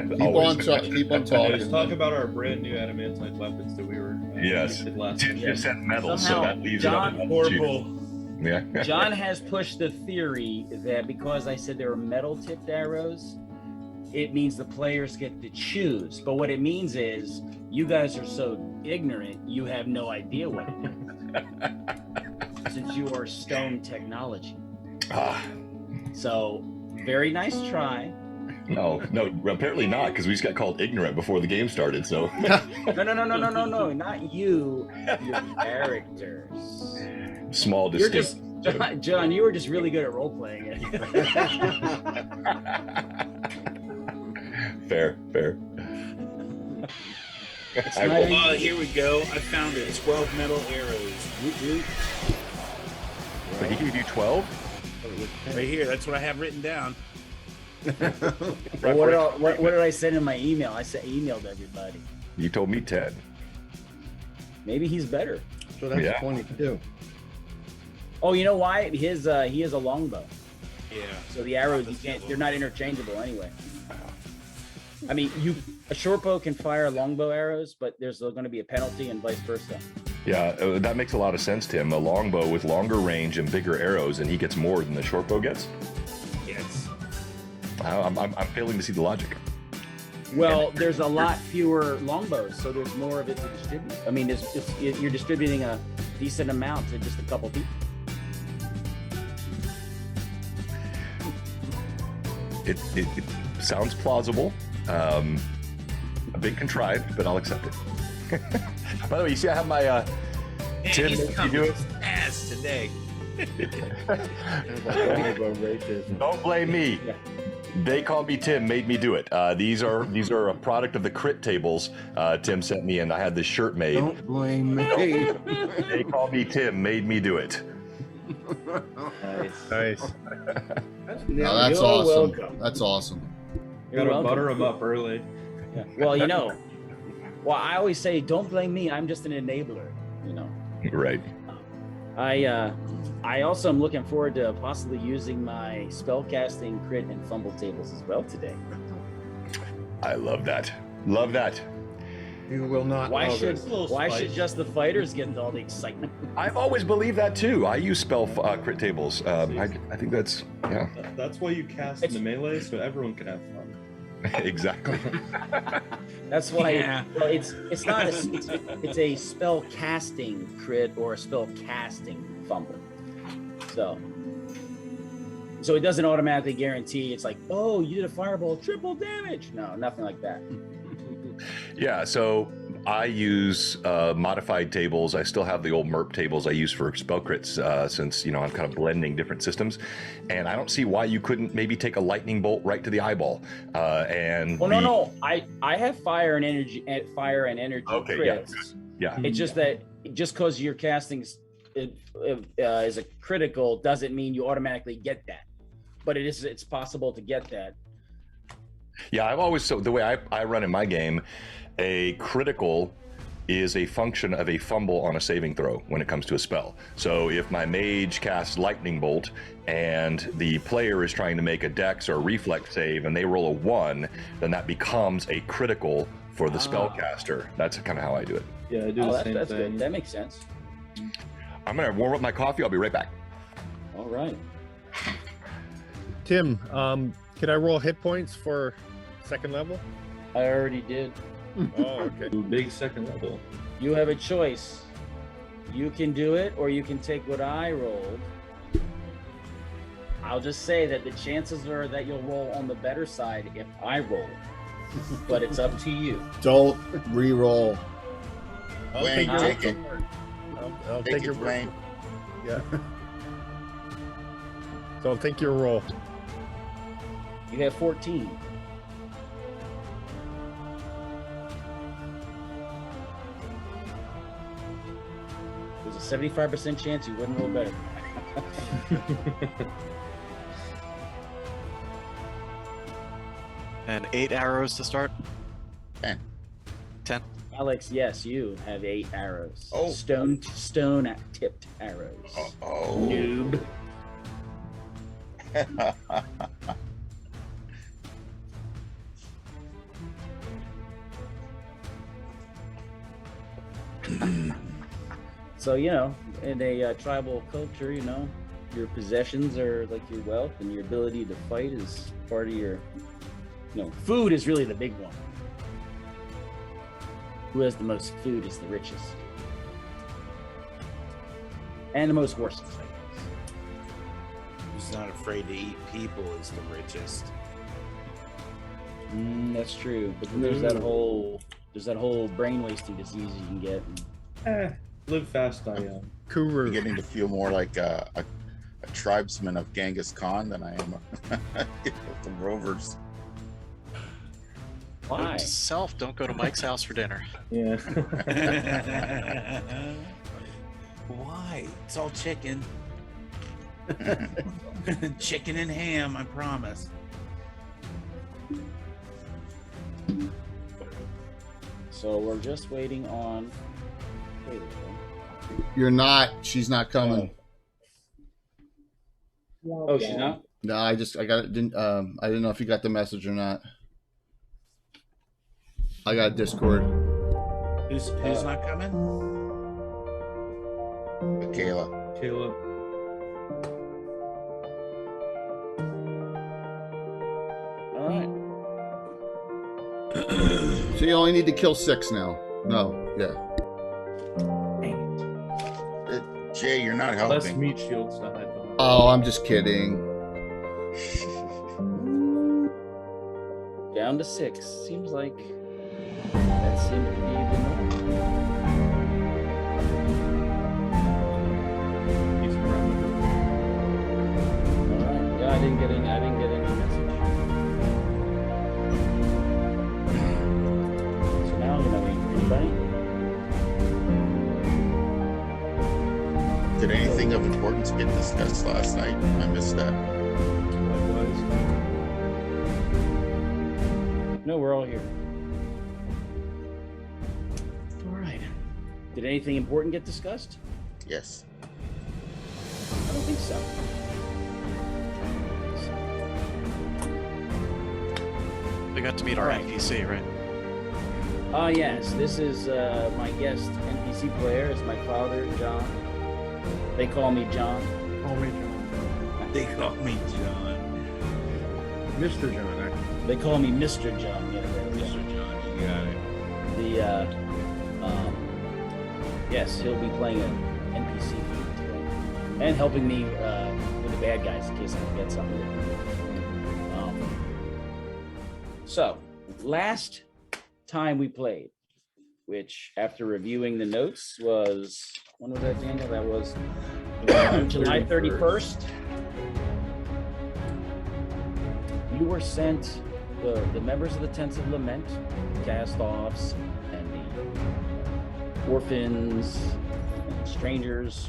Keep on Let's talking. talk about our brand new adamantite weapons that we were Yes. gifted last Tim week. just said metal, so Somehow, that leaves John- it up. Horrible. Yeah. John has pushed the theory that because I said there were metal tipped arrows, it means the players get to choose. But what it means is you guys are so ignorant, you have no idea what it is. Since you are stone technology. Ah, So, very nice try. no, apparently not, because we just got called ignorant before the game started. So No, not you, your characters. small You're distinct. just, John, you were just really good at role playing it. Fair. It's I not will- even- Here we go. I found it. 12 metal arrows. But he gave you 12? Right here. That's what I have written down. Well, what did I send in my email? I emailed everybody. You told me 10. Maybe he's better. So that's Yeah. 22. Oh, you know why? He has a longbow. Yeah. So the arrows they're not interchangeable anyway. I mean, a short bow can fire longbow arrows, but there's going to be a penalty and vice versa. Yeah, that makes a lot of sense, Tim. A longbow with longer range and bigger arrows, and he gets more than the short bow gets. Yes. I'm failing to see the logic. Well, there's a lot fewer longbows, so there's more of it to distribute. I mean, you're distributing a decent amount to just a couple people. It sounds plausible, a bit contrived, but I'll accept it. By the way, you see I have my Tim, He's you coming do it? his ass today. Don't blame me. Yeah. They call me Tim, made me do it. These are a product of the crit tables Tim sent me, and I had this shirt made. Don't blame me. They call me Tim, made me do it. Nice. No, that's You're awesome. welcome. That's awesome. You're Gotta welcome. butter them up early. Yeah. Well, I always say, don't blame me. I'm just an enabler. Right. I also am looking forward to possibly using my spellcasting crit and fumble tables as well today. I love that. Love that. You will not. Why love should it. just the fighters get all the excitement? I've always believed that too. I use spell crit tables. I think that's That's why you cast in the melee, so everyone can have fun. exactly. That's why. Yeah. Well, it's not it's a spell casting crit or a spell casting fumble. So it doesn't automatically guarantee. It's like, oh, you did a fireball, triple damage. No, nothing like that. Yeah, so I use modified tables. I still have the old MERP tables I use for spell crits since, I'm kind of blending different systems. And I don't see why you couldn't maybe take a lightning bolt right to the eyeball. No. I have fire and energy Okay, crits. Yeah. It's just that because you're casting is a critical doesn't mean you automatically get that. But it's possible to get that. Yeah, the way I run in my game, a critical is a function of a fumble on a saving throw when it comes to a spell. So if my mage casts lightning bolt and the player is trying to make a dex or reflex save and they roll a 1, then that becomes a critical for the spellcaster. That's kind of how I do it. Yeah, I do the same That's thing. good. That makes sense. I'm gonna warm up my coffee. I'll be right back. All right. Tim, can I roll hit points for second level? I already did. Oh, okay. Big second level. You have a choice. You can do it, or you can take what I rolled. I'll just say that the chances are that you'll roll on the better side if I roll. But it's up to you. Don't re-roll. I'll Wayne, your take it. word. I'll Take take it, your Wayne. Yeah. So I'll take your roll. You have 14. There's a 75% chance you wouldn't roll better. And 8 arrows to start. 10. 10. Alex, yes, you have 8 arrows. Oh. Stone tipped arrows. Oh. Noob. So, you know, in a tribal culture, you know, your possessions are like your wealth, and your ability to fight is part of your, you know, food is really the big one. Who has the most food is the richest. And the most horses, I guess. Who's not afraid to eat people is the richest. That's true. But then there's that whole brain wasting disease you can get. Live fast, I am. Kuru. Beginning to feel more like a tribesman of Genghis Khan than I am the Rovers. Why? Note to self, don't go to Mike's house for dinner. Yeah. Why? It's all chicken. Chicken and ham, I promise. So we're just waiting on. You're not. She's not coming. Oh, she's not? No, I got it. I didn't know if you got the message or not. I got Discord. Who's not coming? Michaela. Caleb. All right. So you only need to kill 6 now. No, yeah. Jay, you're not Less helping. meat shields to hide behind. Oh, I'm just kidding. Down to 6. Seems like that seemed to be the norm. He's around. All right. Yeah, I didn't get any message. So now, you know, anybody? Did anything of importance get discussed last night? I missed that. Likewise. No, we're all here. All right. Did anything important get discussed? Yes. I don't think so. We got to meet our Alright. NPC, right? Yes. This is my guest NPC player. Is my father, John. They call me John. Call me John. They call me John. Mr. John, actually. They call me Mr. John. Yeah, Mr. John, you got it. Yes, he'll be playing an NPC for me today, and helping me with the bad guys in case I forget something. So, last time we played, which after reviewing the notes was, when was that, Daniel? That was July 31st. You were sent, the members of the Tents of Lament, cast-offs, and the orphans and strangers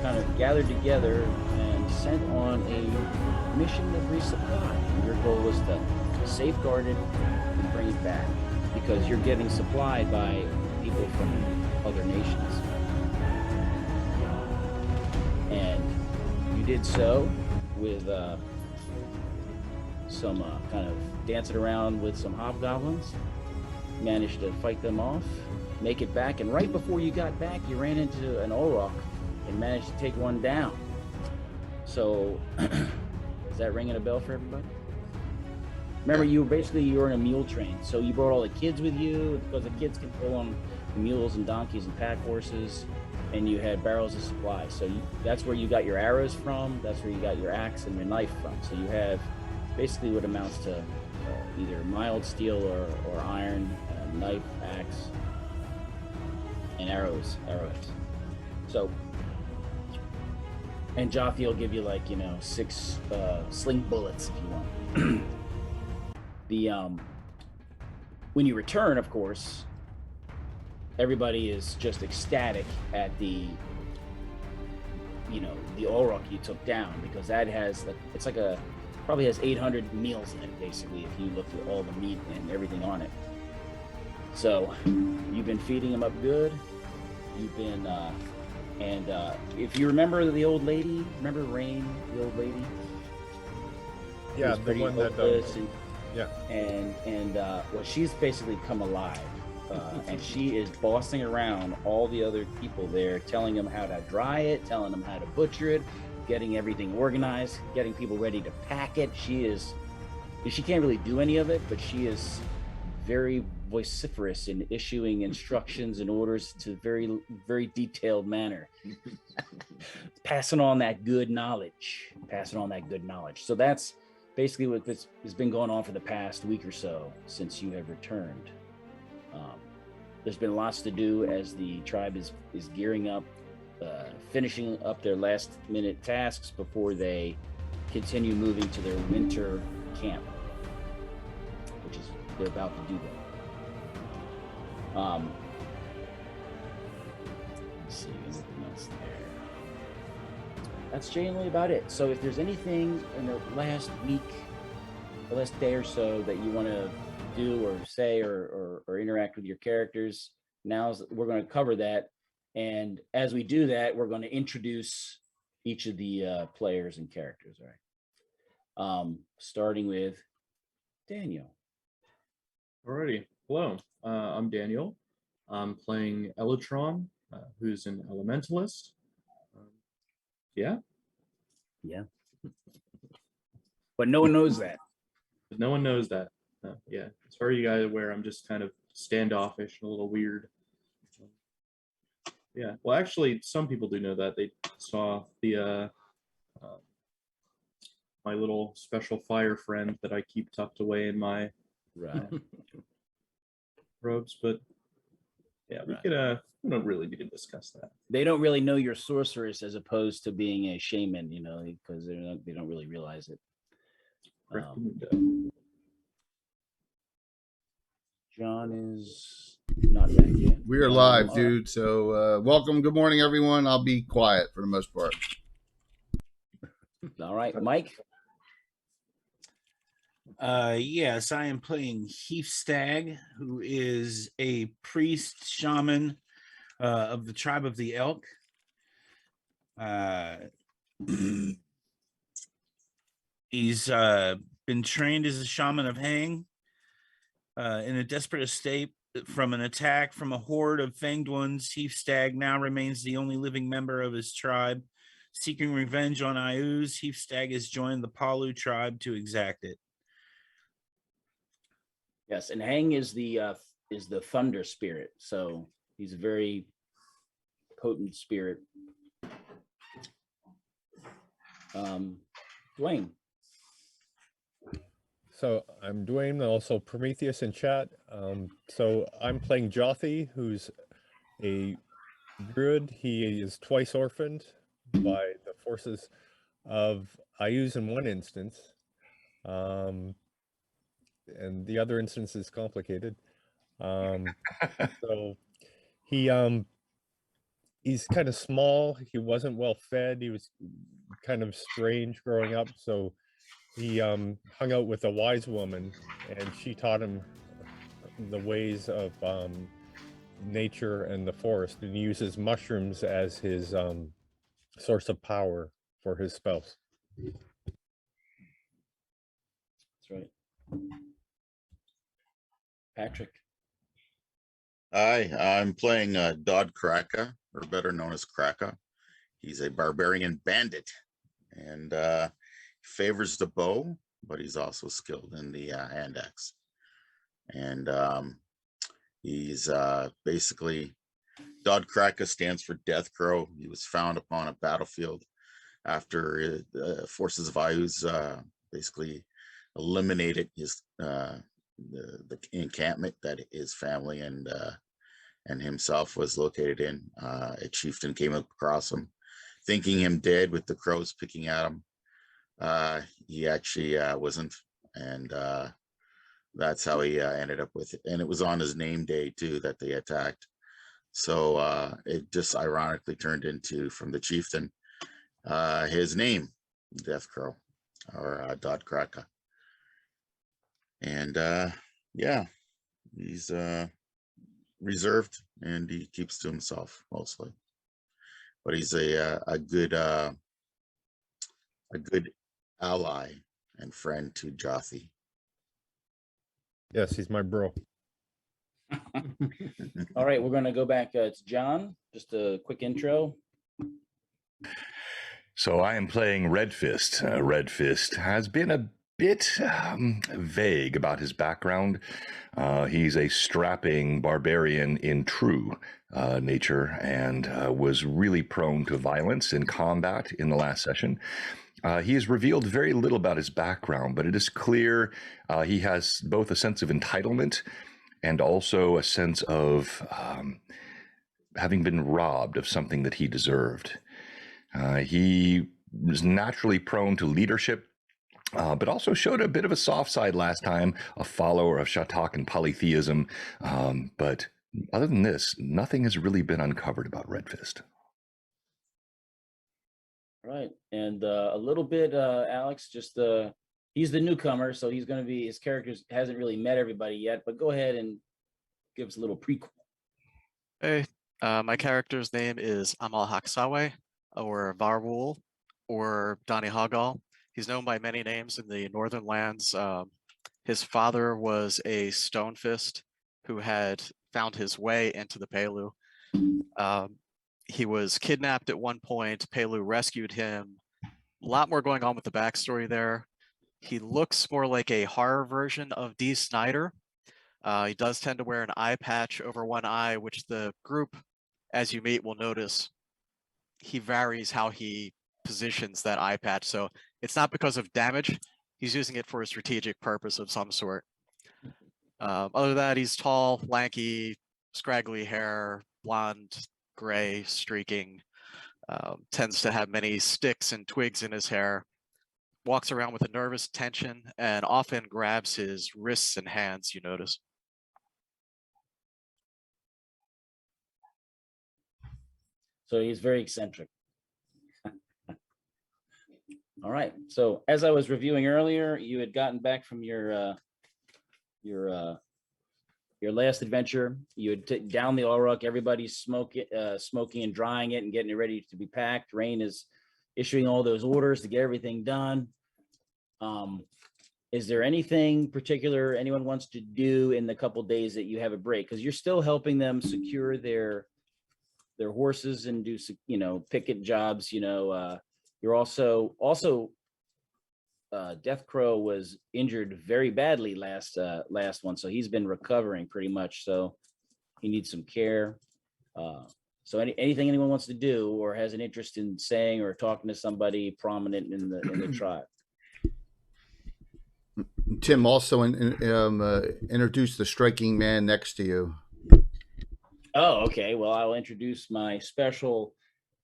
kind of gathered together and sent on a mission of resupply. And your goal was to safeguard it and bring it back, because you're getting supplied by people from other nations. And you did so with some kind of dancing around with some hobgoblins, managed to fight them off, make it back, and right before you got back, you ran into an Orok and managed to take one down. So, is that ringing a bell for everybody? Remember, you were in a mule train, so you brought all the kids with you because the kids can pull on mules and donkeys and pack horses, and you had barrels of supplies. So that's where you got your arrows from. That's where you got your axe and your knife from. So you have basically what amounts to either mild steel or iron, knife, axe, and arrows. So, and Jaffe will give you 6 sling bullets if you want. When you return, of course, everybody is just ecstatic at the Orok you took down, because that has probably has 800 meals in it, basically, if you look at all the meat and everything on it. So you've been feeding them up good. You've been if you remember the old lady, remember Rain, the old lady? Yeah, the one that yeah. And well, she's basically come alive. and she is bossing around all the other people there, telling them how to dry it, telling them how to butcher it, getting everything organized, getting people ready to pack it. She can't really do any of it, but she is very vociferous in issuing instructions and orders to very, very detailed manner. Passing on that good knowledge. So that's basically what this has been going on for the past week or so since you have returned. There's been lots to do as the tribe is gearing up, finishing up their last minute tasks before they continue moving to their winter camp, which is they're about to do that. Let's see, anything else there? That's generally about it. So if there's anything in the last week, the last day or so that you want to do or say or interact with your characters, we're going to cover that. And as we do that, we're going to introduce each of the players and characters, all right? Starting with Daniel. Alrighty. Hello. I'm Daniel. I'm playing Elytron, who's an elementalist. Yeah. But no one knows that. But no one knows that. Yeah. As far as you guys aware, I'm just kind of standoffish and a little weird. Yeah. Well, actually, some people do know that. They saw the my little special fire friend that I keep tucked away in my robes. But yeah, we don't really need to discuss that. They don't really know you're sorceress as opposed to being a shaman, because they don't really realize it. John is not back yet. We are live, dude. So welcome. Good morning, everyone. I'll be quiet for the most part. All right, Mike. Yes, I am playing Heath Stag, who is a priest shaman of the tribe of the Elk. He's been trained as a shaman of Hang. In a desperate escape from an attack from a horde of fanged ones, Heath Stag now remains the only living member of his tribe. Seeking revenge on Ayuz, Heath Stag has joined the Palu tribe to exact it. Yes, and Hang is the thunder spirit, so he's a very potent spirit. Dwayne. So I'm Dwayne, also Prometheus in chat. So I'm playing Jothi, who's a druid. He is twice orphaned by the forces of Ayuz in one instance. And the other instance is complicated. So he's kind of small. He wasn't well fed. He was kind of strange growing up. So he hung out with a wise woman, and she taught him the ways of nature and the forest, and he uses mushrooms as his source of power for his spells. That's right. Patrick. Hi, I'm playing Dodd Kraka, or better known as Kraka. He's a barbarian bandit, and favors the bow, but he's also skilled in the hand axe. And he's basically, Dodd Kraka stands for Death Crow. He was found upon a battlefield after the forces of Ayuz basically eliminated his the encampment that his family and himself was located in. A chieftain came across him, thinking him dead, with the crows picking at him. He actually wasn't, and that's how he ended up with it. And it was on his name day too that they attacked. So it just ironically turned into, from the chieftain, his name, Death Crow, or Dodd Kraka. And yeah, he's reserved, and he keeps to himself mostly. But he's a good ally and friend to Jothi. Yes, he's my bro. All right, we're going to go back to John. Just a quick intro. So I am playing Red Fist. Red Fist has been a bit vague about his background. He's a strapping barbarian in true nature and was really prone to violence in combat in the last session. He has revealed very little about his background, but it is clear he has both a sense of entitlement and also a sense of having been robbed of something that he deserved. He was naturally prone to leadership, but also showed a bit of a soft side last time, a follower of Shatak and polytheism. But other than this, nothing has really been uncovered about Red Fist. Right. And a little bit, Alex, just he's the newcomer, so he's going to be, his character hasn't really met everybody yet, but go ahead and give us a little prequel. Hey, my character's name is Amal Haksawe, or Varwul, or Donny Hagal. He's known by many names in the Northern Lands. His father was a stone fist who had found his way into the Pelu. He was kidnapped at one point. Pelu rescued him. A lot more going on with the backstory there. He looks more like a horror version of Dee Snider. He does tend to wear an eye patch over one eye, which the group, as you meet, will notice. He varies how he positions that eye patch. So it's not because of damage. He's using it for a strategic purpose of some sort. Other than that, he's tall, lanky, scraggly hair, blonde, gray, streaking, tends to have many sticks and twigs in his hair, walks around with a nervous tension, and often grabs his wrists and hands, you notice. So he's very eccentric. All right. So as I was reviewing earlier, you had gotten back from your last adventure. You had down the Auroch. Everybody's smoking and drying it and getting it ready to be packed. Rain is issuing all those orders to get everything done. Is there anything particular anyone wants to do in the couple days that you have a break? Because you're still helping them secure their horses and do, picket jobs. You're also Death Crow was injured very badly last one, so he's been recovering pretty much. So he needs some care. So anything anyone wants to do or has an interest in saying or talking to somebody prominent in the tribe. Tim also introduced the striking man next to you. Oh, okay. Well, I'll introduce my special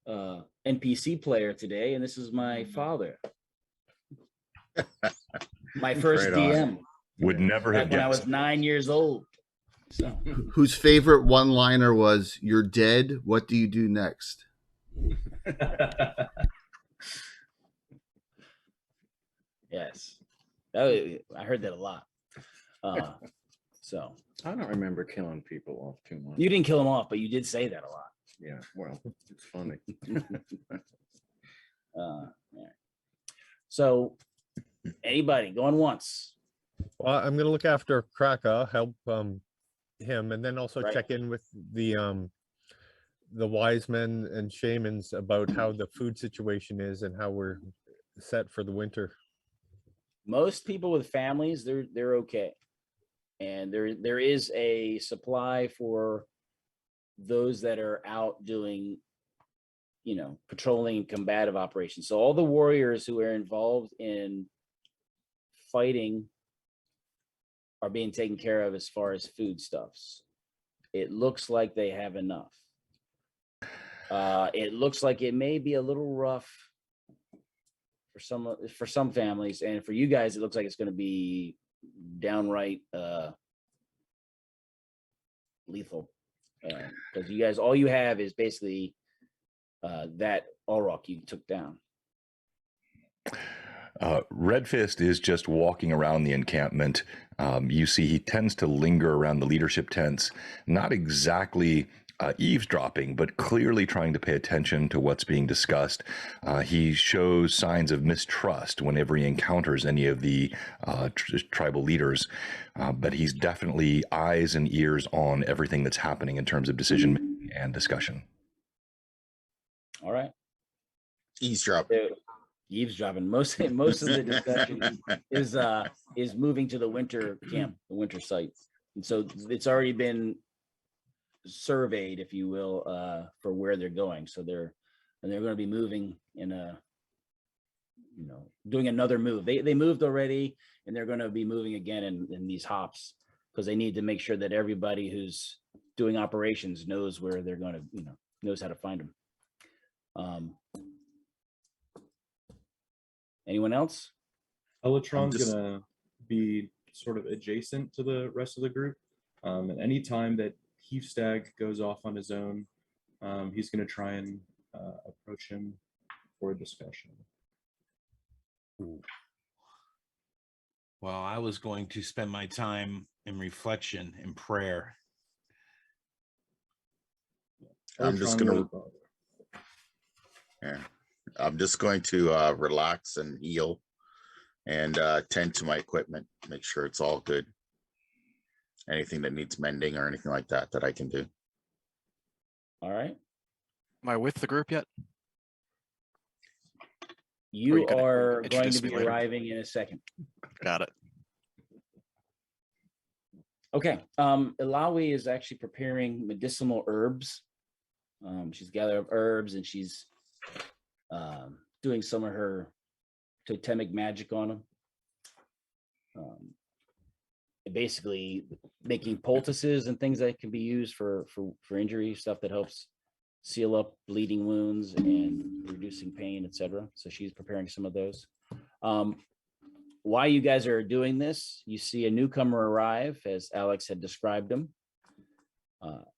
NPC player today, and this is my father. My first Right on. DM. Would never have When I was guessed. 9 years old. So Whose favorite one-liner was, "You're dead. What do you do next?" yes. I heard that a lot. So I don't remember killing people off too much. you didn't kill him off, but you did say that a lot. Yeah, well, it's funny. Yeah. So anybody going once? Well, I'm going to look after Kraka, help him, and then also Right. check in with the wise men and shamans about how the food situation is and how we're set for the winter. Most people with families, they're okay. And there is a supply for those that are out doing, patrolling and combative operations. So all the warriors who are involved in fighting are being taken care of as far as foodstuffs. It looks like they have enough. It looks like it may be a little rough for some families, and for you guys, it looks like it's going to be downright lethal, because you guys, all you have is basically that Auroch you took down. Red Fist is just walking around the encampment. You see he tends to linger around the leadership tents, not exactly eavesdropping, but clearly trying to pay attention to what's being discussed. He shows signs of mistrust whenever he encounters any of the tribal leaders, but he's definitely eyes and ears on everything that's happening in terms of decision making and discussion. All right. Eavesdrop. Eavesdropping. Most of the discussion is moving to the winter camp, the winter site, and so it's already been surveyed, if you will, for where they're going. So they're going to be moving in doing another move. They moved already, and they're going to be moving again in these hops, because they need to make sure that everybody who's doing operations knows where they're going to, knows how to find them. Anyone else? Electron's gonna be sort of adjacent to the rest of the group. And any time that Heafstag goes off on his own, he's gonna try and approach him for a discussion. Well, I was going to spend my time in reflection and prayer. I'm just gonna. Yeah. I'm just going to relax and heal and tend to my equipment, make sure it's all good. Anything that needs mending or anything like that I can do. All right. Am I with the group yet? You gonna are going introduce to be me later? arriving in a second. Got it. Okay. Ilawi is actually preparing medicinal herbs. She's gathered up herbs, and she's doing some of her totemic magic on them. Basically making poultices and things that can be used for injury, stuff that helps seal up bleeding wounds and reducing pain, etc. So she's preparing some of those. While you guys are doing this, you see a newcomer arrive, as Alex had described him.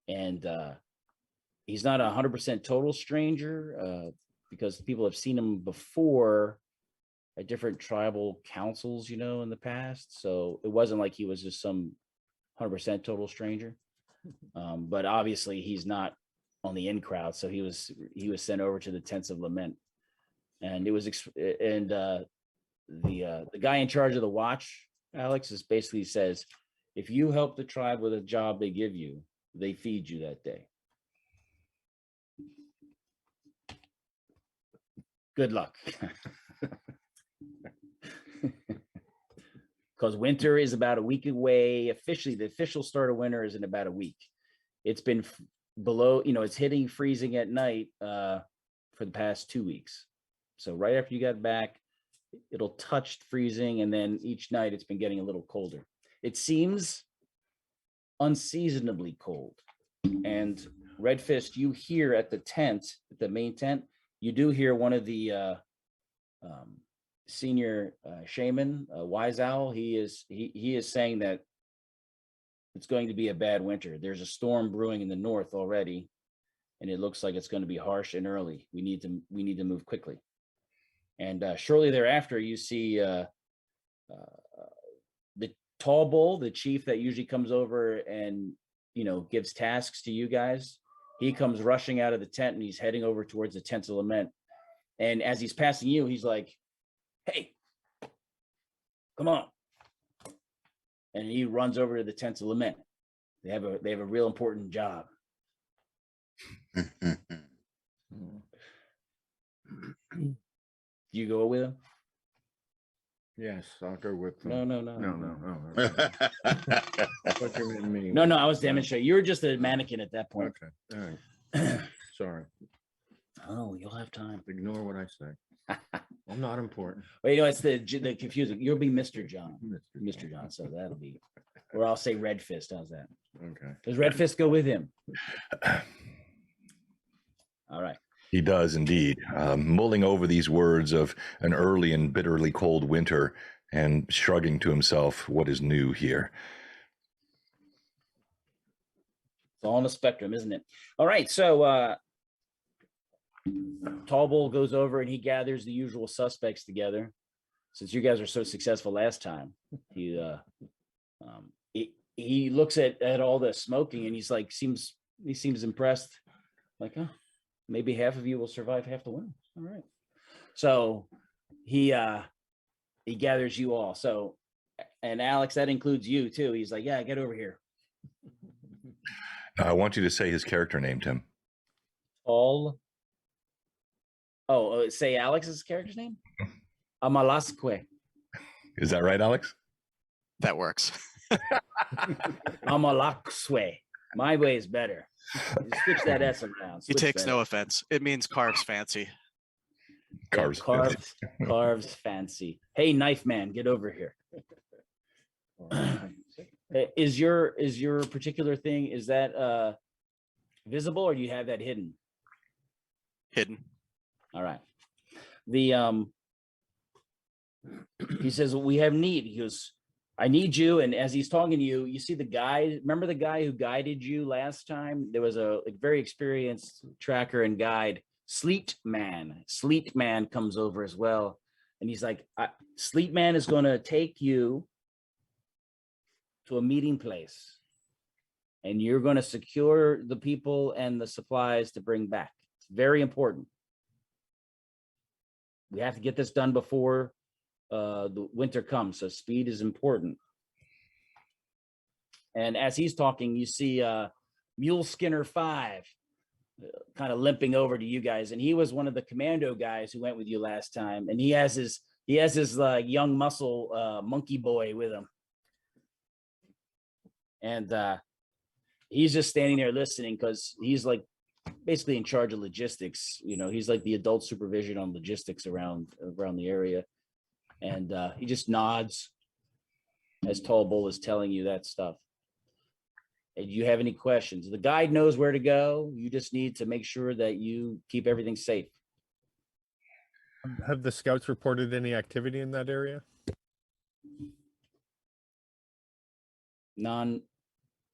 And he's not 100% total stranger, because people have seen him before at different tribal councils, in the past. So it wasn't like he was just some 100% total stranger. But obviously he's not on the in crowd. So he was sent over to the Tents of Lament, and it was, the guy in charge of the watch, Alex, is basically says, if you help the tribe with a job they give you, they feed you that day. Good luck. Because winter is about a week away. Officially, the official start of winter is in about a week. It's been below, it's hitting freezing at night for the past 2 weeks. So right after you got back, it'll touch freezing, and then each night it's been getting a little colder. It seems unseasonably cold. And Red Fist, you hear at the tent, at the main tent, you do hear one of the senior shaman, Wise Owl. He is saying that it's going to be a bad winter. There's a storm brewing in the north already, and it looks like it's going to be harsh and early. We need to move quickly. And shortly thereafter, you see the Tall Bull, the chief that usually comes over and gives tasks to you guys. He comes rushing out of the tent, and he's heading over towards the Tents of Lament. And as he's passing you, he's like, "Hey, come on!" And he runs over to the Tents of Lament. They have a real important job. You go with him? Yes, I'll go with them. No. What do you mean? No, I was demonstrating. You were just a mannequin at that point. Okay, all right. Sorry. Oh, you'll have time. Ignore what I say. I'm not important. Well, it's the confusing. You'll be Mr. John. Mr. John. So that'll be, or I'll say Red Fist. How's that? Okay. Does Red Fist go with him? All right. He does indeed. Mulling over these words of an early and bitterly cold winter and shrugging to himself, what is new here? It's all on the spectrum, isn't it? All right. So Tall Bull goes over and he gathers the usual suspects together. Since you guys are so successful last time, he looks at all the smoking, and he's like, seems He seems impressed. Like, oh, maybe half of you will survive half the winter. All right. So he gathers you all. So, and Alex, that includes you too. He's like, yeah, get over here. I want you to say his character name, Tim. All. Oh, say Alex's character's name? Amalasque. Is that right, Alex? That works. Amalaxwe. My way is better. Switch that S around. He Switch takes that no up. offense. It means carves fancy. Carves. Carves fancy. Hey, knife man, get over here. Is your particular thing, is that visible, or do you have that hidden? Hidden. All right. The he says, we have need. He goes, I need you. And as he's talking to you, you see the guy. Remember the guy who guided you last time? There was a very experienced tracker and guide, Sleet Man. Sleet Man comes over as well. And he's like, Sleet Man is going to take you to a meeting place. And you're going to secure the people and the supplies to bring back. It's very important. We have to get this done before the winter comes, so speed is important. And as he's talking, you see Mule Skinner 5 kind of limping over to you guys, and he was one of the commando guys who went with you last time, and he has his young muscle monkey boy with him, and he's just standing there listening because he's like basically in charge of logistics. You know, he's like the adult supervision on logistics around the area. And he just nods as Tall Bull is telling you that stuff. And do you have any questions? The guide knows where to go. You just need to make sure that you keep everything safe. Have the scouts reported any activity in that area? None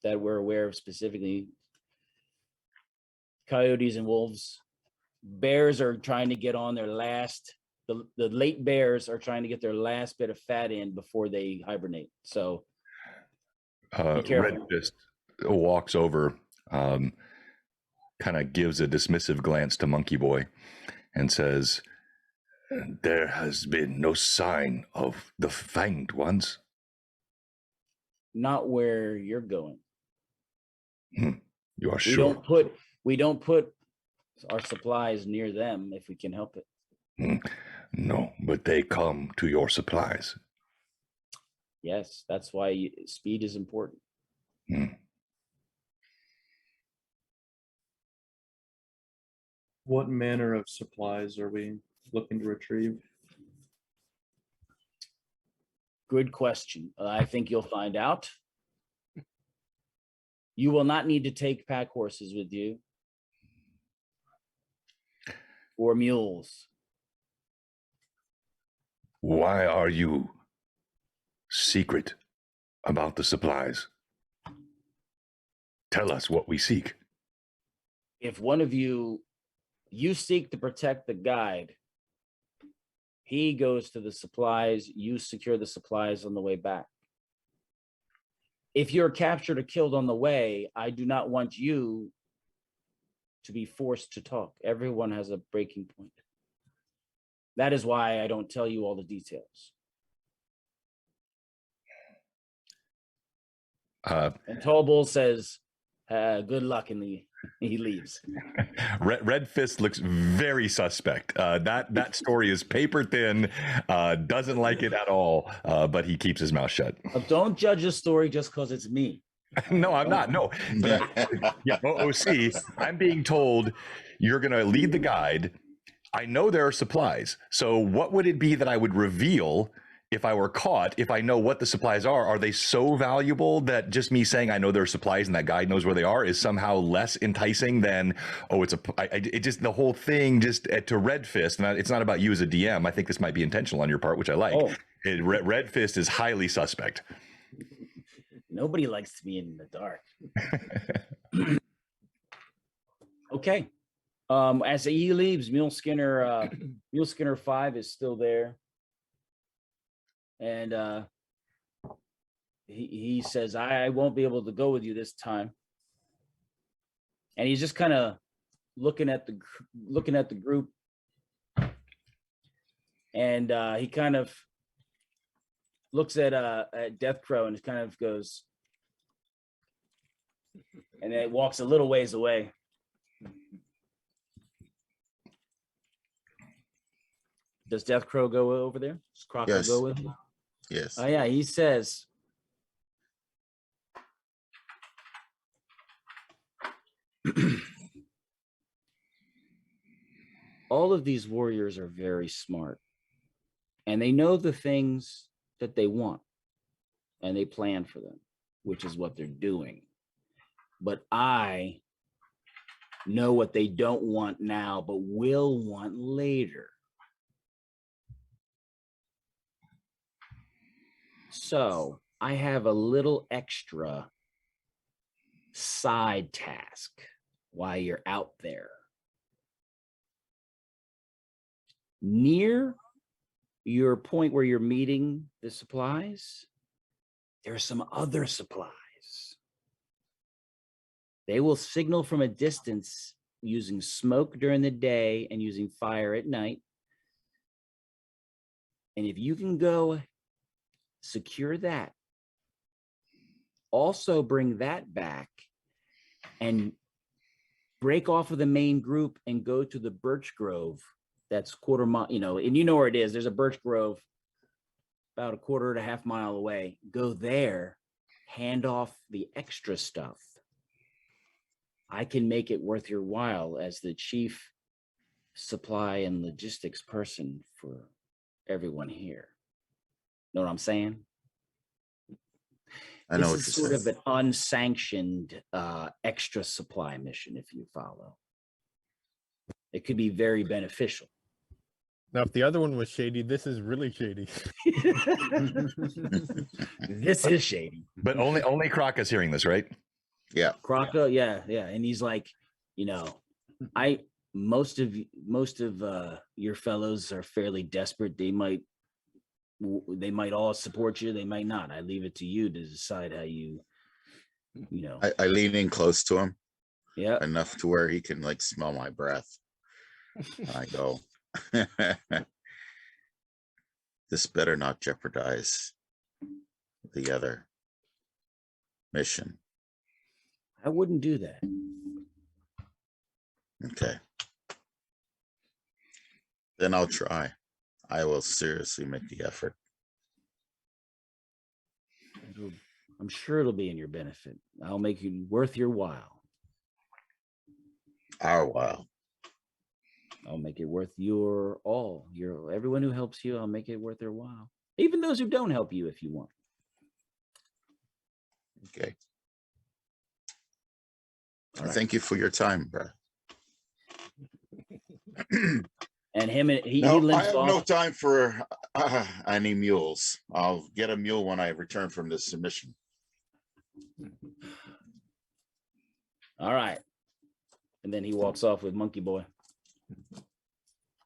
that we're aware of specifically. Coyotes and wolves. Bears are trying to get on their last. The late bears are trying to get their last bit of fat in before they hibernate. So Red Fist walks over, kind of gives a dismissive glance to Monkey Boy and says, there has been no sign of the fanged ones. Not where you're going. You are sure? We don't put our supplies near them if we can help it. No, but they come to your supplies. Yes, that's why speed is important. What manner of supplies are we looking to retrieve? Good question. I think you'll find out. You will not need to take pack horses with you or mules. Why are you secret about the supplies? Tell us what we seek. If one of you seek to protect the guide, he goes to the supplies, you secure the supplies on the way back. If you're captured or killed on the way, I do not want you to be forced to talk. Everyone has a breaking point. That is why I don't tell you all the details. And Tall Bull says, good luck, and he leaves. Red Fist looks very suspect. That story is paper thin, doesn't like it at all, but he keeps his mouth shut. Don't judge a story just because it's me. No, I'm not. No. But OC, I'm being told you're going to lead the guide. I know there are supplies. So what would it be that I would reveal if I were caught, if I know what the supplies are? Are they so valuable that just me saying I know there are supplies and that guide knows where they are is somehow less enticing than, it just, the whole thing just to Red Fist, and it's not about you as a DM. I think this might be intentional on your part, which I like. Red Fist is highly suspect. Nobody likes to be in the dark. Okay. As he leaves, Mule Skinner 5 is still there. And he says, I won't be able to go with you this time. and he's just kind of looking at the group, and he kind of looks at Death Crow and kind of goes, and then it walks a little ways away. Does Death Crow go over there? Does Crocker Yes. go with him? Yes. Oh yeah, he says, all of these warriors are very smart, and they know the things that they want, and they plan for them, which is what they're doing. But I know what they don't want now, but will want later. So I have a little extra side task while you're out there. Near your point where you're meeting the supplies, there are some other supplies. They will signal from a distance using smoke during the day and using fire at night. And if you can go secure that, also bring that back and break off of the main group and go to the birch grove that's quarter mile, and you know where it is. There's a birch grove about a quarter and a half mile away. Go there, hand off the extra stuff. I can make it worth your while as the chief supply and logistics person for everyone here. Know what I'm saying? I know what This is you're sort saying. of an unsanctioned extra supply mission, if you follow. It could be very beneficial. Now, if the other one was shady, this is really shady. This is shady. But only Croc is hearing this, right? Yeah. Croco, yeah, and he's like, most of your fellows are fairly desperate. They might all support you. They might not. I leave it to you to decide how you know. I lean in close to him. Yeah. Enough to where he can like smell my breath. And I go, this better not jeopardize the other mission. I wouldn't do that. Okay. Then I'll try. I will seriously make the effort. I'm sure it'll be in your benefit. I'll make it worth your while. Our while. I'll make it worth everyone who helps you. I'll make it worth their while. Even those who don't help you, if you want. Okay. Right. Thank you for your time, bro. And he No, I limps have off. no time for any mules. I'll get a mule when I return from this submission. All right. And then he walks off with Monkey Boy.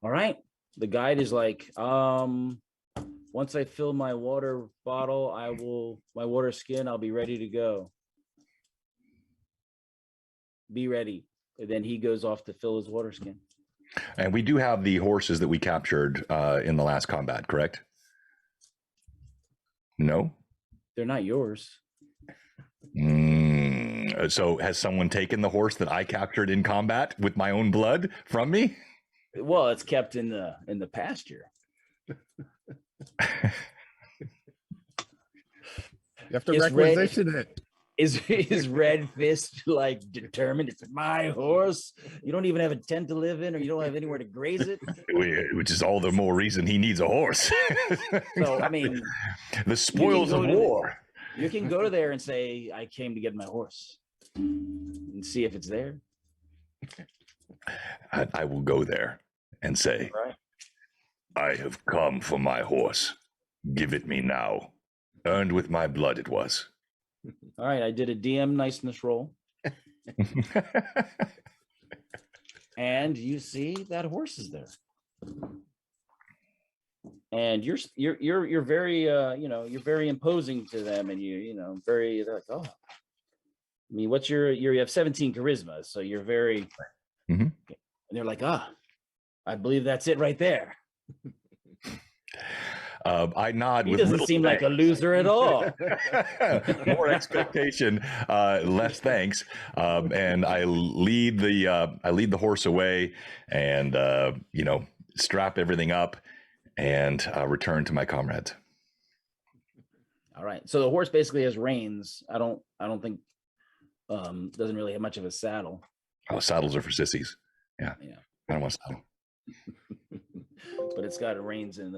All right. The guide is like, once I fill my water bottle, my water skin, I'll be ready to go. Be ready. And then he goes off to fill his water skin. And we do have the horses that we captured in the last combat, correct? No? They're not yours. So has someone taken the horse that I captured in combat with my own blood from me? Well, it's kept in the pasture. You have to requisition it. Is Red Fist like determined? It's my horse. You don't even have a tent to live in, or you don't have anywhere to graze it. Which is all the more reason he needs a horse. So I mean, the spoils of war. You can go to there and say, "I came to get my horse," and see if it's there. I will go there and say, Right. I have come for my horse. Give it me now. Earned with my blood it was. All right, I did a DM niceness roll, and you see that horse is there, and you're very you're very imposing to them, and they're like, oh, I mean, what's you have 17 charisma, so you're very. Mhm. And they're like, I believe that's it right there. I nod He with doesn't little seem like a thanks. loser at all. More expectation, less thanks, and I lead the horse away, and strap everything up, and return to my comrades. All right. So the horse basically has reins. I don't think doesn't really have much of a saddle. Oh, saddles are for sissies. Yeah. I don't want a saddle. But it's got reins and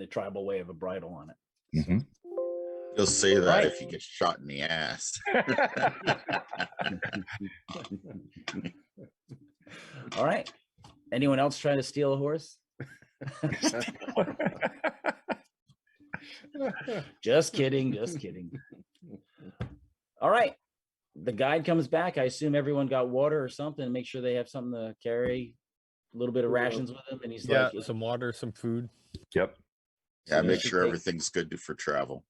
the tribal way of a bridle on it. Mm-hmm. You'll say that Right. if you get shot in the ass. All right. Anyone else trying to steal a horse? Just kidding. All right. The guide comes back. I assume everyone got water or something. Make sure they have something to carry. A little bit of rations with him, and he's like, some water, some food. Yep. Yeah, So make they sure should everything's good for travel.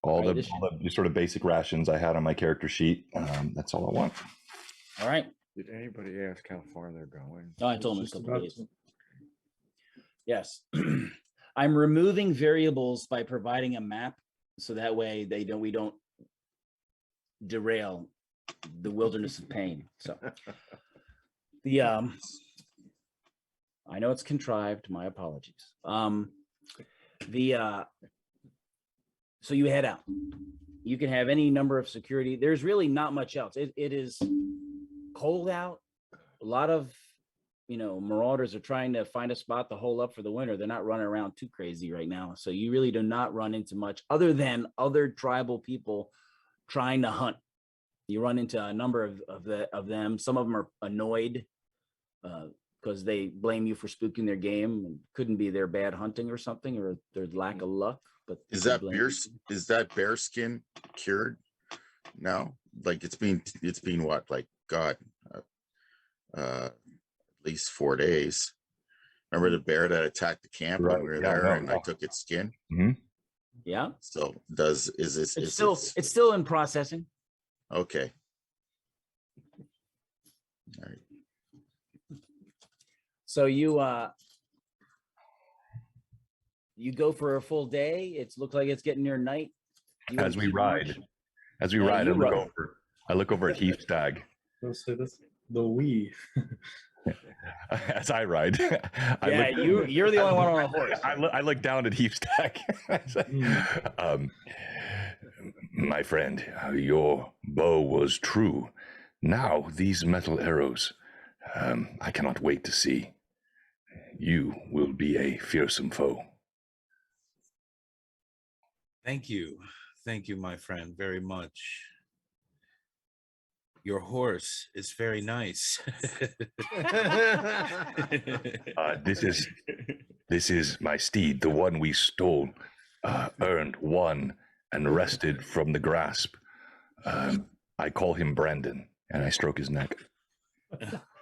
All Right, the sort of basic rations I had on my character sheet. That's all I want. All right. Did anybody ask how far they're going? Oh, I told him it's a Just couple about days. to- Yes. I'm removing variables by providing a map, so that way we don't derail the wilderness of pain. So I know it's contrived, my apologies. So you head out. You can have any number of security. There's really not much else. It is cold out. A lot of marauders are trying to find a spot to hole up for the winter. They're not running around too crazy right now. So you really do not run into much other than other tribal people trying to hunt. You run into a number of them. Some of them are annoyed because they blame you for spooking their game, and couldn't be their bad hunting or something, or their lack of luck. But Is that bear skin cured? No, like it's been what, like God, at least 4 days. Remember the bear that attacked the camp when we were there, and I took its skin. Mm-hmm. Yeah. So It's still in processing. Okay. All right. So you go for a full day. It looks like it's getting near night. As we ride, I look over at Heath Stag. Let's say this. The we. As I ride, you're the only one on a horse. I look down at Heath Stag. My friend, your bow was true. Now these metal arrows, I cannot wait to see. You will be a fearsome foe. Thank you, my friend, very much. Your horse is very nice. This is my steed, the one we stole, earned, won, and wrested from the grasp. I call him Brandon, and I stroke his neck.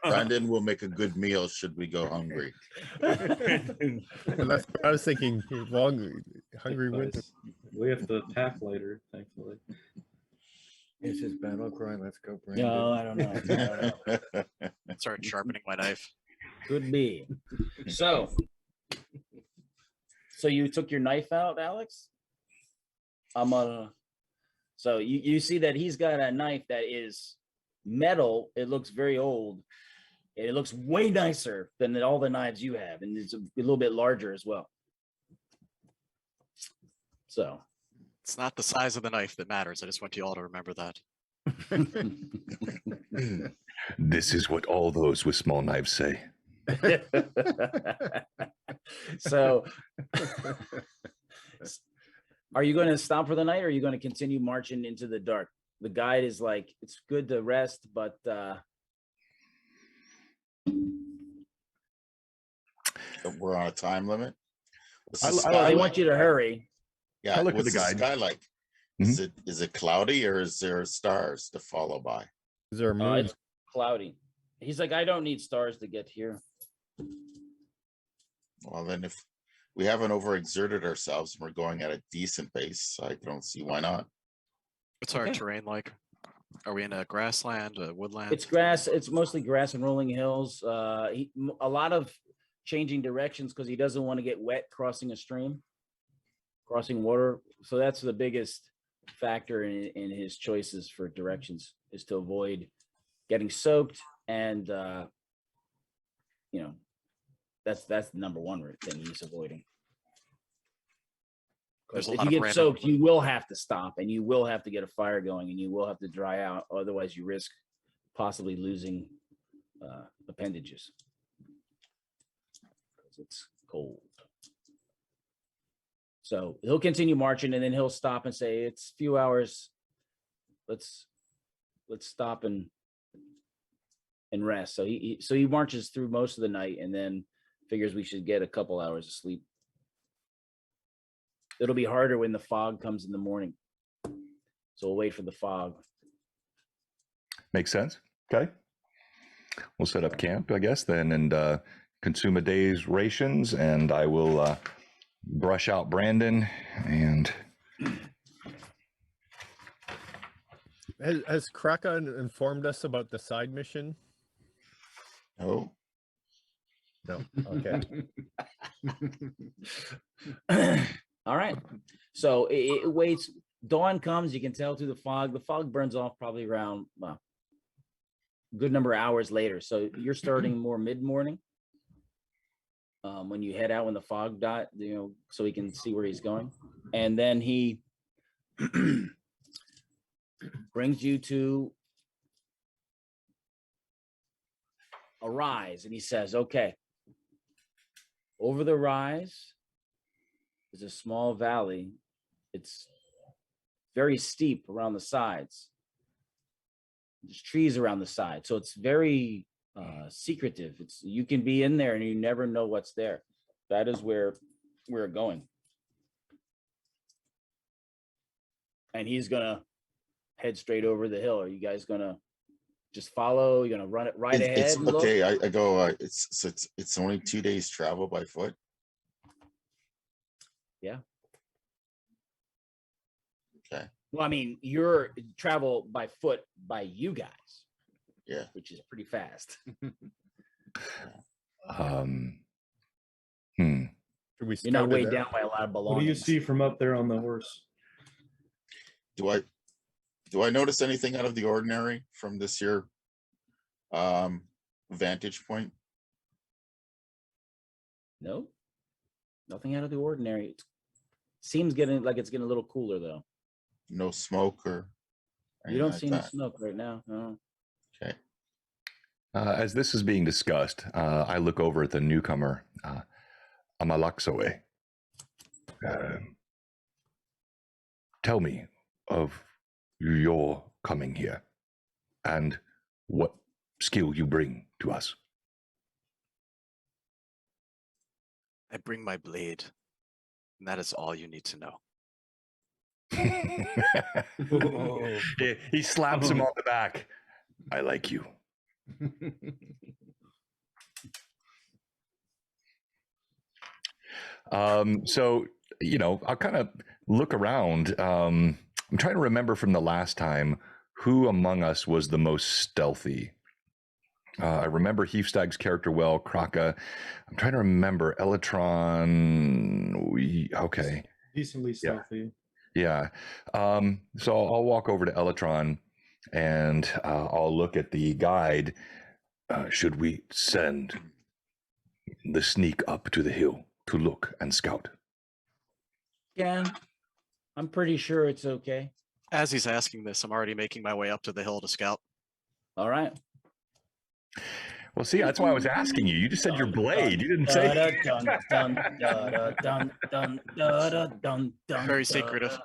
Brandon will make a good meal should we go hungry. That's what I was thinking. Hungry winter. We have to attack later, thankfully. It's his battle cry. Let's go, Brandon. No, I don't know. Start sharpening my knife. Could be. So you took your knife out, Alex? So you see that he's got a knife that is metal. It looks very old. It looks way nicer than all the knives you have, and it's a little bit larger as well. So It's not the size of the knife that matters. I just want you all to remember that. This is what all those with small knives say. So are you going to stop for the night, or are you going to continue marching into the dark? The guide is like, it's good to rest, but We're on a time limit. they want you to hurry. Yeah, I look at what's the guide. sky like? Is it cloudy, or is there stars to follow by? Is there a moon? It's cloudy. He's like, I don't need stars to get here. Well, then if we haven't overexerted ourselves and we're going at a decent pace, I don't see why not. What's our terrain like? Are we in a grassland, a woodland? It's grass. It's mostly grass and rolling hills. A lot of changing directions because he doesn't want to get wet crossing a stream, crossing water. So that's the biggest factor in his choices for directions, is to avoid getting soaked. And that's the number one thing he's avoiding. There's a If lot you of get random. soaked, you will have to stop, and you will have to get a fire going, and you will have to dry out. Otherwise, you risk possibly losing appendages because it's cold. So he'll continue marching, and then he'll stop and say, "It's a few hours. Let's stop and rest." So he marches through most of the night, and then figures we should get a couple hours of sleep. It'll be harder when the fog comes in the morning. So we'll wait for the fog. Makes sense. Okay. We'll set up camp, I guess, then, and consume a day's rations, and I will brush out Brandon. And Has Kraken informed us about the side mission? Oh, No. Okay. All right. So it waits. Dawn comes. You can tell through the fog. The fog burns off probably around a good number of hours later. So you're starting more mid-morning when you head out when the fog dot, so he can see where he's going. And then he brings you to a rise, and he says, "Okay, over the rise is a small valley. It's very steep around the sides. There's trees around the side, so it's very secretive. You can be in there and you never know what's there. That is where we're going." And he's gonna head straight over the hill. Are you guys gonna just follow? You're gonna run it right ahead? it's and look? okay. I go. It's only 2 days travel by foot. Yeah. Okay. Well, I mean, you're travel by foot by you guys. Yeah. Which is pretty fast. Should we You're not scout it weighed out? down by a lot of belongings. What do you see from up there on the horse? Do I notice anything out of the ordinary from this here vantage point? No, nothing out of the ordinary. It seems getting a little cooler though. No smoke or You don't anything see like any that? smoke right now. No. Okay. as this is being discussed, I look over at the newcomer, Amalaksoe. Tell me of your coming here and what skill you bring to us. I bring my blade, and that is all you need to know. He slaps him on the back. I like you. So, I'll kind of look around. I'm trying to remember from the last time who among us was the most stealthy. I remember Heafstag's character well, Kraka. I'm trying to remember Elytron. Okay. Decently stealthy. Yeah. So I'll walk over to Elytron and I'll look at the guide. Should we send the sneak up to the hill to look and scout? Yeah, I'm pretty sure it's okay. As he's asking this, I'm already making my way up to the hill to scout. All right. Well, see, that's why I was asking you. You just said your blade. You didn't say. Very secretive.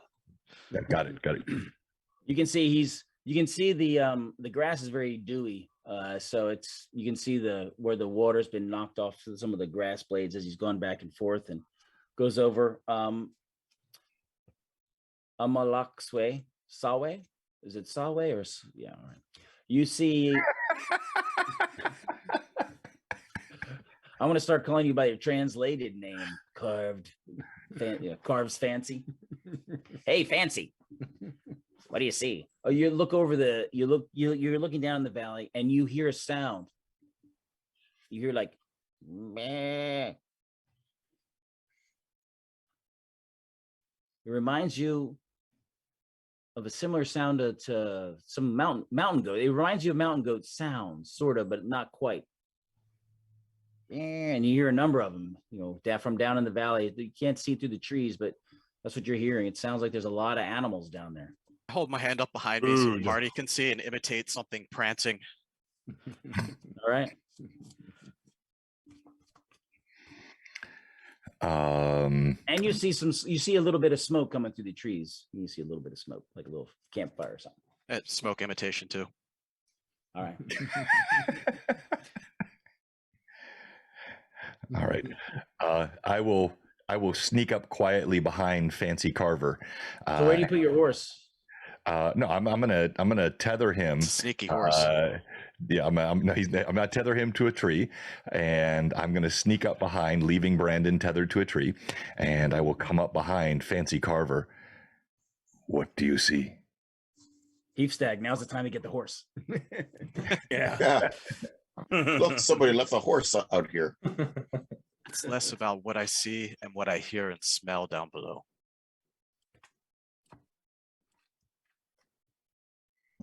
Yeah, got it. You can see the grass is very dewy. So you can see where the water's been knocked off some of the grass blades as he's gone back and forth and goes over. Amalakswe, Sawe? Is it Sawe or yeah? All right. You see, I'm gonna start calling you by your translated name, Carved. Carves Fancy. Hey, Fancy. What do you see? Oh, you look over you're looking down in the valley and you hear a sound. You hear like, meh. It reminds you of a similar sound to some mountain goat. It reminds you of mountain goat sounds, sort of, but not quite. And you hear a number of them, from down in the valley. You can't see through the trees, but that's what you're hearing. It sounds like there's a lot of animals down there. I hold my hand up behind me so the party can see and imitate something prancing. All right. And you see a little bit of smoke coming through the trees. You see a little bit of smoke, like a little campfire or something. Smoke imitation too. All right. All right. I will sneak up quietly behind Fancy Carver. So where do you put your horse? No, I'm gonna tether him. Sneaky horse. Yeah, I'm gonna tether him to a tree, and I'm gonna sneak up behind, leaving Brandon tethered to a tree, and I will come up behind Fancy Carver. What do you see? Heap stag. Now's the time to get the horse. Yeah. Look, somebody left a horse out here. It's less about what I see and what I hear and smell down below.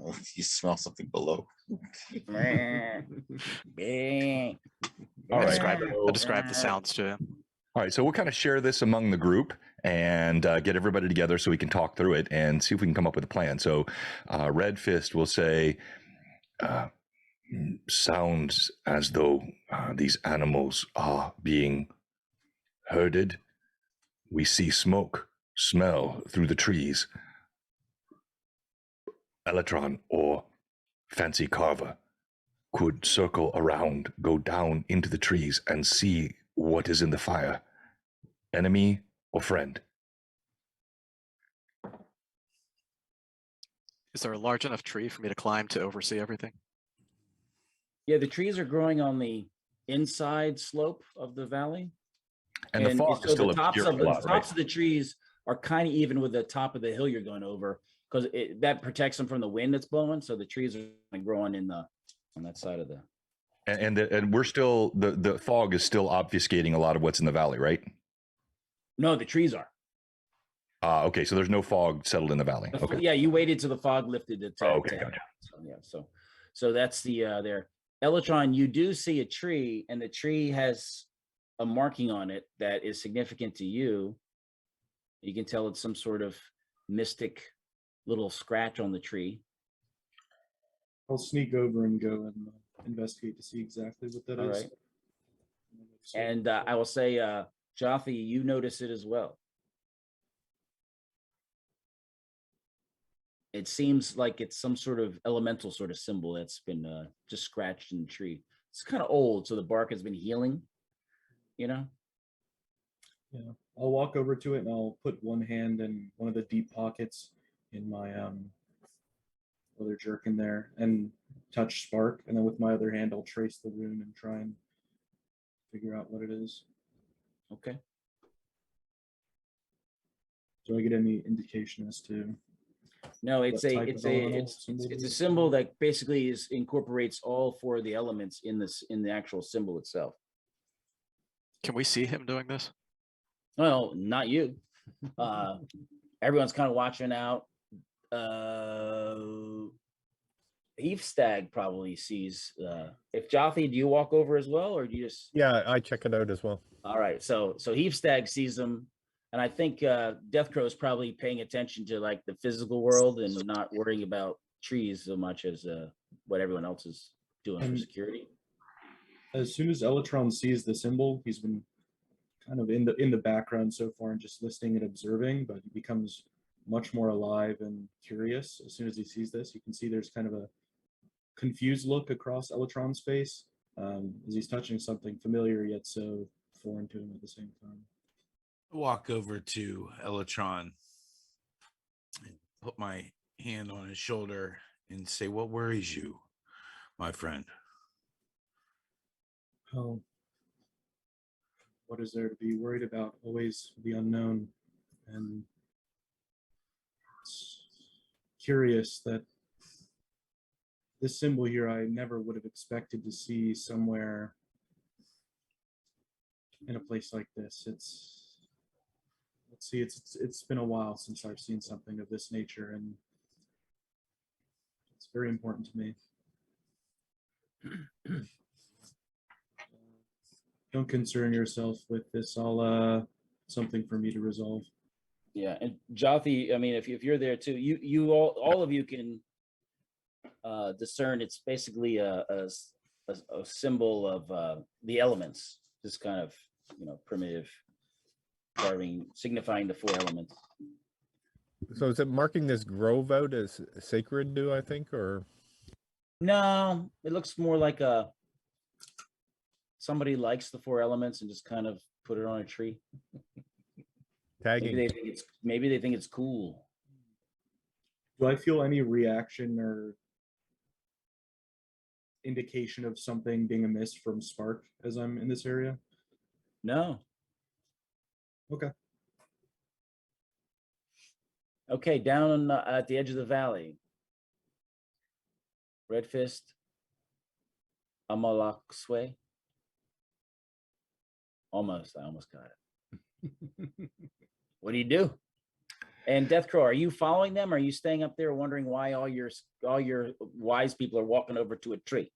Oh, you smell something below. All right. I'll describe the sounds to him. All right, so we'll kind of share this among the group and get everybody together so we can talk through it and see if we can come up with a plan. So Red Fist will say, sounds as though these animals are being herded. We see smoke, smell through the trees. Electron or Fancy Carver could circle around, go down into the trees, and see what is in the fire. Enemy or friend? Is there a large enough tree for me to climb to oversee everything? Yeah, the trees are growing on the inside slope of the valley. And the fog is still obscuring a lot, the tops of the trees are kind of even with the top of the hill you're going over, because that protects them from the wind that's blowing. So the trees are growing on that side of the. And we're still the fog is still obfuscating a lot of what's in the valley, right? No, the trees are. Okay, so there's no fog settled in the valley. Okay. Yeah, you waited till the fog lifted to okay, gotcha. So, yeah, so that's the there. Electron, you do see a tree, and the tree has a marking on it that is significant to you. You can tell it's some sort of mystic little scratch on the tree. I'll sneak over and go and investigate to see exactly what that is. Right. And I will say, Jothy, you notice it as well. It seems like it's some sort of elemental sort of symbol that's been just scratched in the tree. It's kind of old, so the bark has been healing, Yeah. I'll walk over to it and I'll put one hand in one of the deep pockets in my leather jerkin there and touch spark, and then with my other hand I'll trace the rune and try and figure out what it is. Okay. Do I get any indication as to? No, it's a symbol that basically incorporates all four of the elements in the actual symbol itself. Can we see him doing this? Well, not you. Everyone's kind of watching out. Heath Stag probably sees. If Jothy, do you walk over as well, or do you just? Yeah, I check it out as well. All right, so Heath Stag sees them, and I think Death Crow is probably paying attention to like the physical world and not worrying about trees so much as what everyone else is doing for security. As soon as Electron sees the symbol, he's been kind of in the background so far and just listening and observing, but he becomes much more alive and curious as soon as he sees this. You can see there's kind of a confused look across Electron's face as he's touching something familiar yet so foreign to him at the same time. Walk over to Electron and put my hand on his shoulder and say, "What worries you, my friend?" Oh, what is there to be worried about? Always the unknown. And it's curious that this symbol here, I never would have expected to see somewhere in a place like this. Let's see, it's been a while since I've seen something of this nature, and it's very important to me. Don't concern yourself with this. I'll something for me to resolve. Yeah, and Jothi, I mean, if you're there too, you all of you can discern. It's basically a symbol of the elements, just kind of primitive carving signifying the 4 elements. So is it marking this grove out as sacred, do I think, or? No, it looks more like somebody likes the 4 elements and just kind of put it on a tree. Tagging. Maybe they think it's cool. Do I feel any reaction or indication of something being amiss from Spark as I'm in this area? No. Okay. Okay, down at the edge of the valley. Red Fist, Amalakswe. I almost got it. What do you do? And Deathcrow, are you following them? Or are you staying up there wondering why all your wise people are walking over to a tree?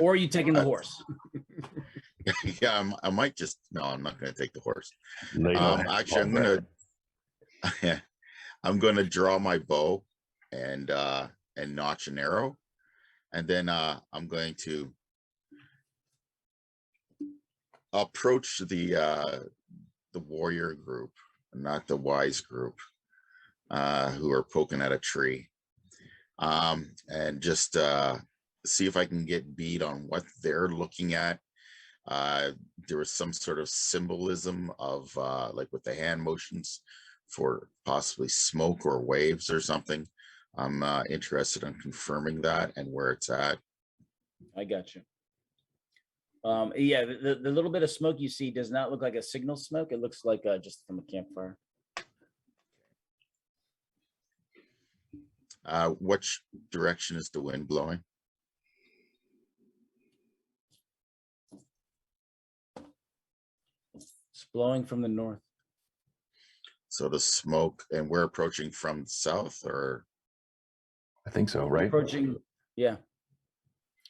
Or are you taking the horse? Yeah, I might just, no, I'm not going to take the horse. Actually, I'm going to draw my bow and notch an arrow, and then I'm going to approach the warrior group, not the wise group, who are poking at a tree, and just see if I can get beat on what they're looking at. There was some sort of symbolism of like with the hand motions for possibly smoke or waves or something. I'm interested in confirming that and where it's at. I got you. Yeah, the little bit of smoke you see does not look like a signal smoke. It looks like just from a campfire. Which direction is the wind blowing? It's blowing from the north. So the smoke, and we're approaching from the south, or? I think so, right? Approaching, yeah.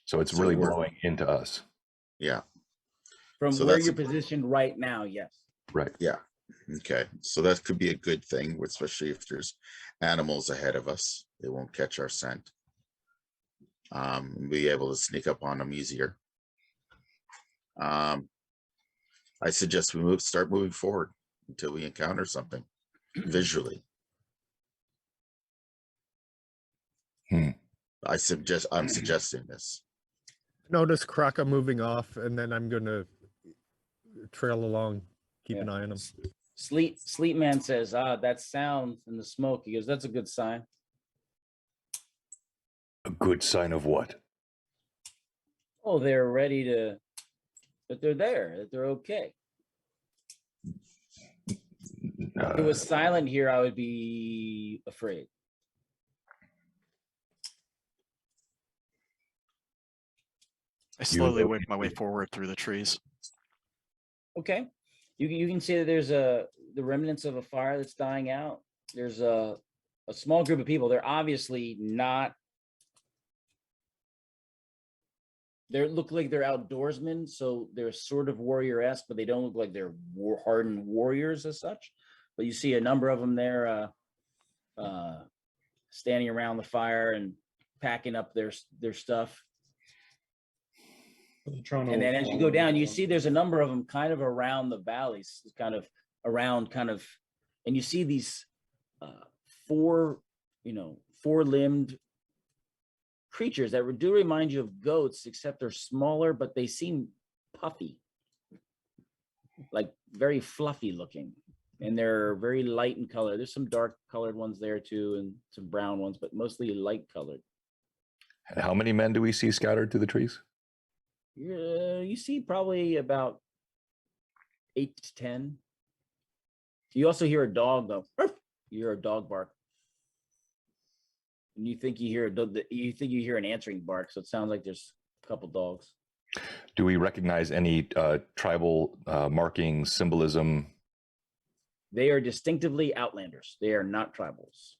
So it's really blowing into us. Yeah. From So where you're positioned right now, yes. Right. Yeah. Okay. So that could be a good thing, especially if there's animals ahead of us. They won't catch our scent. And be able to sneak up on them easier. I suggest we start moving forward until we encounter something visually. I'm suggesting this. Notice Kraka moving off, and then I'm going to trail along, keep an eye on him. Sleep Man says, that sound and the smoke. He goes, that's a good sign. A good sign of what? Oh, they're ready that they're there, that they're okay. If it was silent here, I would be afraid. I slowly work my way forward through the trees. Okay. You can see that there's the remnants of a fire that's dying out. There's a small group of people. They're obviously not. They look like they're outdoorsmen, so they're sort of warrior-esque, but they don't look like they're hardened warriors as such. But you see a number of them there standing around the fire and packing up their stuff. And then as you go down, you see there's a number of them kind of around the valleys, kind of around, and you see these four-limbed creatures that do remind you of goats, except they're smaller, but they seem puffy, like very fluffy looking, and they're very light in color. There's some dark colored ones there too, and some brown ones, but mostly light colored. And how many men do we see scattered through the trees? You see probably about 8 to 10. You also hear a dog though. You hear a dog bark. And you think you hear an answering bark, so it sounds like there's a couple dogs. Do we recognize any tribal markings, symbolism? They are distinctively Outlanders. They are not tribals.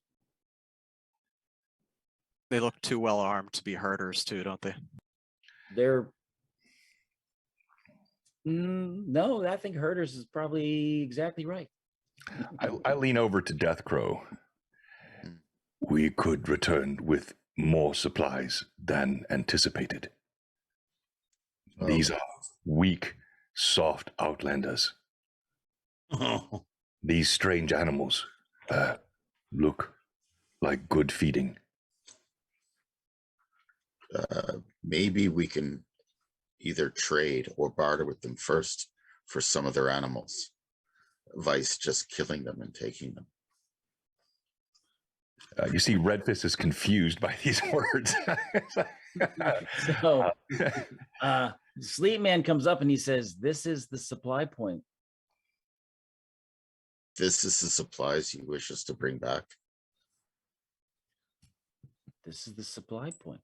They look too well armed to be herders too, don't they? They're no, I think herders is probably exactly right. I lean over to Death Crow. We could return with more supplies than anticipated. These are weak, soft Outlanders. Oh, These strange animals look like good feeding. Maybe we can either trade or barter with them first for some of their animals, vice just killing them and taking them. You see, Redfist is confused by these words. So, Sleep Man comes up and he says, "This is the supply point." This is the supplies you wish us to bring back. This is the supply point.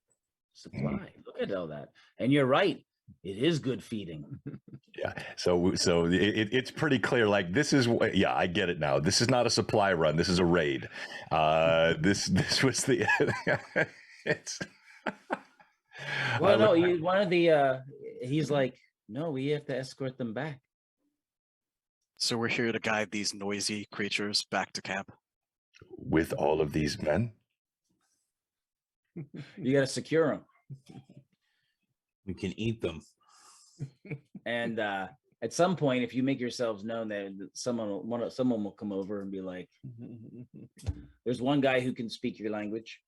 Supply. Look at all that. And you're right. It is good feeding. Yeah. So it's pretty clear. Like this is, yeah, I get it now. This is not a supply run. This is a raid. This was the. It's. Well, no, one of the. He's like, no, we have to escort them back. So we're here to guide these noisy creatures back to camp. With all of these men. You got to secure them. we can eat them. And at some point, if you make yourselves known, that someone will come over and be like, "There's one guy who can speak your language."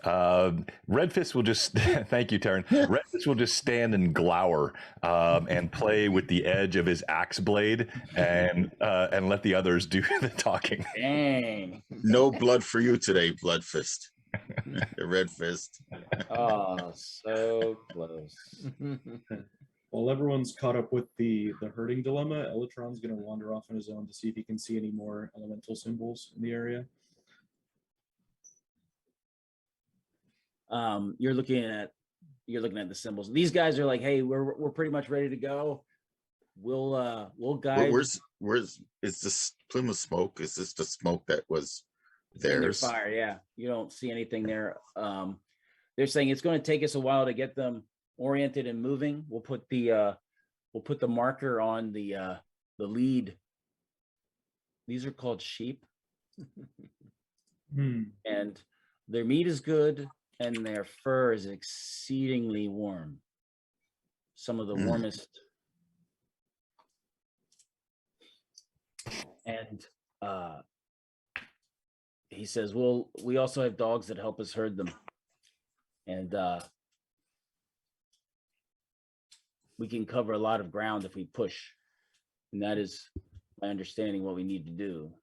Redfist will just thank you, Taryn. Redfist will just stand and glower and play with the edge of his axe blade and let the others do the talking. Dang. No blood for you today, Bloodfist. Red Fist. Oh, so close. While everyone's caught up with the herding dilemma, Elytron's going to wander off on his own to see if he can see any more elemental symbols in the area. You're looking at the symbols. These guys are like, "Hey, we're pretty much ready to go. We'll guide." Where's is this plume of smoke? Is this the smoke that was theirs? Fire, yeah. You don't see anything there. They're saying it's going to take us a while to get them oriented and moving. We'll put the marker on the lead. These are called sheep, and their meat is good. And their fur is exceedingly warm. Some of the warmest. And he says, "Well, we also have dogs that help us herd them. And we can cover a lot of ground if we push. And that is my understanding what we need to do."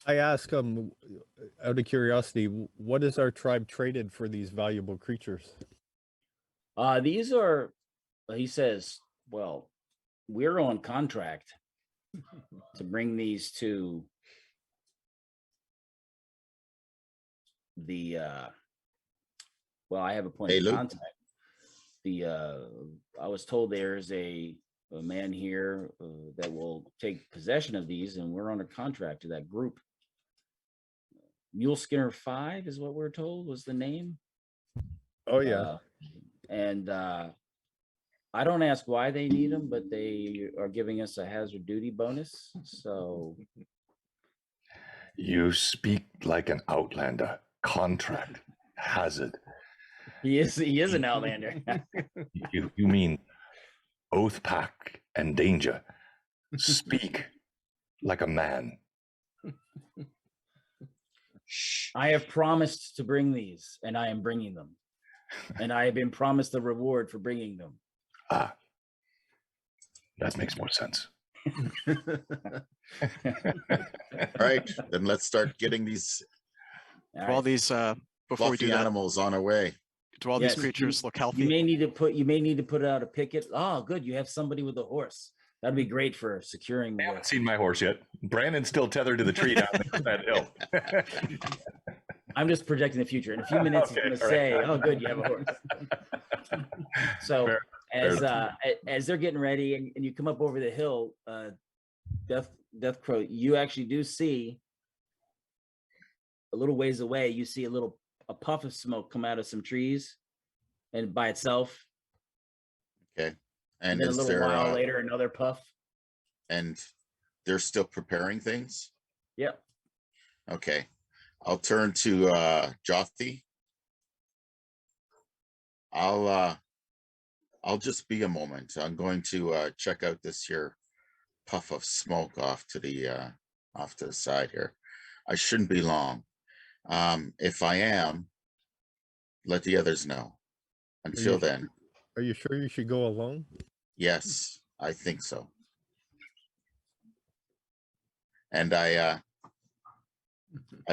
I ask him, out of curiosity, what is our tribe traded for these valuable creatures? These are, he says, well, we're on contract to bring these to the, well, I have a point of contact. I was told there's a man here that will take possession of these, and we're under contract to that group. Mule Skinner 5 is what we're told was the name. Oh yeah. And I don't ask why they need them, but they are giving us a hazard duty bonus. So you speak like an Outlander. Contract, hazard. He is an Outlander. You mean oath pack and danger. Speak like a man. I have promised to bring these, and I am bringing them. And I have been promised the reward for bringing them. Ah, that makes more sense. All right, then let's start getting these All these before we do that, animals on our way. do all these creatures look healthy? You may need to put out a picket. Oh, good. You have somebody with a horse. That'd be great for securing I the. haven't seen my horse yet. Brandon's still tethered to the tree down that hill. I'm just projecting the future. In a few minutes, Okay, he's all going right. to say, "Oh, good, you have a horse." So Fair, as they're getting ready, and you come up over the hill, Death Crow, you actually do see a little ways away. You see a puff of smoke come out of some trees, and by itself. Okay. And And then a is little there while later, another puff. and they're still preparing things? Yep. Okay. I'll turn to Jothi. I'll just be a moment. I'm going to check out this here puff of smoke off to the side here. I shouldn't be long. If I am, let the others know. Until then, Are you sure you should go alone? yes, I think so. And I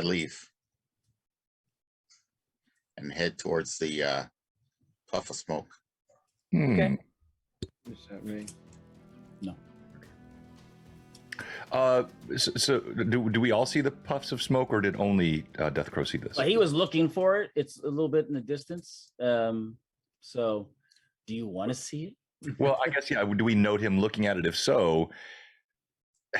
leave and head towards the puff of smoke. Okay. Is that me? No. So do we all see the puffs of smoke, or did only Death Crow see this? Well, he was looking for it. It's a little bit in the distance. So do you want to see it? Well, I guess, yeah. Do we note him looking at it? If so,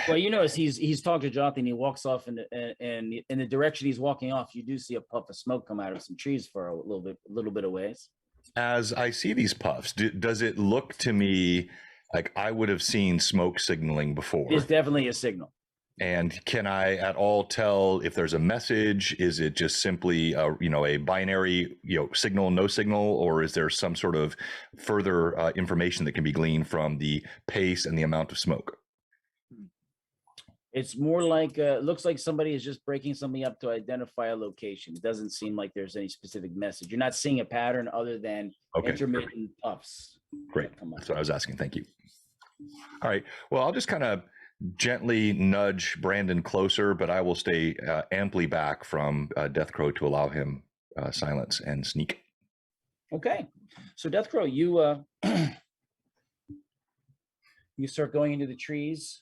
Well, you notice he's talking to Jothi, and he walks off, and in the direction he's walking off, you do see a puff of smoke come out of some trees for a little bit of ways. as I see these puffs, does it look to me like I would have seen smoke signaling before? It's definitely a signal. And can I at all tell if there's a message? Is it just simply a binary signal, no signal, or is there some sort of further information that can be gleaned from the pace and the amount of smoke? It's more like looks like somebody is just breaking something up to identify a location. It doesn't seem like there's any specific message. You're not seeing a pattern other than intermittent puffs. Great. That's what I was asking. Thank you. All right. Well, I'll just kind of gently nudge Brandon closer, but I will stay amply back from Death Crow to allow him silence and sneak. Okay. So Death Crow, you you start going into the trees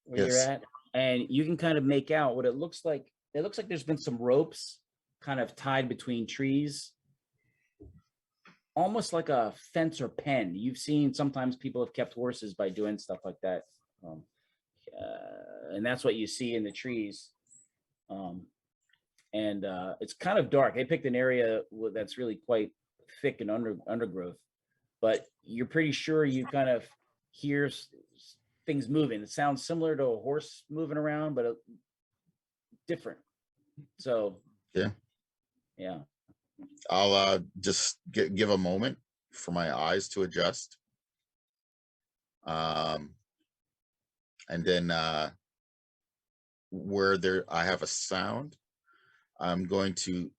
where you're at, and you can kind of make out what it looks like. It looks like there's been some ropes kind of tied between trees, almost like a fence or pen. You've seen sometimes people have kept horses by doing stuff like that. And that's what you see in the trees. It's kind of dark. They picked an area that's really quite thick and undergrowth, but you're pretty sure you kind of hear things moving. It sounds similar to a horse moving around, but different. So yeah. I'll just give a moment for my eyes to adjust. And then where I have a sound, I'm going to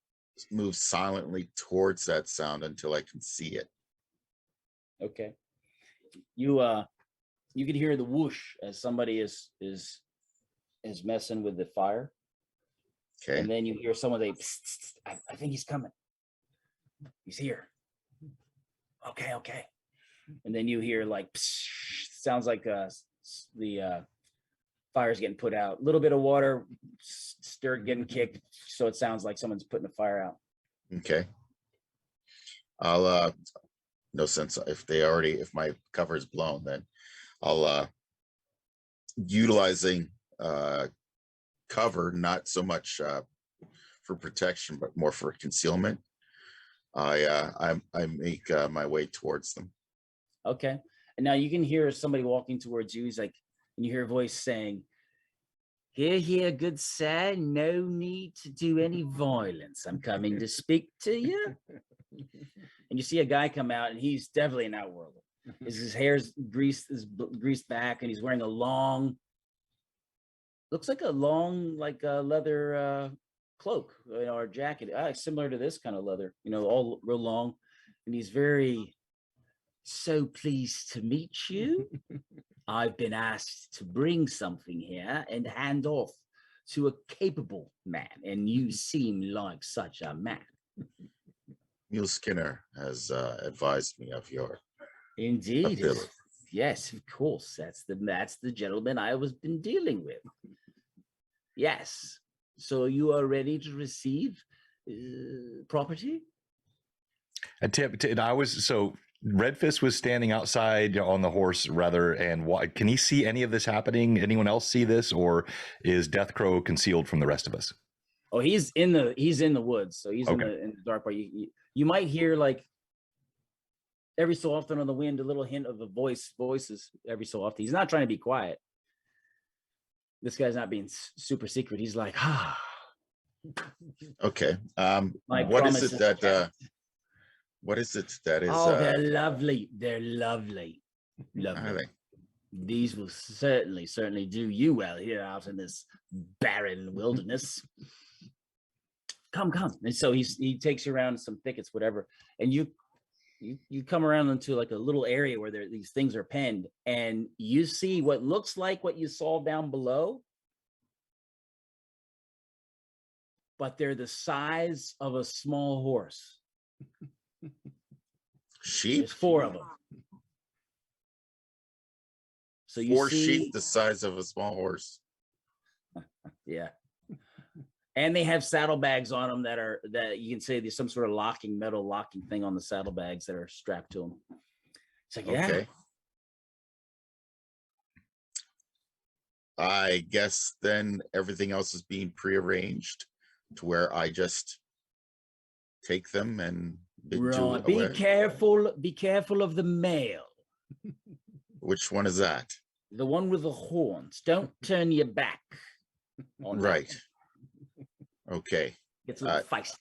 move silently towards that sound until I can see it. Okay. You can hear the whoosh as somebody is messing with the fire. Okay. And then you hear someone say, psst, psst, I think he's coming. He's here. Okay. And then you hear like, psst, sounds like the fire's getting put out. A little bit of water, stir getting kicked. So it sounds like someone's putting the fire out. Okay. I'll no sense if my cover is blown, then I'll utilizing cover, not so much for protection, but more for concealment. I make my way towards them. Okay. And now you can hear somebody walking towards you. He's like, and you hear a voice saying, Here, good sir, no need to do any violence. I'm coming to speak to you. And you see a guy come out, and he's definitely an outworlder. His hair's greased back, and he's wearing a long, looks like a long, like a leather cloak, or jacket, similar to this kind of leather, all real long. And he's so pleased to meet you. I've been asked to bring something here and hand off to a capable man, and you seem like such a man. Neil Skinner has advised me of your Indeed. ability. Yes, of course. That's the gentleman I was been dealing with. Yes. So you are ready to receive property? And I was so Red Fist was standing outside on the horse, rather, and can he see any of this happening? Anyone else see this, or is Death Crow concealed from the rest of us? Oh, he's in the woods, so he's Okay. in the dark part. You might hear like every so often on the wind a little hint of the voices every so often. He's not trying to be quiet. This guy's not being super secret. He's like, Okay. My What is promise it is that kept. what is it that is Oh, they're lovely. They're lovely. are Lovely. they? These will certainly do you well here out in this barren wilderness. Come. And so he takes you around some thickets, whatever, and you come around into like a little area where these things are penned, and you see what looks like what you saw down below, but they're the size of a small horse. Sheep? There's 4 of them. So you 4 see, sheep the size of a small horse. yeah. And they have saddlebags on them that you can say there's some sort of metal locking thing on the saddlebags that are strapped to them. It's like, yeah. Okay. I guess then everything else is being prearranged to where I just take them and bid you Right. Be away. careful of the male. Which one is that? The one with the horns. Don't turn your back on that Right. one. Okay. Gets a little feisty.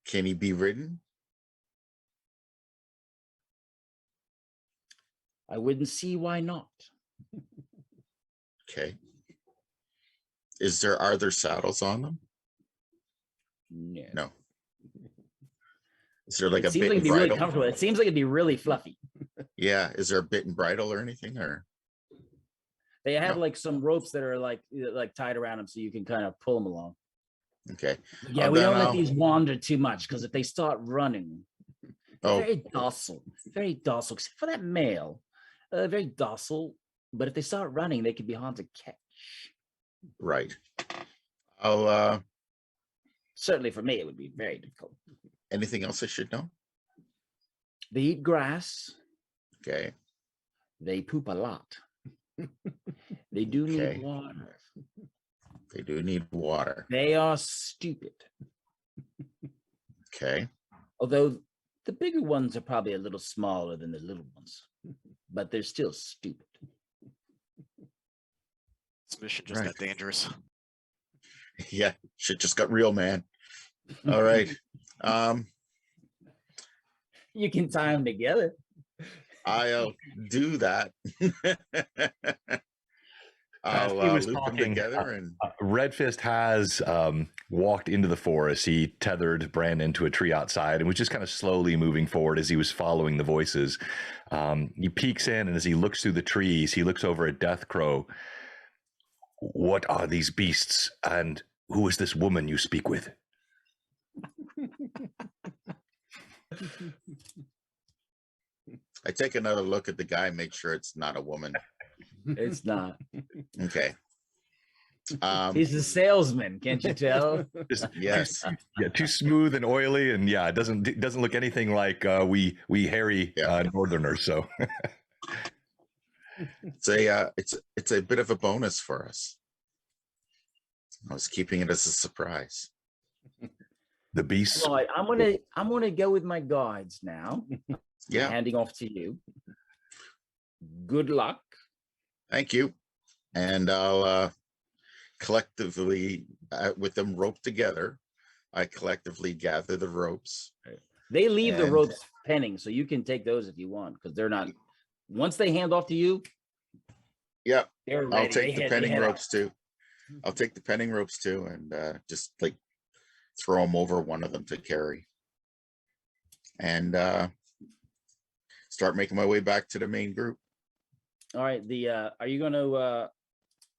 Can he be ridden? I wouldn't see why not. Okay. Are there saddles on them? No. No. Is there like It a seems bit like and it'd be really bridle? comfortable. It seems like it'd be really fluffy. Yeah. Is there a bit and bridle or anything? Or They have No. like some ropes that are like tied around them so you can kind of pull them along. okay. Yeah, we don't let these wander too much because if they start running, they're Oh, very docile, except for that male. Very docile, but if they start running, they can be hard to catch. right. I'll Certainly for me, it would be very difficult. anything else I should know? They eat grass. Okay. They poop a lot. They do Okay. need water. They do need water. They are stupid. Okay. Although the bigger ones are probably a little smaller than the little ones, but they're still stupid. This mission just got dangerous. Yeah, shit just got real, man. All right. You can tie them together. I'll do that. As I'll he was loop them talking, together and Red Fist has walked into the forest. He tethered Brandon to a tree outside and was just kind of slowly moving forward as he was following the voices. He peeks in, and as he looks through the trees, he looks over at Death Crow. What are these beasts, and who is this woman you speak with? I take another look at the guy, make sure it's not a woman. It's not. Okay. He's a salesman, can't you tell? Yes. Too smooth and oily, and it doesn't look anything like we hairy northerners. So it's a bit of a bonus for us. I was keeping it as a surprise. The beasts. Right, I'm gonna go with my guides now. Yeah. Handing off to you. Good luck. Thank you. And I'll collectively, with them roped together, I collectively gather the ropes. They leave the ropes penning, so you can take those if you want, because they're not. Once they hand off to you, yeah, they're ready. I'll take the penning ropes off. too. I'll take the penning ropes too, and just like throw them over one of them to carry, and start making my way back to the main group. All right. Are you going to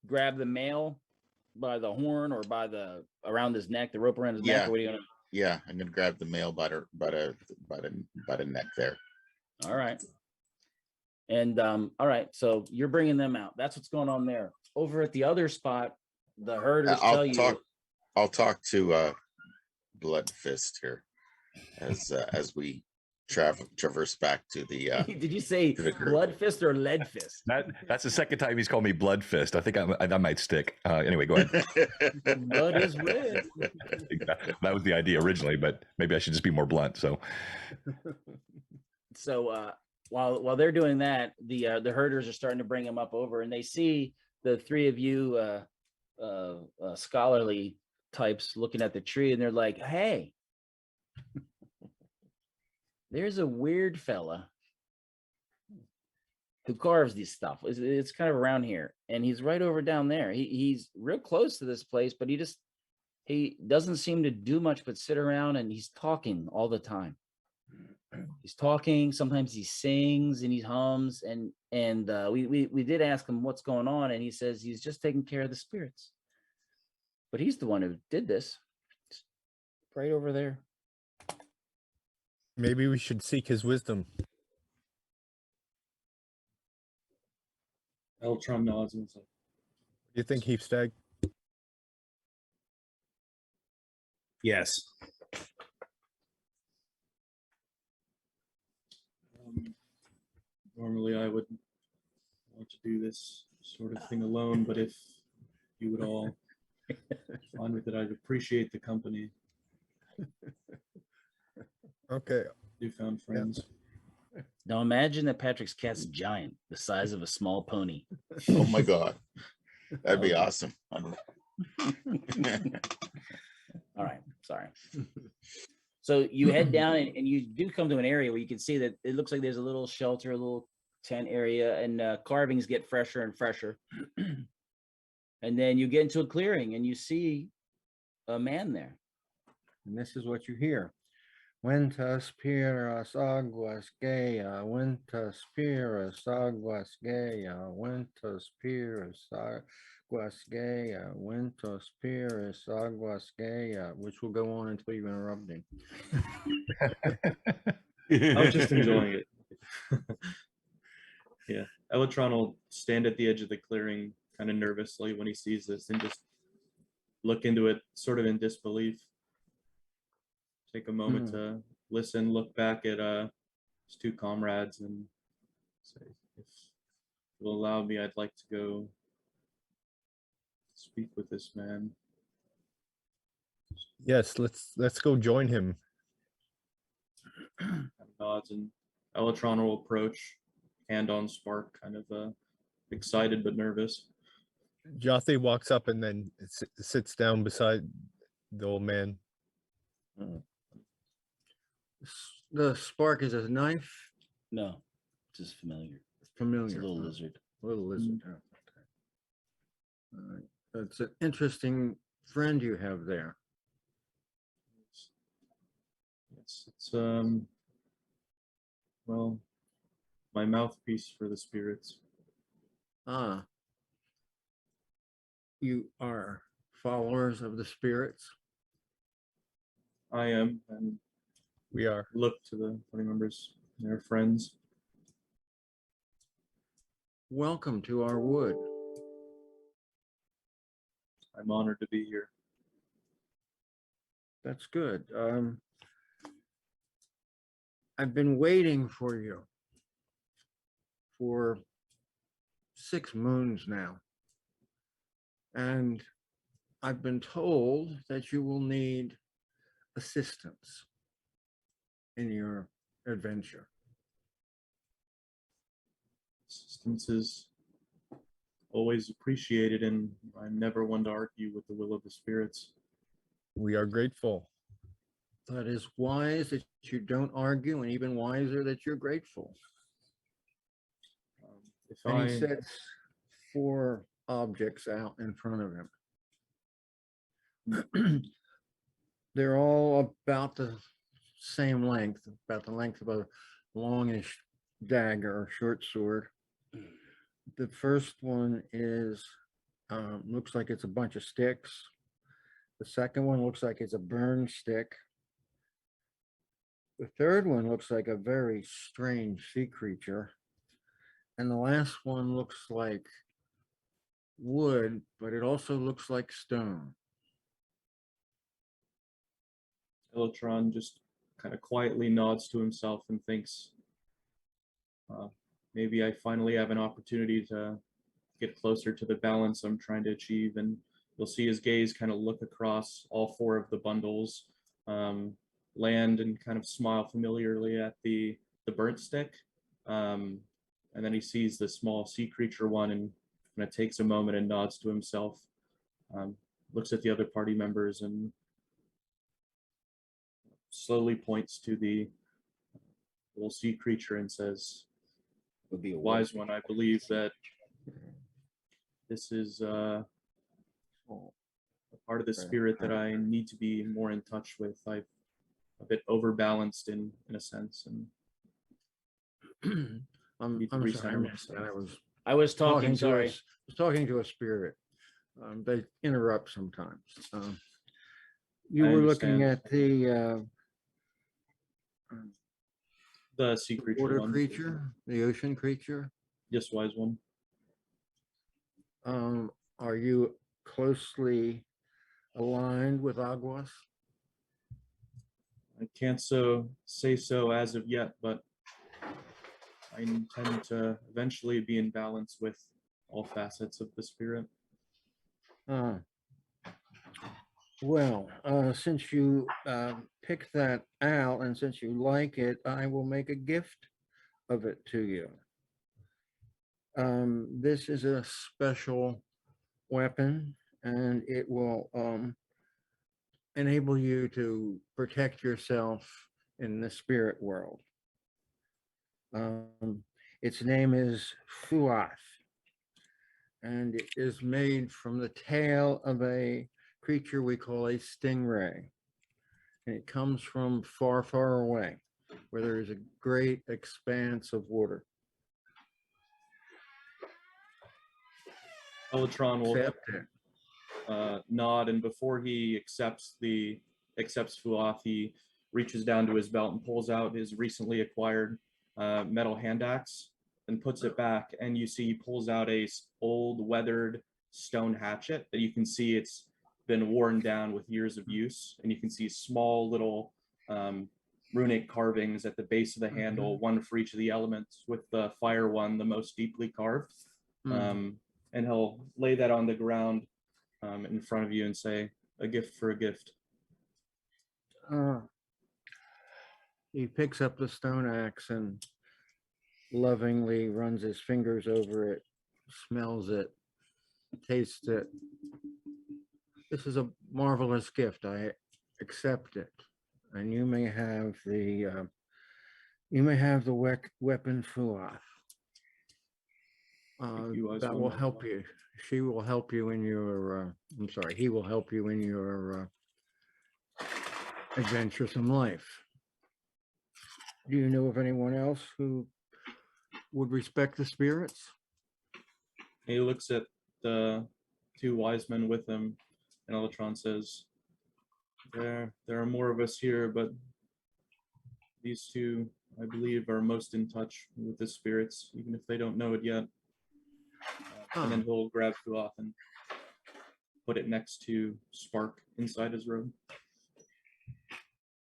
grab the male by the horn or around his neck, the rope around his neck? Or what are you gonna? Yeah, I'm gonna grab the male by the neck there. All right. And all right, so you're bringing them out. That's what's going on there. Over at the other spot, the herders tell you. I'll talk to Blood Fist here as we traverse back to the. Did you say blood fist or lead fist? That's the second time he's called me Blood Fist. I think that might stick. Anyway, go ahead. Blood is red. That was the idea originally, but maybe I should just be more blunt. So while they're doing that, the herders are starting to bring him up over, and they see the three of you scholarly types looking at the tree, and they're like, "Hey, there's a weird fella who carves this stuff. It's kind of around here, and he's right over down there. He's real close to this place, but he doesn't seem to do much but sit around, and he's talking all the time. He's talking. Sometimes he sings and he hums, and we did ask him what's going on, and he says he's just taking care of the spirits. But he's the one who did this. It's right over there. Maybe we should seek his wisdom. Eltron nods and says, Do you think, Heapstag? yes. Normally I would want to do this sort of thing alone, but if you would all find with it, I'd appreciate the company. Okay. Newfound friends. Yeah. Now imagine that Patrick's cat's giant, the size of a small pony. Oh my God. That'd be awesome. All right, sorry. So you head down and you do come to an area where you can see that it looks like there's a little shelter, a little tent area, and carvings get fresher and fresher. And then you get into a clearing and you see a man there. And this is what you hear. Ventas piras aguas gea, ventas piras aguas gea, ventas piras aguas gea, ventas piras aguas gea, which will go on until you interrupt me. I'm just enjoying it. Yeah, Elatron will stand at the edge of the clearing kind of nervously when he sees this and just look into it sort of in disbelief. Take a moment to listen, look back at his two comrades and say, if you'll allow me, I'd like to go speak with this man. Yes, let's go join him. Nods, and Elatron will approach, hand on spark, kind of excited but nervous. Jothy walks up and then sits down beside the old man. The spark is a knife. No, just familiar. Familiar. It's a little lizard. Little lizard. Oh, okay. All right. That's an interesting friend you have there. It's well, my mouthpiece for the spirits. Ah. You are followers of the spirits? I am, and we are. Look to the party members, their friends. Welcome to our wood. I'm honored to be here. That's good. I've been waiting for you for 6 moons now. And I've been told that you will need assistance in your adventure. Assistance is always appreciated, and I'm never one to argue with the will of the spirits. We are grateful. That is wise that you don't argue, and even wiser that you're grateful. And he sets 4 objects out in front of him. They're all about the same length, about the length of a longish dagger or short sword. The first one is looks like it's a bunch of sticks. The second one looks like it's a burned stick. The third one looks like a very strange sea creature. And the last one looks like wood, but it also looks like stone. Elotron just kind of quietly nods to himself and thinks, maybe I finally have an opportunity to get closer to the balance I'm trying to achieve. And you'll see his gaze kind of look across all four of the bundles, land and kind of smile familiarly at the burnt stick. And then he sees the small sea creature one and kind of takes a moment and nods to himself, looks at the other party members and slowly points to the little sea creature and says, Would be a wise one, I believe that this is a part of the spirit that I need to be more in touch with. I'm a bit overbalanced in a sense, and I'm need to sorry, I recenter missed that. myself. I was talking to a spirit. They interrupt sometimes. You I were looking understand. at The sea creature water one. creature, the ocean creature. Yes, wise one. Are you closely aligned with Aguas? I can't say so as of yet, but I intend to eventually be in balance with all facets of the spirit. Well, since you picked that out and since you like it, I will make a gift of it to you. This is a special weapon and it will enable you to protect yourself in the spirit world. Its name is Fuath, and it is made from the tail of a creature we call a stingray. And it comes from far, far away, where there is a great expanse of water. Elotron will Accept it. nod, and before he accepts Fuath, he reaches down to his belt and pulls out his recently acquired metal hand axe and puts it back. And you see he pulls out a old weathered stone hatchet that you can see it's been worn down with years of use, and you can see small little runic carvings at the base of the handle, one for each of the elements, with the fire one the most deeply carved. And he'll lay that on the ground in front of you and say, a gift for a gift. He picks up the stone axe and lovingly runs his fingers over it, smells it, tastes it. This is a marvelous gift. I accept it, and you may have the weapon Fuath. That will help you. She will help you in your. I'm sorry. He will help you in your adventuresome life. Do you know of anyone else who would respect the spirits? He looks at the two wise men with him, and Elotron says, there are more of us here, but these two, I believe, are most in touch with the spirits, even if they don't know it yet. And then he'll grab Fuath and put it next to Spark inside his robe.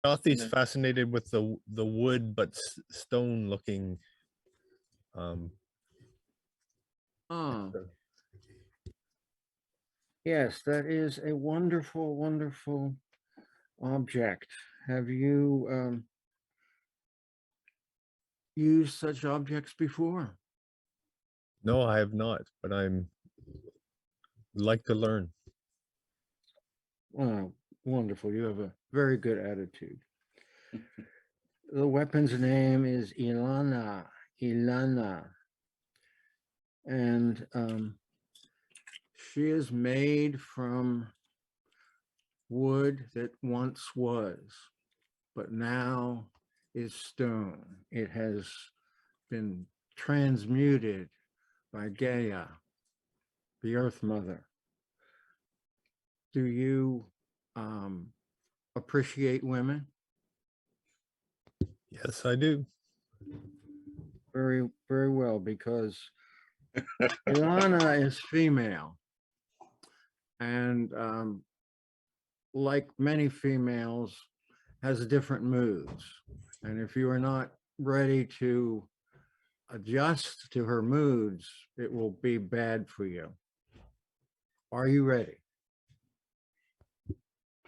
Dorothy's fascinated with the wood but stone looking. Yes, that is a wonderful, wonderful object. Have you used such objects before? No, I have not, but I'm like to learn. Oh, wonderful. You have a very good attitude. The weapon's name is Ilana. And she is made from wood that once was, but now is stone. It has been transmuted by Gaia, the Earth Mother. Do you appreciate women? Yes, I do. very, very well, because Ilana is female. And like many females, has different moods. And if you are not ready to adjust to her moods, it will be bad for you. Are you ready?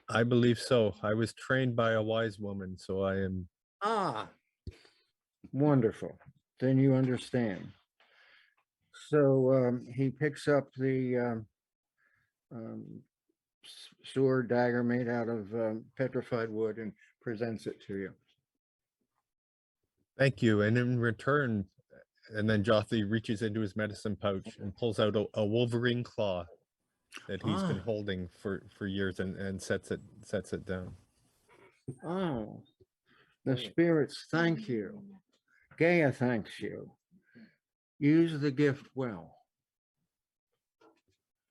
I believe so. I was trained by a wise woman, so I am. Ah, wonderful. Then you understand. So he picks up the sword dagger made out of petrified wood and presents it to you. Thank you. And in return, and then Jothi reaches into his medicine pouch and pulls out a wolverine claw that he's been holding for years, and sets it down. Oh, the spirits thank you. Gaia thanks you. Use the gift well.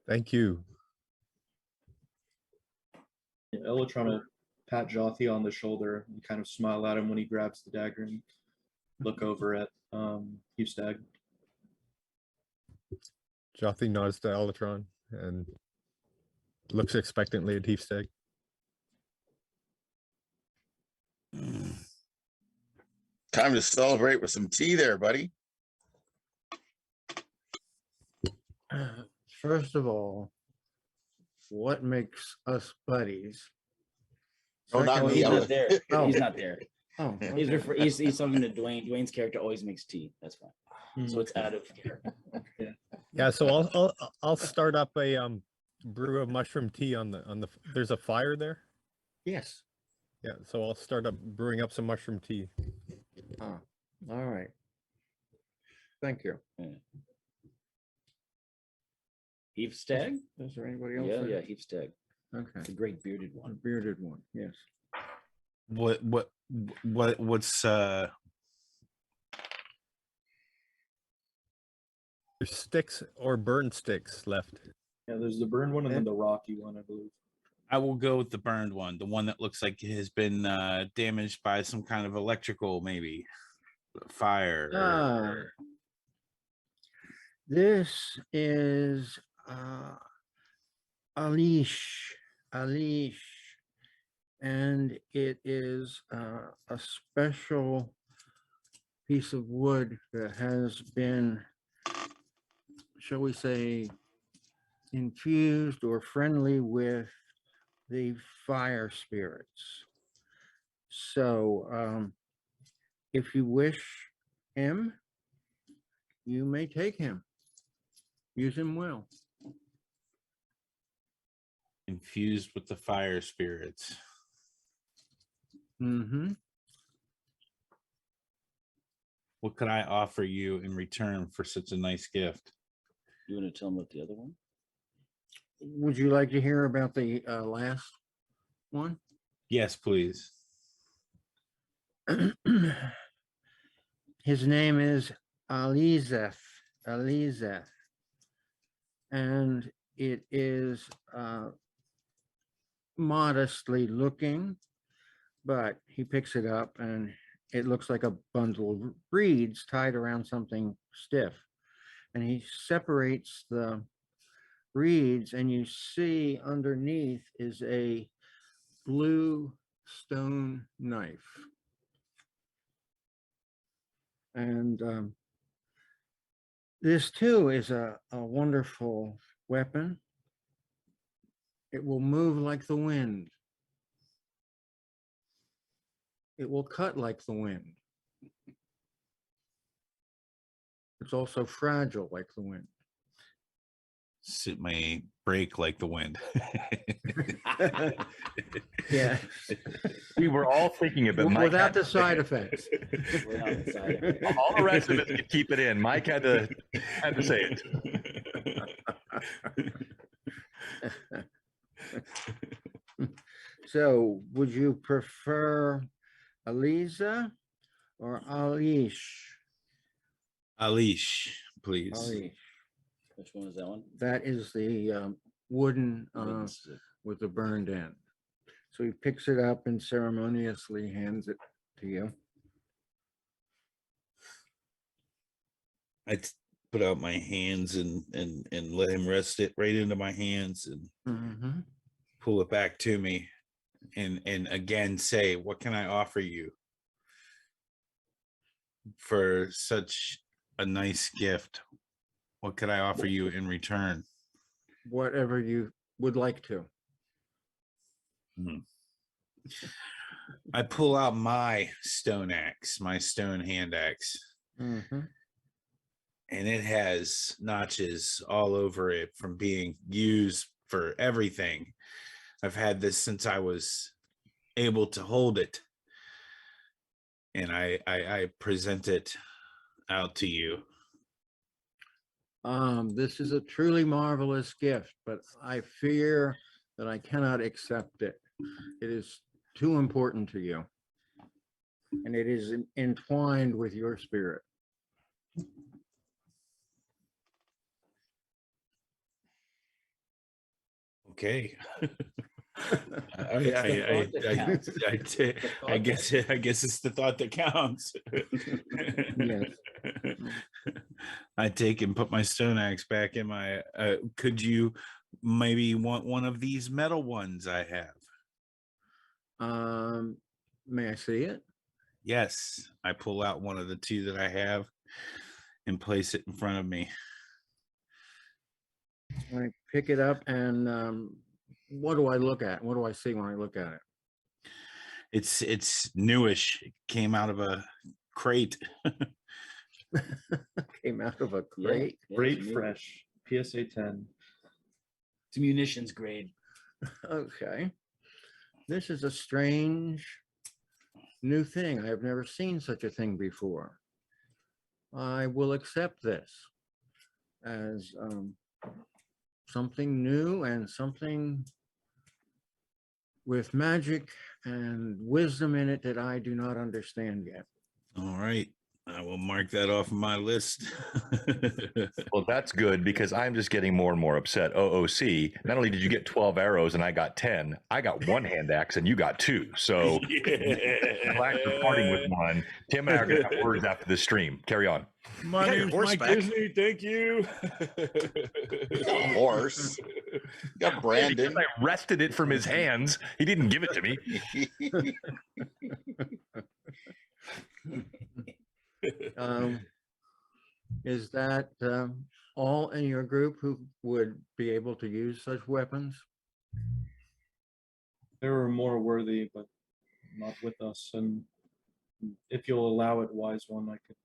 Thank you. Elytron will pat Jothi on the shoulder and kind of smile at him when he grabs the dagger and look over at Hugstag. Jothi nods to Elytron and looks expectantly at Heefstag. Time to celebrate with some tea there, buddy. First of all, what makes us buddies? Oh, not Oh, me. he's I not was- there. Oh. He's not there. Oh, He's okay. he's talking to Dwayne. Dwayne's character always makes tea. That's fine. So it's out of character. Yeah, so I'll start up a brew of mushroom tea on the. There's a fire there. Yes. Yeah, so I'll start up brewing up some mushroom tea. Ah, all right. Thank you. Heefstag? Is there anybody else? Yeah, there? yeah, Heefstag. Okay. The great bearded A one. bearded one. Yes. What's There's sticks or burned sticks left. Yeah, there's the burned one and then the rocky one, I believe. I will go with the burned one, the one that looks like it has been damaged by some kind of electrical, maybe fire. Ah, this is Alish, and it is a special piece of wood that has been, shall we say, infused or friendly with the fire spirits. So if you wish him, you may take him. Use him well. Infused with the fire spirits. Mm-hmm. What could I offer you in return for such a nice gift? You want to tell him about the other one? Would you like to hear about the last one? Yes, please. His name is Alizeth. And it is modestly looking, but he picks it up and it looks like a bundle of reeds tied around something stiff. And he separates the reeds, and you see underneath is a blue stone knife. And this too is a wonderful weapon. It will move like the wind. It will cut like the wind. It's also fragile like the wind. It may break like the wind. Yeah. We were all thinking of it. Mike Without had the to say side it. effects. Without the side effects. All the rest of us could keep it in. Mike had to say it. So would you prefer Aliza or Alish? Alish, please. Alish. Which one is that one? That is the wooden Wooden stick. with the burned end. So he picks it up and ceremoniously hands it to you. put out my hands and let him rest it right into my hands and Mhm. pull it back to me, and again say, "What can I offer you for such a nice gift? What could I offer you in return?" Whatever you would like to. I pull out my stone axe, my stone hand axe, Mhm. and it has notches all over it from being used for everything. I've had this since I was able to hold it, and I present it out to you. This is a truly marvelous gift, but I fear that I cannot accept it. It is too important to you, and it is entwined with your spirit. Okay. I guess it's the thought that counts. Yes. I take and put my stone axe back in my. Could you maybe want one of these metal ones I have? May I see it? Yes, I pull out one of the two that I have and place it in front of me. I pick it up, and what do I look at? What do I see when I look at it? It's newish. It came out of a crate. Came out of a Yeah, crate. yeah, Great it's new. fresh. PSA 10. It's munitions grade. Okay. This is a strange new thing. I have never seen such a thing before. I will accept this as something new and something with magic and wisdom in it that I do not understand yet. All right. I will mark that off my list. Well, that's good because I'm just getting more and more upset. OOC, not only did you get 12 arrows and I got 10, I got one hand axe and you got two. So glad you're parting with one. Tim and I are going to have words after this stream. Carry on. My got your name's horse Mike back. Disney. Thank you. You got a horse. You got Brandon. Because I wrested it from his hands. He didn't give it to me. Is that all in your group who would be able to use such weapons? There are more worthy, but not with us. And if you'll allow it, wise one, I could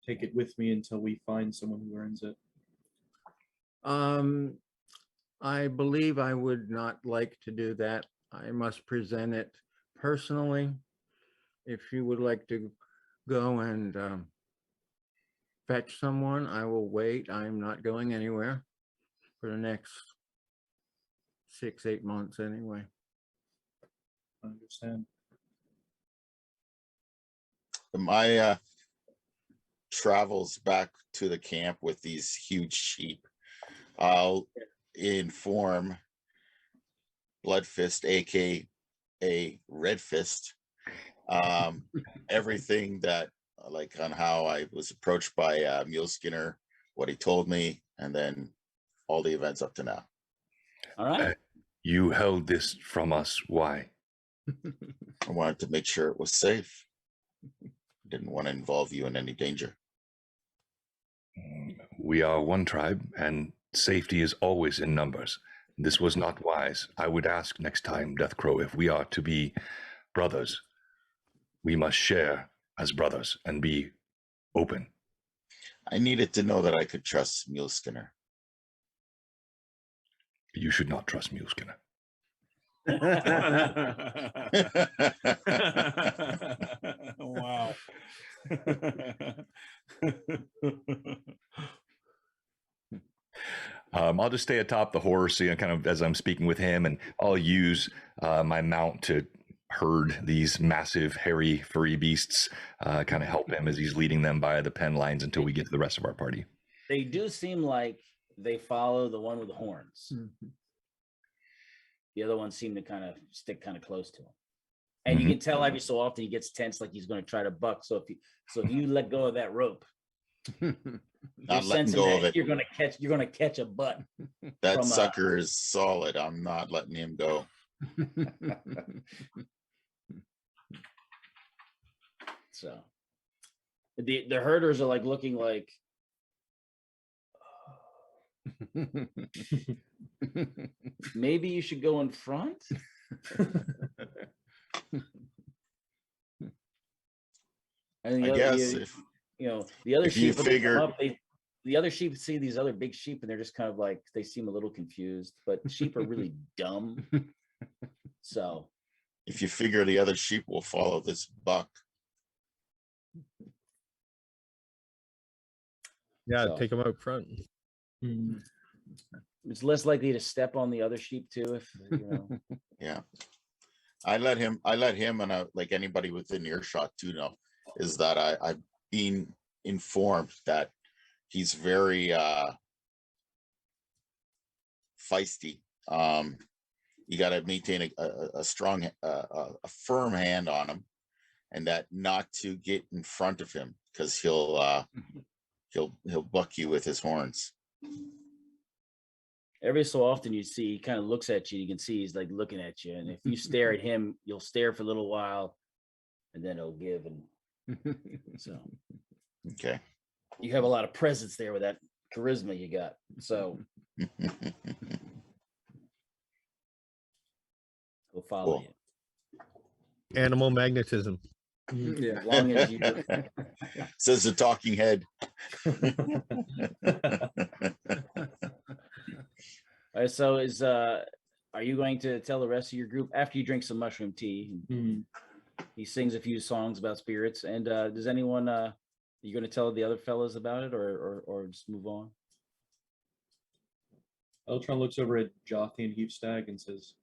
take it with me until we find someone who earns it. I believe I would not like to do that. I must present it personally. If you would like to go and fetch someone, I will wait. I'm not going anywhere for the next 6-8 months anyway. I understand. My travels back to the camp with these huge sheep, I'll inform Bloodfist, aka Red Fist, everything that like on how I was approached by Mule Skinner, what he told me, and then all the events up to now. All right. You held this from us. Why? I wanted to make sure it was safe. Didn't want to involve you in any danger. We are one tribe, and safety is always in numbers. This was not wise. I would ask next time, Deathcrow, if we are to be brothers, we must share as brothers and be open. I needed to know that I could trust Mule Skinner. You should not trust Mule Skinner. Wow. I'll just stay atop the horse, you know, kind of as I'm speaking with him, and I'll use my mount to herd these massive, hairy, furry beasts, kind of help him as he's leading them by the pen lines until we get to the rest of our party. They do seem like they follow the one with the horns. The other ones seem to kind of stick kind of close to him. And you can tell every so often he gets tense, like he's going to try to buck. So if you let go of that rope, Not letting sensing go of that it. you're gonna catch a butt. That from, sucker is solid. I'm not letting him go. So the herders are like looking like maybe you should go in front. And I guess the other if you sheep when they come figure- up, the other sheep see these other big sheep and they're just kind of like they seem a little confused, but sheep are really dumb. So if you figure the other sheep will follow this buck, Yeah, So- take them out front. it's less likely to step on the other sheep too if yeah. I let him and like anybody within earshot too know is that I've been informed that he's very feisty. You got to maintain a strong, a firm hand on him, and that not to get in front of him because he'll buck you with his horns. every so often you see he kind of looks at you, you can see he's like looking at you, and if you stare at him you'll stare for a little while and then he'll give, and so Okay. you have a lot of presence there with that charisma you got, so he'll follow Cool. you Animal magnetism. Yeah. as long as you Says the talking head. All right, so are you going to tell the rest of your group after you drink some mushroom tea? He sings a few songs about spirits, and does anyone you going to tell the other fellas about it, or just move on? Eltron looks over at Jothi and Heapstag and says,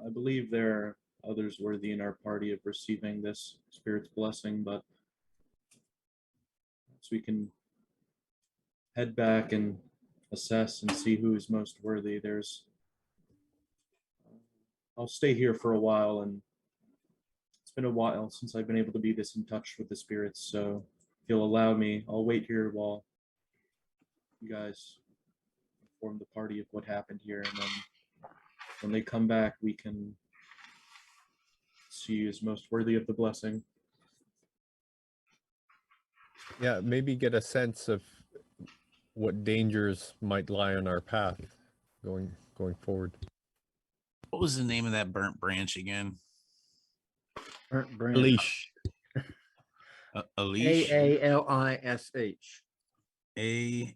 I believe there are others worthy in our party of receiving this spirit's blessing, but so we can head back and assess and see who is most worthy. I'll stay here for a while, and it's been a while since I've been able to be this in touch with the spirits, so if you'll allow me, I'll wait here while you guys inform the party of what happened here, and then when they come back, we can see who is most worthy of the blessing. Yeah, maybe get a sense of what dangers might lie on our path going forward. What was the name of that burnt branch again? Burnt branch. Leash. A leash. AALISH. A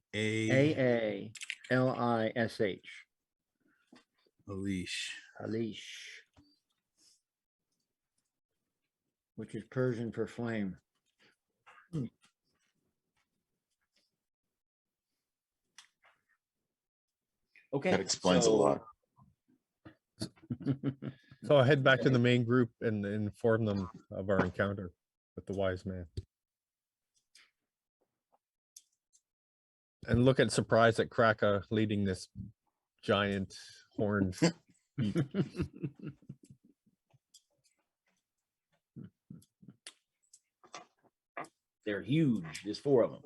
AALISH. a leash. A leash. Which is Persian for flame. Okay, That explains a lot. So I'll head back to the main group and inform them of our encounter with the wise man. And look at surprise at Kraka leading this giant horned sheep. They're huge. There's 4 of them.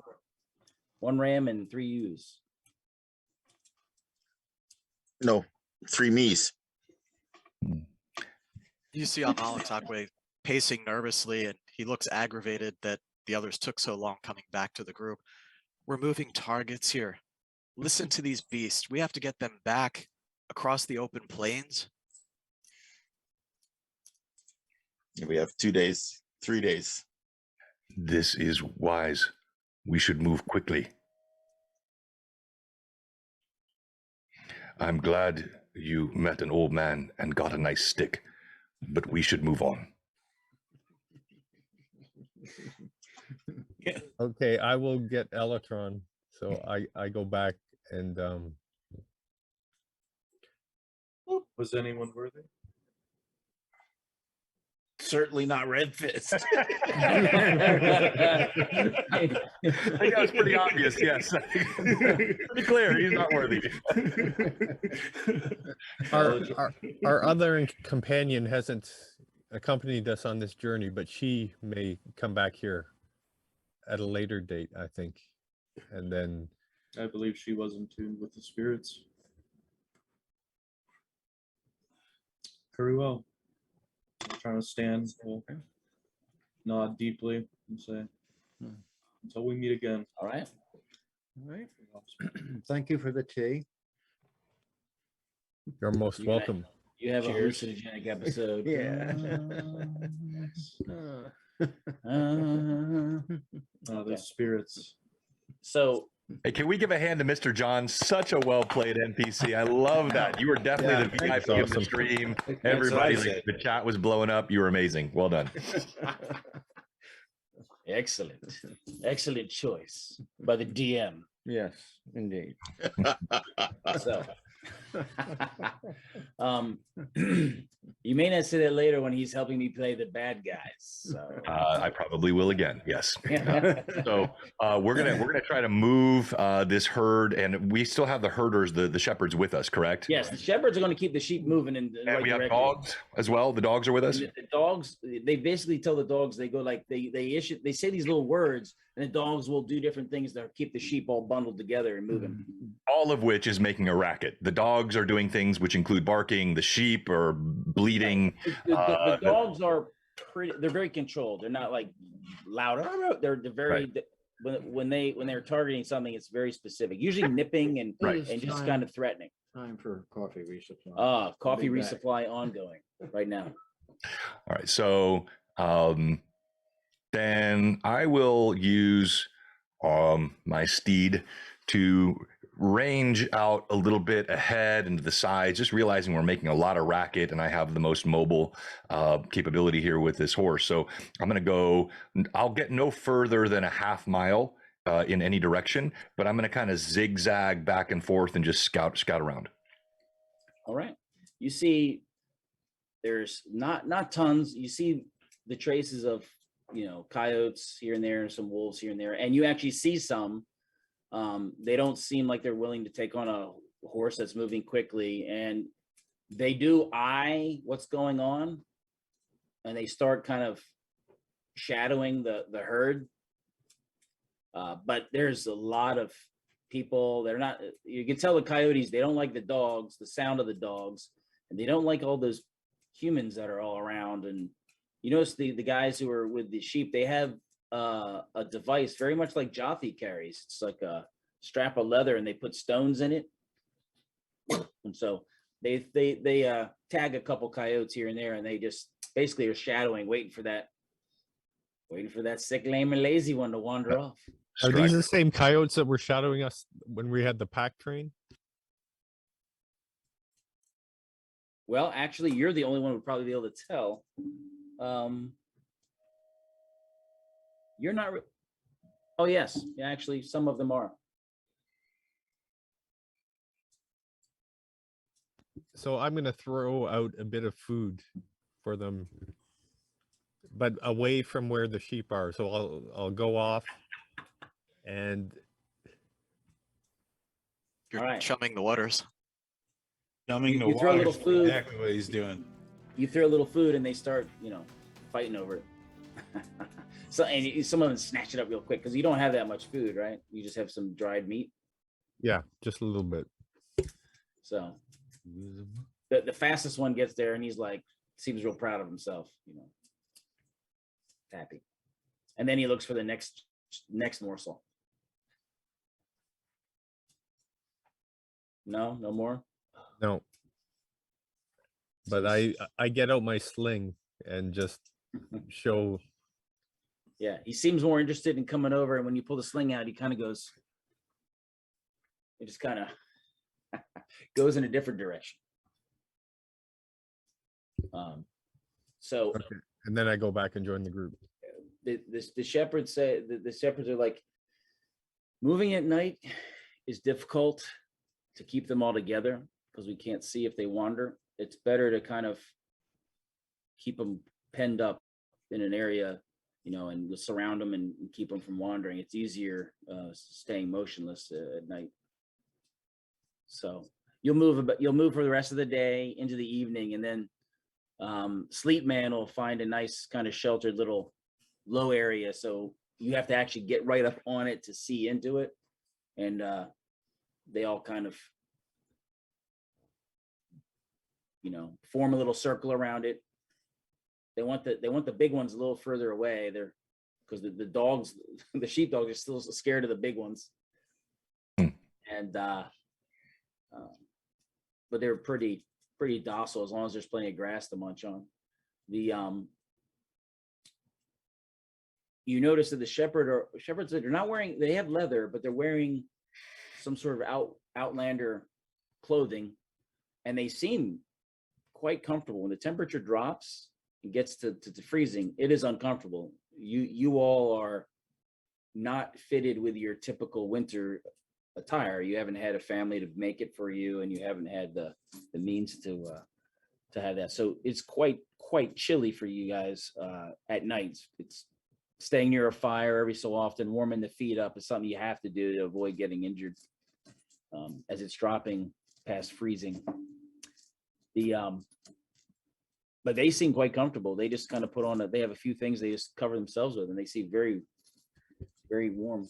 1 ram and 3 ewes. No, 3 me's. You see Amal Takwe pacing nervously, and he looks aggravated that the others took so long coming back to the group. We're moving targets here. Listen to these beasts. We have to get them back across the open plains. We have 2 days, 3 days. This is wise. We should move quickly. I'm glad you met an old man and got a nice stick, but we should move on. Okay, I will get Elatron. So I go back and Was anyone worthy? Certainly not Red Fist. I think that's pretty obvious, yes. Pretty clear, he's not worthy. our other companion hasn't accompanied us on this journey, but she may come back here. at a later date, I think. And then I believe she was in tune with the spirits. Very well. I'm trying to stand, we'll nod deeply and say, until we meet again. All right. All right. Thank you for the tea. you're most You got- welcome. You have Cheers. a hallucinogenic episode. Yeah. Those Okay. spirits. So Hey, can we give a hand to Mr. John? Such a well-played NPC. I love that. You were definitely the that's VIP of the awesome. stream. what Everybody, I like, said. the chat was blowing up. You were amazing. Well done. excellent choice by the DM. Yes, indeed. So, you may not say that later when he's helping me play the bad guys. So, I probably will again. Yes. So we're gonna try to move this herd, and we still have the herders, the shepherds, with us, correct? yes, the shepherds are going to keep the sheep moving in the And right we have direction. dogs as well. The dogs are with us. And the dogs, they basically tell the dogs, they go like they say these little words, and the dogs will do different things to keep the sheep all bundled together and moving. All of which is making a racket. The dogs are doing things which include barking. The sheep are bleeding. The dogs are they're very controlled. They're not like loud. They're very when they're targeting something, it's very specific. Usually nipping and Right. and just kind of threatening. Time for coffee resupply. Coffee Be back. resupply ongoing right now. All right. So then I will use my steed to range out a little bit ahead and to the sides, just realizing we're making a lot of racket and I have the most mobile capability here with this horse. So I'm going to go, I'll get no further than a half mile in any direction, but I'm going to kind of zigzag back and forth and just scout around. All right. You see, there's not tons. You see the traces of, coyotes here and there, some wolves here and there, and you actually see some. They don't seem like they're willing to take on a horse that's moving quickly, and they do eye what's going on, and they start kind of shadowing the herd. But there's a lot of people. They're not. You can tell the coyotes, they don't like the dogs, the sound of the dogs, and they don't like all those humans that are all around. And you notice the guys who are with the sheep, they have a device very much like Jothi carries. It's like a strap of leather, and they put stones in it. And so they tag a couple coyotes here and there, and they just basically are shadowing, waiting for that sick, lame, and lazy one to wander off. Are these the same coyotes that were shadowing us when we had the pack train? Well, actually, you're the only one who would probably be able to tell. You're not. Oh yes, yeah. Actually, some of them are. So I'm going to throw out a bit of food for them, but away from where the sheep are. So I'll go off and You're All right. chumming the waters. Dumbing the You throw a water little is food. exactly what he's doing. You throw a little food, and they start, fighting over it. So, and some of them snatch it up real quick because you don't have that much food, right? You just have some dried meat. yeah, just a little bit. So the fastest one gets there, and he's like, seems real proud of himself, happy. And then he looks for the next morsel. No more. No. But I get out my sling and just show. Yeah, he seems more interested in coming over, and when you pull the sling out, he kind of goes. It just kind of goes in a different direction. So Okay. And then I go back and join the group. the shepherds say the shepherds are like, moving at night is difficult to keep them all together because we can't see if they wander. It's better to kind of keep them penned up in an area, and we'll surround them and keep them from wandering. It's easier staying motionless at night. So you'll move for the rest of the day into the evening, and then Sleep Man will find a nice kind of sheltered little low area. So you have to actually get right up on it to see into it, and they all kind of, form a little circle around it. They want the big ones a little further away. They're because the dogs, the sheepdogs are still scared of the big ones, and but they're pretty docile as long as there's plenty of grass to munch on. You notice that the shepherds they're not wearing, they have leather, but they're wearing some sort of outlander clothing, and they seem quite comfortable. When the temperature drops and gets to freezing, it is uncomfortable. You all are not fitted with your typical winter attire. You haven't had a family to make it for you, and you haven't had the means to have that. So it's quite chilly for you guys at night. It's staying near a fire every so often, warming the feet up is something you have to do to avoid getting injured as it's dropping past freezing. But they seem quite comfortable. They just kind of put on they have a few things they just cover themselves with, and they seem very, very warm.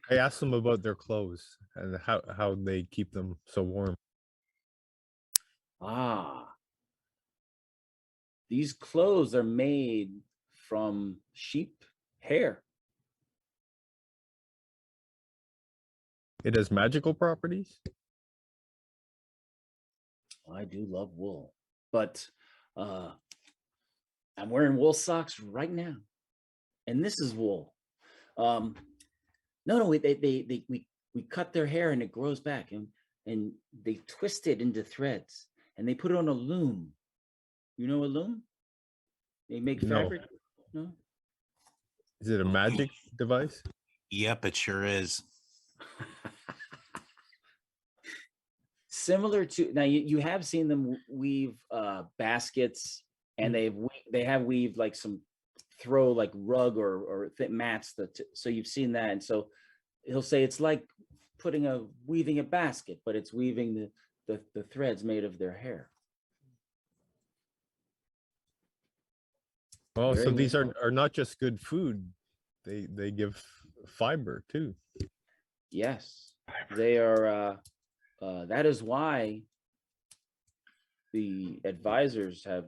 I asked them about their clothes and how they keep them so warm. These clothes are made from sheep hair. It has magical properties? I do love wool, but I'm wearing wool socks right now, and this is wool. No, we cut their hair and it grows back, and they twist it into threads, and they put it on a loom. You know a loom? They make fabric. No. Is it a magic device? Yep, it sure is. Similar to now, you have seen them weave baskets, and they have weaved like some throw like rug or mats so you've seen that. And so he'll say it's like weaving a basket, but it's weaving the threads made of their hair. Oh, so these are not just good food, they give fiber too. Yes, they are. That is why the advisors have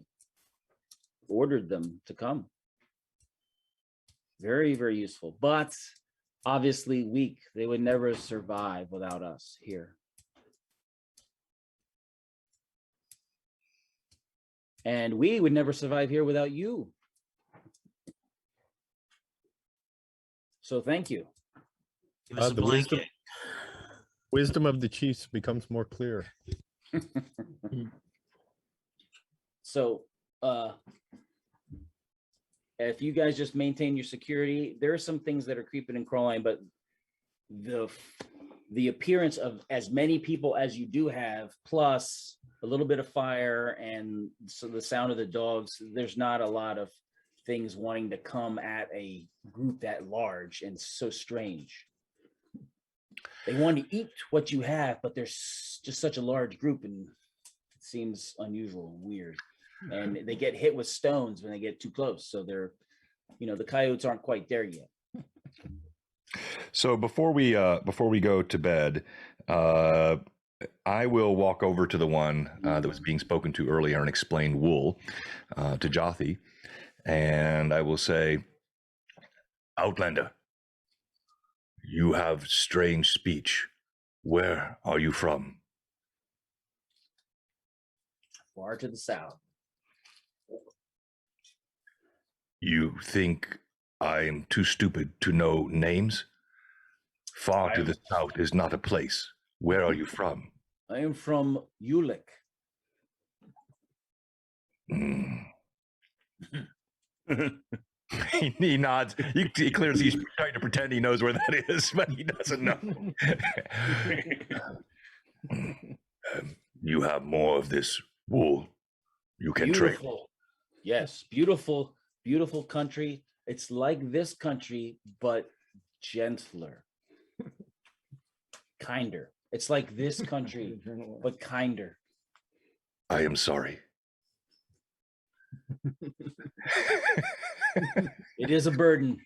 ordered them to come. Very, very useful, but obviously weak. They would never survive without us here. And we would never survive here without you. So thank you. Give us a The blanket. wisdom of the chiefs becomes more clear. So if you guys just maintain your security, there are some things that are creeping and crawling, but the appearance of as many people as you do have, plus a little bit of fire and so the sound of the dogs, there's not a lot of things wanting to come at a group that large and so strange. They want to eat what you have, but there's just such a large group, and it seems unusual and weird. And they get hit with stones when they get too close. So they're, the coyotes aren't quite there yet. So before we go to bed, I will walk over to the one that was being spoken to earlier and explain wool to Jothi, and I will say, Outlander, you have strange speech. Where are you from? Far to the south. You think I'm too stupid to know names? Far to the south is not a place. Where are you from? I am from Ulick. He nods. He clearly he's trying to pretend he knows where that is, but he doesn't know. You have more of this wool. You can trade. Yes, beautiful, beautiful country. It's like this country, but gentler, kinder. It's like this country, but kinder. I am sorry. It It is a burden.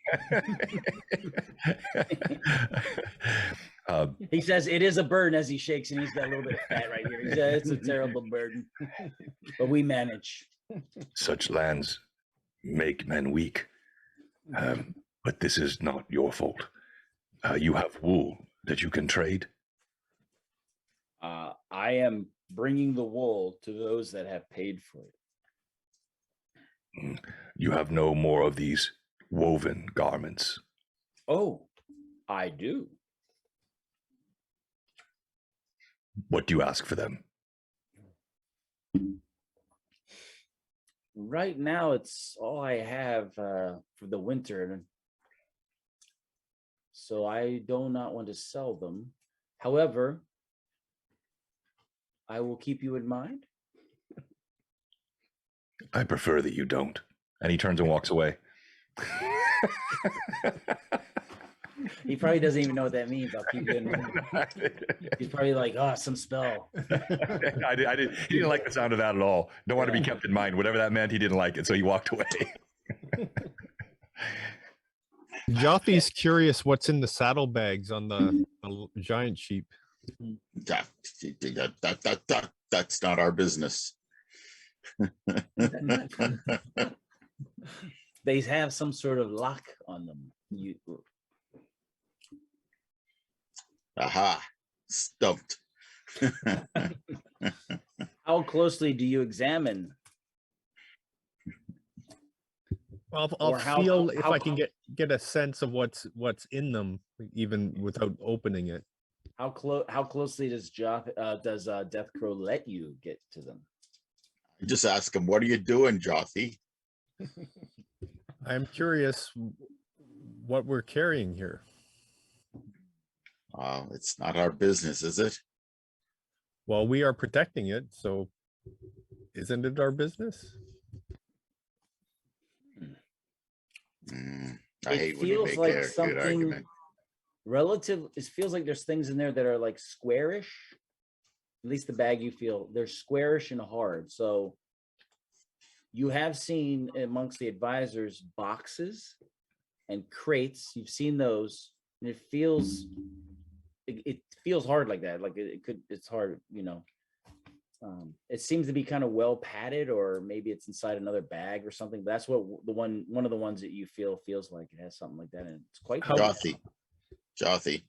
He says it is a burden as he shakes, and he's got a little bit of fat right here. He says it's a terrible burden, but we manage. Such lands make men weak. But this is not your fault. You have wool that you can trade. I am bringing the wool to those that have paid for it. You have no more of these woven garments. Oh, I do. What do you ask for them? Right now, it's all I have for the winter. So I do not want to sell them. However, I will keep you in mind. I prefer that you don't. And he turns and walks away. He probably doesn't even know what that means. I'll keep you in mind. He's probably like, oh, some spell. He didn't like the sound of that at all. Don't want to be kept in mind. Whatever that meant, he didn't like it. So he walked away. Jothy's curious what's in the saddlebags on the giant sheep. That's not our business. They have some sort of lock on them. Aha, stumped. How closely do you examine? I'll Or how- feel if how- I can get a sense of what's in them, even without opening it. How closely does Death Crow let you get to them? Just ask him, what are you doing, Jothy? I'm curious what we're carrying here. It's not our business, is it? Well, we are protecting it, so isn't it our business? I It hate when you feels make like a good something argument. relative. It feels like there's things in there that are like squarish. At least the bag you feel they're squarish and hard. So you have seen amongst the advisors boxes and crates. You've seen those, and it feels hard like that. Like it's hard, you know. It seems to be kind of well padded, or maybe it's inside another bag or something. But that's what one of the ones that you feels like it has something like that, and it's quite Jothy.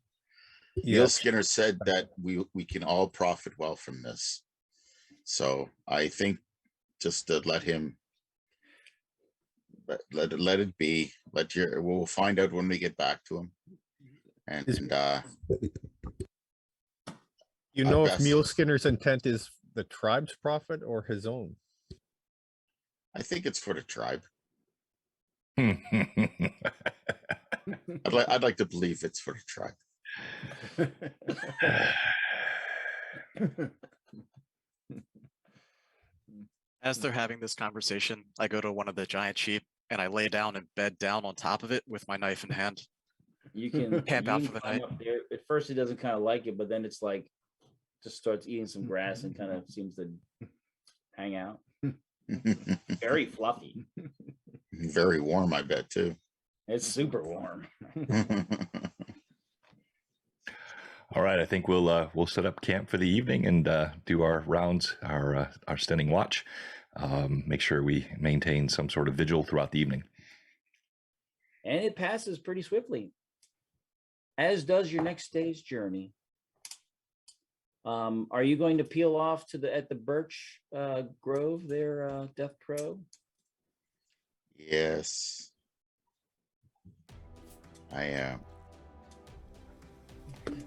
Yeah. Neil Skinner said that we can all profit well from this. So I think just to let it be. We'll find out when we get back to him. And You know if best. Mule Skinner's intent is the tribe's profit or his own? I think it's for the tribe. All I'd like to believe it's for the tribe. As they're having this conversation, I go to one of the giant sheep and I lay down and bed down on top of it with my knife in hand. You can Camp out for the climb night. up there. At first, it doesn't kind of like it, but then it's like just starts eating some grass and kind of seems to hang out. Very fluffy. Very warm, I bet, too. It's super warm. All right, I think we'll set up camp for the evening and do our rounds, our standing watch. Make sure we maintain some sort of vigil throughout the evening. And it passes pretty swiftly, as does your next day's journey. Are you going to peel off at the birch grove there, Death Crow? Yes, I am.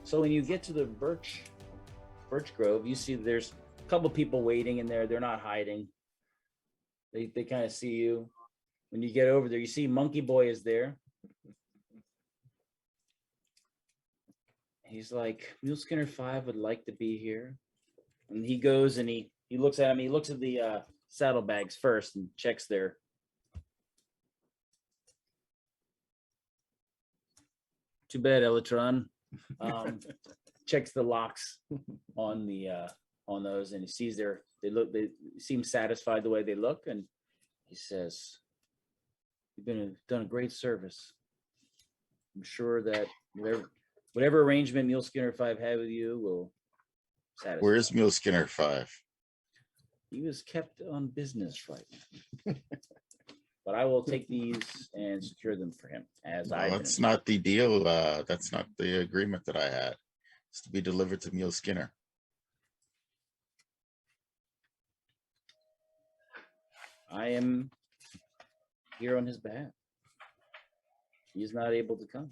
So when you get to the birch grove, you see there's a couple people waiting in there. They're not hiding. They kind of see you. When you get over there, you see Monkey Boy is there. He's like, Mule Skinner 5 would like to be here. And he goes and he looks at him. He looks at the saddlebags first and checks their. Too bad, Elytron. Checks the locks on those, and he sees they seem satisfied the way they look, and he says, You've done a great service. I'm sure that whatever arrangement Mule Skinner 5 had with you will satisfy. Where's Mule Skinner 5? He was kept on business right now. But I will take these and secure them for him as I. That's not the deal. That's not the agreement that I had. It's to be delivered to Mule Skinner. I am here on his behalf. He's not able to come.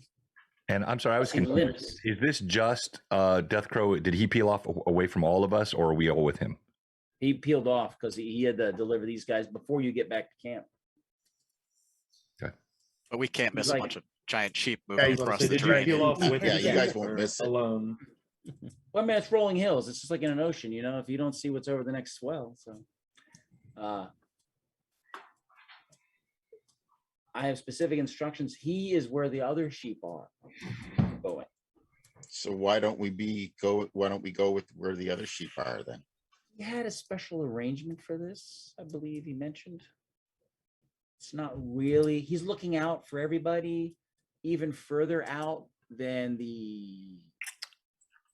And I'm sorry, I was He confused. limps. Is this just Death Crow? Did he peel off away from all of us, or are we all with him? He peeled off because he had to deliver these guys before you get back to camp. But we can't miss Like- a bunch of giant sheep Yeah, moving he's across So the did you terrain. peel off with Yeah, him you guys or won't miss it. alone? Well, I mean, it's rolling hills. It's just like in an ocean, you know, if you don't see what's over the next swell. So I have specific instructions. He is where the other sheep are going. So why don't we go with where the other sheep are then? He had a special arrangement for this, I believe he mentioned. It's not really, he's looking out for everybody, even further out than the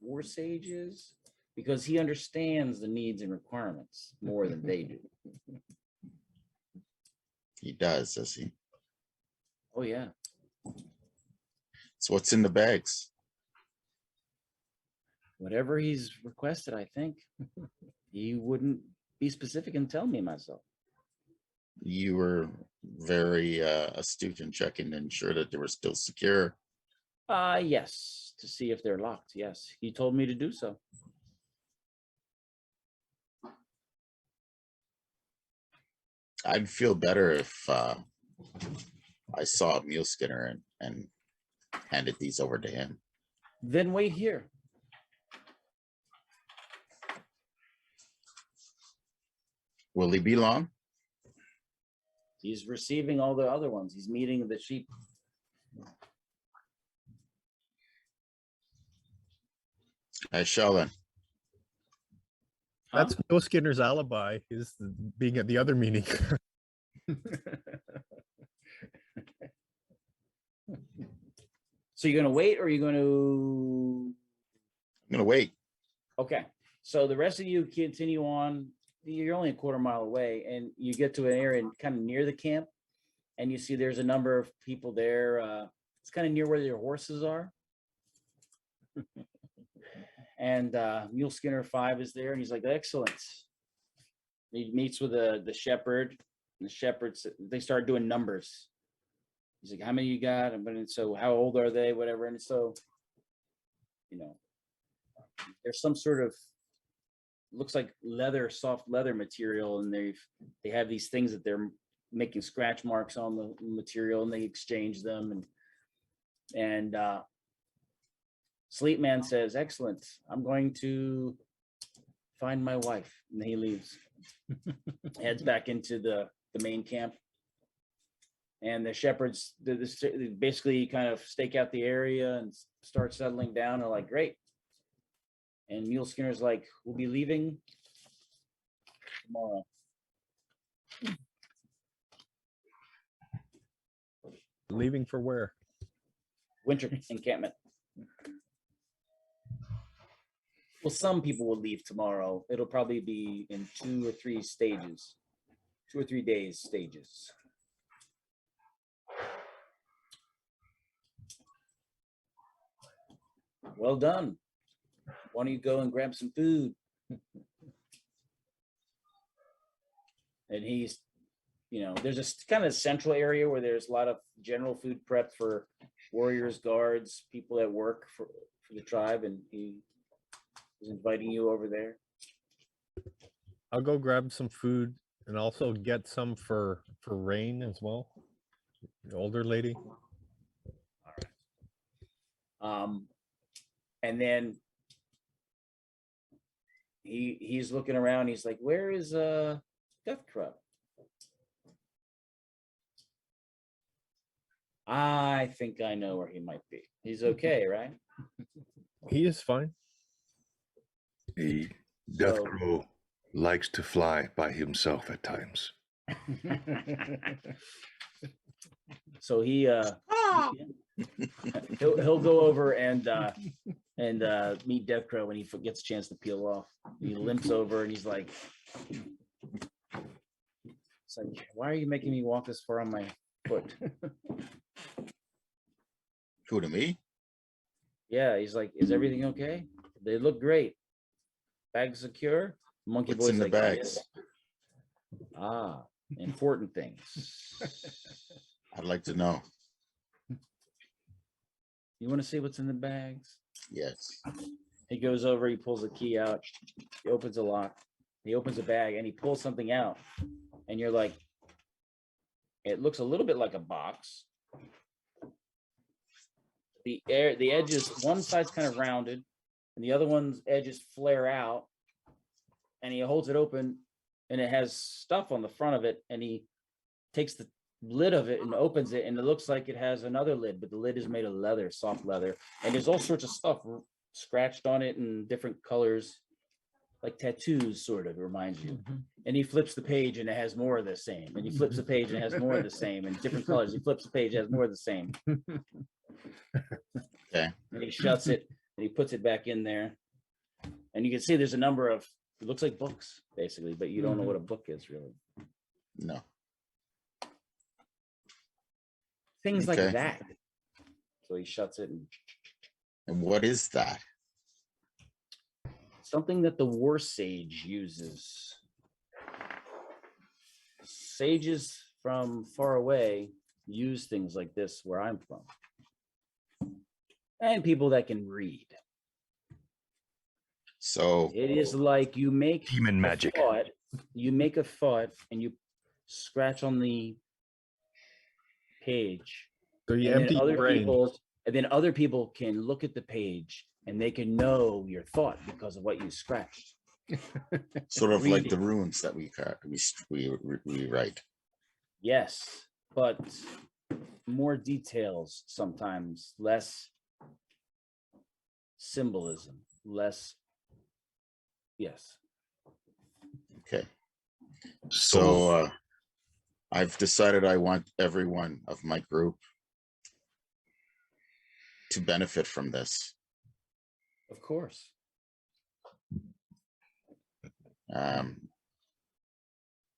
War Sages, because he understands the needs and requirements more than they do. He does he? Oh, yeah. So what's in the bags? Whatever he's requested, I think. He wouldn't be specific and tell me myself. You were very astute in checking to ensure that they were still secure. Yes, to see if they're locked. Yes, he told me to do so. I'd feel better if I saw Mule Skinner and handed these over to him. Then wait here. Will he be long? He's receiving all the other ones. He's meeting the sheep. I shall then. That's Mule Skinner's alibi, is being at the other meeting. So you're gonna wait, or you're gonna? I'm gonna wait. Okay. So the rest of you continue on. You're only a quarter mile away, and you get to an area kind of near the camp, and you see there's a number of people there. It's kind of near where your horses are. And Mule Skinner 5 is there, and he's like, excellent. He meets with the shepherd, and the shepherds, they start doing numbers. He's like, how many you got? And so how old are they? Whatever. And so, you know, there's some sort of, looks like leather, soft leather material, and they have these things that they're making scratch marks on the material, and they exchange them. And Sleepman says, excellent, I'm going to find my wife. And he leaves, heads back into the main camp. And the shepherds basically kind of stake out the area and start settling down. They're like, great. And Mule Skinner's like, we'll be leaving tomorrow. Leaving for where? Winter encampment. Well, some people will leave tomorrow. It'll probably be in 2 or 3 stages, 2 or 3 days stages. Well done. Why don't you go and grab some food? And he's, you know, there's a kind of central area where there's a lot of general food prep for warriors, guards, people that work for the tribe, and he is inviting you over there. I'll go grab some food and also get some for Rain as well, the older lady. And then he's looking around. He's like, "Where is Death Crow?" I think I know where he might be. He's okay, right? He is fine. The Death So- Crow likes to fly by himself at times. So he'll go over and meet Death Crow when he gets a chance to peel off. He limps over and he's like, "Why are you making me walk this far on my foot?" Who, to me? Yeah, he's like, "Is everything okay? They look great. Bags secure." Monkey What's Boy's in the like, bags? "Ah, important things." I'd like to know. You want to see what's in the bags? Yes. He goes over, he pulls a key out, he opens a lock, he opens a bag, and he pulls something out. And you're like, it looks a little bit like a box. The edges, one side's kind of rounded, and the other one's edges flare out. And he holds it open, and it has stuff on the front of it, and he takes the lid of it and opens it, and it looks like it has another lid, but the lid is made of leather, soft leather, and there's all sorts of stuff scratched on it in different colors, like tattoos, sort of reminds you. And he flips the page and it has more of the same, and he flips the page and it has more of the same, and different colors. He flips the page, it has more of the same. Okay. And he shuts it and he puts it back in there, and you can see there's a number of, it looks like books basically, but you don't know what a book is really. No. Things like Okay. that. So he shuts it. And what is that? Something that the war sage uses. Sages from far away use things like this where I'm from. And people that can read. So It is like you make Demon a magic. thought, you make a thought and you scratch on the page. So you And empty then your brain. other people can look at the page and they can know your thought because of what you scratched. sort of like the Reading. runes that we write. Yes, but more details sometimes, less symbolism, less. Yes. Okay. So I've decided I want everyone of my group to benefit from this. Of course.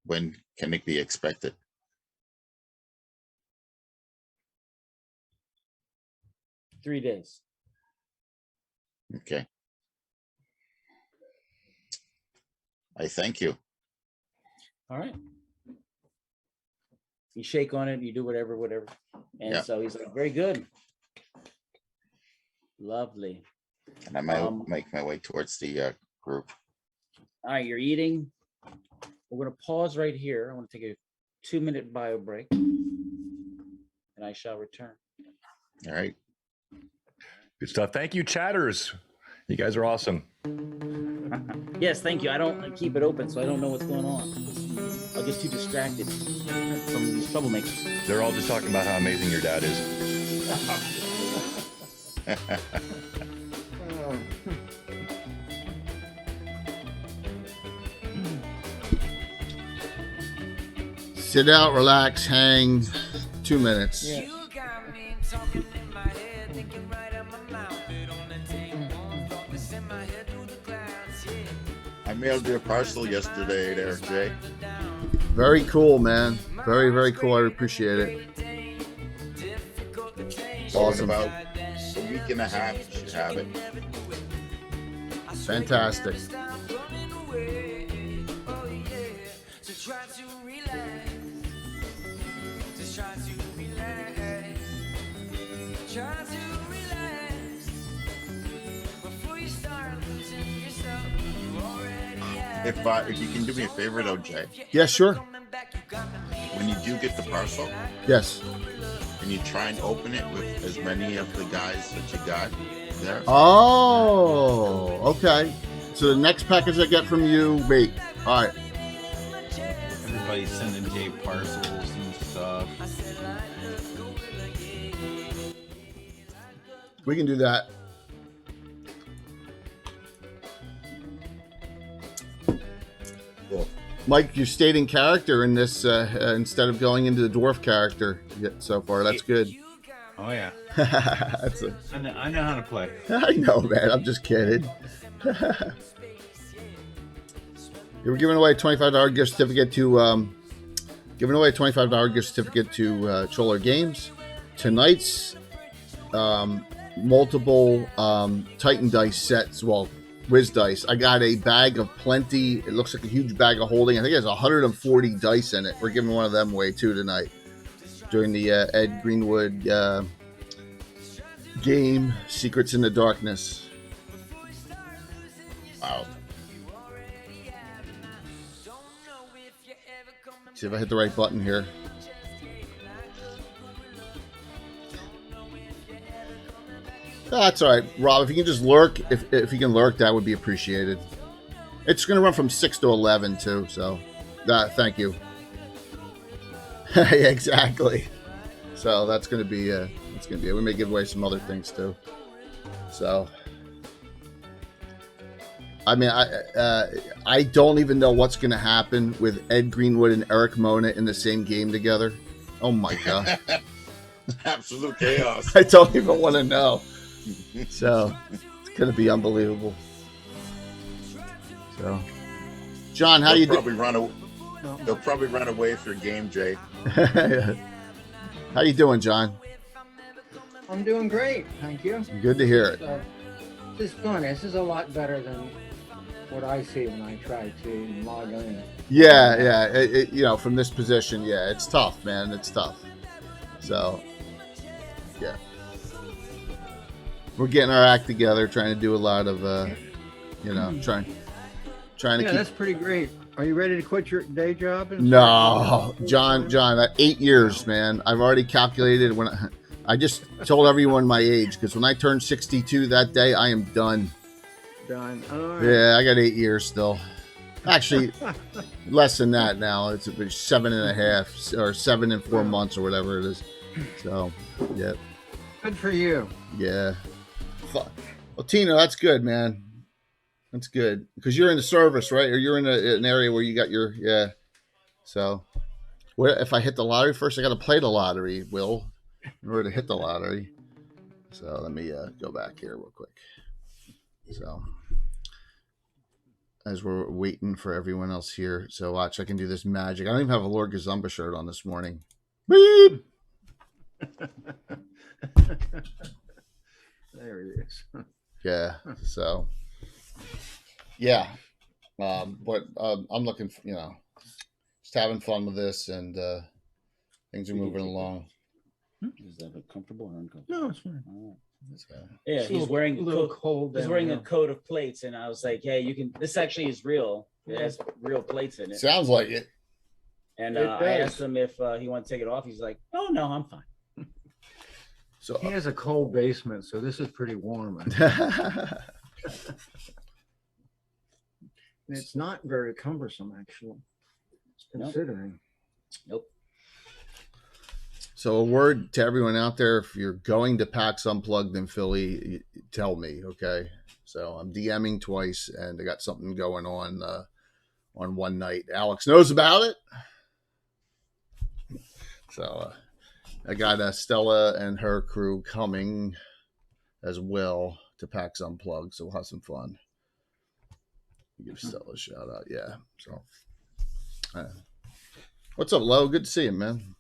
When can it be expected? Three days. Okay. I thank you. All right. You shake on it, you do whatever. And Yeah. so he's like, very good. Lovely. And I might make my way towards the group. All right, you're eating. We're going to pause right here. I want to take a 2-minute bio break. And I shall return. All right. Good stuff. Thank you, chatters. You guys are awesome. Yes, thank you. I don't keep it open, so I don't know what's going on. I'll get too distracted from these troublemakers. They're all just talking about how amazing your dad is. Sit out, relax, hang. 2 minutes. Yeah. I mailed you a parcel yesterday there, Jay. Very cool, man. Very, very cool. I appreciate it. So in Awesome. about a week and a half, you should have it. Fantastic. If you can do me a favor though, Jay, Yeah, sure. when you do get the parcel, Yes. can you try and open it with as many of the guys that you got there? Oh, okay. So the next package I get from you, wait. All right. Everybody's sending Jay parcels and stuff. We can do that. Cool. Mike, you're stating character in this instead of going into the dwarf character so far. That's good. Oh yeah, That's I know how to play. I know, man. I'm just kidding. You were giving away a $25 gift certificate to Choller Games. Tonight's multiple Titan dice sets. Well, Wiz dice. I got a bag of plenty. It looks like a huge bag of holding. I think it has 140 dice in it. We're giving one of them away too tonight during the Ed Greenwood game, Secrets in the Darkness. Wow. See if I hit the right button here. That's all right, Rob. If you can just lurk, if you can lurk, that would be appreciated. It's going to run from 6 to 11 too. So, thank you. Yeah, exactly. So that's going to be it. We may give away some other things too. So, I mean, I don't even know what's going to happen with Ed Greenwood and Eric Mona in the same game together. Oh my god. Absolute chaos. I don't even want to know. So it's gonna be unbelievable. So, John, how you doing? They'll probably run away with your game, Jay. How you doing, John? I'm doing great, thank you. Good to hear it. This is fun. This is a lot better than what I see when I try to log in. Yeah. From this position, yeah, it's tough, man. It's tough. So, yeah. We're getting our act together, trying to do a lot of, trying to keep. That's pretty great. Are you ready to quit your day job? No, John, 8 years, man. I've already calculated I just told everyone my age because when I turned 62 that day, I am done. Done. All right. Yeah, I got 8 years still. Actually, less than that now. It's 7.5 or 7 and 4 months or whatever it is. So, yeah. Good for you. Yeah. Well, Tina, that's good, man. That's good because you're in the service, right? Or you're in an area where you got So, if I hit the lottery first, I got to play the lottery, Will, in order to hit the lottery. So let me go back here real quick. So, as we're waiting for everyone else here, so watch, I can do this magic. I don't even have a Lord Gazumba shirt on this morning. Beep. There he is. Yeah. So, yeah. But I'm looking for, just having fun with this, and things are moving along. Is that comfortable or uncomfortable? No, it's fine. So, Yeah, he's wearing cold. He's wearing a coat of plates, and I was like, "Yeah, you can." This actually is real. It has real plates in it. sounds like it. And It I does. asked him if he wanted to take it off. He's like, "Oh no, I'm fine." So, He has a cold basement, so this is pretty warm. It's not very cumbersome, actually. Considering. Nope. So a word to everyone out there: if you're going to PAX Unplugged in Philly, tell me, okay? So I'm DMing twice, and I got something going on one night. Alex knows about it, so I got Stella and her crew coming as well to PAX Unplugged, so we'll have some fun. Give Stella a shout out, yeah. So, what's up, Lo? Good to see you, man.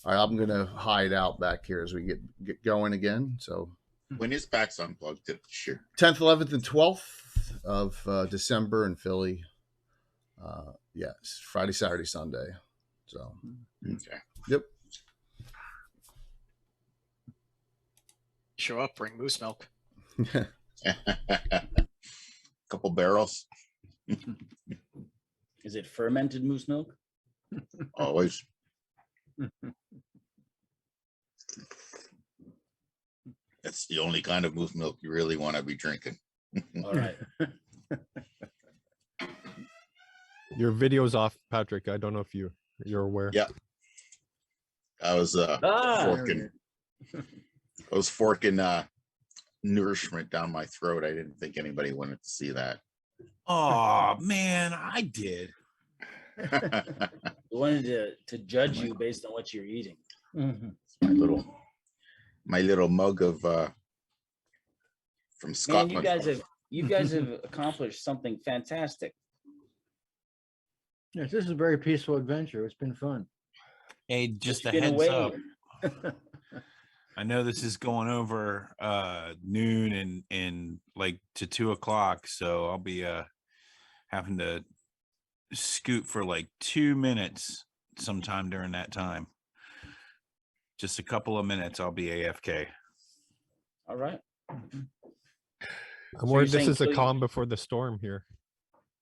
All right, I'm gonna hide out back here as we get going again. So, When is PAX Unplugged? Sure. 10th, 11th, and 12th of December in Philly. It's Friday, Saturday, Sunday. So, Okay. yep. Show up, bring moose milk. Couple barrels. Is it fermented moose milk? Always. That's the only kind of moose milk you really want to be drinking. All right. Your video's off, Patrick. I don't know if you're aware. Yeah. I was forking nourishment down my throat. I didn't think anybody wanted to see that. Oh man, I did. We wanted to judge you based on what you're eating. Mhm. My little mug of from Man, Scotland. you guys have accomplished something fantastic. Yes, this is a very peaceful adventure. It's been fun. Hey, just a You've been heads away. up. I know this is going over noon and like to 2:00, so I'll be having to scoot for like 2 minutes sometime during that time. Just a couple of minutes, I'll be AFK. All right. I'm So worried you're this saying is a kill you- calm before the storm here.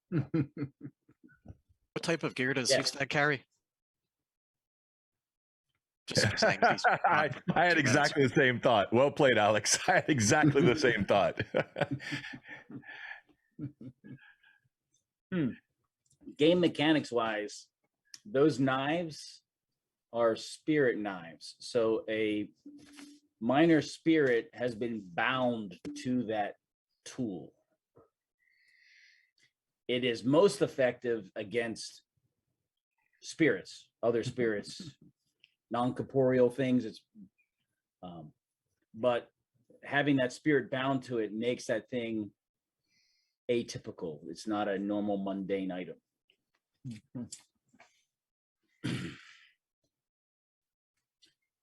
What type of gear does Yeah. Seafstag carry? Just for saying he's I had exactly the same thought. Well played, Alex. I had exactly the same thought. Game mechanics wise, those knives are spirit knives. So a minor spirit has been bound to that tool. It is most effective against spirits, other spirits, non-corporeal things. It's but having that spirit bound to it makes that thing atypical. It's not a normal mundane item.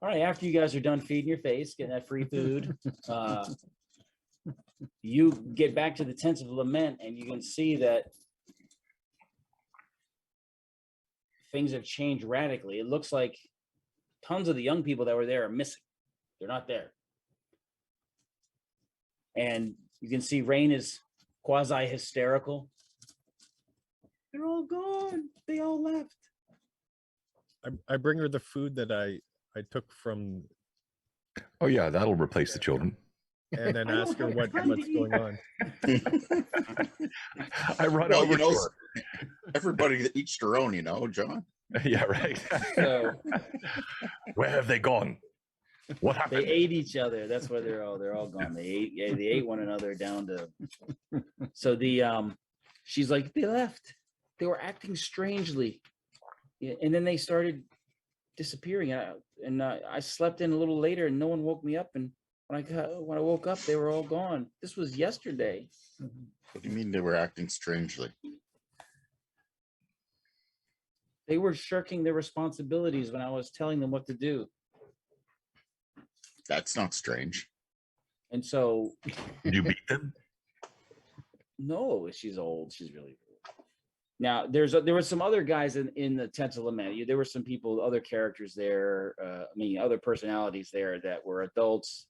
All right, after you guys are done feeding your face, getting that free food, you get back to the tents of lament, and you can see that things have changed radically. It looks like tons of the young people that were there are missing. They're not there. And you can see Rain is quasi hysterical. They're all gone. They all left. I bring her the food that I took from, Oh yeah, that'll replace the children. and then I don't ask her have what's time to going on. I run Well, over you know, to her. everybody eats their own, John. Yeah, right. So Where have they gone? What they happened? ate each other. That's why they're all gone. They ate one another down to. So she's like, they left. They were acting strangely, and then they started disappearing. And I slept in a little later, and no one woke me up. And when I woke up, they were all gone. This was yesterday. What do you mean they were acting strangely? They were shirking their responsibilities when I was telling them what to do. That's not strange. And so, You beat them? no, she's old. She's really old. Now, there were some other guys in the Tents of Lament. There were some people, other characters there. Other personalities there that were adults.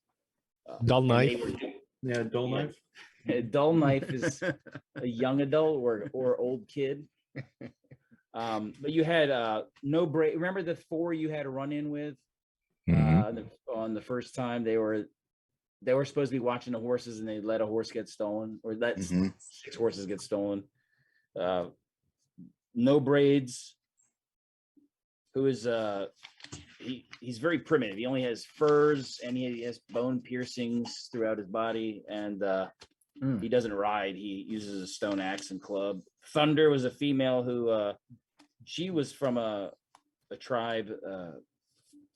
Dull and knife. Yeah, dull Yeah. knife. Dull Knife is a young adult or old kid. But you had no break. Remember the 4 you had a run in with on the first time? They were supposed to be watching the horses, and they let a horse get stolen, or let 6 horses get stolen. No Braids, who is he's very primitive. He only has furs, and he has bone piercings throughout his body, and he doesn't ride. He uses a stone axe and club. Thunder was a female who she was from a tribe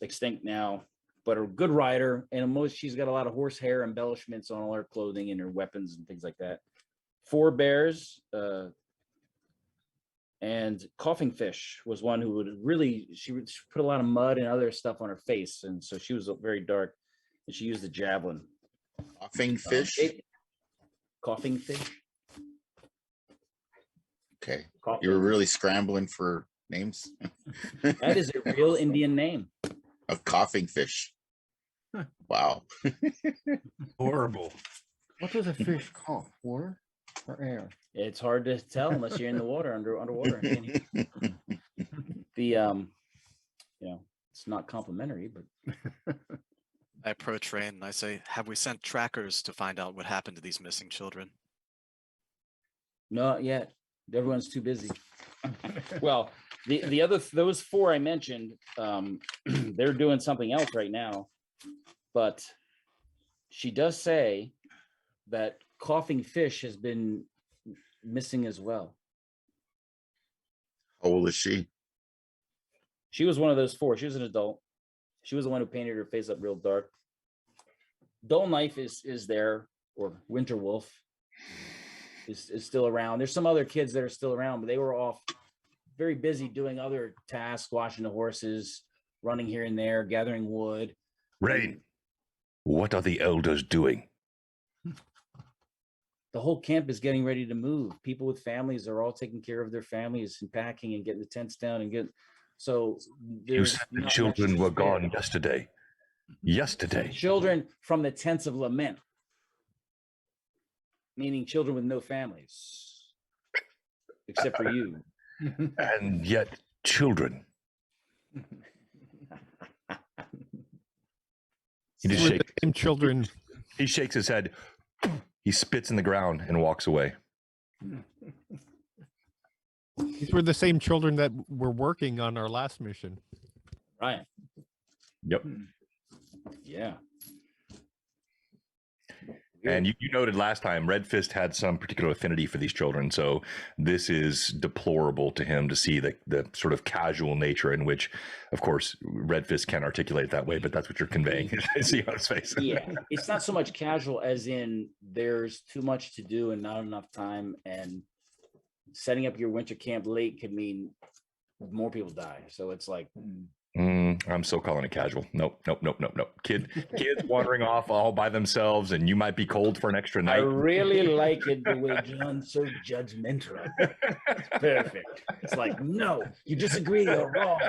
extinct now, but a good rider, and she's got a lot of horsehair embellishments on all her clothing and her weapons and things like that. 4 Bears, and Coughing Fish was one who she would put a lot of mud and other stuff on her face, and so she was very dark, and she used the javelin. Coughing fish. Coughing Fish. Okay, Coughing. you were really scrambling for names. That is a real Indian name. A coughing fish. Wow. Horrible. What does a fish cough? Water or air? It's hard to tell unless you're in the water underwater. It's not complimentary, but I approach Rain and I say, have we sent trackers to find out what happened to these missing children? not yet. Everyone's too busy. Well, those 4 I mentioned, they're doing something else right now, but she does say that Coughing Fish has been missing as well. How old is she? She was one of those 4. She was an adult. She was the one who painted her face up real dark. Dull Knife is there, or Winter Wolf is still around. There's some other kids that are still around, but they were off very busy doing other tasks, washing the horses, running here and there, gathering wood. Rain, what are the elders doing? The whole camp is getting ready to move. People with families are all taking care of their families and packing and getting the tents down and so You there's said the not much children to were spare. gone yesterday. Yesterday. Children from the tents of lament, meaning children with no families, except for you. And yet children. He just We're the shakes. same children. He shakes his head. He spits in the ground and walks away. These were the same children that were working on our last mission. Right. Yep. Yeah. And you noted last time Red Fist had some particular affinity for these children. So this is deplorable to him to see the sort of casual nature in which, of course, Red Fist can't articulate it that way, but that's what you're conveying. I see on his face. Yeah. It's not so much casual as in there's too much to do and not enough time. And setting up your winter camp late could mean more people die. So it's like, I'm so calling it casual. Nope. Kids wandering off all by themselves, and you might be cold for an extra I night. really like it the way John's so judgmental. It's perfect. It's like, no, you disagree, you're wrong.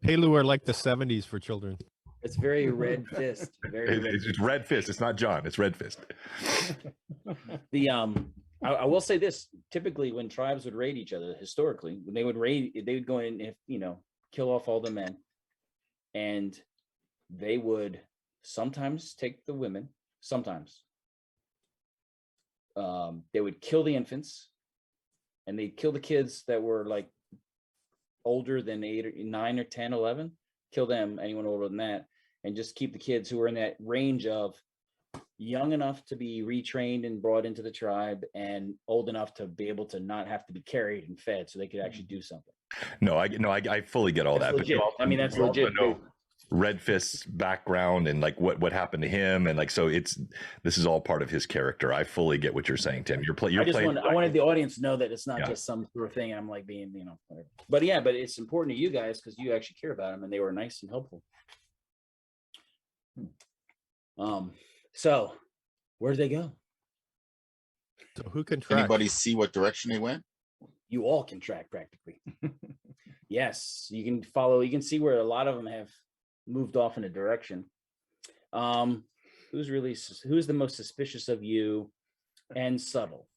Pelu are like the 70s for children. It's very Red Fist. Very Red It's Red Fist. It's not John. It's Red Fist. The I will say this: typically, when tribes would raid each other, historically, when they would raid, they would go in and kill off all the men, and they would sometimes take the women. Sometimes they would kill the infants, and they'd kill the kids that were like older than 8 or 9 or 10, 11. Kill them, anyone older than that, and just keep the kids who were in that range of young enough to be retrained and brought into the tribe and old enough to be able to not have to be carried and fed so they could actually do something. I fully get all That's that. legit. But I mean, that's you also legit. know Red Fist's background and like what happened to him, and like so this is all part of his character. I fully get what you're saying, Tim. You're playing. I wanted the audience to know that it's not Yeah. just some sort of thing. I'm like being, whatever. But yeah, but it's important to you guys because you actually care about them and they were nice and helpful. So where did they go? So who can track? Anybody see what direction they went? You all can track practically. Yes, you can follow. You can see where a lot of them have moved off in a direction. Who's the most suspicious of you and subtle?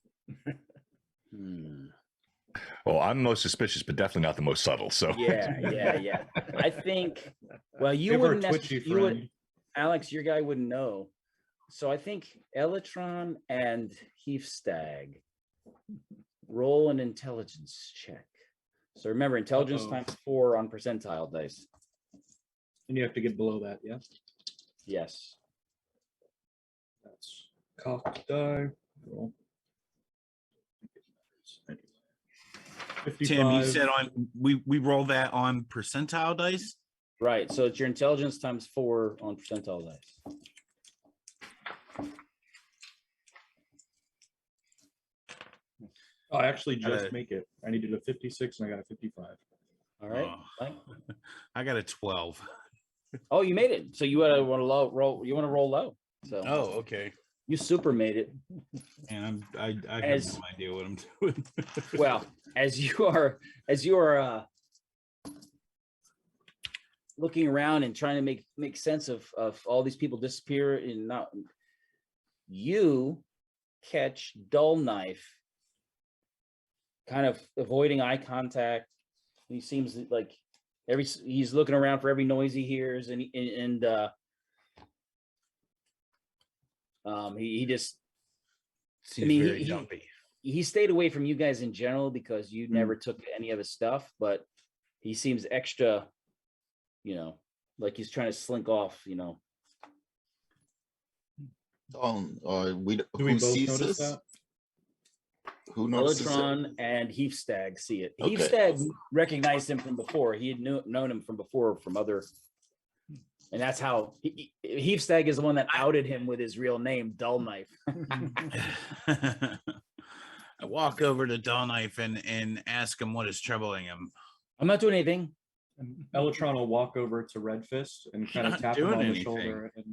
Well, I'm most suspicious, but definitely not the most subtle. So Yeah. I think. Well, you Give her a wouldn't twitchy necessarily. friend. Alex, your guy wouldn't know. So I think Elytron and Heathstag roll an intelligence check. So remember, intelligence times 4 on percentile dice. And you have to get below that, yeah? Yes. That's cocked die. Roll. 55. Tim, you said we roll that on percentile dice. Right. So it's your intelligence times 4 on percentile dice. I actually just make it. I needed a 56 and I got a 55. All right. Oh. Mike? I got a 12. Oh, you made it. So you want to roll. You want to roll low. So Oh, okay. you super made it. And I have As- no idea what I'm doing. Well, as you are looking around and trying to make sense of all these people disappear and not, you catch Dull Knife kind of avoiding eye contact. He seems like he's looking around for every noise he hears, and he just Seems mean, very jumpy. he stayed away from you guys in general because you never took any of his stuff, but he seems extra, like he's trying to slink off, We Do we who both sees notice this? that? Who notices it? Elotron and Heafstag see it. Okay. Heafstag recognized him from before. He had known him from before from other, and that's how Heafstag is the one that outed him with his real name, Dull Knife. I walk over to Dull Knife and ask him what is troubling him. I'm not doing anything. And Elotron will walk over to Red Fist and kind of Not tap him doing on the anything. shoulder and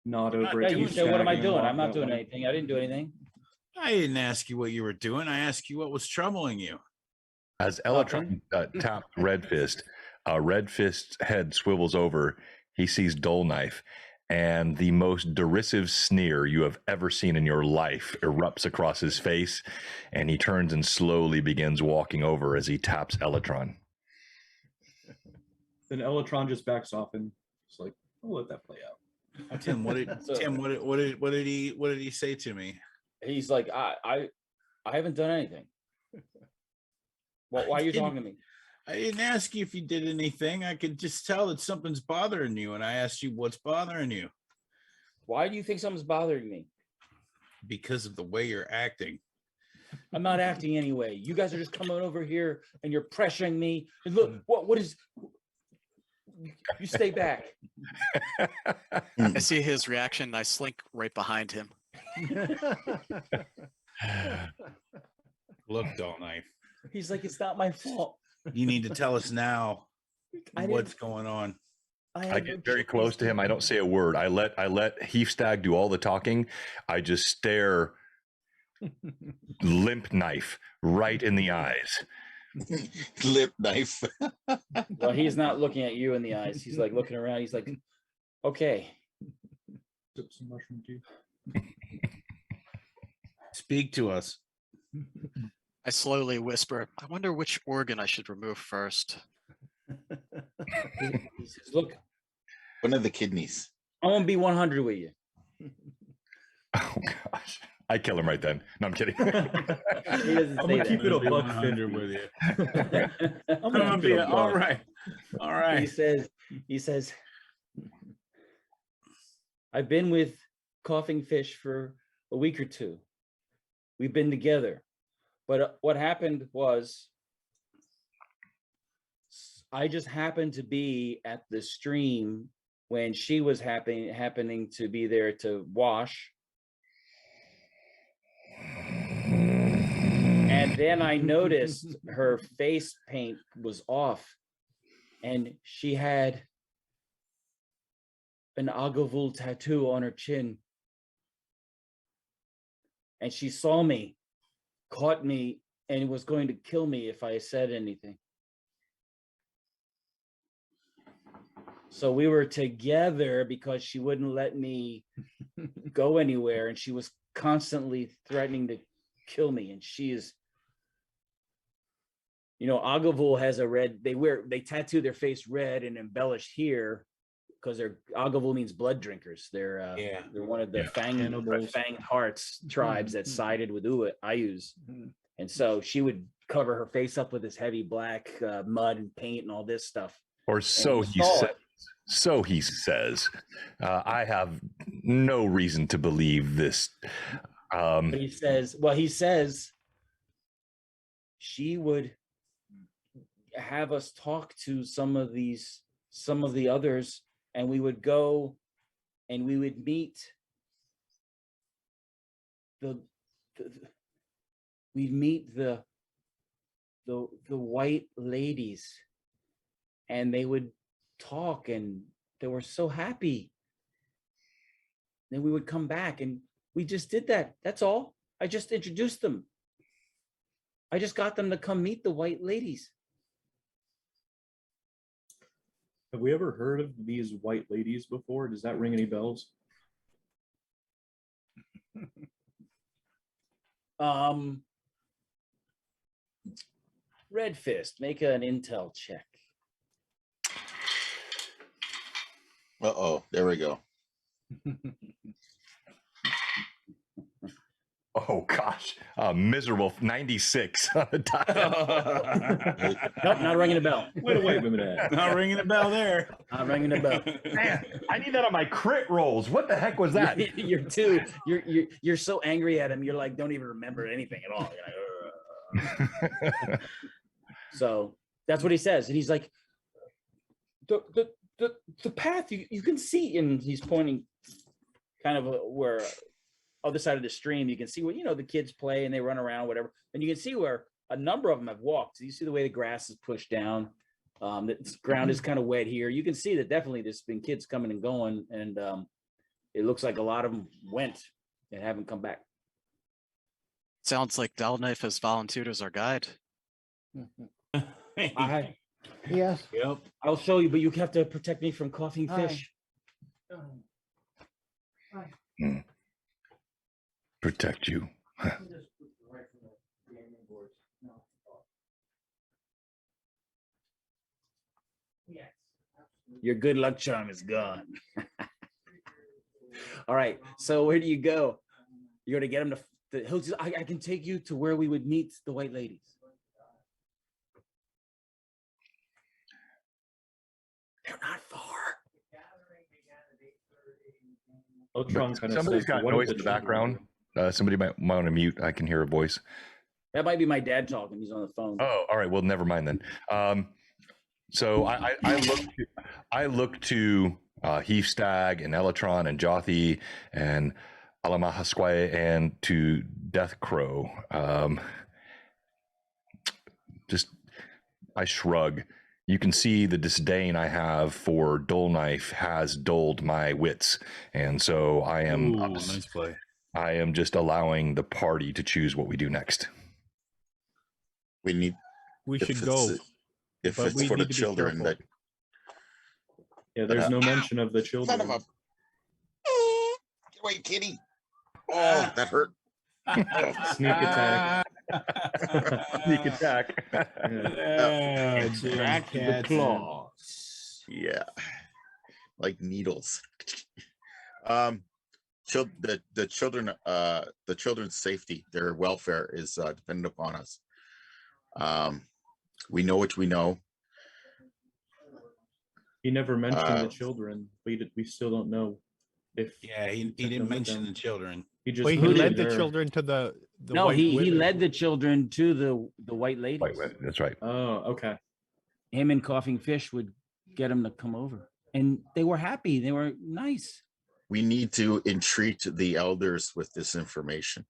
nod Not over Yeah, at you said, what am I Heafstag and doing? walk I'm not that doing way. anything. I didn't do anything. I didn't ask you what you were doing. I asked you what was troubling you. As Elatron tapped Red Fist, Red Fist's head swivels over. He sees Dull Knife, and the most derisive sneer you have ever seen in your life erupts across his face, and he turns and slowly begins walking over as he taps Elatron. Then Elotron just backs off and it's like, I'll let that play out. Tim, what did So- Tim? What did he say to me? He's like, I haven't done anything. Well, why are you didn't- talking to me? I didn't ask you if you did anything. I could just tell that something's bothering you, and I asked you what's bothering you Why do you think something's bothering me? because of the way you're acting. I'm not acting anyway. You guys are just coming over here and you're pressuring me. And look, what is? You stay back. I see his reaction. And I slink right behind him. Look, Dull Knife, He's like, it's not my fault. you need to tell us now I what's didn't- going on. I had get no very choice. close to him. I don't say a word. I let Heafstag do all the talking. I just stare limp knife right in the eyes. Lip knife. Well, he's not looking at you in the eyes. He's like looking around. He's like, okay. Sip some mushroom tea. Speak to us. I slowly whisper, I wonder which organ I should remove first. He says, look, One of the kidneys. I won't be 100 with you. Oh gosh, I kill him right then. No, I'm kidding. He doesn't I'm say gonna keep it a that. buck 100 50. with you. I'm I'm gonna gonna keep it be a all buck. right. All he right. says, I've been with Coughing Fish for a week or two. We've been together. But what happened was I just happened to be at the stream when she was happening to be there to wash. And then I noticed her face paint was off and she had an Agavul tattoo on her chin. And she saw me, caught me, and was going to kill me if I said anything. So we were together because she wouldn't let me go anywhere, and she was constantly threatening to kill me. And she is, Agavul has a red. They tattoo their face red and embellish here because Agavul means blood drinkers. They're one of the Cannibals. fanged hearts tribes that sided with Ayus. And so she would cover her face up with this heavy black mud and paint and all this stuff. Or so we he saw says. it. So he says. I have no reason to believe this. But he says she would have us talk to some of the others, and we would go and we would meet the white ladies, and they would talk and they were so happy. Then we would come back and we just did that. That's all. I just introduced them. I just got them to come meet the white ladies. Have we ever heard of these white ladies before? Does that ring any bells? Red Fist, make an intel check. Uh-oh, there we go. Oh gosh, miserable 96 on the die. Nope, not ringing a bell. Wait, wait a minute. Not ringing a bell there. Not ringing a bell. Man, I need that on my crit rolls. What the heck was that? You're so angry at him. You're like, don't even remember anything at all. You're like, so that's what he says, and he's like, the path you can see, and he's pointing kind of where other side of the stream. You can see where the kids play and they run around, whatever, and you can see where a number of them have walked. So you see the way the grass is pushed down. The ground is kind of wet here. You can see that definitely there's been kids coming and going, and it looks like a lot of them went and haven't come back. Sounds like Dalknife has volunteered as our guide. Yes. Yep. I'll show you, but you have to protect me from coughing fish. Protect you. Your good luck charm is gone. All right. So where do you go? You're gonna get him to. I can take you to where we would meet the white ladies. They're not far. Ultron kind of Somebody's says, got "What if noise the in the children background. are-" Somebody might want to mute. I can hear a voice. That might be my dad talking. He's on the phone. Oh, all right. Well, never mind then. So I look to Heath Stag and Elatron and Jothi and Alamahasquai and to Death Crow. I shrug. You can see the disdain I have for Dull Knife has dulled my wits, and so I am. Nice play. I am just allowing the party to choose what we do next. We if should it's- go. If but it's we for the need to be children careful. that Yeah, there's no mention of the children. son of a get away, kitty. Oh, that hurt. Sneak attack. Sneak attack. Yeah. The claws. Yeah, like needles. The children's safety, their welfare is dependent upon us. We know what we know. He never mentioned Uh, the children. We still don't know if Yeah, he took them didn't with mention them. the children. He just Wait, he put led them the there. children to the No, white he women. led the children to the white ladies. That's right. Oh, okay. Him and coughing fish would get him to come over, and they were happy. They were nice. We need to entreat the elders with this information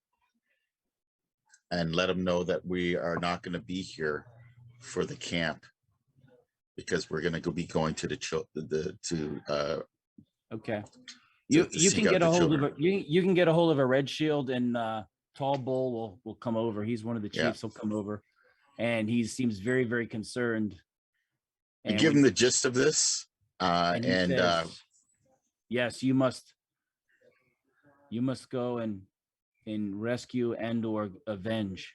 and let them know that we are not going to be here for the camp because we're going to be going to Okay. to You seek can out get the a hold children. of you can get a hold of a Red Shield, and Tall Bull will come over. He's one of the Yeah. chiefs. He'll come over, and he seems very, very concerned. You give them the gist of this, he and says, yes, you must go and rescue and or avenge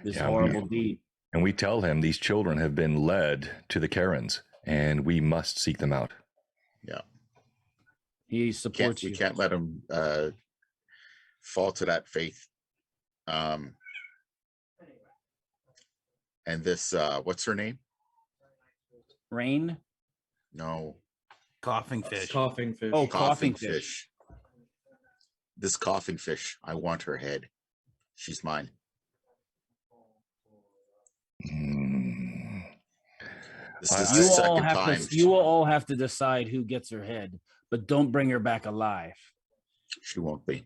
this Yeah, horrible deed. And we tell him these children have been led to the Karens, and we must seek them out. yeah, He supports we you. can't let them fall to that faith. And this, what's her name? Rain. No, Coughing fish. Coughing fish. Oh, coughing fish. This coughing fish, I want her head. She's mine. Mm. This is the You all second have time. to. You will all have to decide who gets her head, but don't bring her back alive. She won't be.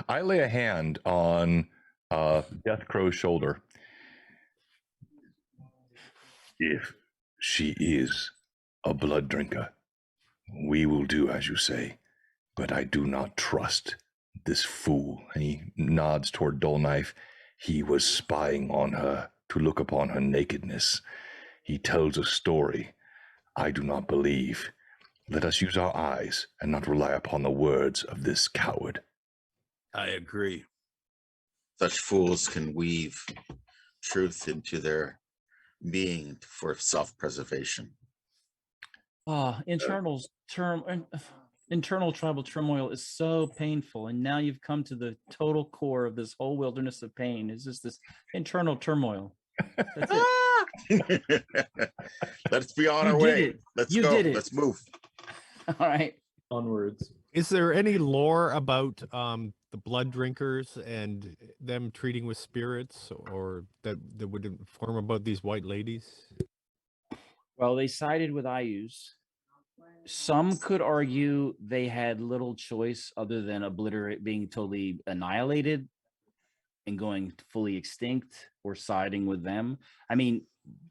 I lay a hand on Death Crow's shoulder. If she is a blood drinker, we will do as you say, but I do not trust this fool. And he nods toward Dull Knife. He was spying on her to look upon her nakedness. He tells a story I do not believe. Let us use our eyes and not rely upon the words of this coward. I agree. Such fools can weave truth into their being for self-preservation. Internals term. internal tribal turmoil is so painful, and now you've come to the total core of this whole wilderness of pain. Is just this internal turmoil. That's it. Let's be on You our did way. it. Let's You go. did it. Let's move. All right. Onwards. Is there any lore about the blood drinkers and them treating with spirits, or that would inform about these white ladies? Well, they sided with Ayus. Some could argue they had little choice other than being totally annihilated and going fully extinct, or siding with them. I mean,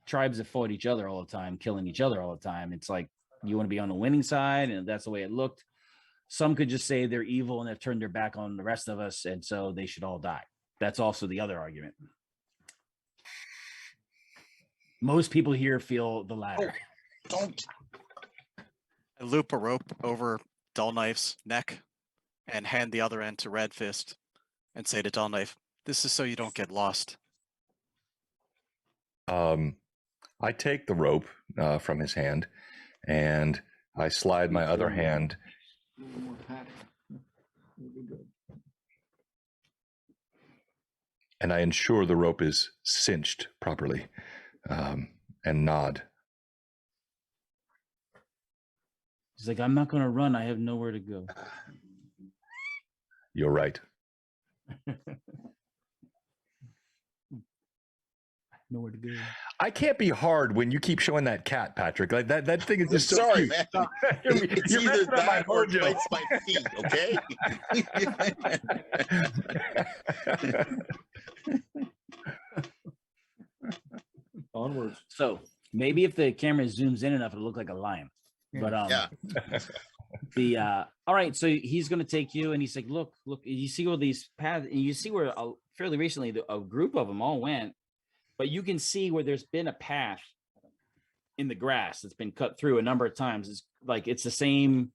tribes that fought each other all the time, killing each other all the time. It's like you want to be on the winning side, and that's the way it looked. Some could just say they're evil and they've turned their back on the rest of us, and so they should all die. That's also the other argument. Most people here feel the latter. Don't. I loop a rope over Dull Knife's neck and hand the other end to Red Fist and say to Dull Knife, "This is so you don't get lost." I take the rope from his hand, and I slide my other hand. And I ensure the rope is cinched properly, and nod. He's like, I'm not going to run. I have nowhere to go. You're right. Nowhere to go. I can't be hard when you keep showing that cat, Patrick. Like that thing is just so Sorry, cute. man. It's You're either messing up my that or it mojo. bites my feet, okay? Onwards. So maybe if the camera zooms in enough, it'll look like a lion. But Yeah. all right, so he's going to take you, and he's like, look, you see all these paths, and you see where fairly recently a group of them all went, but you can see where there's been a path in the grass that's been cut through a number of times. It's the same.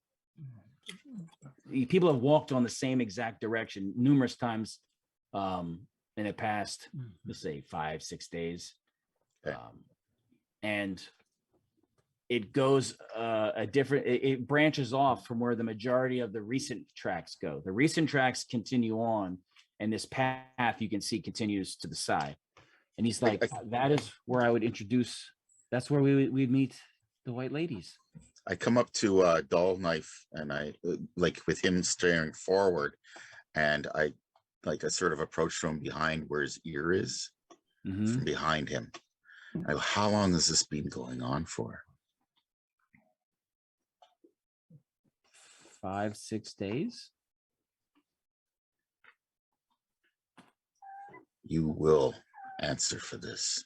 People have walked on the same exact direction numerous times in the past, let's say 5-6 days. Okay. And it goes it branches off from where the majority of the recent tracks go. The recent tracks continue on, and this path you can see continues to the side. And he's like, that is where I would introduce. That's where we'd meet the white ladies. I come up to Dull Knife, and I like with him staring forward, and I sort of approach from behind where his ear is, from behind him. How long has this been going on for? 5-6 days. You will answer for this.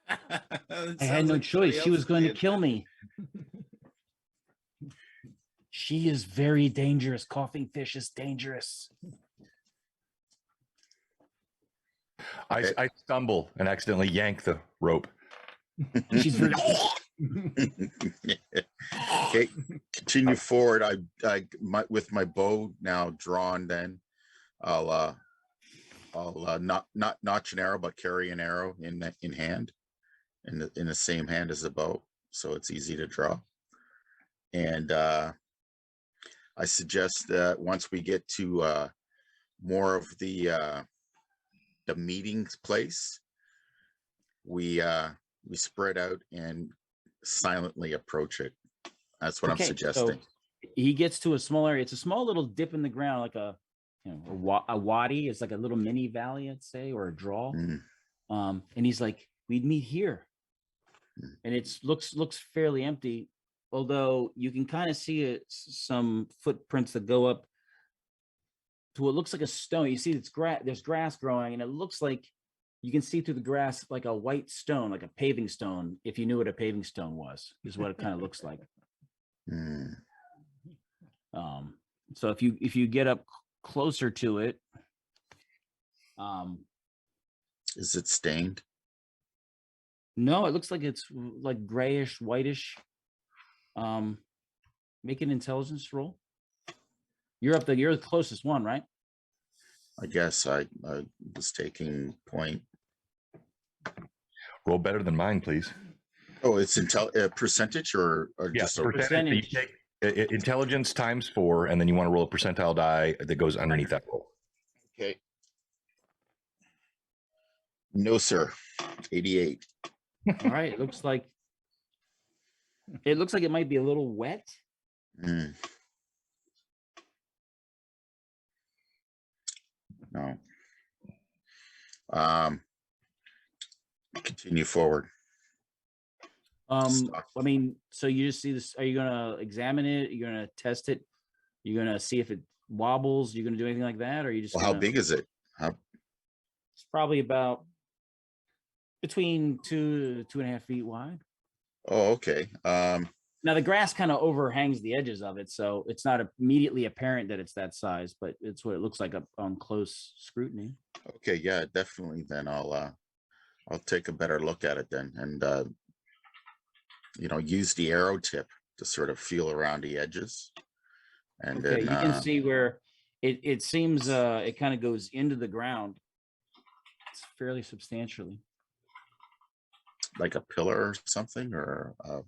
I had no choice. She was going to kill me. She is very dangerous. Coughing fish is dangerous. I stumble and accidentally yank the rope. She's very. Okay, continue forward. With my bow now drawn, then I'll not notch an arrow, but carry an arrow in hand, in the same hand as the bow, so it's easy to draw. And I suggest that once we get to more of the meeting place, we spread out and silently approach it. That's what I'm suggesting. So he gets to a small area. It's a small little dip in the ground, like a wadi. It's like a little mini valley, I'd say, or a draw. And he's like, we'd meet here. And it looks fairly empty, although you can kind of see some footprints that go up to what looks like a stone. You see there's grass growing, and it looks like you can see through the grass like a white stone, like a paving stone. If you knew what a paving stone was, is what it kind of looks like. So if you get up closer to it, is it stained? No, it looks like it's like grayish, whitish. Make an intelligence roll. You're the closest one, right? I guess I was taking point. Roll better than mine, please. Oh, it's percentage or Yeah, just a percentage. So you take intelligence times 4, and then you want to roll a percentile die that goes underneath that roll. Okay. No, sir. 88. All right. It looks like it might be a little wet. Mm. No. Continue forward. I mean, so you just see this. Are you gonna examine it? You're gonna test it? You're gonna see if it wobbles? You're gonna do anything like that, or are you just? Well, how big is it? It's probably about between 2 to 2.5 feet wide. Oh, okay. Now the grass kind of overhangs the edges of it, so it's not immediately apparent that it's that size, but it's what it looks like on close scrutiny. Okay, yeah, definitely. Then I'll take a better look at it then, and use the arrow tip to sort of feel around the edges, and Okay, then you can see where it seems it kind of goes into the ground. It's fairly substantially. like a pillar or something, or an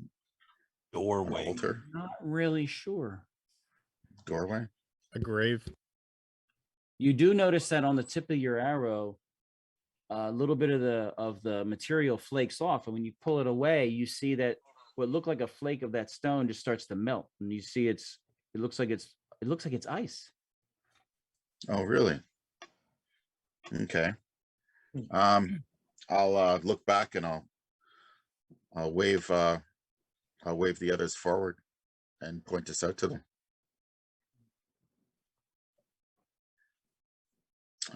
Doorway. altar, Not really sure. doorway. A grave. You do notice that on the tip of your arrow, a little bit of the material flakes off, and when you pull it away, you see that what looked like a flake of that stone just starts to melt, and you see it looks like it's ice. Oh, really? Okay. I'll look back and I'll wave the others forward and point this out to them.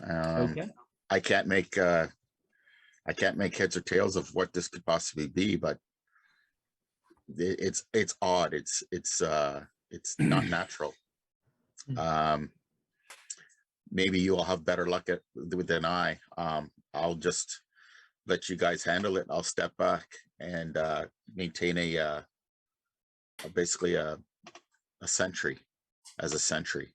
Okay. I can't make heads or tails of what this could possibly be, but it's odd. It's not natural. Maybe you'll have better luck than I. I'll just let you guys handle it. I'll step back and maintain basically a sentry as a sentry,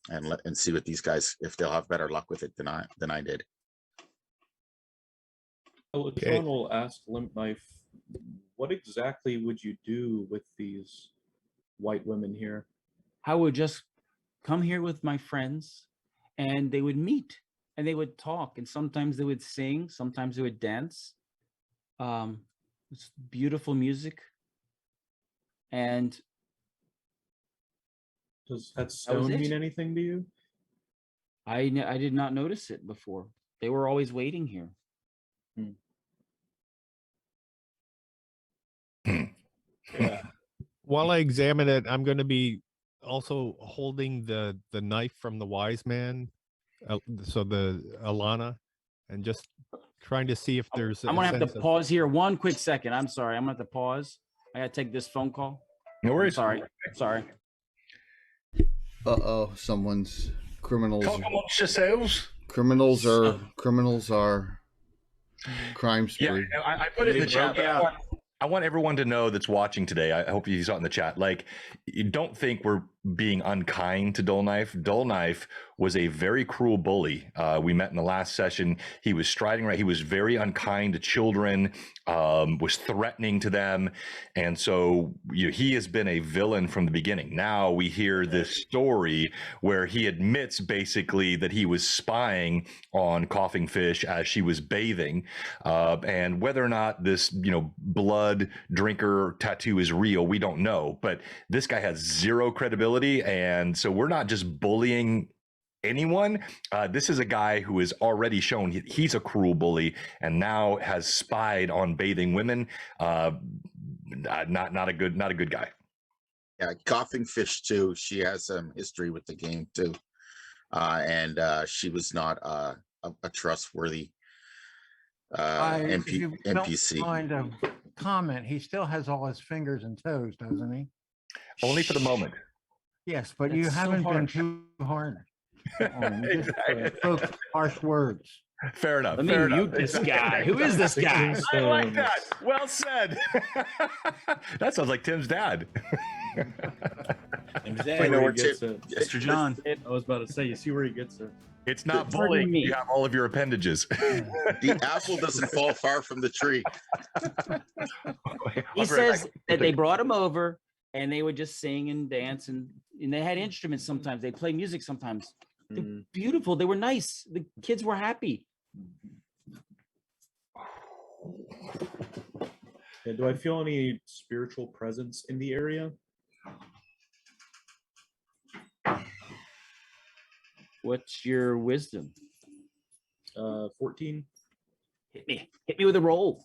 and see what these guys, if they'll have better luck with it than I did. John will ask Limp Knife, what exactly would you do with these white women here? I would just come here with my friends, and they would meet, and they would talk, and sometimes they would sing, sometimes they would dance. It's beautiful music, and Does that stone mean anything to you? I did not notice it before. They were always waiting here. Yeah. While I examine it, I'm going to be also holding the knife from the wise man, so the Alana, and just trying to see if there's. I'm gonna have to pause here 1 quick second. I'm sorry. I'm gonna have to pause. I gotta take this phone call. No worries. Sorry. Someone's criminals. Talk amongst yourselves. Criminals are crime spree. Yeah, I put it in the chat. I want everyone to know that's watching today. I hope you saw it in the chat. Like, you don't think we're being unkind to Dull Knife. Dull Knife was a very cruel bully. We met in the last session. He was striding right. He was very unkind to children, was threatening to them. And so he has been a villain from the beginning. Now we hear this story where he admits basically that he was spying on Coughing Fish as she was bathing. And whether or not this, blood drinker tattoo is real, we don't know. But this guy has zero credibility. And so we're not just bullying anyone. This is a guy who has already shown he's a cruel bully and now has spied on bathing women. Not a good guy. Yeah, Coughing Fish too. She has some history with the game too, and she was not a trustworthy If you NPC. don't mind a comment, he still has all his fingers and toes, doesn't he? Only for the moment. Yes, but That's you so haven't been harsh. too hard. Just spoke harsh words. Fair enough. Let me mute this guy. Who is this guy? I like that. Well said. That sounds like Tim's dad. Mr. John. I was about to say, you see where he gets it. It's not Pardon bullying. me. You have all of your appendages. The apple doesn't fall far from the tree. He says that they brought him over and they would just sing and dance and they had instruments sometimes. They play music sometimes. They're beautiful. They were nice. The kids were happy. Yeah, do I feel any spiritual presence in the area? What's your wisdom? 14. Hit me with a roll.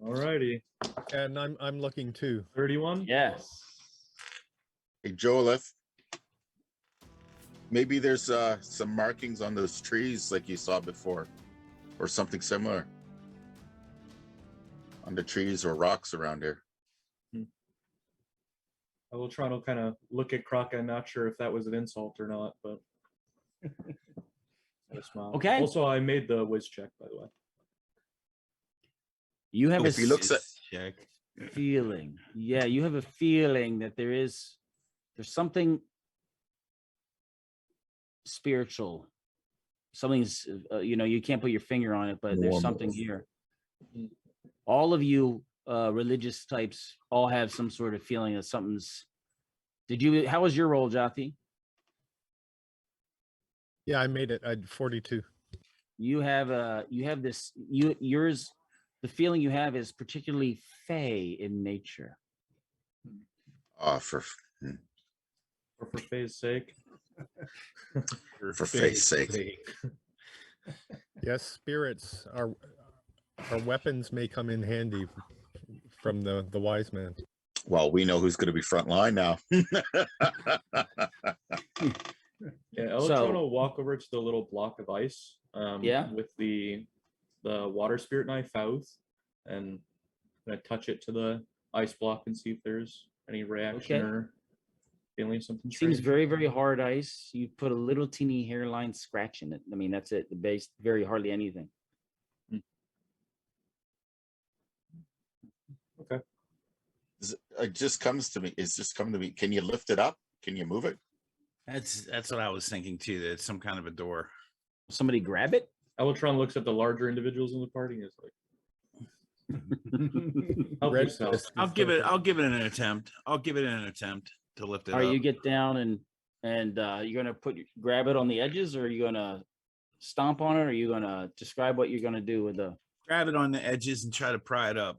Alrighty. And I'm looking too. 31. Yes. Hey, Joelith, maybe there's some markings on those trees like you saw before, or something similar on the trees or rocks around here. I will try to kind of look at Kraka. I'm not sure if that was an insult or not, but I smile. Okay. Also, I made the whiz check, by the way. You have If he looks at Check. feeling. Yeah, you have a feeling that there's something spiritual. Something's you can't put your finger on it, but there's something here. All of you religious types all have some sort of feeling that something's. How was your roll, Jati? Yeah, I made it. I had 42. The feeling you have is particularly fey in nature. for Or for Faye's sake. for faith's sake. Yes, spirits are. Our weapons may come in handy from the wise man. Well, we know who's going to be front line now. Yeah, Electron will walk over to the little block of ice. With the water spirit knife out, and gonna touch it to the ice block and see if there's any reaction or feeling something. Seems very, very hard ice. You put a little teeny hairline scratch in it. I mean, that's it. The base, very hardly anything. Okay. It just comes to me. It's just coming to me. Can you lift it up? Can you move it? That's what I was thinking too. That it's some kind of a door. Somebody grab it. Electron looks at the larger individuals in the party and is like, help Red yourself. Fist I'll is give it looking- an attempt. I'll give it an attempt to lift it All right, up. you get down and you're gonna grab it on the edges, or are you gonna stomp on it, or are you gonna describe what you're gonna do with the? Grab it on the edges and try to pry it up.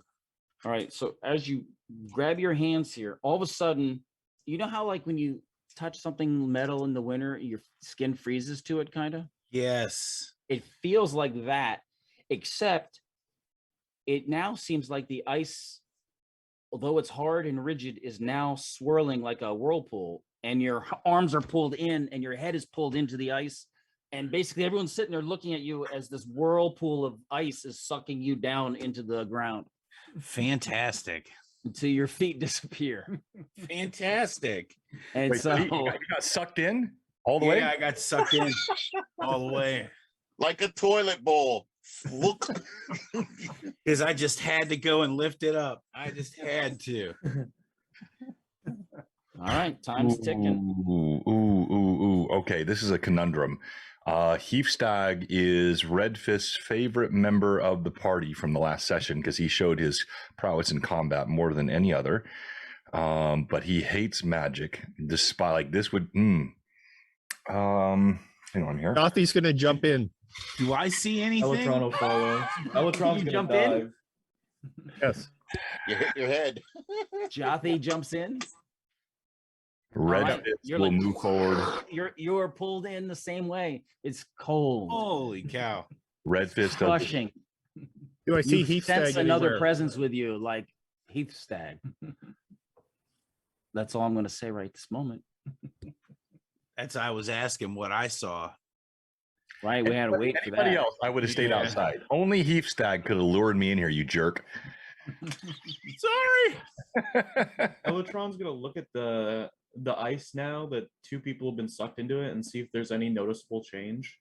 All right, so as you grab your hands here, all of a sudden, you know how like when you touch something metal in the winter, your skin freezes to it, kind of. Yes. It feels like that, except it now seems like the ice, although it's hard and rigid, is now swirling like a whirlpool, and your arms are pulled in and your head is pulled into the ice. And basically everyone's sitting there looking at you as this whirlpool of ice is sucking you down into the ground Fantastic. until your feet disappear. Fantastic. And Wait, so you got sucked in all the Yeah, way? I got sucked in all the way Like a toilet bowl. Look. because I just had to go and lift it up. I just had to. all right, time's ticking. Ooh. Okay, this is a conundrum. Heafstag is Redfist's favorite member of the party from the last session because he showed his prowess in combat more than any other. But he hates magic. Despite like this would. Hang on here. Gothi's gonna jump in. Do I see anything? Electron will follow. Electron's You gonna jump in? dive. Yes. You hit your head. Jothy jumps in. Red right, Fist you're will like- move forward. You're pulled in the same way. It's cold, Holy cow. Red Fist does. crushing. Do I see You Heath sense Stag another anywhere? presence with you, like Heath Stag. That's all I'm going to say right this moment. That's I was asking what I saw. Right, we had to wait for Anybody that. else, I would have stayed Yeah. outside. Only Heafstag could have lured me in here, you jerk. Sorry. Electron's gonna look at the ice now that two people have been sucked into it and see if there's any noticeable change.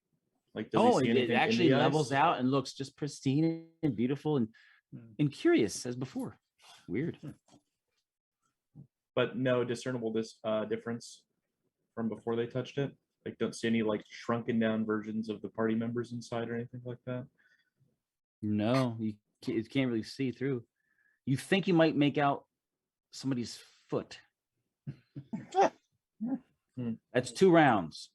Like, does Oh, he see it anything in actually the levels ice? out and looks just pristine and beautiful and curious as before. Weird. But no discernible difference from before they touched it. Like, don't see any like shrunken down versions of the party members inside or anything like that. No, you can't really see through. You think you might make out somebody's foot. That's 2 rounds.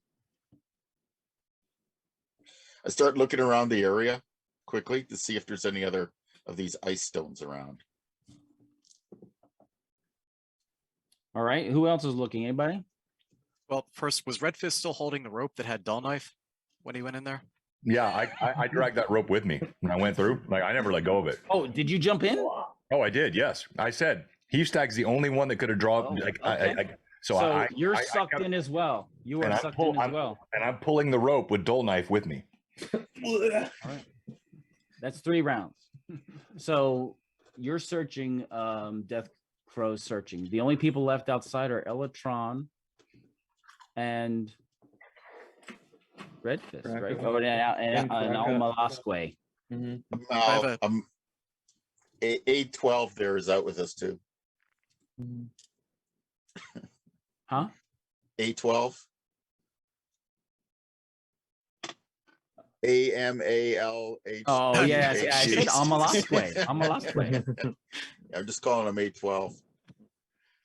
I start looking around the area quickly to see if there's any other of these ice stones around. All right. Who else is looking? Anybody? Well, first, was Red Fist still holding the rope that had Dull Knife when he went in there? Yeah, I dragged that rope with me when I went through. Like, I never let go of it. Oh, did you jump in? Oh, I did. Yes, I said Heavestag's the only one that could have drawn. Oh, like, okay. so you're I sucked kept- in as well. You and are I'm sucked pull- in as I'm- well. and I'm pulling the rope with Dull Knife with me. All right. That's 3 rounds. So you're searching, Death Crow's searching. The only people left outside are Elatron and Red Fist, right? Kraken. Oh, and Kraken. Almalasque. have No, a- A12 there is out with us too. Huh? A12. AMALH. Oh, yeah. I said Almalasque. Almalasque. I'm just calling him A12.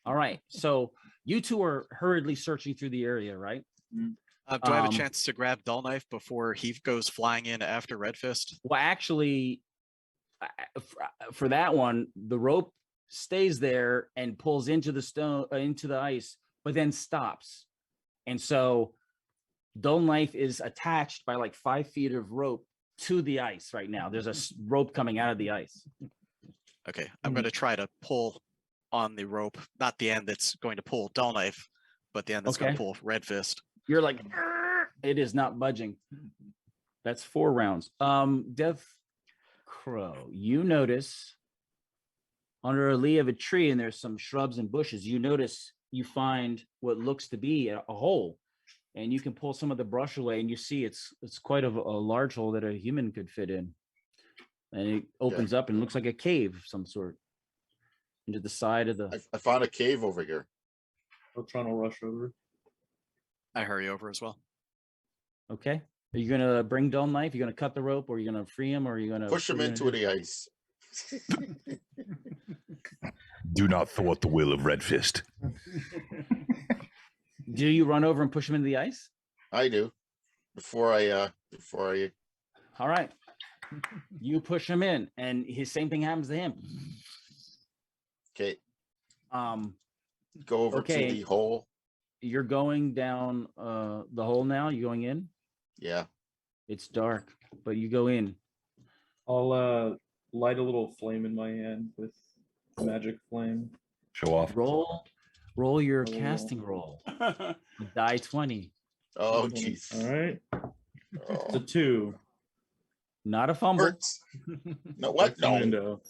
All right. So you two are hurriedly searching through the area, right? Do I have a Um, chance to grab Dull Knife before he goes flying in after Red Fist? Well, actually, for that one, the rope stays there and pulls into the ice, but then stops. And so Dull Knife is attached by like 5 feet of rope to the ice right now. There's a rope coming out of the ice. Okay, I'm going to try to pull on the rope, not the end that's going to pull Dull Knife, but the end that's going Okay. to pull Red Fist. You're like, it is not budging. That's 4 rounds. Death Crow, you notice under a lee of a tree, and there's some shrubs and bushes. You find what looks to be a hole, and you can pull some of the brush away, and you see it's quite a large hole that a human could fit in, and it opens up and looks like a cave of some sort into the side of the. I found a cave over here. Electron will rush over. I hurry over as well. Okay, are you gonna bring Dull Knife? You're gonna cut the rope, or you're gonna free him, or are you gonna Push him what are you into gonna the ice. Do not thwart the will of Red Fist. do you run over and push him into the ice? I do. Before I All right. You push him in, and his same thing happens to him. okay, Um, go over Okay. to the hole. you're going down the hole now. You going in? Yeah. It's dark, but you go in. I'll light a little flame in my hand with magic flame. Show off. Roll your Oh. casting roll. Die 20. Oh jeez. All right. It's a Oh, 2. Not a fumble. hurts. No, what? No. Window.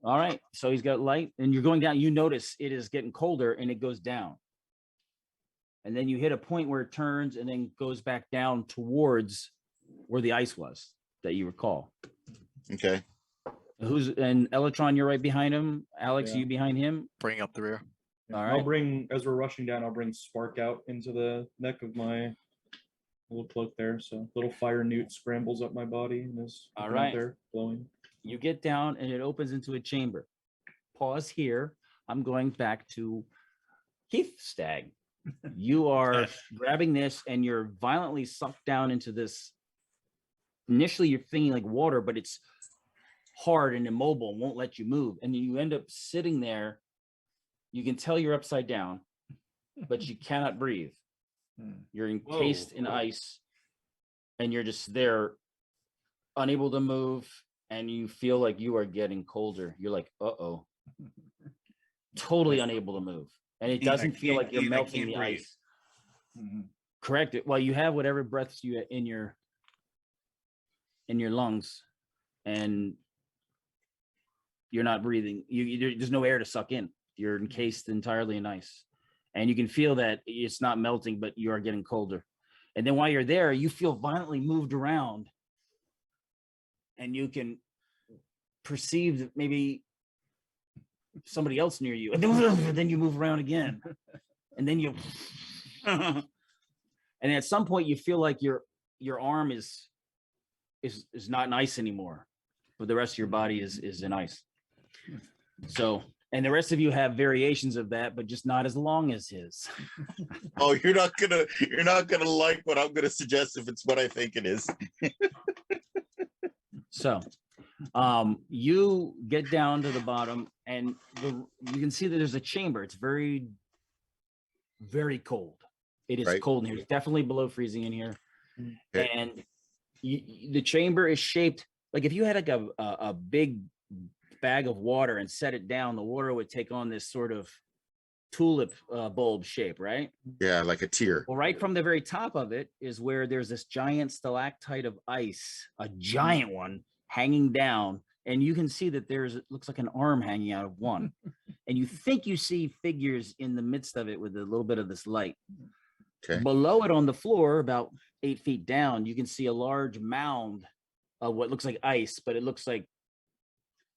All right. So he's got light, and you're going down. You notice it is getting colder, and it goes down. And then you hit a point where it turns and then goes back down towards where the ice was that you recall. Okay. And Elatron, you're right behind him. Alex, Yeah. you behind him. Bring up the rear. Yeah, All I'll right. bring, as we're rushing down, I'll bring Spark out into the neck of my little cloak there. So little fire newt scrambles up my body and is All looking out right. there glowing. You get down and it opens into a chamber. Pause here. I'm going back to Heath Stag. You are grabbing this and you're violently sucked down into this. Initially, you're thinking like water, but it's hard and immobile and won't let you move. And you end up sitting there. You can tell you're upside down, but you cannot breathe. You're encased in ice and you're just there, unable to move. And you feel like you are getting colder. You're like, uh-oh. Totally unable to move. And it doesn't feel like you're melting the ice. Correct it. Well, you have whatever breaths you in your lungs, and you're not breathing. There's no air to suck in. You're encased entirely in ice. And you can feel that it's not melting, but you are getting colder. And then while you're there, you feel violently moved around. And you can perceive that maybe somebody else near you. And then you move around again. and then you, and at some point you feel like your arm is not in ice anymore, but the rest of your body is in ice. So, and the rest of you have variations of that, but just not as long as his. Oh, you're not gonna like what I'm gonna suggest if it's what I think it is. So, you get down to the bottom, and you can see that there's a chamber. It's very, very cold. It is Right. cold in here. It's definitely below freezing in here. Okay. And the chamber is shaped like if you had like a big bag of water and set it down, the water would take on this sort of tulip bulb shape, right? Yeah, like a tear. Well, right from the very top of it is where there's this giant stalactite of ice, a giant one hanging down. And you can see that it looks like an arm hanging out of one. And you think you see figures in the midst of it with a little bit of this light. Okay. Below it on the floor, about 8 feet down, you can see a large mound of what looks like ice, but it looks like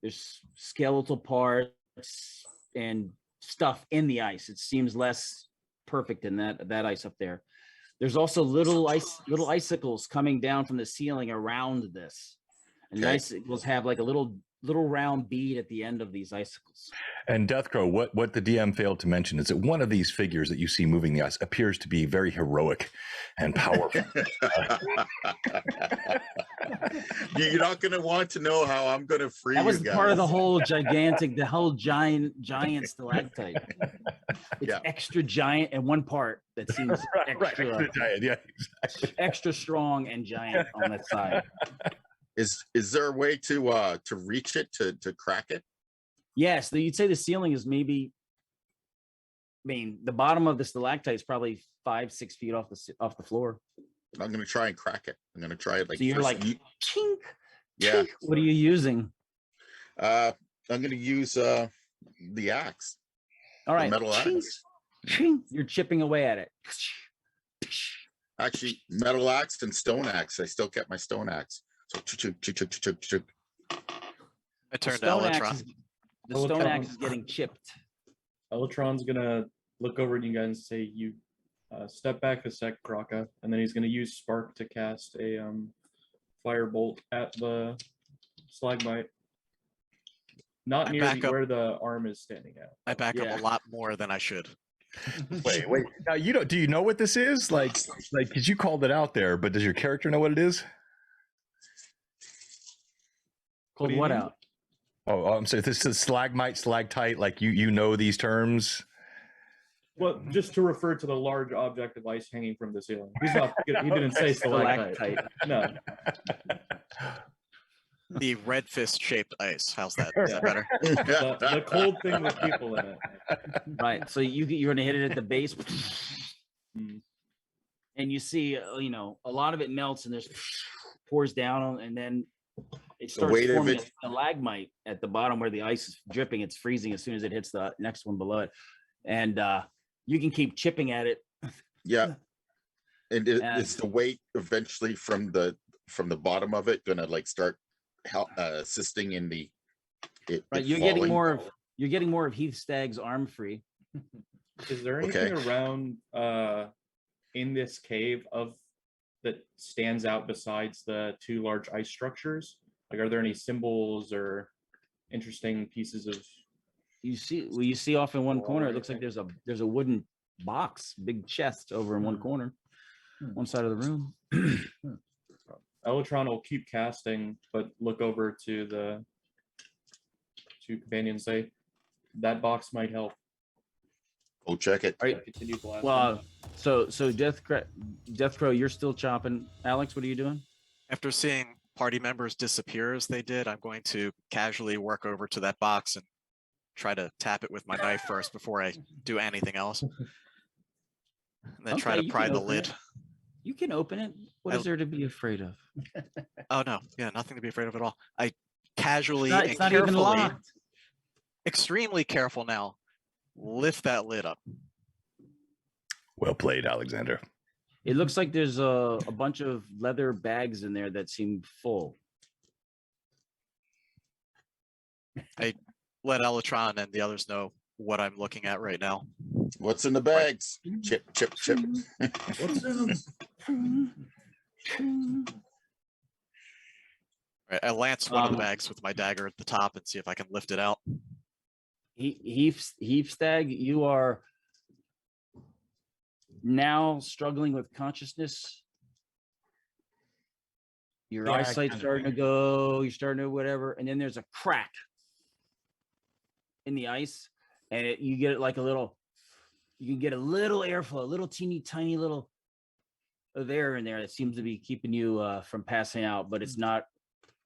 there's skeletal parts and stuff in the ice. It seems less perfect than that ice up there. There's also little icicles coming down from the ceiling around this. And the icicles have like a little round bead at the end of these icicles. And Deathcrow, what the DM failed to mention is that one of these figures that you see moving the ice appears to be very heroic and powerful. You're not going to want to know how I'm going to free That was you guys. part of the whole giant stalactite. It's extra giant and one part that seems extra giant. Yeah, exactly. Extra strong and giant on that side. Is there a way to reach it, to crack it? Yes, you'd say the ceiling is maybe, the bottom of the stalactite is probably 5-6 feet off the floor. I'm going to try and crack it. I'm going to try it like. So you're like, chink. Yeah. Chink. What are you using? I'm going to use the axe. All right. The metal chink, axe. Chink. You're chipping away at it. Actually, metal axe and stone axe. I still kept my stone axe. So I turned to Elytron. The stone axe is getting chipped. Elytron's gonna look over at you guys and say, "You step back a sec, Kraka," and then he's gonna use Spark to cast a firebolt at the stalagmite, not near where the arm is standing at. I back up a lot more than I should. Wait. Now do you know what this is? Like, because you called it out there, but does your character know what it is? Called what out? Oh, I'm sorry. This is stalagmite, stalactite. Like you know these terms. Well, just to refer to the large object of ice hanging from the ceiling. He didn't say stalactite. No. The red fist shaped ice. How's that? Is that better? The cold thing with people in it. Right. So you're gonna hit it at the base, and you see, a lot of it melts and there's pours down, and then it starts forming a stalagmite at the bottom where the ice is dripping. It's freezing as soon as it hits the next one below it, and you can keep chipping at it. Yeah, and is the weight eventually from the bottom of it gonna like start assisting in the right? You're getting more of Heath Stag's arm free. Is there anything around in this cave that stands out besides the two large ice structures? Like, are there any symbols or interesting pieces of? You see off in one corner. It looks like there's a wooden box, big chest over in one corner, one side of the room. Elytron will keep casting, but look over to the two companions. Say, that box might help. Go check it. Right. Continue blasting. Well, so Deathcrow, you're still chopping. Alex, what are you doing? After seeing party members disappear as they did, I'm going to casually work over to that box and try to tap it with my knife first before I do anything else. And then try to pry the lid. You can open it. What is there to be afraid of? Oh no, yeah, nothing to be afraid of at all. I casually it's not even locked. Extremely careful now, lift that lid up. Well played, Alexander. It looks like there's a bunch of leather bags in there that seem full. I let Elytron and the others know what I'm looking at right now. What's in the bags? Chip, chip, chip. What's in them? Right, I lance one of the bags with my dagger at the top and see if I can lift it out. Heapstag, you are now struggling with consciousness. Your Yeah, I eyesight's kinda starting to figured. go, you're starting to whatever, and then there's a crack in the ice, and you get like you can get a little airflow, a little teeny tiny little of air in there that seems to be keeping you from passing out, but it's not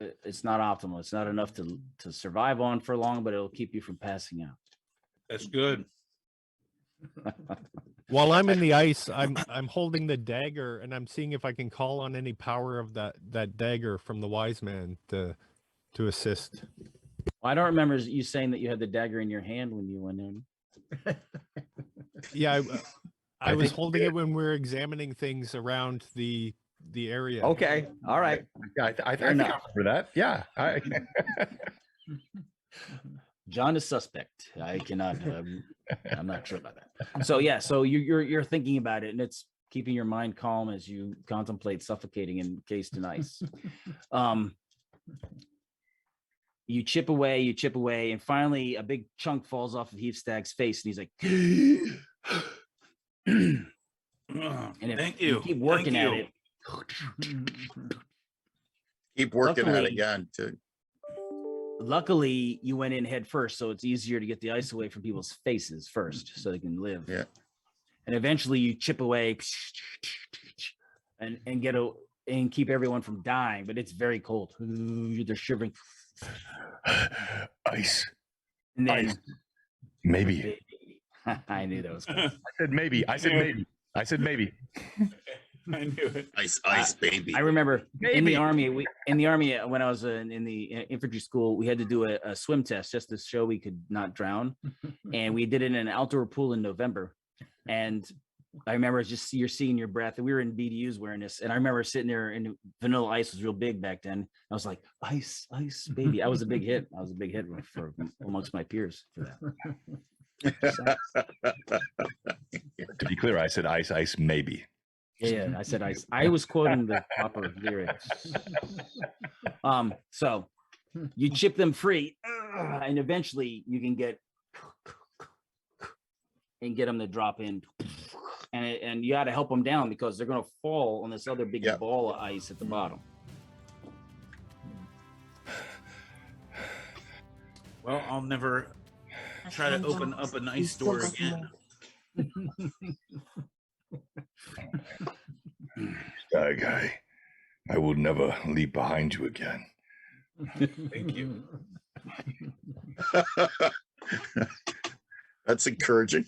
optimal. It's not enough to survive on for long, but it'll keep you from passing out. That's good. While I'm in the ice, I'm holding the dagger and I'm seeing if I can call on any power of that dagger from the wise man to assist. I don't remember you saying that you had the dagger in your hand when you went in. Yeah, I I was think- holding it when we were examining things around the area. Okay, all right. Yeah, I Fair think I enough. remember that. Yeah. John is suspect. I cannot. I'm not sure about that. So yeah, so you're thinking about it, and it's keeping your mind calm as you contemplate suffocating encased in ice. You chip away, and finally a big chunk falls off of Heapstag's face, and he's like, and if Thank you. keep working Thank at you. it. Keep working at it Luckily- again. Too. Luckily, you went in head first, so it's easier to get the ice away from people's faces first, so they can live. Yeah. And eventually, you chip away, and keep everyone from dying. But it's very cold. They're shivering. Ice. And then Ice. Maybe. I knew that was coming. I said maybe. I said maybe. I said maybe. I knew it. Ice, baby. I remember in Maybe. the army. When I was in the infantry school, we had to do a swim test just to show we could not drown, and we did it in an outdoor pool in November. And I remember you're seeing your breath, and we were in BDUs wearing this, and I remember sitting there, and Vanilla Ice was real big back then. I was like, ice, baby. I was a big hit. For amongst my peers for that. To be clear, I said ice, maybe. Yeah, I said ice. I was quoting the proper lyrics. So you chip them free, and eventually you can get them to drop in, and you got to help them down because they're going to fall on this other big Yep. ball of ice at the bottom. Well, I'll never try to open up an ice door again. Sky guy, I will never leave behind you again. Thank you. That's encouraging.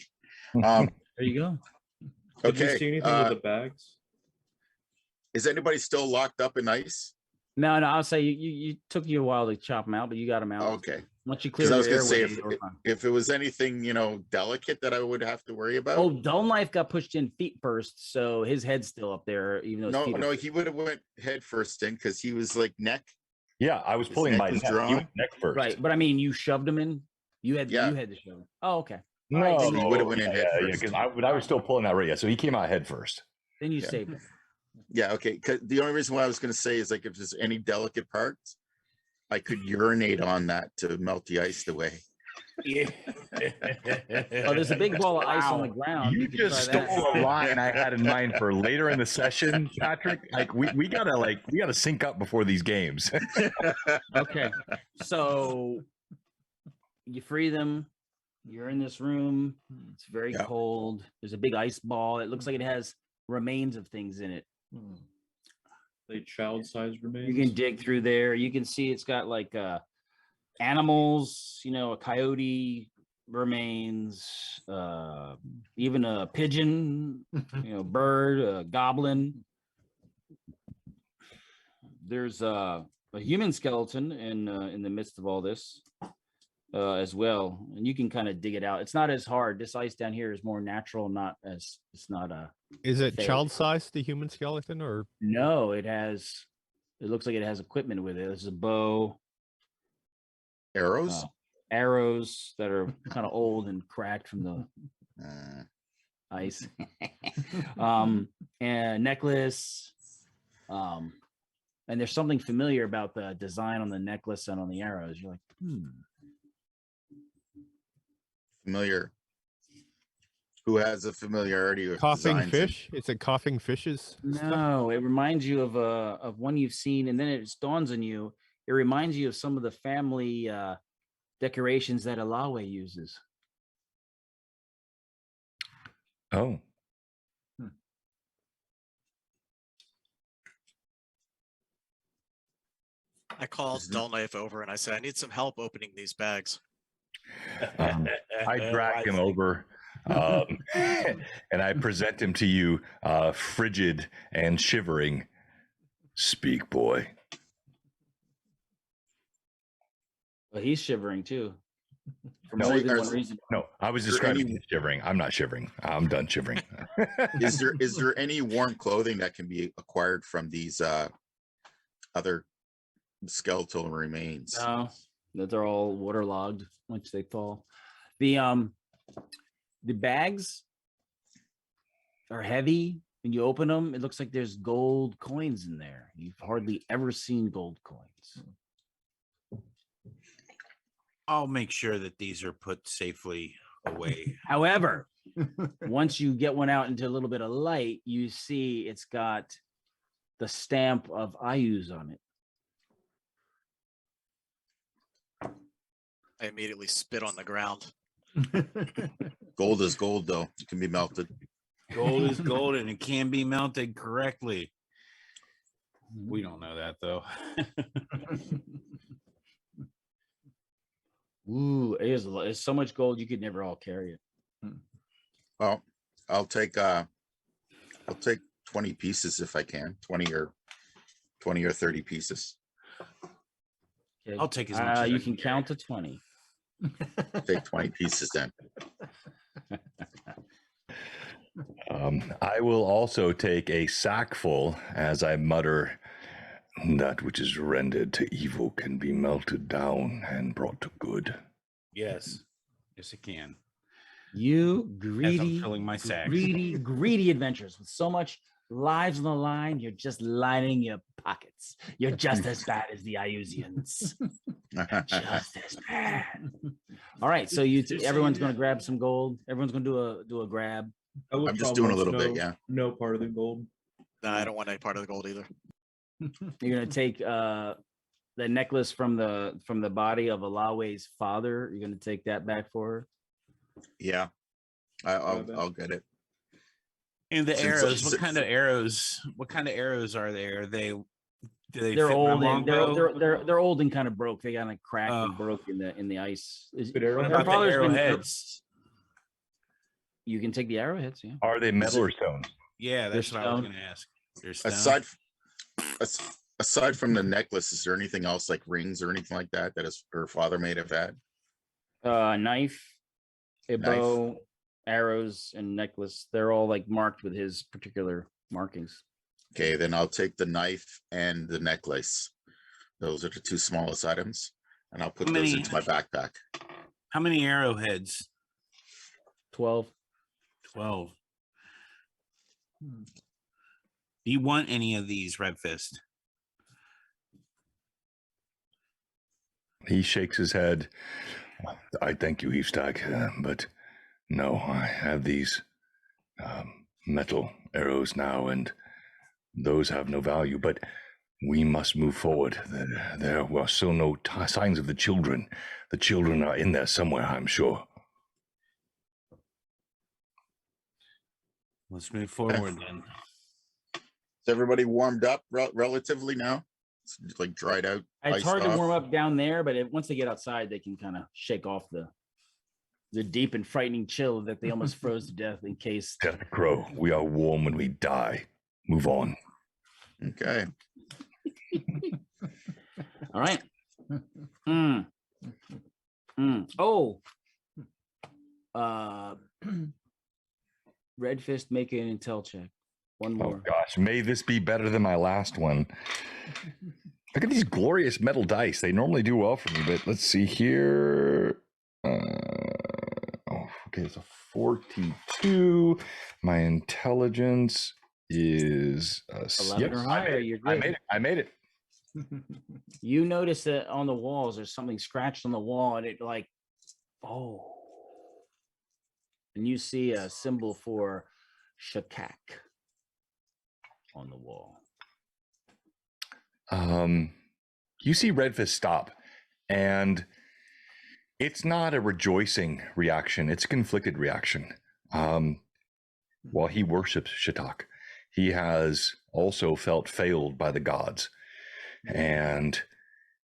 There you go. Did you Okay. see anything with the bags? Is anybody still locked up in ice? No, I'll say you took you a while to chop them out, but you got them out. Okay. Once you clear Because I your was going to airways, say, they were fine. if it was anything, delicate that I would have to worry about. Oh, Dull Knife got pushed in feet first, so his head's still up there, even though his no, feet are- no, he would have went head first in because he was like neck. Yeah, I was His pulling neck my was neck, drawn? he went neck first. right. But I mean, you shoved him in. You had Yeah. to shove him. Oh, okay. No, All right, so he would've went in head first. because I was still pulling that right. Yeah, so he came out head first. Then you Yeah. saved him. Yeah, okay. 'Cause the only reason why I was going to say is like if there's any delicate parts, I could urinate on that to melt the ice away. Yeah. Oh, there's a big ball of ice on the ground. You could just try that. stole a line I had in mind for later in the session, Patrick. Like we gotta sync up before these games. Okay. So you free them. You're in this room. It's very Yeah. cold. There's a big ice ball. It looks like it has remains of things in it. They child-sized remains. You can dig through there. You can see it's got like animals, a coyote remains, even a pigeon, bird, a goblin. There's a human skeleton in the midst of all this as well, and you can kind of dig it out. It's not as hard. This ice down here is more natural, it's not a. Is it Failed. child sized, the human skeleton, or No, it looks like it has equipment with it. There's a bow, Arrows? arrows that are kind of old and cracked from the ice. And a necklace. And there's something familiar about the design on the necklace and on the arrows. You're like, Familiar. Who has a familiarity with Coughing designs? fish? Is it coughing fishes? stuff? No, it reminds you of one you've seen, and then it just dawns on you. It reminds you of some of the family decorations that Alawe uses. Oh, I called Isn't- Dull Knife over and I said, I need some help opening these bags. I drag him over, and I present him to you, frigid and shivering. Speak, boy. But he's shivering too. For No, more is- than one reason. No, I was Is there describing any- him shivering. I'm not shivering. I'm done shivering. Is there any warm clothing that can be acquired from these other skeletal remains? No, that they're all waterlogged once they fall. The bags are heavy. When you open them, it looks like there's gold coins in there. You've hardly ever seen gold coins. I'll make sure that these are put safely away. However, once you get one out into a little bit of light, you see it's got the stamp of Ayus on it. I immediately spit on the ground. Gold is gold, though. It can be melted. Gold is gold and it can be melted correctly. We don't know that though. Ooh, it's so much gold you could never all carry it. Well, I'll take 20 pieces if I can. 20 or 30 pieces. Okay. I'll take as much as you I can can count to 20. Take 20 pieces then. I will also take a sackful as I mutter, that which is rendered to evil can be melted down and brought to good. Yes. Yes, it can. You As I'm greedy, filling my sack. greedy adventures with so much lives on the line. You're just lining your pockets. You're just as bad as the Iusians. Just as bad. All right, so everyone's going to grab some gold. Everyone's going to do a grab. I'm just doing a little bit, yeah. No part of the gold. No, I don't want any part of the gold either. You're going to take the necklace from the body of Alawe's father. You're going to take that back for her. Yeah. I'll get it. And the Since- arrows, what since- kind of arrows? What kind of arrows are they? Are they They're fit my old and longbow? they're old and kind of broke. They kind of cracked and Oh. broke in the ice. Good What arrow. about the father's been- arrowheads? You can take the arrowheads, yeah. Are they metal or stone? Yeah, that's They're what I was stone. going to ask. They're stone. Aside from the necklace, is there anything else like rings or anything like that her father may have had? Knife, a Knife. bow, arrows, and necklace. They're all like marked with his particular markings. Okay, then I'll take the knife and the necklace. Those are the two smallest items, and I'll put How those many- into my backpack. How many arrowheads? 12. 12. Do you want any of these, Red Fist? He shakes his head. I thank you, Eavestag, but no, I have these metal arrows now, and those have no value. But we must move forward. There were still no signs of the children. The children are in there somewhere, I'm sure. Let's move forward then. Is everybody warmed up relatively now? It's like dried out. It's iced hard to off? warm up down there, but once they get outside, they can kind of shake off the deep and frightening chill that they almost froze to death in case. Death Crow, we are warm when we die. Move on. Okay. All right. Oh. Red Fist, make an intel check. One Oh more. gosh, may this be better than my last one. Look at these glorious metal dice. They normally do well for me, but let's see here. Okay, it's a 42. My intelligence is 11 or higher. You're good. I made it. You notice that on the walls, there's something scratched on the wall, and it like, oh. And you see a symbol for Shakak on the wall. You see Redfist stop, and it's not a rejoicing reaction. It's a conflicted reaction. While he worships Shatak, he has also felt failed by the gods. And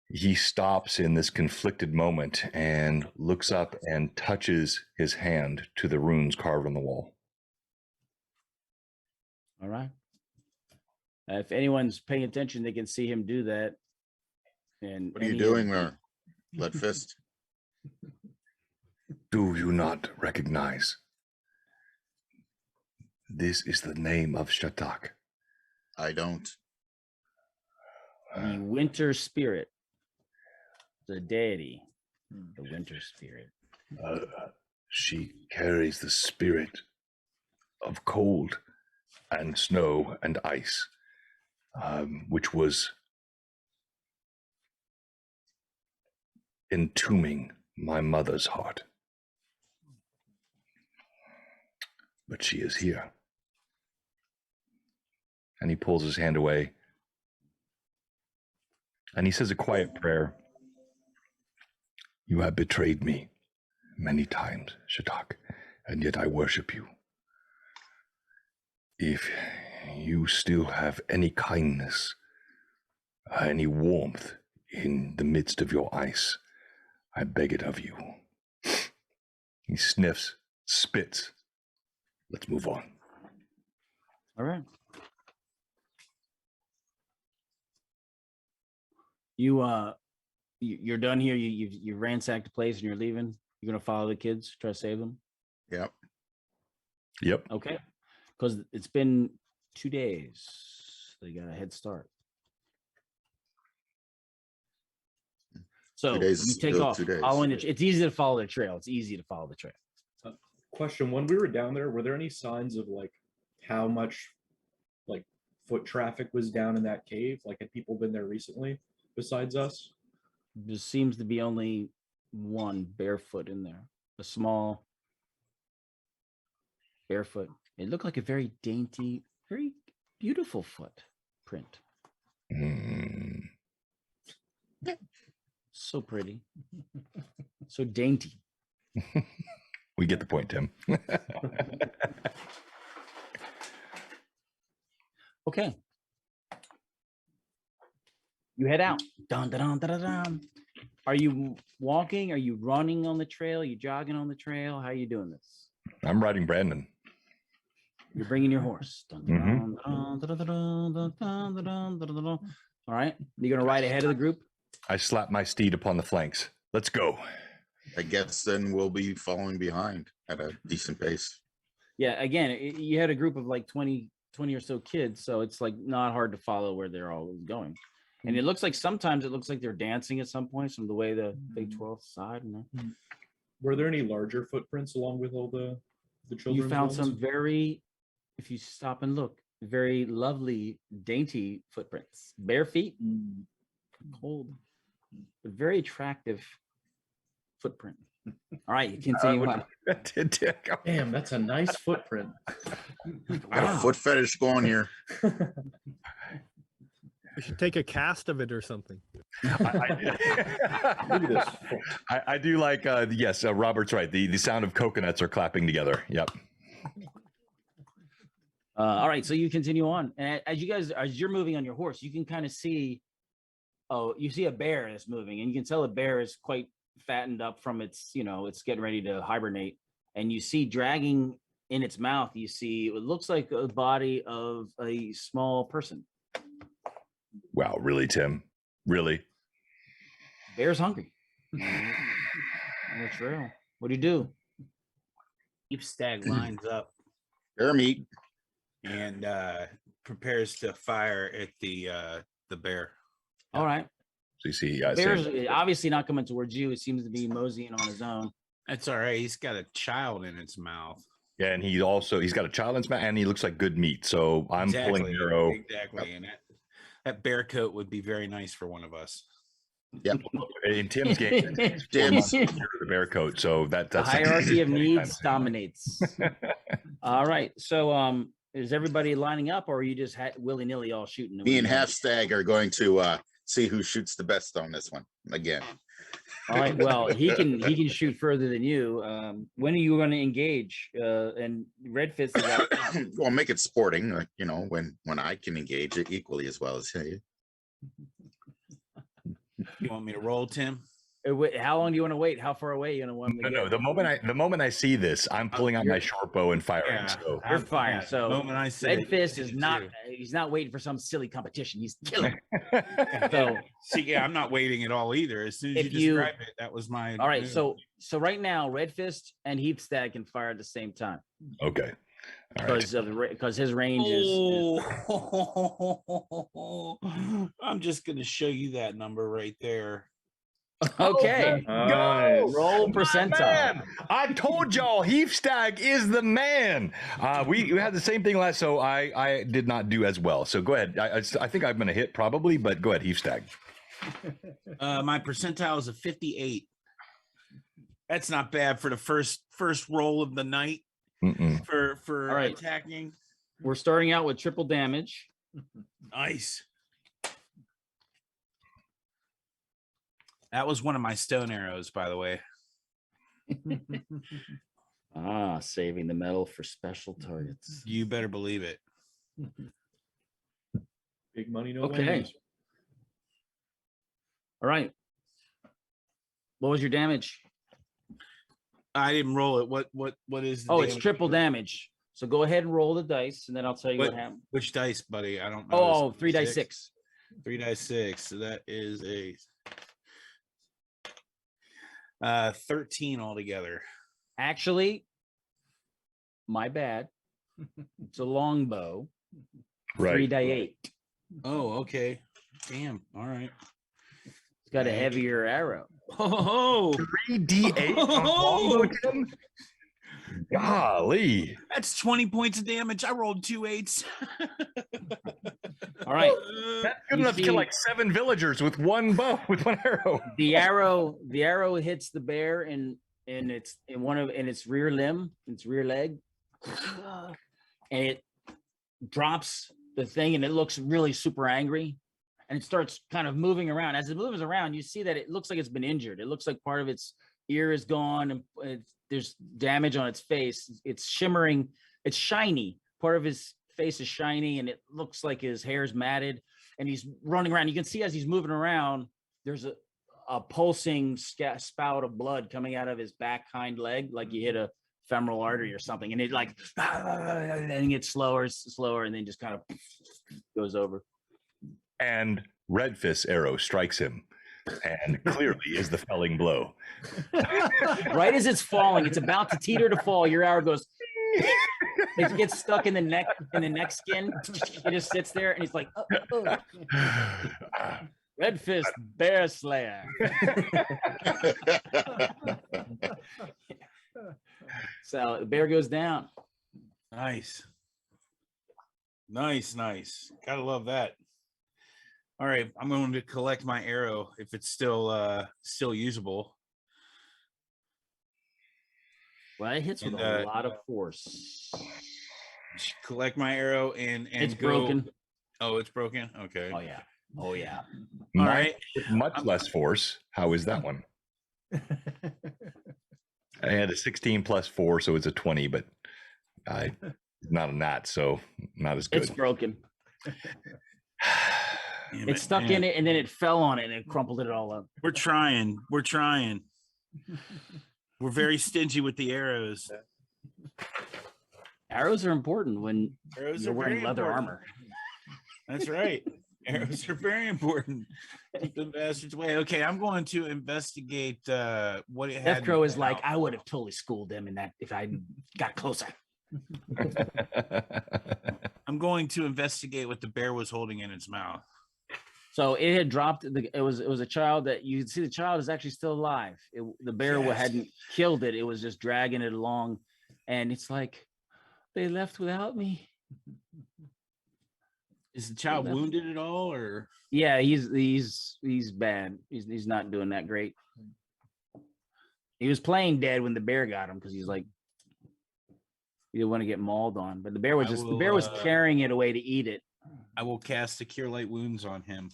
he stops in this conflicted moment and looks up and touches his hand to the runes carved on the wall. All right. If anyone's paying attention, they can see him do that. And What are you doing there, Leadfist? Do you not recognize? This is the name of Shatak. I don't. The winter spirit, the deity, the winter spirit. She carries the spirit of cold and snow and ice, which was entombing my mother's heart. But she is here. And he pulls his hand away. And he says a quiet prayer. You have betrayed me many times, Shatak, and yet I worship you. If you still have any kindness, any warmth in the midst of your ice, I beg it of you. He sniffs, spits. Let's move on. All right. You're done here. You ransacked the place and you're leaving. You're gonna follow the kids, try to save them. Yep. Yep. Okay. Because it's been 2 days. So you got a head start. So 2 days, you take still off 2 days. following it. It's easy to follow the trail. It's easy to follow the trail. Question: when we were down there, were there any signs of like how much like foot traffic was down in that cave? Like, had people been there recently besides us? There seems to be only one barefoot in there. A small barefoot. It looked like a very dainty, very beautiful footprint. So pretty. So dainty. We get the point, Tim. Okay. You head out. Dun, dun, dun, dun, dun. Are you walking? Are you running on the trail? Are you jogging on the trail? How are you doing this? I'm riding Brandon. You're bringing your horse. Dun, dun, dun, dun, dun, dun, dun, dun, dun, dun, dun, dun. All right. You're going to ride ahead of the group? I slap my steed upon the flanks. Let's go. I guess then we'll be following behind at a decent pace. Yeah. Again, you had a group of like 20 or so kids. So it's like not hard to follow where they're all going. And it looks like sometimes it looks like they're dancing at some point, from the way the Big 12 side. You know? Were there any larger footprints along with all the children? You found some very, if you stop and look, very lovely, dainty footprints. Bare feet, cold, but very attractive footprint. All right, you continue on. Damn, that's a nice footprint. Got a foot fetish going here. We should take a cast of it or something. I do like, yes, Robert's right. The sound of coconuts are clapping together. Yep. All right, so you continue on. And as you're moving on your horse, you can kind of see, you see a bear that's moving, and you can tell a bear is quite fattened up from its, it's getting ready to hibernate. And you see dragging in its mouth, you see, it looks like a body of a small person. Wow, really, Tim? Really? Bear's hungry. On the trail. What do you do? Deep Stag lines up Bear meat. and prepares to fire at the bear. All right. So you see, Bear's same. obviously not coming towards you. It seems to be moseying on his own. That's all right. He's got a child in its mouth. Yeah, and he's got a child in his mouth, and he looks like good meat. So I'm pulling the arrow. Exactly, and that bear coat would be very nice for one of us. Yep. In Tim's game, it's 4 months to the bear coat. So that's the hierarchy of needs dominates. All right. So is everybody lining up, or are you just willy-nilly all shooting? Me and Half Stag are going to see who shoots the best on this one again. All right. Well, he can shoot further than you. When are you going to engage? And Red Fist is out. Well, make it sporting, like, you know, when I can engage it equally as well as he. You want me to roll, Tim? How long do you want to wait? How far away you want to No. The moment I see this, I'm pulling out my short bow and firing. Yeah, so you're firing. So the moment I say Red Fist is not. He's not waiting for some silly competition. He's killing. So see, yeah, I'm not waiting at all either. As soon as you describe it, that was my. All right. Move. So right now, Red Fist and Heap Stag can fire at the same time. Okay. Because his range is. I'm just gonna show you that number right there. Okay. Nice. Roll percentile. I told y'all Heap Stag is the man. We had the same thing last, so I did not do as well. So go ahead. I think I'm going to hit probably, but go ahead, Heap Stag. My percentile is a 58. That's not bad for the first roll of the night. For right. Attacking. We're starting out with triple damage. Nice. That was one of my stone arrows, by the way. Saving the metal for special targets. You better believe it. Big money, no Okay. whammies. All right. What was your damage? I didn't roll it. What is the it's triple damage. So go ahead and roll the dice, and then I'll tell you what happened. Which dice, buddy? I don't know. Oh, 3 dice 6. 3 dice 6. So that is a 13 altogether. Actually, my bad. It's a longbow. Right. 3 die 8. Oh, okay. Damn. All right. It's got a heavier arrow. Oh, 3d8 on longbow, Tim? Golly. that's 20 points of damage. I rolled 2 8s. All right. That's good enough to kill like 7 villagers with one bow, with one arrow. The arrow hits the bear in its rear limb, its rear leg, and it drops the thing, and it looks really super angry, and it starts kind of moving around. As it moves around, you see that it looks like it's been injured. It looks like part of its ear is gone, and there's damage on its face. It's shimmering. It's shiny. Part of his face is shiny, and it looks like his hair's matted, and he's running around. You can see as he's moving around, there's a pulsing spout of blood coming out of his back hind leg, like you hit a femoral artery or something, and it like and it gets slower, and then just kind of goes over. And Red Fist's arrow strikes him, and clearly is the felling blow. Right as it's falling, it's about to teeter to fall. Your arrow goes. It gets stuck in the neck skin. It just sits there, and he's like, oh. Red Fist Bear Slayer. So the bear goes down. Nice. Gotta love that. All right, I'm going to collect my arrow if it's still usable. Well, it hits with a lot of force. Collect my arrow and it's go. Broken. Oh, it's broken. Okay. Oh yeah. All right. Much less force. How is that one? I had a 16 plus 4, so it's a 20, but not a nat, so not as good. It's broken. It's stuck in it, and then it fell on it, and it crumpled it all up. We're trying. We're very stingy with the arrows. Arrows are important when Arrows you're are wearing very leather important. armor. That's right. Arrows are very important. Keep the bastards away. Okay, I'm going to investigate what it had. Death Crow is like, I would have totally schooled them in that if I got closer. I'm going to investigate what the bear was holding in its mouth. So it had dropped. It was a child that you could see the child is actually still alive. The bear hadn't killed it. It was just dragging it along, and it's like they left without me. Is the child wounded at all, or? Yeah, he's bad. He's not doing that great. He was playing dead when the bear got him because he's like, you didn't want to get mauled on. But the bear was carrying it away to eat it. I will cast a Cure Light Wounds on him.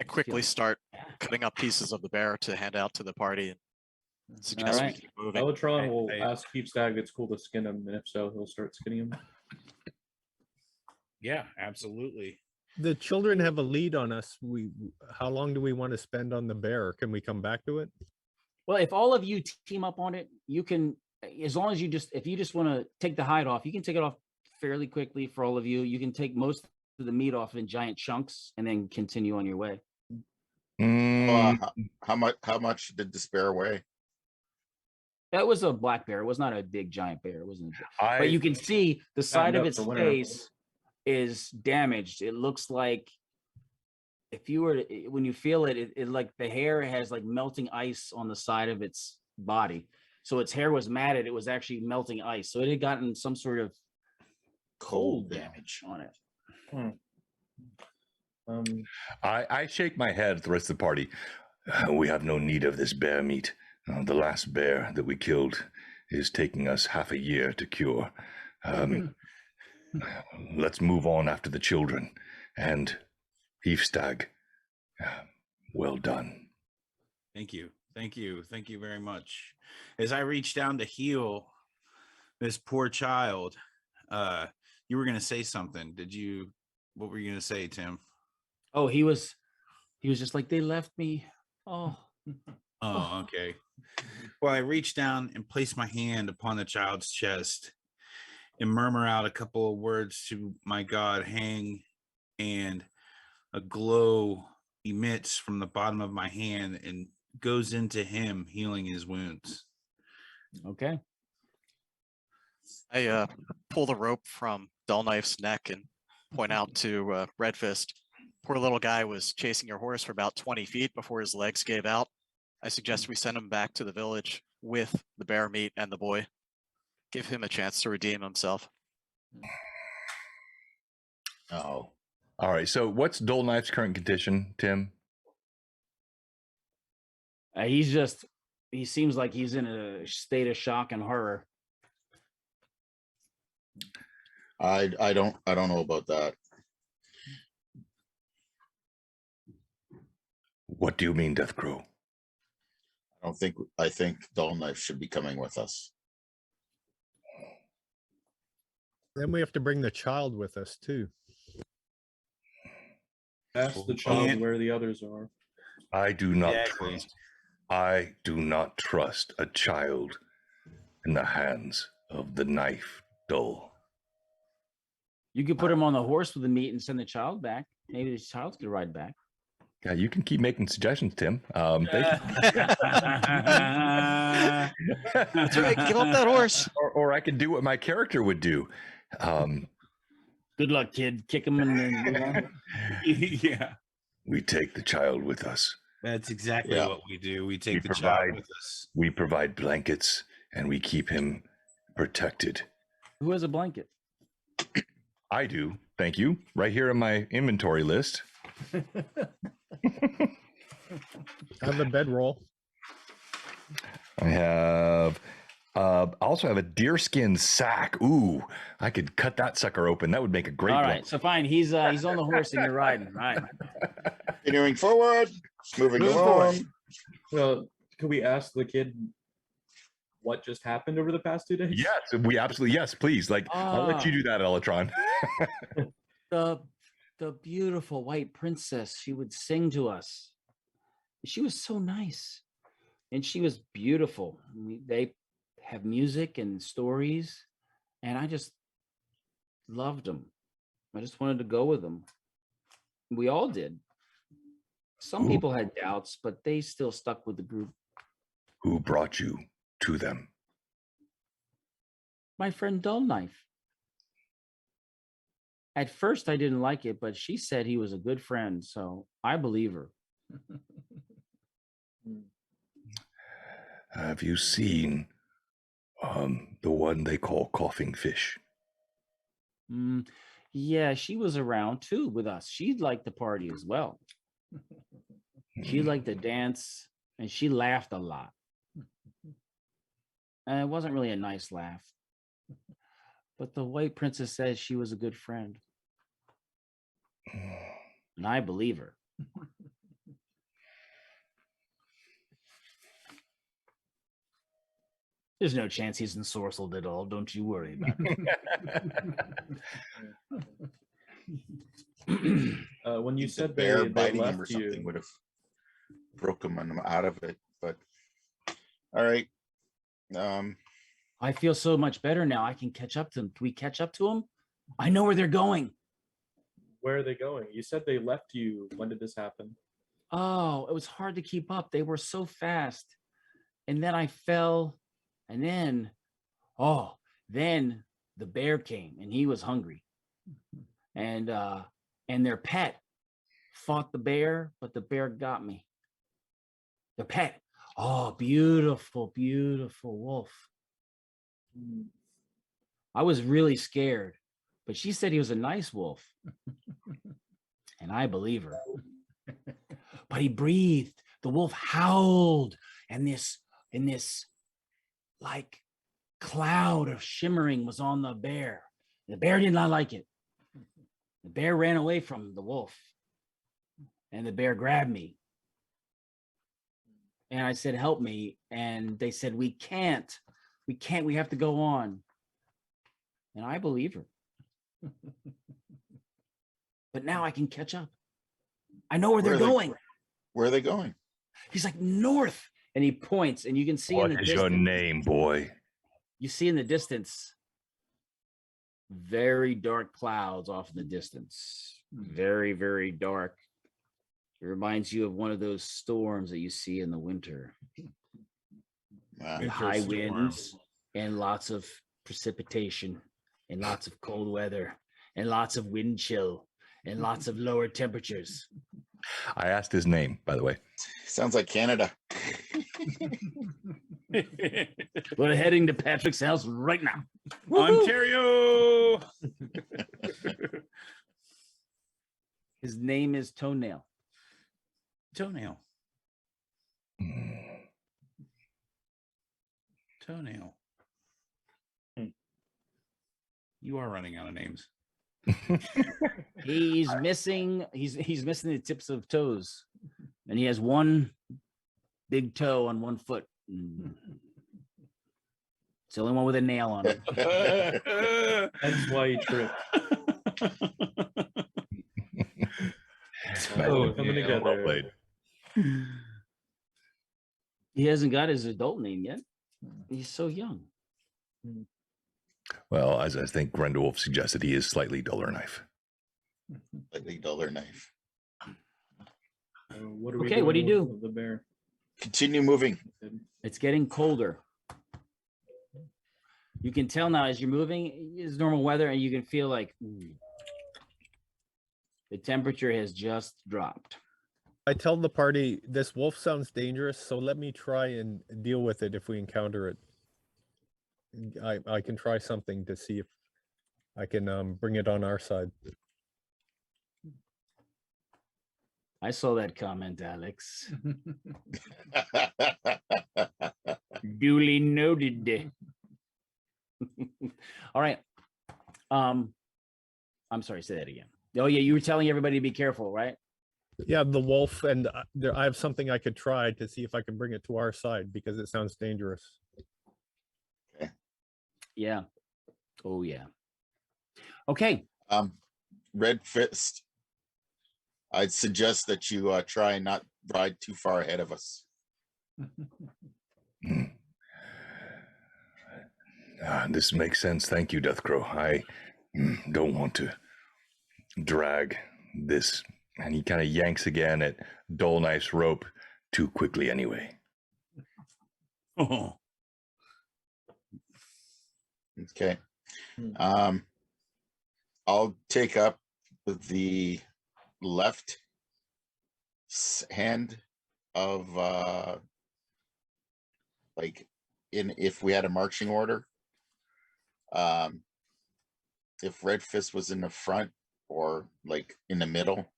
I quickly start cutting up pieces of the bear to hand out to the party and suggest we keep moving. Elatron will ask Keepstag if it's cool to skin him, and if so, he'll start skinning him. Yeah, absolutely. The children have a lead on us. How long do we want to spend on the bear? Can we come back to it? Well, if all of you team up on it, you can, as long as if you just want to take the hide off, you can take it off fairly quickly for all of you. You can take most of the meat off in giant chunks and then continue on your way. How much did this bear weigh? That was a black bear. It was not a big giant bear. It wasn't. But you can see the side of its face is damaged. It looks like if you were to, when you feel it, it like the hair has like melting ice on the side of its body. So its hair was matted. It was actually melting ice. So it had gotten some sort of cold damage on it. I shake my head at the rest of the party. We have no need of this bear meat. The last bear that we killed is taking us half a year to cure. Let's move on after the children. And Heefstag, well done. Thank you. Thank you. Thank you very much. As I reach down to heal this poor child, you were going to say something. What were you going to say, Tim? Oh, he was just like, they left me. Oh, okay. Well, I reach down and place my hand upon the child's chest and murmur out a couple of words to my God, Hang, and a glow emits from the bottom of my hand and goes into him, healing his wounds. Okay. I pull the rope from Dull Knife's neck and point out to Red Fist. Poor little guy was chasing your horse for about 20 feet before his legs gave out. I suggest we send him back to the village with the bear meat and the boy. Give him a chance to redeem himself. Oh. All right. So what's Dull Knife's current condition, Tim? He seems like he's in a state of shock and horror. I don't know about that. What do you mean, Deathcrow? I think Dull Knife should be coming with us. Then we have to bring the child with us too. Ask the child where the others are. I do not trust a child in the hands of the knife Dull. You could put him on the horse with the meat and send the child back. Maybe the child could ride back. Yeah, you can keep making suggestions, Tim. Thank you. That's right. Give up that horse. Or I can do what my character would do. Good luck, kid. Kick him and then Yeah. We take the child with us. That's exactly what we do. We take the child with us. We provide blankets and we keep him protected. Who has a blanket? I do. Thank you. Right here in my inventory list. I have a bedroll. I have also have a deerskin sack. Ooh, I could cut that sucker open. That would make a great All one. right, so fine. He's on the horse and you're riding. Right. Continuing forward, moving along. Forward. Well, could we ask the kid what just happened over the past 2 days? Yes, we absolutely yes, please. Like I'll let you do that, Elatron. The beautiful white princess, she would sing to us. She was so nice. And she was beautiful. They have music and stories. And I just loved them. I just wanted to go with them. We all did. Some people had doubts, but they still stuck with the group. Who brought you to them? My friend Dull Knife. At first, I didn't like it, but she said he was a good friend, so I believe her. Have you seen the one they call coughing fish? Yeah, she was around too with us. She liked the party as well. She liked to dance, and she laughed a lot. And it wasn't really a nice laugh. But the White Princess says she was a good friend. And I believe her. There's no chance he's ensorcelled at all. Don't you worry about it. When you The said bear they biting him or left something you, would have broken him out of it. But all right. I feel so much better now. I can catch up to them. Can we catch up to them? I know where they're going. where are they going? You said they left you. When did this happen? Oh, it was hard to keep up. They were so fast. And then I fell. And then, then the bear came and he was hungry. And their pet fought the bear, but the bear got me. The pet. Oh, beautiful, beautiful wolf. I was really scared, but she said he was a nice wolf. And I believe her. But he breathed. The wolf howled, and this like cloud of shimmering was on the bear. The bear did not like it. The bear ran away from the wolf, and the bear grabbed me. And I said, help me. And they said, we can't, we have to go on. And I believe her. But now I can catch up. I know where they're going. Where are they going? He's like, north. And he points, and you can see in the What is distance. your name, boy? You see in the distance, very dark clouds off in the distance. Very, very dark. It reminds you of one of those storms that you see in the winter. With high winds and lots of precipitation and lots of cold weather and lots of wind chill and lots of lower temperatures. I asked his name, by the way. Sounds like Canada. We're heading to Patrick's house right now. Ontario. His name is Toenail. Toenail. Toenail. You are running out of names. He's missing the tips of toes, and he has one big toe on one foot. It's the only one with a nail on it. That's why he tripped. Coming together. Well played. He hasn't got his adult name yet. He's so young. Well, as I think Grendolf suggested, he is slightly duller knife. Slightly duller knife. What Okay, what do you do? with the bear? Continue moving. It's getting colder. You can tell now as you're moving, it's normal weather, and you can feel like the temperature has just dropped. I tell the party, this wolf sounds dangerous, so let me try and deal with it if we encounter it. I can try something to see if I can bring it on our side. I saw that comment, Alex. Duly noted. All right. I'm sorry, say that again. Oh yeah, you were telling everybody to be careful, right? Yeah, the wolf, and I have something I could try to see if I can bring it to our side because it sounds dangerous. Okay. Yeah. Oh yeah. Okay. Red Fist. I'd suggest that you try and not ride too far ahead of us. This makes sense. Thank you, Deathcrow. I don't want to drag this. And he kind of yanks again at Dull Knife's rope too quickly anyway. Oh. Okay. I'll take up the left hand of like if we had a marching order. If Red Fist was in the front or like in the middle,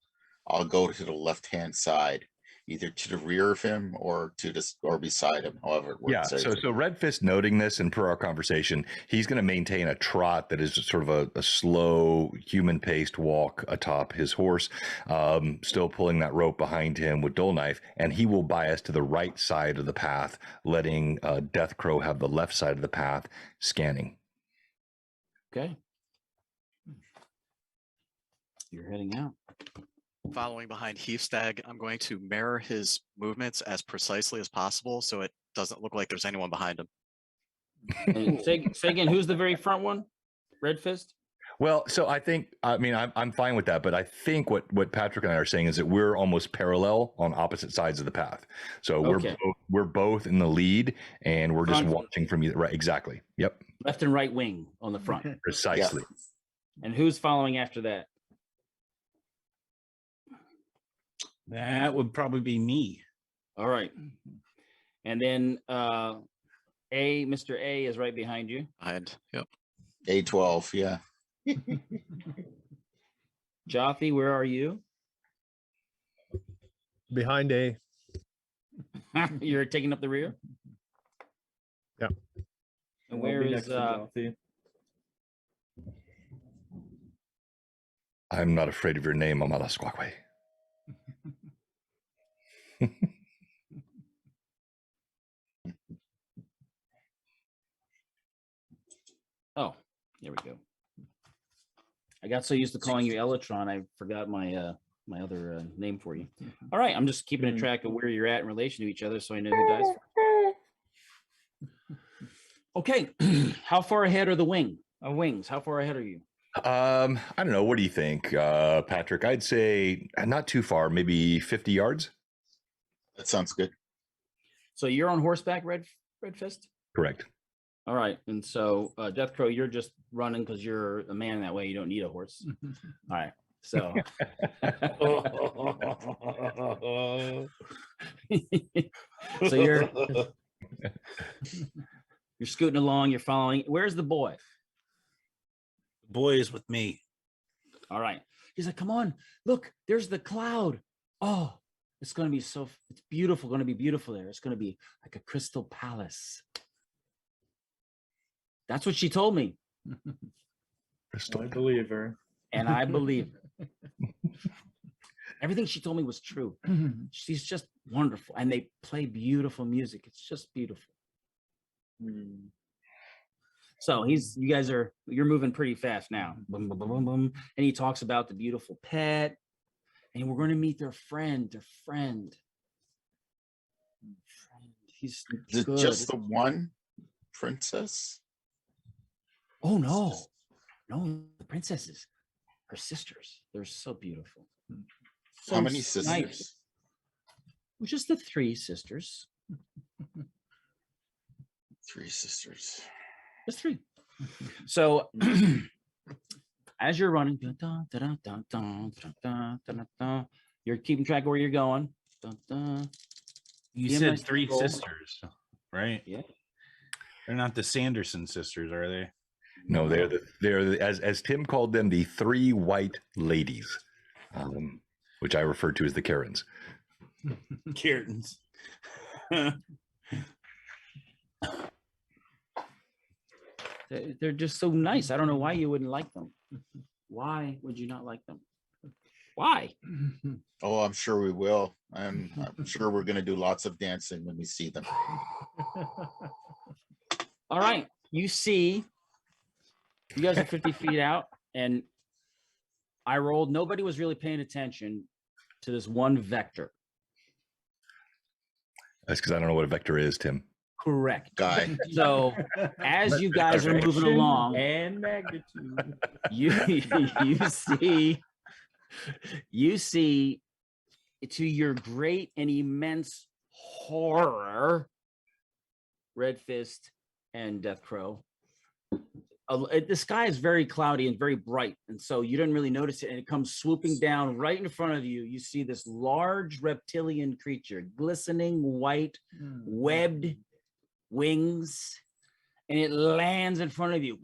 I'll go to the left hand side, either to the rear of him or to this or beside him, however it Yeah. works. So Red Fist noting this, and per our conversation, he's going to maintain a trot that is sort of a slow, human-paced walk atop his horse, still pulling that rope behind him with Dull Knife, and he will bias to the right side of the path, letting Death Crow have the left side of the path, scanning. Okay. You're heading out. Following behind Heathstag, I'm going to mirror his movements as precisely as possible so it doesn't look like there's anyone behind him. And say again, who's the very front one? Red Fist? Well, so I'm fine with that, but I think what Patrick and I are saying is that we're almost parallel on opposite sides of the path. So Okay. we're both in the lead, and we're just Front. watching from either. Right, exactly. Yep. Left and right wing on the front. Precisely. And who's following after that? That would probably be me. All right. And then Mr. A is right behind you. Yep. A12, yeah. Jothy, where are you? Behind A. You're taking up the rear? Yep. And I'll where be is next to Jothy. I'm not afraid of your name, Amala Squawkway. Oh, there we go. I got so used to calling you Elatron, I forgot my my other name for you. All right, I'm just keeping a track of where you're at in relation to each other, so I know who dies first. Okay, how far ahead are the wings? How far ahead are you? I don't know. What do you think, Patrick? I'd say not too far, maybe 50 yards. That sounds good. So you're on horseback, Red Fist? Correct. All right, and so Death Crow, you're just running because you're a man that way. You don't need a horse. All right, so so you're scooting along. You're following. Where's the boy? The boy is with me. All right, he's like, come on, look, there's the cloud. Oh, it's gonna be it's beautiful. Going to be beautiful there. It's gonna be like a crystal palace. That's what she told me. I believe her. And I believe her. Everything she told me was true. She's just wonderful. And they play beautiful music. It's just beautiful. So you're moving pretty fast now. Boom, boom, boom, boom, boom. And he talks about the beautiful pet. And we're going to meet their friend. He's Is it good. just the one princess? Oh no, the princesses, her sisters. They're so beautiful. How many So sisters? nice. Well, just the 3 sisters. 3 sisters. Just 3. So as you're running, you're keeping track of where you're going. You Yeah, said nice 3 roll. sisters, right? Yeah. They're not the Sanderson sisters, are they? No, they're as Tim called them, the 3 white ladies, which I refer to as the Karens. Kittens. They're just so nice. I don't know why you wouldn't like them. Why would you not like them? Why? Oh, I'm sure we will. I'm sure we're going to do lots of dancing when we see them. All right. You guys are 50 feet out, and I rolled. Nobody was really paying attention to this one vector. That's because I don't know what a vector is, Tim. Correct. Guy. So as you guys are moving along, And magnitude. you see to your great and immense horror, Red Fist and Death Crow The sky is very cloudy and very bright, and so you didn't really notice it. And it comes swooping down right in front of you. You see this large reptilian creature, glistening white, webbed wings, and it lands in front of you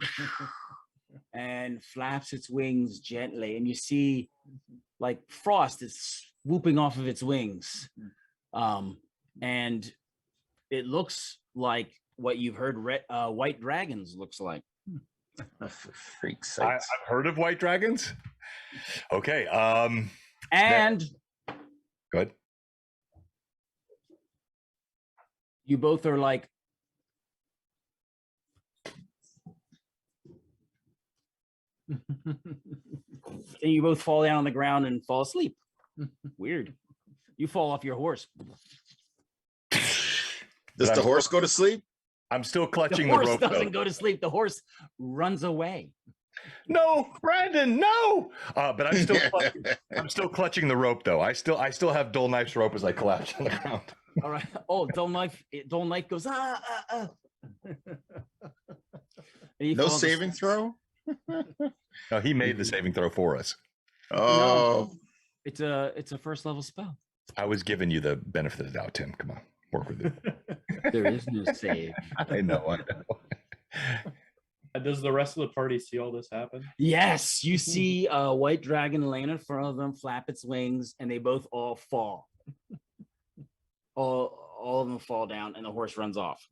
and flaps its wings gently. And you see, like, frost is swooping off of its wings, and it looks like what you've heard white dragons looks like. Freak I've sakes. heard of white dragons. Okay. And Go ahead. you both are like, and you both fall down on the ground and fall asleep. Weird. You fall off your horse. Does the horse go to sleep? I'm still The clutching the horse rope. doesn't Though. go to sleep. The horse runs away. No, Brandon, no. But I'm still I'm still clutching the rope though. I still have dull knife's rope as I collapse on the ground. All right. Oh, dull knife goes And he No falls saving asleep. throw? No, he made the saving throw for us. Oh, It's a first level spell. I was giving you the benefit of the doubt, Tim. Come on, work with it. There is no save. I know. Does the rest of the party see all this happen? Yes, you see a white dragon laying in front of them, flap its wings, and they both all fall. All of them fall down, and the horse runs off.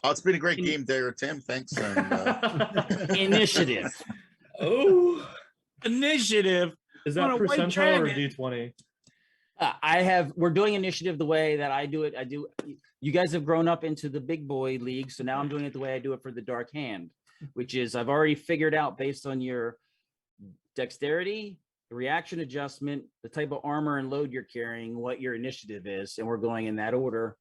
oh, it's been a great game there, Tim. Thanks. And, Initiative. Oh, Initiative. is On that a white percentile or dragon. D20? We're doing initiative the way that I do it. You guys have grown up into the big boy league, so now I'm doing it the way I do it for the dark hand, which is I've already figured out based on your dexterity, the reaction adjustment, the type of armor and load you're carrying, what your initiative is, and we're going in that order,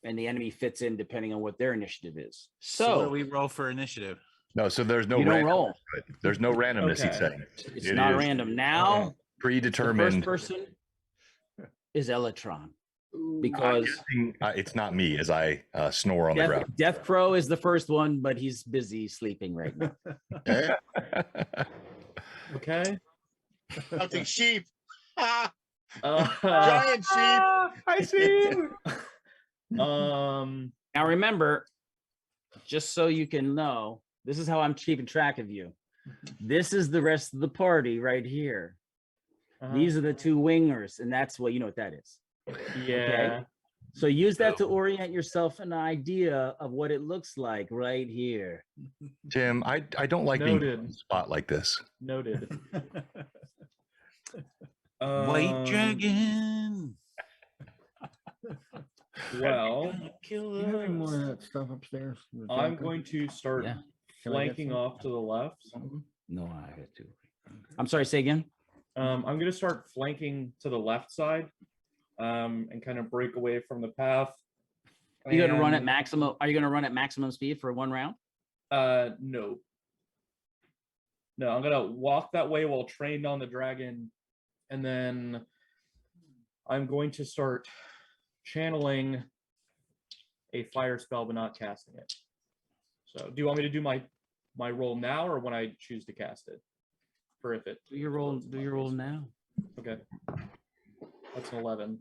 and the enemy fits in depending on what their initiative is. So what do So we roll for initiative? No, so there's no you don't random. roll. There's no randomness. He's Okay. saying It's It not is random. Now, the predetermined. first person is Electron. I'm Because guessing, it's not me as I snore on the ground. Death Crow is the first one, but he's busy sleeping right now. yeah, Okay. hunting sheep. Ah, Uh, giant sheep. I see. um. Now remember, just so you can know, this is how I'm keeping track of you. This is the rest of the party right here. These are the two wingers, and that's what you know what that is. Yeah. So use that to orient yourself an idea of what it looks like right here. Tim, I don't like being put Noted. on the spot like this. Noted. White dragon. Well, Kill Do you have any more of us. that stuff upstairs? in the I'm bunker? going to start Yeah. Can I get flanking some? off to the left. No, I got to. I'm sorry, say again. I'm going to start flanking to the left side, and kind of break away from the path. Are you gonna run at And, maximum? Are you gonna run at maximum speed for one round? No. No, I'm gonna walk that way while trained on the dragon, and then I'm going to start channeling a fire spell, but not casting it. So, do you want me to do my roll now, or when I choose to cast it? For if it. Do your roll. Do your roll now. Okay. That's an 11.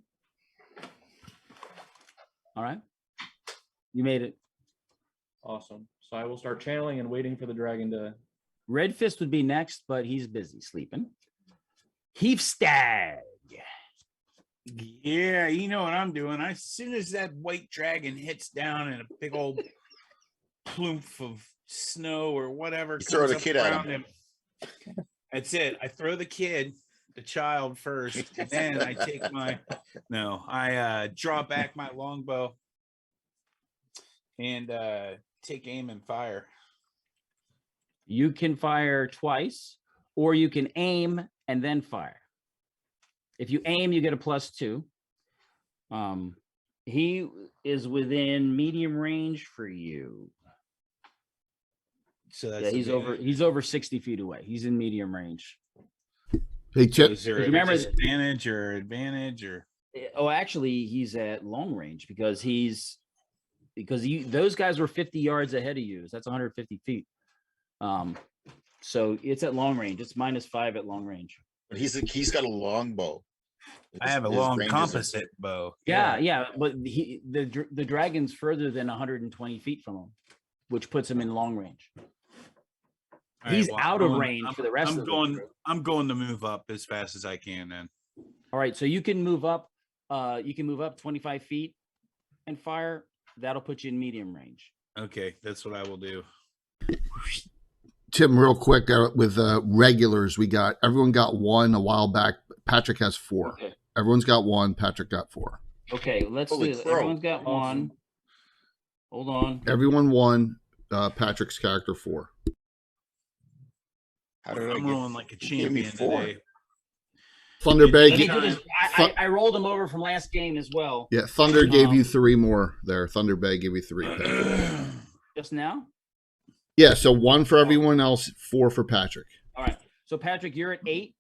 All right. You made it. Awesome. So I will start channeling and waiting for the dragon to. Red Fist would be next, but he's busy sleeping. Heath Stag. Yeah, you know what I'm doing. As soon as that white dragon hits down in a big old plume of snow or whatever, You throw comes the up kid at around him. That's it. I throw the kid, the child first, and then I take I draw back my longbow and take aim and fire. You can fire twice, or you can aim and then fire. If you aim, you get a +2. He is within medium range for you. So Yeah, that's he's over 60 feet away. He's in medium range. Hey, So Chip. is there Remember- advantage or Oh, actually, he's at long range because those guys were 50 yards ahead of you. So that's 150 feet. So it's at long range. It's -5 at long range. But he's got a long bow. I have a His long ranges are- composite bow. Yeah, but the dragon's further than 120 feet from him, which puts him in long range. All right, He's well, out of range for the rest of the group. I'm going to move up as fast as I can then. All right, so you can move up. You can move up 25 feet and fire. That'll put you in medium range. Okay, that's what I will do. Tim, real quick, with regulars, everyone got 1 a while back. Patrick has 4. Okay. Everyone's got 1. Patrick got 4. Okay, let's Holy do this. crow. Everyone's got Awesome. 1. Hold on. Everyone 1. Patrick's character 4. How did I I'm get? rolling like a you gave me champion 4. today. Thunder Bay. Let me do this. I rolled him over from last game as well. Yeah, Thunder gave you 3 more there. Thunder Bay gave you 3. Patrick. Just now? Yeah, so 1 for everyone else, 4 for Patrick. All right. So Patrick, you're at 8.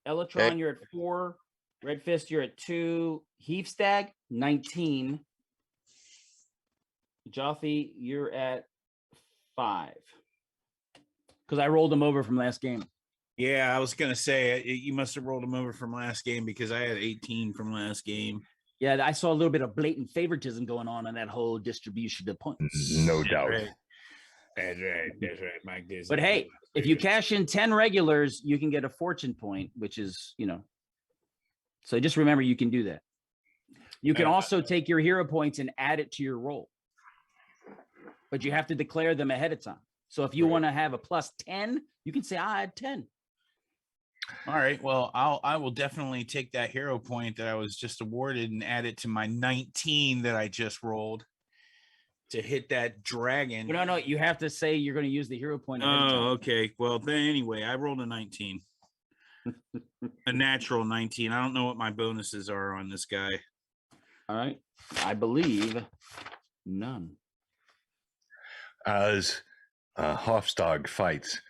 Elatron, Okay. you're at 4. Red Fist, you're at 2. Heavstag, 19. Joffy, you're at 5. Because I rolled him over from last game. Yeah, I was gonna say you must have rolled him over from last game because I had 18 from last game. Yeah, I saw a little bit of blatant favoritism going on in that whole distribution of points. No doubt. Right. That's right, Mike. But hey, if you cash in 10 regulars, you can get a fortune point, which is, so just remember you can do that. You can also take your hero points and add it to your roll. But you have to declare them ahead of time. So if you want to have a +10, you can say, I had 10. All right. Well, I will definitely take that hero point that I was just awarded and add it to my 19 that I just rolled to hit that dragon. No, you have to say you're going to use the hero point. ahead of time. Oh, okay. Well, then anyway, I rolled a 19. A natural 19. I don't know what my bonuses are on this guy. All right. I believe none. As Hofstag fights,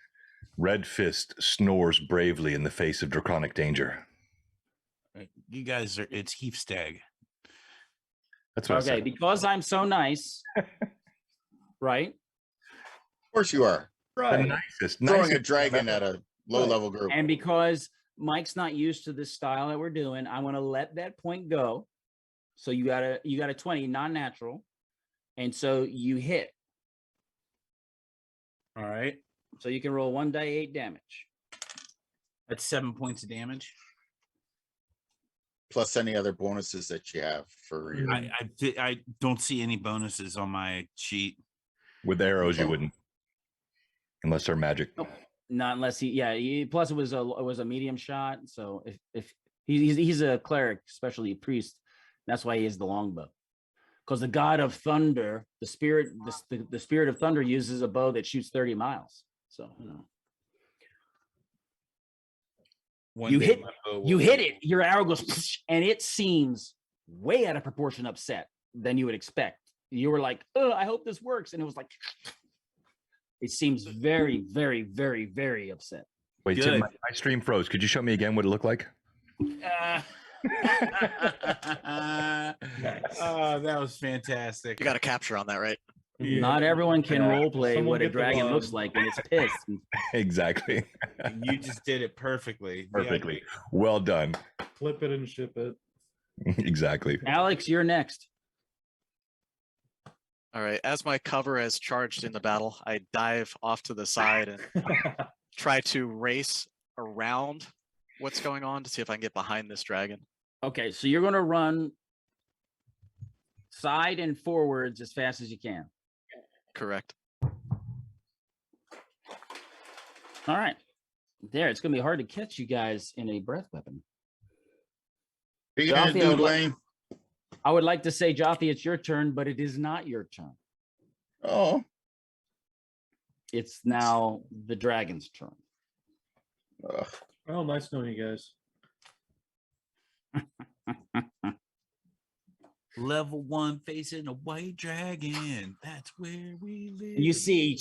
Red Fist snores bravely in the face of draconic danger. You guys are, it's Heafstag. That's what I Okay, said. because I'm so nice, right? Of course you are. The nicest, Throwing a nicest dragon ever. at a low-level group. And because Mike's not used to this style that we're doing, I want to let that point go. So you got a 20 non-natural, and so you hit. All right. So you can roll 1d8 damage. That's 7 points of damage. Plus any other bonuses that you have for your. I don't see any bonuses on my sheet. With arrows, you wouldn't, unless they're magic. Not unless plus it was a medium shot. So if he's a cleric, especially a priest, that's why he has the longbow. Because the god of thunder, the spirit of thunder uses a bow that shoots 30 miles. So One you day hit my bow you will- hit it, your arrow goes, and it seems way out of proportion upset than you would expect. You were like, oh, I hope this works. And it was like, it seems very, very, very, very upset. Wait, Good. Tim, my stream froze. Could you show me again what it looked like? Oh, that was fantastic. You got a capture on that, right? Yeah. Not everyone can Yeah. role play Someone what a get the dragon log. looks like when it's pissed. Exactly. You just did it perfectly. Perfectly. Well done. Flip it and ship it. Exactly. Alex, you're next. All right. As my cover has charged in the battle, I dive off to the side and try to race around what's going on to see if I can get behind this dragon. Okay, so you're going to run side and forwards as fast as you can. Correct. All right. There, it's going to be hard to catch you guys in a breath weapon. What are you gonna Joffy, I do, would like- Lane? I would like to say, Joffy, it's your turn, but it is not your turn. Oh, It's now the dragon's turn. ugh. Oh, nice knowing you guys. Level 1 facing a white dragon. That's where we live. You see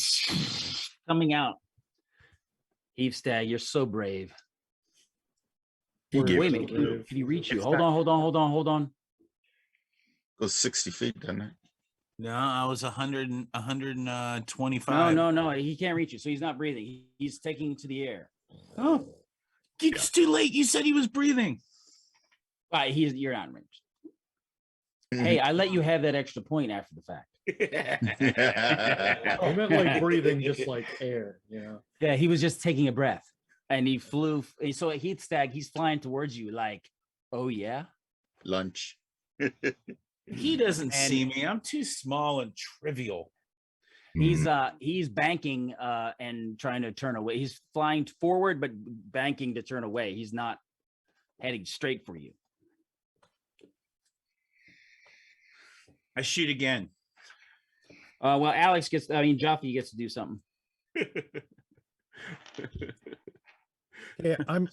coming out. Heavstag, you're so brave. He gave Wait a so minute, brave. can he reach you? It's Hold not- on. Goes 60 feet, doesn't it? No, I was 125. No. He can't reach you, so he's not breathing. He's taking to the air. Oh, it's too late. You said he was breathing. You're not in range. Hey, I let you have that extra point after the fact. I meant like breathing, just like air, Yeah, he was just taking a breath, and he flew. So at Heath Stag, he's flying towards you, like, oh yeah. Lunch. He doesn't see me. I'm too small and trivial. He's banking and trying to turn away. He's flying forward, but banking to turn away. He's not heading straight for you. I shoot again. Well, Jaffe gets to do something. Yeah, I'm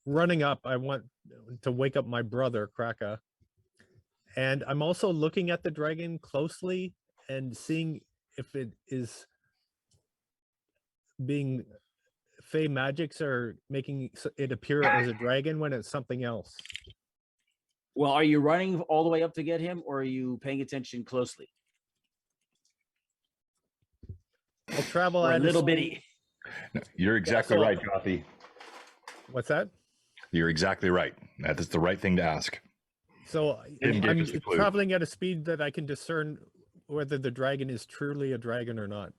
running up. I want to wake up my brother, Kraka. And I'm also looking at the dragon closely and seeing if it is being Fey magics are making it appear as a dragon when it's something else. Well, are you running all the way up to get him, or are you paying attention closely? I'll travel Or a at little bitty. You're exactly right, Jaffe. What's that? You're exactly right. That is the right thing to ask. So Didn't give I'm us a clue. traveling at a speed that I can discern whether the dragon is truly a dragon or not.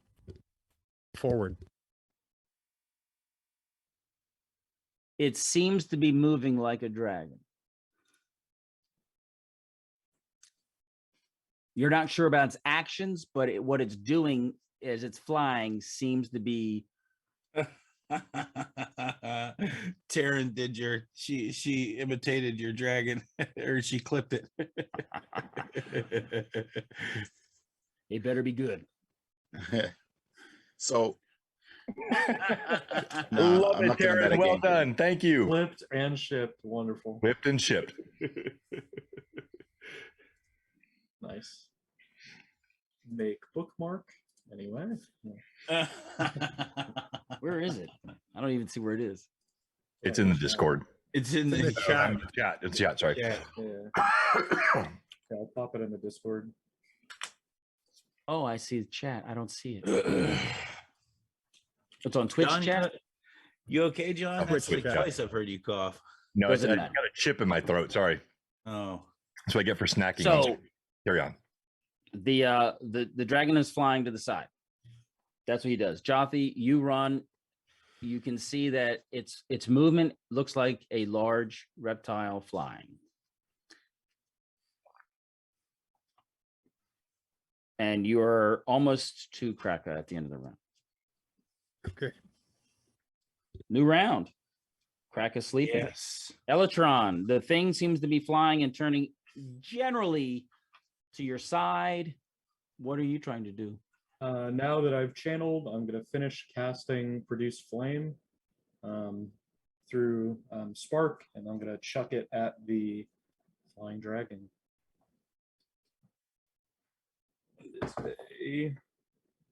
Forward. It seems to be moving like a dragon. You're not sure about its actions, but what it's doing as it's flying seems to be. Taryn did she imitated your dragon, or she clipped it. It better be good. So Love I'm it, not gonna Taryn. metagame Well here. done. Thank you. Flipped and shipped. Wonderful. Whipped and shipped. Nice. Make bookmark. Anyway. Where is it? I don't even see where it is. It's in the Discord. It's in the chat. Chat. It's chat. Sorry. Yeah. I'll pop it in the Discord. Oh, I see the chat. I don't see it. It's on Twitch John, chat. You okay, John? That's Twitch the chat. twice I've heard you cough. No, I Doesn't got matter. a chip in my throat. Sorry. Oh, That's what I get for snacking. So Carry on. the dragon is flying to the side. That's what he does. Jaffe, you run. You can see that its movement looks like a large reptile flying. And you're almost to Kraka at the end of the round. Okay. New round. Kraka sleeping. yes. Elytron, the thing seems to be flying and turning generally to your side. What are you trying to do? Now that I've channeled, I'm going to finish casting Produce Flame through Spark, and I'm going to chuck it at the Flying Dragon. It's a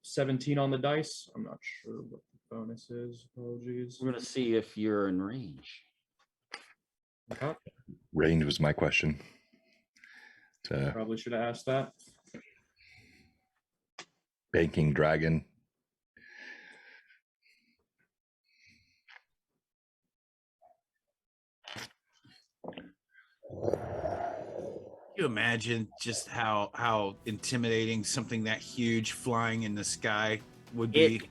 17 on the dice. I'm not sure what the bonus is. Apologies. We're going to see if you're in range. Okay. Range was my question. Probably should have asked that. Banking dragon. Can you imagine just how intimidating something that huge flying in the sky would be?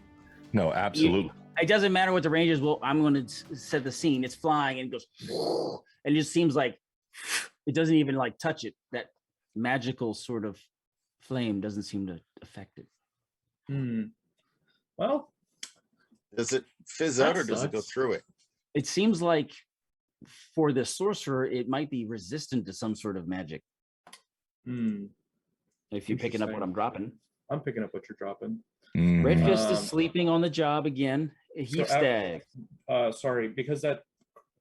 No, absolutely. It doesn't matter what the range is. Well, I'm going to set the scene. It's flying and it goes, and it just seems like it doesn't even like touch it. That magical sort of flame doesn't seem to affect it. Well, Does it fizz out That or does it go sucks. through it? It seems like for the sorcerer, it might be resistant to some sort of magic. If you're picking up what Interesting. I'm dropping. I'm picking up what you're dropping. Red Fist is Um, sleeping on the job again. Heath Stag. Sorry, because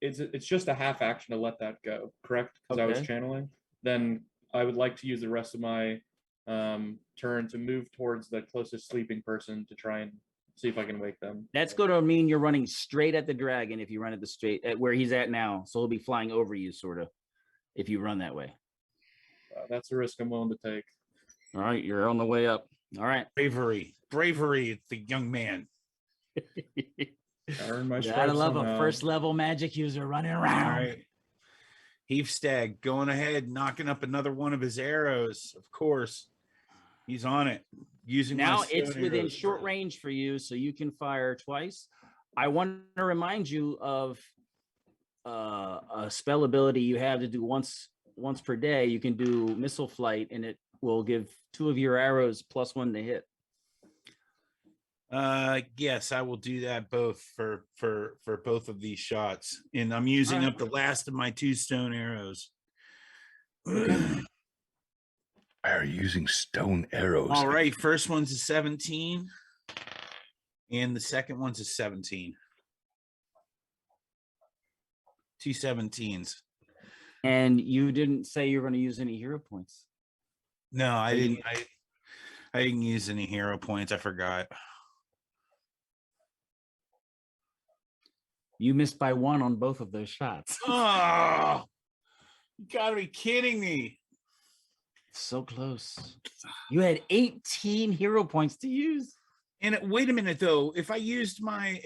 it's just a half action to let that go, correct? Because I was Okay. channeling. Then I would like to use the rest of my turn to move towards the closest sleeping person to try and see if I can wake them. That's going to mean you're running straight at the dragon if you run at where he's at now. So he'll be flying over you, sort of, if you run that way. That's a risk I'm willing to take. All right, you're on the way up. All right. Bravery, the young man. I earned my Gotta stripes love a somehow. first level magic user running around. All right. Heave Stag going ahead, knocking up another one of his arrows. Of course, he's on it. Using Now my it's stone within arrows. short range for you, so you can fire twice. I want to remind you of a spell ability you have to do once per day. You can do missile flight, and it will give 2 of your arrows +1 to hit. Yes, I will do that both for both of these shots, and I'm using right. up the last of my 2 stone arrows. Why are you using stone arrows? All right, first one's a 17, and the second one's a 17. 2 17s. And you didn't say you were going to use any hero points. No, I didn't. I didn't use any hero points. I forgot. You missed by 1 on both of those shots. Oh, you gotta be kidding me! So close. You had 18 hero points to use. And wait a minute though. If I used my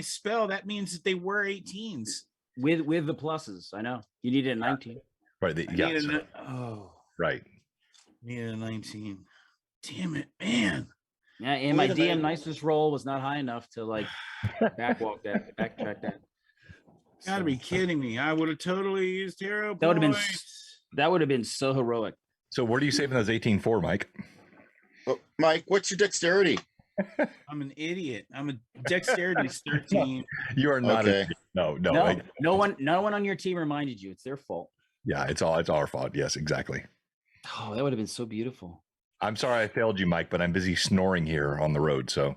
spell, that means that they were 18s. With the pluses, I know. You needed a 19. Right. Right. Needed a 19. Damn it, man. Yeah, and my DM nicest roll was not high enough to like backtrack that. Gotta be kidding me. I would have totally used hero That would have been points. that would have been so heroic. So what are you saving those 18 for, Mike? Oh, Mike, what's your dexterity? I'm an idiot. I'm a dexterity's 13. You are not. Okay. No. No one on your team reminded you. It's their fault. Yeah, it's our fault. Yes, exactly. Oh, that would have been so beautiful. I'm sorry I failed you, Mike, but I'm busy snoring here on the road. So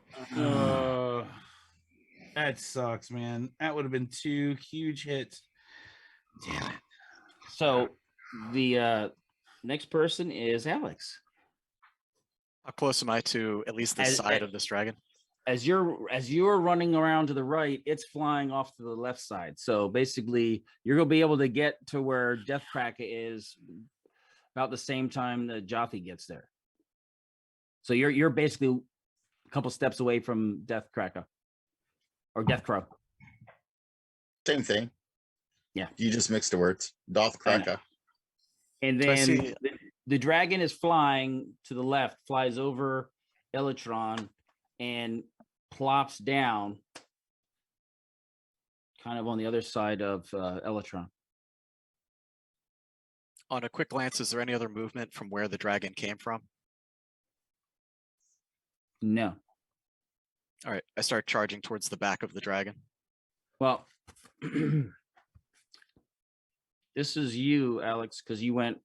That sucks, man. That would have been 2 huge hits. Damn it. So the next person is Alex. How close am I to at least the side of this dragon? As you're running around to the right, it's flying off to the left side. So basically, you're gonna be able to get to where Deathcracker is about the same time that Jothi gets there. So you're basically a couple steps away from Deathcracker or Deathcrow. Same thing. Yeah. You just mixed the words. Doth Cracker. And Do I then see- the dragon is flying to the left, flies over Elytron and plops down kind of on the other side of Elytron. On a quick glance, is there any other movement from where the dragon came from? No. All right, I start charging towards the back of the dragon. Well, this is you, Alex, because you went.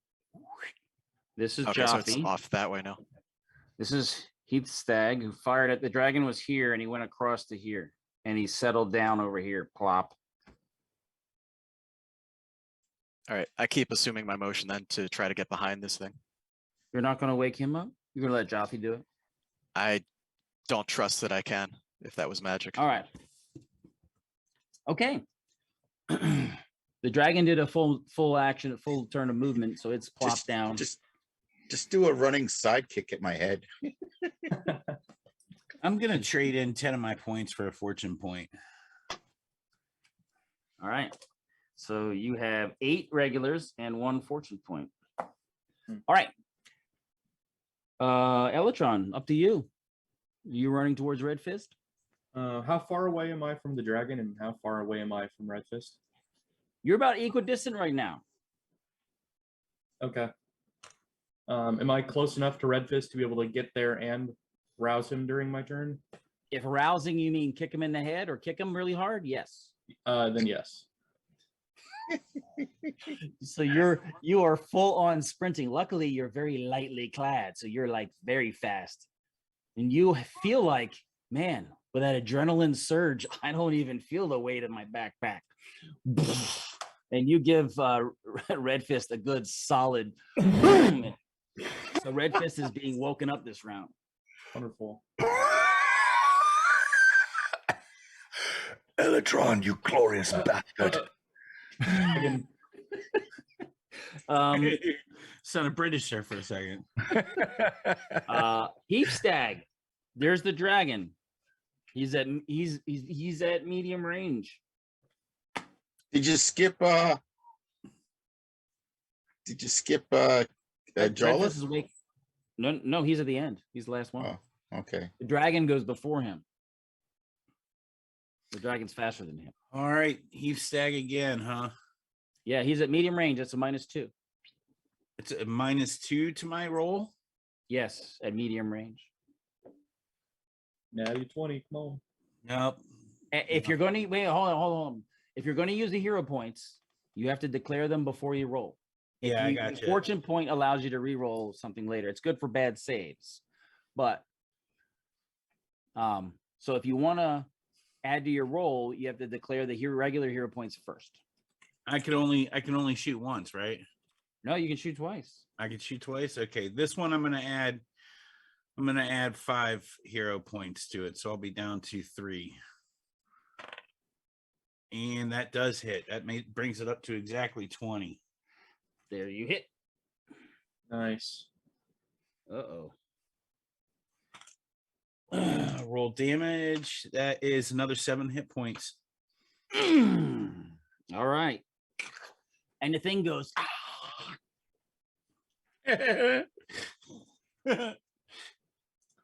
This is Okay, so it's Jothi. off that way now. This is Heath Stag, who fired at the dragon was here, and he went across to here, and he settled down over here. Plop. All right, I keep assuming my motion then to try to get behind this thing. You're not going to wake him up? You're going to let Jothi do it? I don't trust that I can, if that was magic. All right. Okay. The dragon did a full action, a full turn of movement, so it's plopped down. Just do a running sidekick at my head. I'm gonna trade in 10 of my points for a fortune point. All right. So you have 8 regulars and 1 fortune point. All right. Elytron, up to you. You running towards Red Fist? How far away am I from the dragon, and how far away am I from Red Fist? You're about equidistant right now. Okay. Am I close enough to Red Fist to be able to get there and rouse him during my turn? If rousing you mean kick him in the head or kick him really hard, yes. Then yes. So you are full on sprinting. Luckily, you're very lightly clad, so you're like very fast, and you feel like, man, with that adrenaline surge, I don't even feel the weight of my backpack. And you give Red Fist a good solid boom. So Red Fist is being woken up this round. Wonderful. Elytron, you glorious bastard. Again, Sounded British there for a second. Heap Stag. There's the dragon. He's at medium range. Did you skip Jawless? Breakfast is awake. No, he's at the end. He's the last one. Oh, okay. The dragon goes before him. The dragon's faster than him. All right, Heap Stag again, huh? Yeah, he's at medium range. That's a -2. It's a -2 to my roll. Yes, at medium range. Natty 20. Come on. Nope. If you're going to wait, hold on. If you're going to use the hero points, you have to declare them before you roll. Yeah, I got you. Fortune point allows you to re-roll something later. It's good for bad saves, but so if you want to add to your roll, you have to declare the regular hero points first. I can only shoot once, right? No, you can shoot twice. I can shoot twice. Okay, this one I'm gonna add 5 hero points to it, so I'll be down to 3. And that does hit. That brings it up to exactly 20. There you hit. Nice. Uh-oh. Roll damage. That is another 7 hit points. All right. And the thing goes.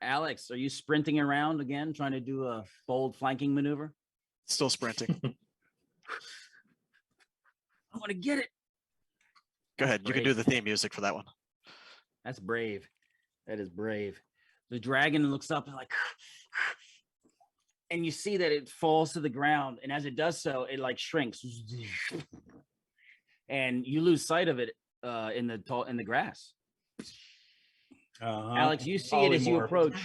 Alex, are you sprinting around again, trying to do a bold flanking maneuver? Still sprinting. I want to get it. Go ahead. You can do the theme music for that one. That's brave. That is brave. The dragon looks up and and you see that it falls to the ground. And as it does so, it like shrinks. And you lose sight of it in the grass. Alex, you see it as you approach.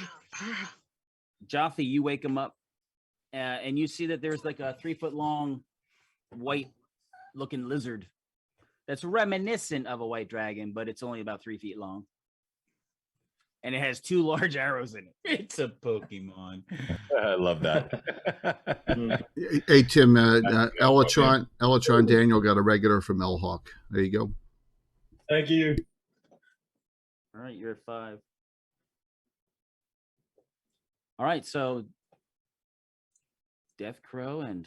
Jaffe, you wake him up, and you see that there's like a 3-foot-long, white-looking lizard that's reminiscent of a white dragon, but it's only about 3 feet long, and it has 2 large arrows in it. It's a Pokemon. I love that. Hey Tim, Elytron Daniel got a regular from Elhawk. There you go. Thank you. All right, you're at 5. All right, so Death Crow and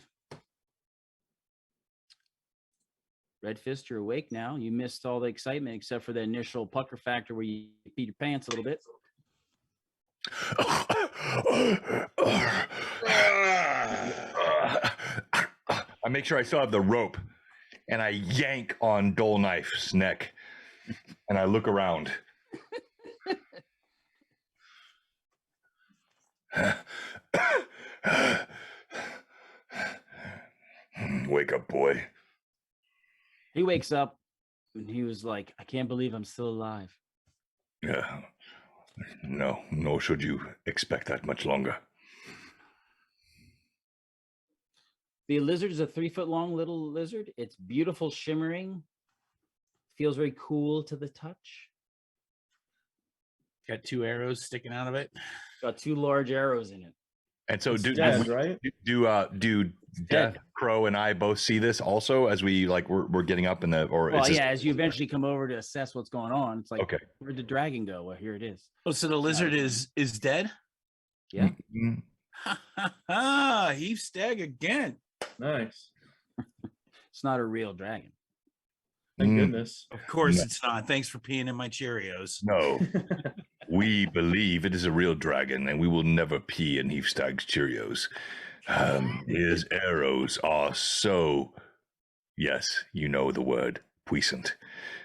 Red Fist, you're awake now. You missed all the excitement except for the initial pucker factor where you beat your pants a little bit. I make sure I still have the rope, and I yank on Dull Knife's neck, and I look around. Wake up, boy. He wakes up and he was like, I can't believe I'm still alive. Yeah. No, should you expect that much longer. The lizard is a 3-foot-long little lizard. It's beautiful, shimmering. Feels very cool to the touch. Got 2 arrows sticking out of it. Got 2 large arrows in it. And so do Dead. Death Crow and I both see this also as we we're getting up in the as you eventually come over to assess what's going on. It's like, okay, where'd the dragon go? Well, here it is. Oh, so the lizard is dead? Yeah. Heap Stag again. Nice. It's not a real dragon. Thank goodness. Of course it's not. Thanks for peeing in my Cheerios. No. We believe it is a real dragon, and we will never pee in Heap Stag's Cheerios. His arrows are so, yes, you know the word, puissant,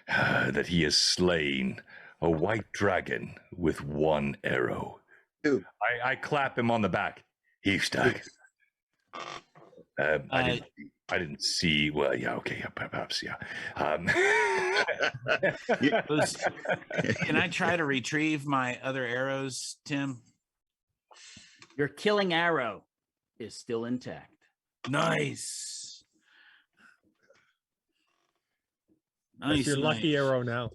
that he has slain a white dragon with 1 arrow. Ooh. I clap him on the back. Heap Stag. I didn't see. Well, yeah, okay, yeah, perhaps, yeah. Can I try to retrieve my other arrows, Tim? Your killing arrow is still intact. Nice. That's your lucky arrow now.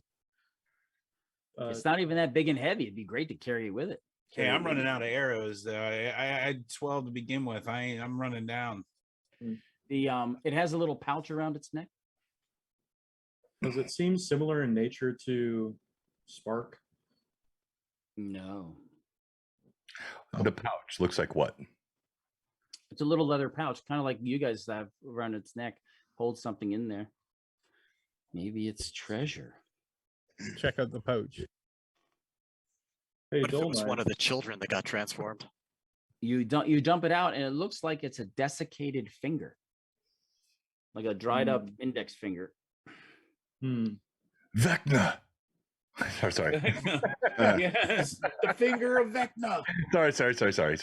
It's not even that big and heavy. It'd be great to carry it with it. Okay, I'm running out of arrows though. I had 12 to begin with. I'm running down. It has a little pouch around its neck. Does it seem similar in nature to Spark? No. The pouch looks like what? It's a little leather pouch, kind of like you guys have around its neck. Holds something in there. Maybe it's treasure. Check out the pouch. Hey, What if it was Dolomite. one of the children that got transformed? You dump it out, and it looks like it's a desiccated finger, like a dried up index finger. Vecna. Sorry. Yes, the finger of Vecna. Sorry.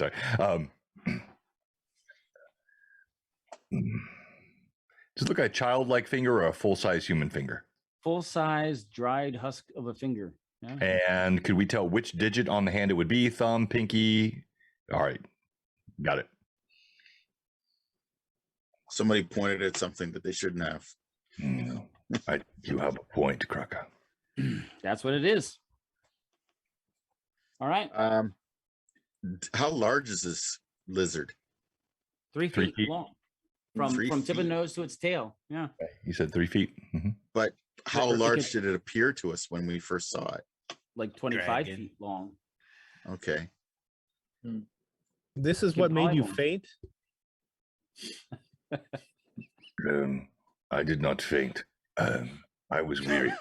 Does it look like a childlike finger or a full-size human finger? Full size dried husk of a finger. Yeah. And could we tell which digit on the hand it would be? Thumb, pinky? All right. Got it. Somebody pointed at something that they shouldn't have. You have a point, Kraka. That's what it is. All right. How large is this lizard? 3 3 feet feet. long. 3 From tip of feet. nose to its tail. Yeah. You said 3 feet. Mhm. But how It large could- did it appear to us when we first saw it? Like 25 Dragon. feet long. Okay. This is Can what made you polymorph. faint? I did not faint. I was weary.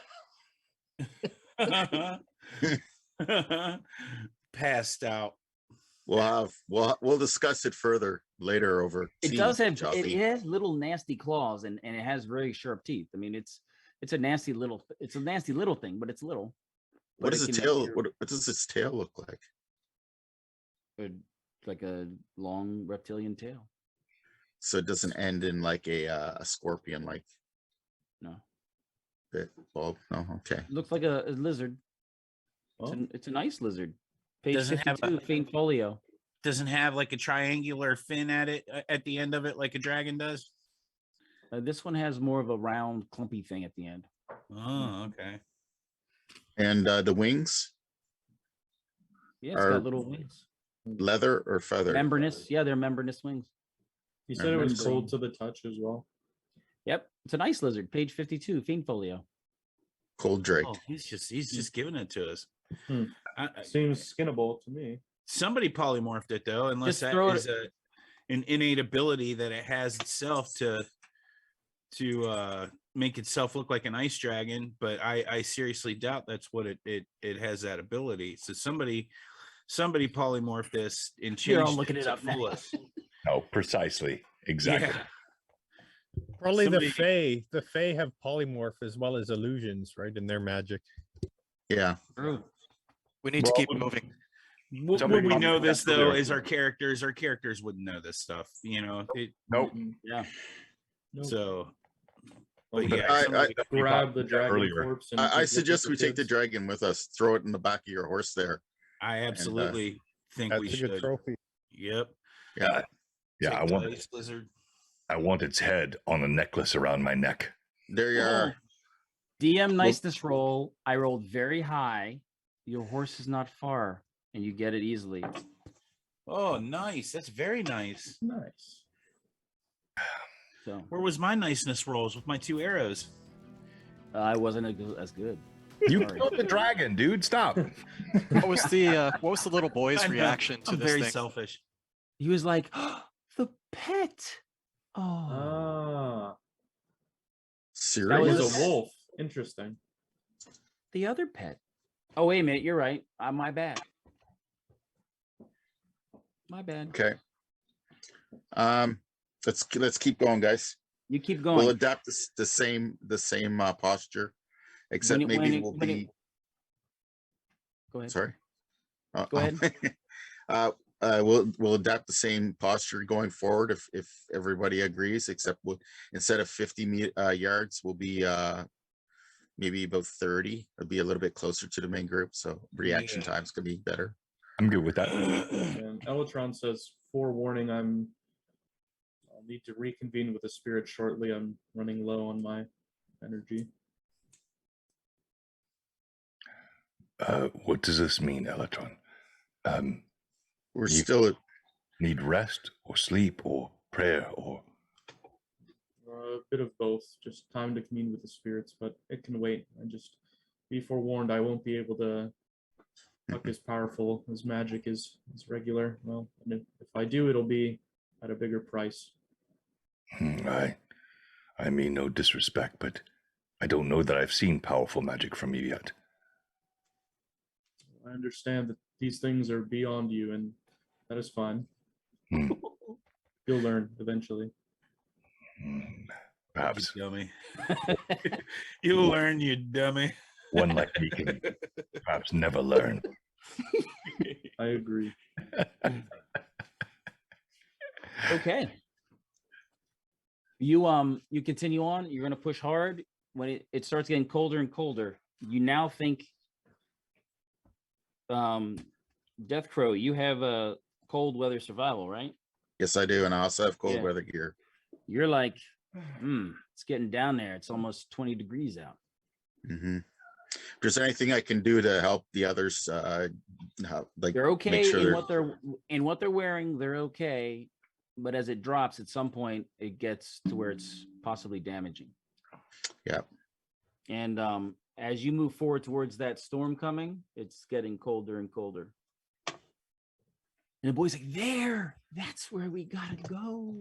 Passed out. We'll discuss it further later over It tea, does have Joffy. it has little nasty claws and it has very sharp teeth. I mean, it's a nasty little thing, but it's little. What But does it its can tail? appear- What does its tail look like? like a long reptilian tail. So it doesn't end in like a scorpion like No. bit. Well, no, okay. It looks like a lizard. Well, It's a nice lizard. Page Doesn't have 52, faint folio. Doesn't have like a triangular fin at the end of it, like a dragon does. This one has more of a round, clumpy thing at the end. Oh, okay. And the wings, Yeah, it's Are- got little wings. leather or feather? Membranous. Yeah, they're membranous wings. you said it was membrane. cold to the touch as well. Yep, it's a nice lizard. Page 52, faint folio. Cold drake. Oh, he's just giving it to us. Hmm. Seems skinnable to me. Somebody polymorphed it though, unless Just that throw it- is an innate ability that it has itself to make itself look like an ice dragon. But I seriously doubt that's what it has that ability. So somebody polymorphed this and changed You're all looking it to up now. fool us. No, precisely. Exactly. Yeah. Probably Somebody- the Fae have polymorph as well as illusions, right? In their magic. Yeah. True. We need to Well, keep moving. Would Somebody we know probably this got though? clear. Is our characters wouldn't know this stuff, you know? Nope. Yeah. Nope. So, Well, but yeah, I- somebody- grab the dragon earlier. corpse. And I take a suggest look we at the take the kids. dragon with us, throw it in the back of your horse there. I absolutely think That's we a good should. trophy. Yep. Yeah. Yeah, Take I the want ice lizard. its head on a necklace around my neck. There you are. DM niceness roll. I rolled very high. Your horse is not far, and you get it easily. Oh, nice. That's very nice. Nice. So Where was my niceness rolls with my 2 arrows? I wasn't as good. You Sorry. killed the dragon, dude. Stop. What was the little boy's I'm, reaction to I'm this very thing? selfish. He was like, the pet. Oh, Ah, that Serious? was a wolf. Interesting. the other pet. Oh, wait a minute. You're right. My bad. My bad. Okay. Let's keep going, guys. You keep We'll going. adapt the same posture, except it- maybe when it- we'll when it- be Go ahead. sorry. Go ahead. We'll adapt the same posture going forward if everybody agrees, except instead of 50 yards, we'll be maybe about 30. It'll be a little bit closer to the main group, so reaction Yeah. times could be better. I'm good with that. And Elatron says, forewarning, I'll need to reconvene with the spirit shortly. I'm running low on my energy. What does this mean, Elatron? We're You- still Need rest or sleep or prayer or a bit of both. Just time to commune with the spirits, but it can wait. And just be forewarned, I won't be able to fuck as powerful as magic is regular. Well, and if I do, it'll be at a bigger price. I mean no disrespect, but I don't know that I've seen powerful magic from you yet. I understand that these things are beyond you, and that is fine. You'll learn eventually. Perhaps. You dummy. You'll learn, you dummy. One like me can perhaps never learn. I agree. Okay. You continue on. You're gonna push hard. When it starts getting colder and colder, you now think, Death Crow, you have a cold weather survival, right? Yes, I do, and I also have cold Yeah. weather gear. You're like, it's getting down there. It's almost 20 degrees out. Mm-hmm. If there's anything I can do to help the others, like They're okay make sure in what they're wearing. They're okay, but as it drops, at some point, it gets to where it's possibly damaging. Yeah. And as you move forward towards that storm coming, it's getting colder and colder. And the boy's like, that's where we gotta go.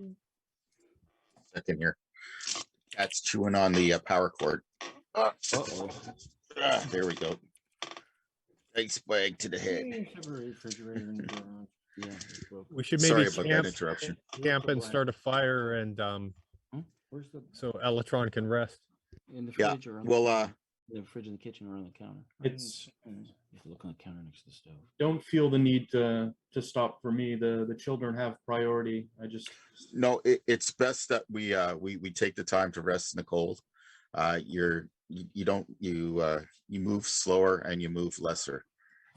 second here. Cat's chewing on the power cord. Uh-oh. There we go. Big spag to the head. Yeah. We should Sorry maybe about that interruption. camp and start a fire, and Where's the so Elatron can rest. in the Yeah, fridge or on well, the fridge in the kitchen or on the counter? It's You have to look on the counter next to the stove. don't feel the need to stop for me. The children have priority. I just no, it's best that we take the time to rest in the cold. You move slower and you move lesser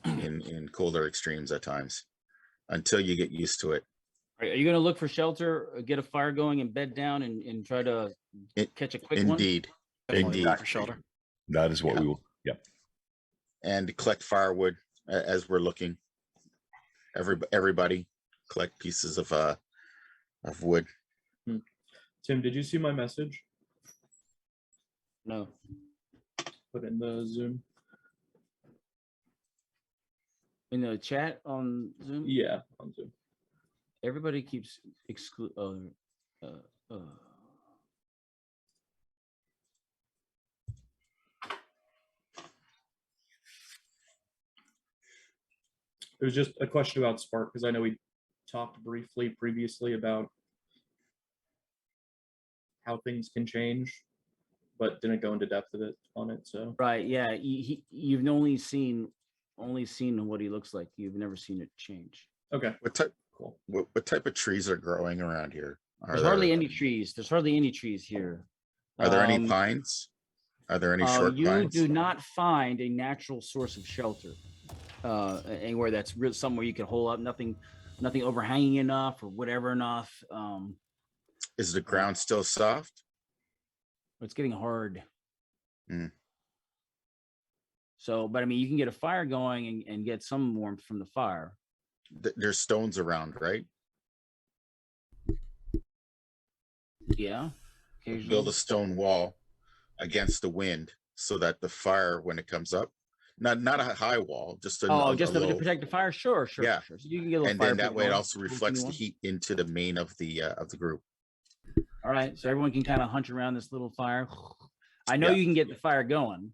in colder extremes at times until you get used to it. Are you going to look for shelter, get a fire going, and bed down and try to catch a quick one? Indeed. Definitely Indeed. for shelter. That is what Yeah. we will. Yep. And collect firewood as we're looking. Everybody collect pieces of wood. Tim, did you see my message? No. Put in the Zoom. In the chat on Zoom? Yeah, on Zoom. Everybody keeps It was just a question about Spark because I know we talked briefly previously about how things can change, but didn't go into depth of it on it. So right, yeah. You've only seen what he looks like. You've never seen it change. okay, What type? cool. What type of trees are growing around here? There's hardly any trees. There's hardly any trees here. Are there any pines? Are there any short you pines? do not find a natural source of shelter anywhere that's real, somewhere you can hold up. Nothing overhanging enough or whatever enough. Is the ground still soft? It's getting hard. Mm. So, but I mean, you can get a fire going and get some warmth from the fire. There's stones around, right? Yeah. Build a stone wall against the wind so that the fire, when it comes up, not a high wall, just a just to low, protect the fire. Sure. Yeah. So you can get a little and fire then that pit way it going. also reflects the heat into the main of the group. All right, so everyone can kind of hunch around this little fire. I know Yeah. you can get the fire going.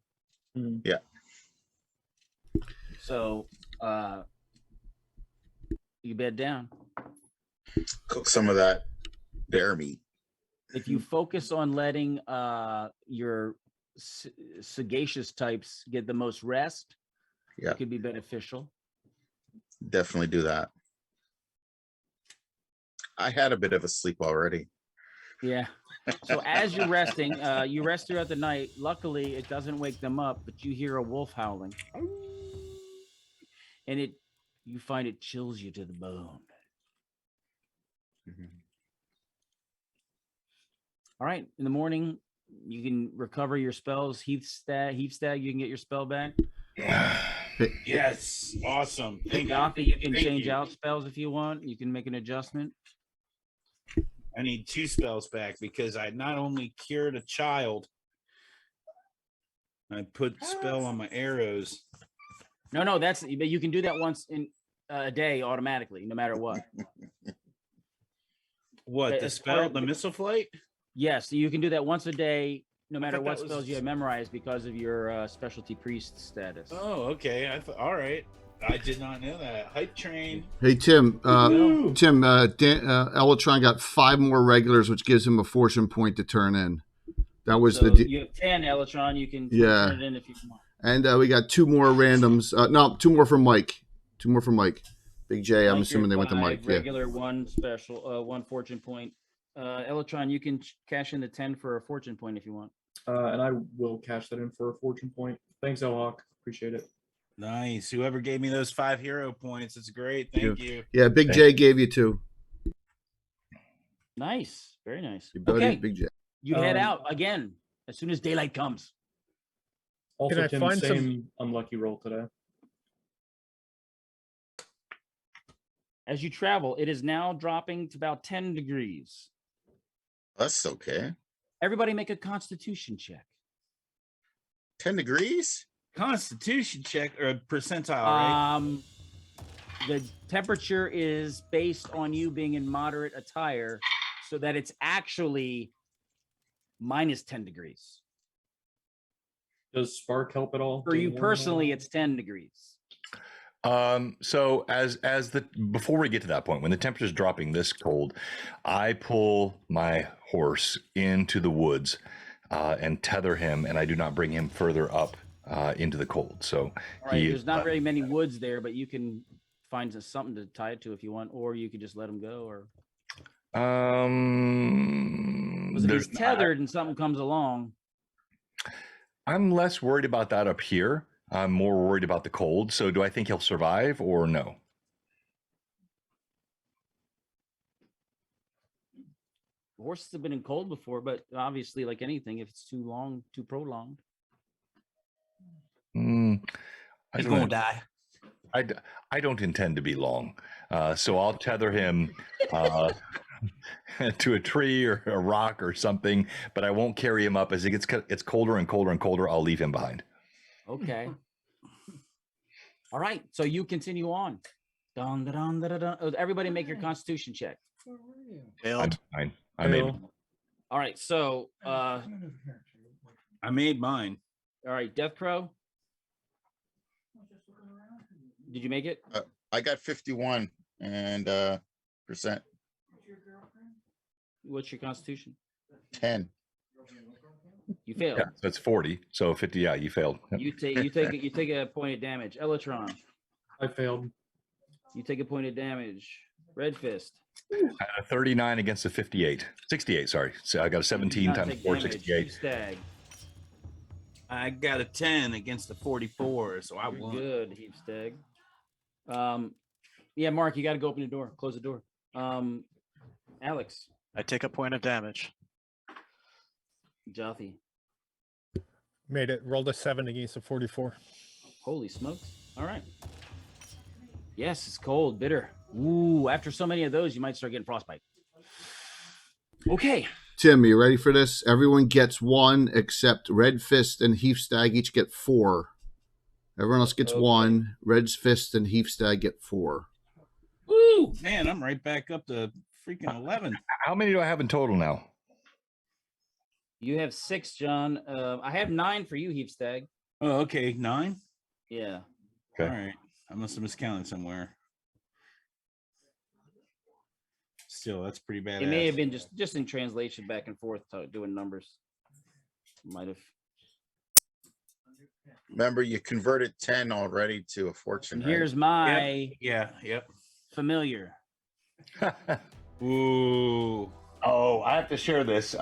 Yeah. So you bed down. Cook some of that bear meat. If you focus on letting your sagacious types get the most rest, Yeah. it could be beneficial. Definitely do that. I had a bit of a sleep already. Yeah. So as you're resting, you rest throughout the night. Luckily, it doesn't wake them up, but you hear a wolf howling. And you find it chills you to the bone. Mhm. All right. In the morning, you can recover your spells. Heath stag, you can get your spell back. Yes. Awesome. Thank you. Gotha, you can Thank change you. out spells if you want. You can make an adjustment. I need 2 spells back because I not only cured a child, I put spell on my arrows. No, but you can do that once in a day automatically, no matter what. What, the As spell, part of the missile flight? Yes, you can do that once a day, no matter thought what that spells was- you have memorized because of your specialty priest status. Oh, okay. All right. I did not know that. Hype train. Hey Tim, Woo! Tim, Elatron got 5 more regulars, which gives him a fortune point to turn in. That was So the you have 10 Elatron. You can Yeah. turn it in if you want. and we got 2 more randoms. No, 2 more from Mike. 2 more from Mike. Big J. I'm Mike, assuming they you're went to 5, Mike. Yeah. Regular, 1 special, 1 fortune point. Elatron, you can cash in the 10 for a fortune point if you want. And I will cash that in for a fortune point. Thanks, Elhawk. Appreciate it. Nice. Whoever gave me those 5 hero points, it's great. Thank you. Yeah, Big J gave you 2. Nice, very nice. Your buddy, Okay, Big J. you head out again as soon as daylight comes. Also, I Tim, find some- same unlucky roll today. As you travel, it is now dropping to about 10 degrees. That's okay. Everybody make a constitution check. 10 degrees? Constitution check or percentile, right? The temperature is based on you being in moderate attire, so that it's actually minus 10 degrees. Does Spark help at all? For Being you warm personally, at it's 10 degrees. So before we get to that point, when the temperature's dropping this cold, I pull my horse into the woods and tether him, and I do not bring him further up into the cold. So All right, there's not very many woods there, but you can find something to tie it to if you want, or you could just let him go. Or if he's tethered and something comes along, I'm less worried about that up here. I'm more worried about the cold. So do I think he'll survive or no? horses have been in cold before, but obviously, like anything, if it's too long, too prolonged. I He's don't gonna know. die. I don't intend to be long. So I'll tether him to a tree or a rock or something, but I won't carry him up. As it's colder and colder and colder, I'll leave him behind. Okay. All right. So you continue on. Dun, dun, dun, dun, dun. Everybody make your constitution check. I'm Failed. fine. I made Fail. All right. So I made mine. all right, Death Crow. Did you make it? I got 51 and percent What's your constitution? 10. You failed. Yeah, so it's 40. So 50. Yeah, you failed. You take a point of damage. Elatron, I failed. you take a point of damage. Red Fist. I had a 39 against a 58. 68, sorry. So I got a 17 Not times take 4, damage. 68. Stag. I got a 10 against the 44, so I You're won. good, Heap Stag. Yeah, Mark, you got to go open the door. Close the door. Alex, I take a point of damage. Jothy. Made it. Rolled a 7 against a 44. Holy smokes. All right. Yes, it's cold, bitter. Ooh, after so many of those, you might start getting frostbite. Okay. Tim, are you ready for this? Everyone gets 1 except Red Fist and Heath Stag each get 4. Everyone else gets Okay. 1. Red Fist and Heath Stag get 4. Woo! Man, I'm right back up to freaking 11. How many do I have in total now? You have 6, John. I have 9 for you, Heap Stag. Oh, okay. 9? Yeah. Okay. All right. I must have miscounted somewhere. Still, that's pretty bad. It may have been just in translation back and forth doing numbers. Might have. Remember, you converted 10 already to a fortune. And right? here's my Yeah, yep. familiar. Ooh. Oh, I have to share this.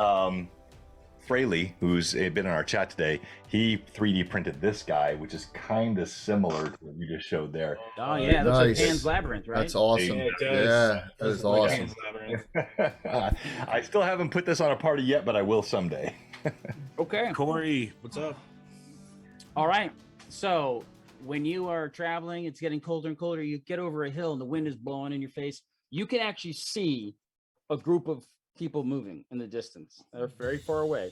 Fraley, who's been in our chat today, he 3D printed this guy, which is kind of similar to what you just showed there. Oh yeah, it looks like Nice. Pan's Labyrinth, right? That's awesome. Yeah, it does. Yeah, that is Like awesome. Pan's Labyrinth. I still haven't put this on a party yet, but I will someday. Okay. Corey, what's up? All right. So when you are traveling, it's getting colder and colder. You get over a hill and the wind is blowing in your face. You can actually see a group of people moving in the distance. They're very far away.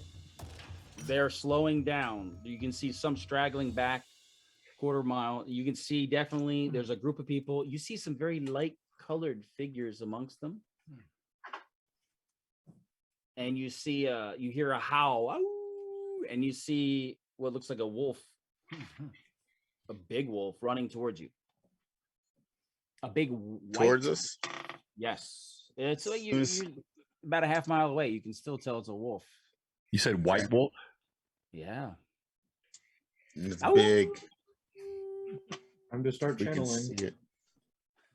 They're slowing down. You can see some straggling back quarter mile. You can see definitely there's a group of people. You see some very light colored figures amongst them. And you see you hear a howl, and you see what looks like a wolf, a big wolf running towards you. A big white, Towards us? Yes. It's like you're Who's- about a half mile away. You can still tell it's a wolf. You said white wolf? Yeah. It's Ow. big. I'm to start We can channeling. see it.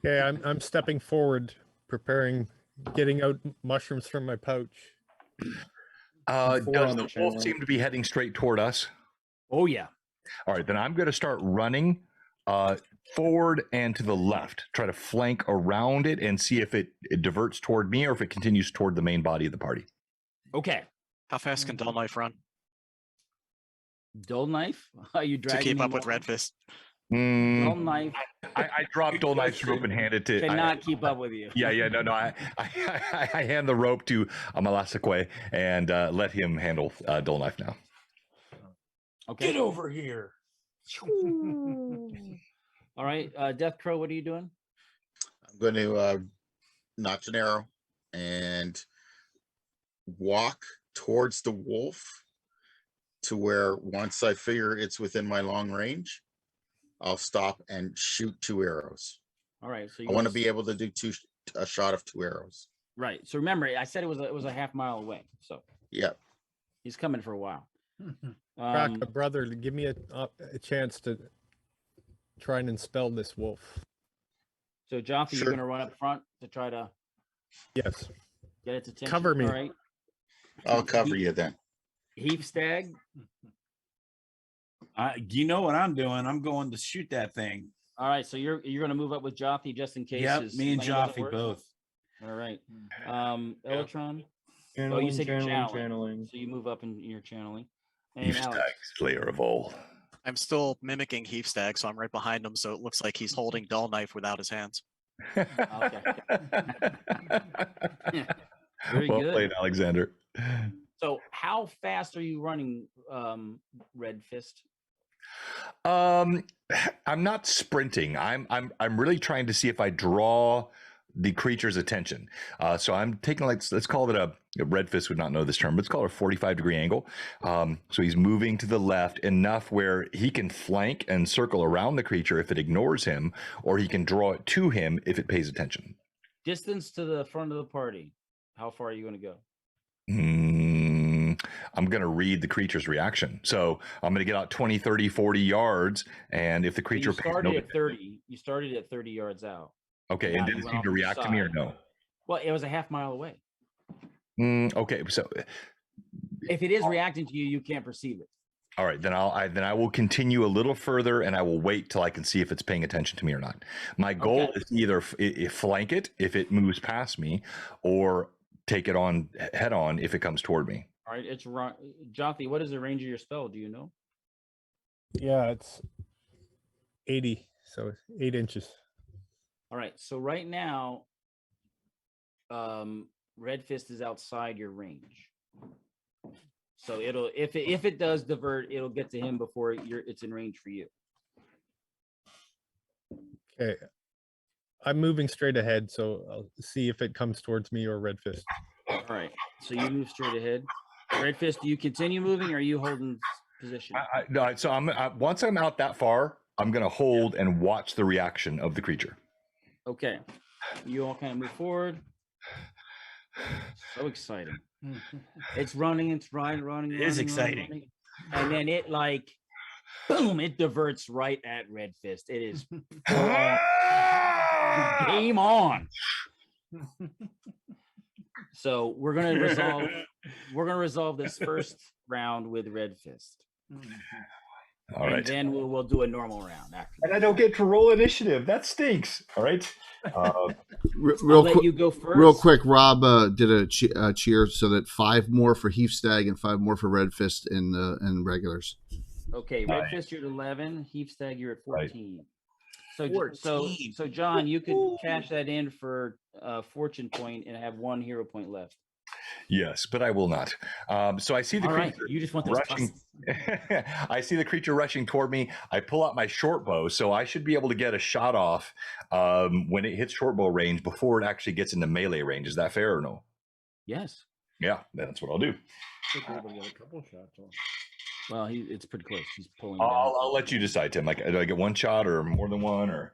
Okay, I'm stepping forward, preparing, getting out mushrooms from my pouch. Four Does on the the wolf channel. seem to be heading straight toward us? Oh yeah. All right, then I'm going to start running forward and to the left. Try to flank around it and see if it diverts toward me or if it continues toward the main body of the party. Okay. How fast can Dull Knife run Dull Knife. Are you to dragging keep him up with along? Red Fist? Dull Knife I dropped Dull Knife's rope and handed to. cannot keep up with you. Yeah. No. I hand the rope to Amalasakwe and let him handle Dull Knife now. Okay. Get over here. All right. Death Crow, what are you doing? I'm going to notch an arrow and walk towards the wolf to where once I figure it's within my long range, I'll stop and shoot 2 arrows. All right. So I want to be able to do a shot of 2 arrows. right. So remember, I said it was a half mile away. So Yeah. he's coming for a while. Kraka, brother, give me a chance to try and expel this wolf. So Joffy, Sure. you're gonna run up front to try to Yes. get its attention. Cover me. All right. I'll cover you then. Heap Stag. You know what I'm doing? I'm going to shoot that thing. All right. So you're gonna move up with Joffy just in case. Yep, his me and plan doesn't Joffy work? both. All right. Electron. Channeling, said you're channeling, channeling. channeling. So you move up in your channeling. And Beef Alex. Stag, Slayer of all. I'm still mimicking Heapstag, so I'm right behind him, so it looks like he's holding Dull Knife without his hands. Okay. Very well good. played, Alexander. So how fast are you running, Red Fist? I'm not sprinting. I'm really trying to see if I draw the creature's attention. So I'm taking, like, let's call it a Red Fist would not know this term, but let's call it a 45-degree angle. So he's moving to the left enough where he can flank and circle around the creature if it ignores him, or he can draw it to him if it pays attention. Distance to the front of the party. How far are you going to go? I'm going to read the creature's reaction. So I'm going to get out 20, 30, 40 yards. And if the So creature you pays started no at 30. You started at 30 yards out. okay, now and you did it went seem off to to the react to me or side. no? Well, it was a half mile away. Okay, so If it is reacting to you, you can't perceive it. all right, then I will continue a little further, and I will wait till I can see if it's paying attention to me or not. My goal Okay. is to either flank it if it moves past me, or take it on head on if it comes toward me. All right, it's wrong. Joffy, what is the range of your spell? Do you know? Yeah, it's 80, so 8 inches. All right, so right now, Red Fist is outside your range. So it'll if it does divert, it'll get to him before it's in range for you. Okay. I'm moving straight ahead, so I'll see if it comes towards me or Red Fist. All right, so you move straight ahead. Red Fist, do you continue moving or are you holding position? No, so once I'm out that far, I'm going to hold and watch the reaction of the creature. Okay, you all kind of move forward. So exciting. It's running, it's running. It is exciting. And then it boom, it diverts right at Red Fist. It is game on. So we're gonna resolve this first round with Red Fist. All right. And then we'll do a normal round after. And I don't get to roll initiative. That stinks. All right. You go first. Real quick, Rob did a cheer so that 5 more for Heath Stag and 5 more for Red Fist in regulars. Okay, Red Fist, you're at 11. Heath Stag, you're at 14. So 14. John, you could cash that in for Fortune point and have 1 hero point left. Yes, but I will not. So I see the All right, creature you just want those rushing. pluses. I see the creature rushing toward me. I pull out my short bow, so I should be able to get a shot off when it hits short bow range before it actually gets into melee range. Is that fair or no? Yes. Yeah, that's what I'll do. Should be able to get a couple shots off. Well, it's pretty close. He's pulling back. I'll let you decide, Tim. Like, do I get one shot or more than one? Or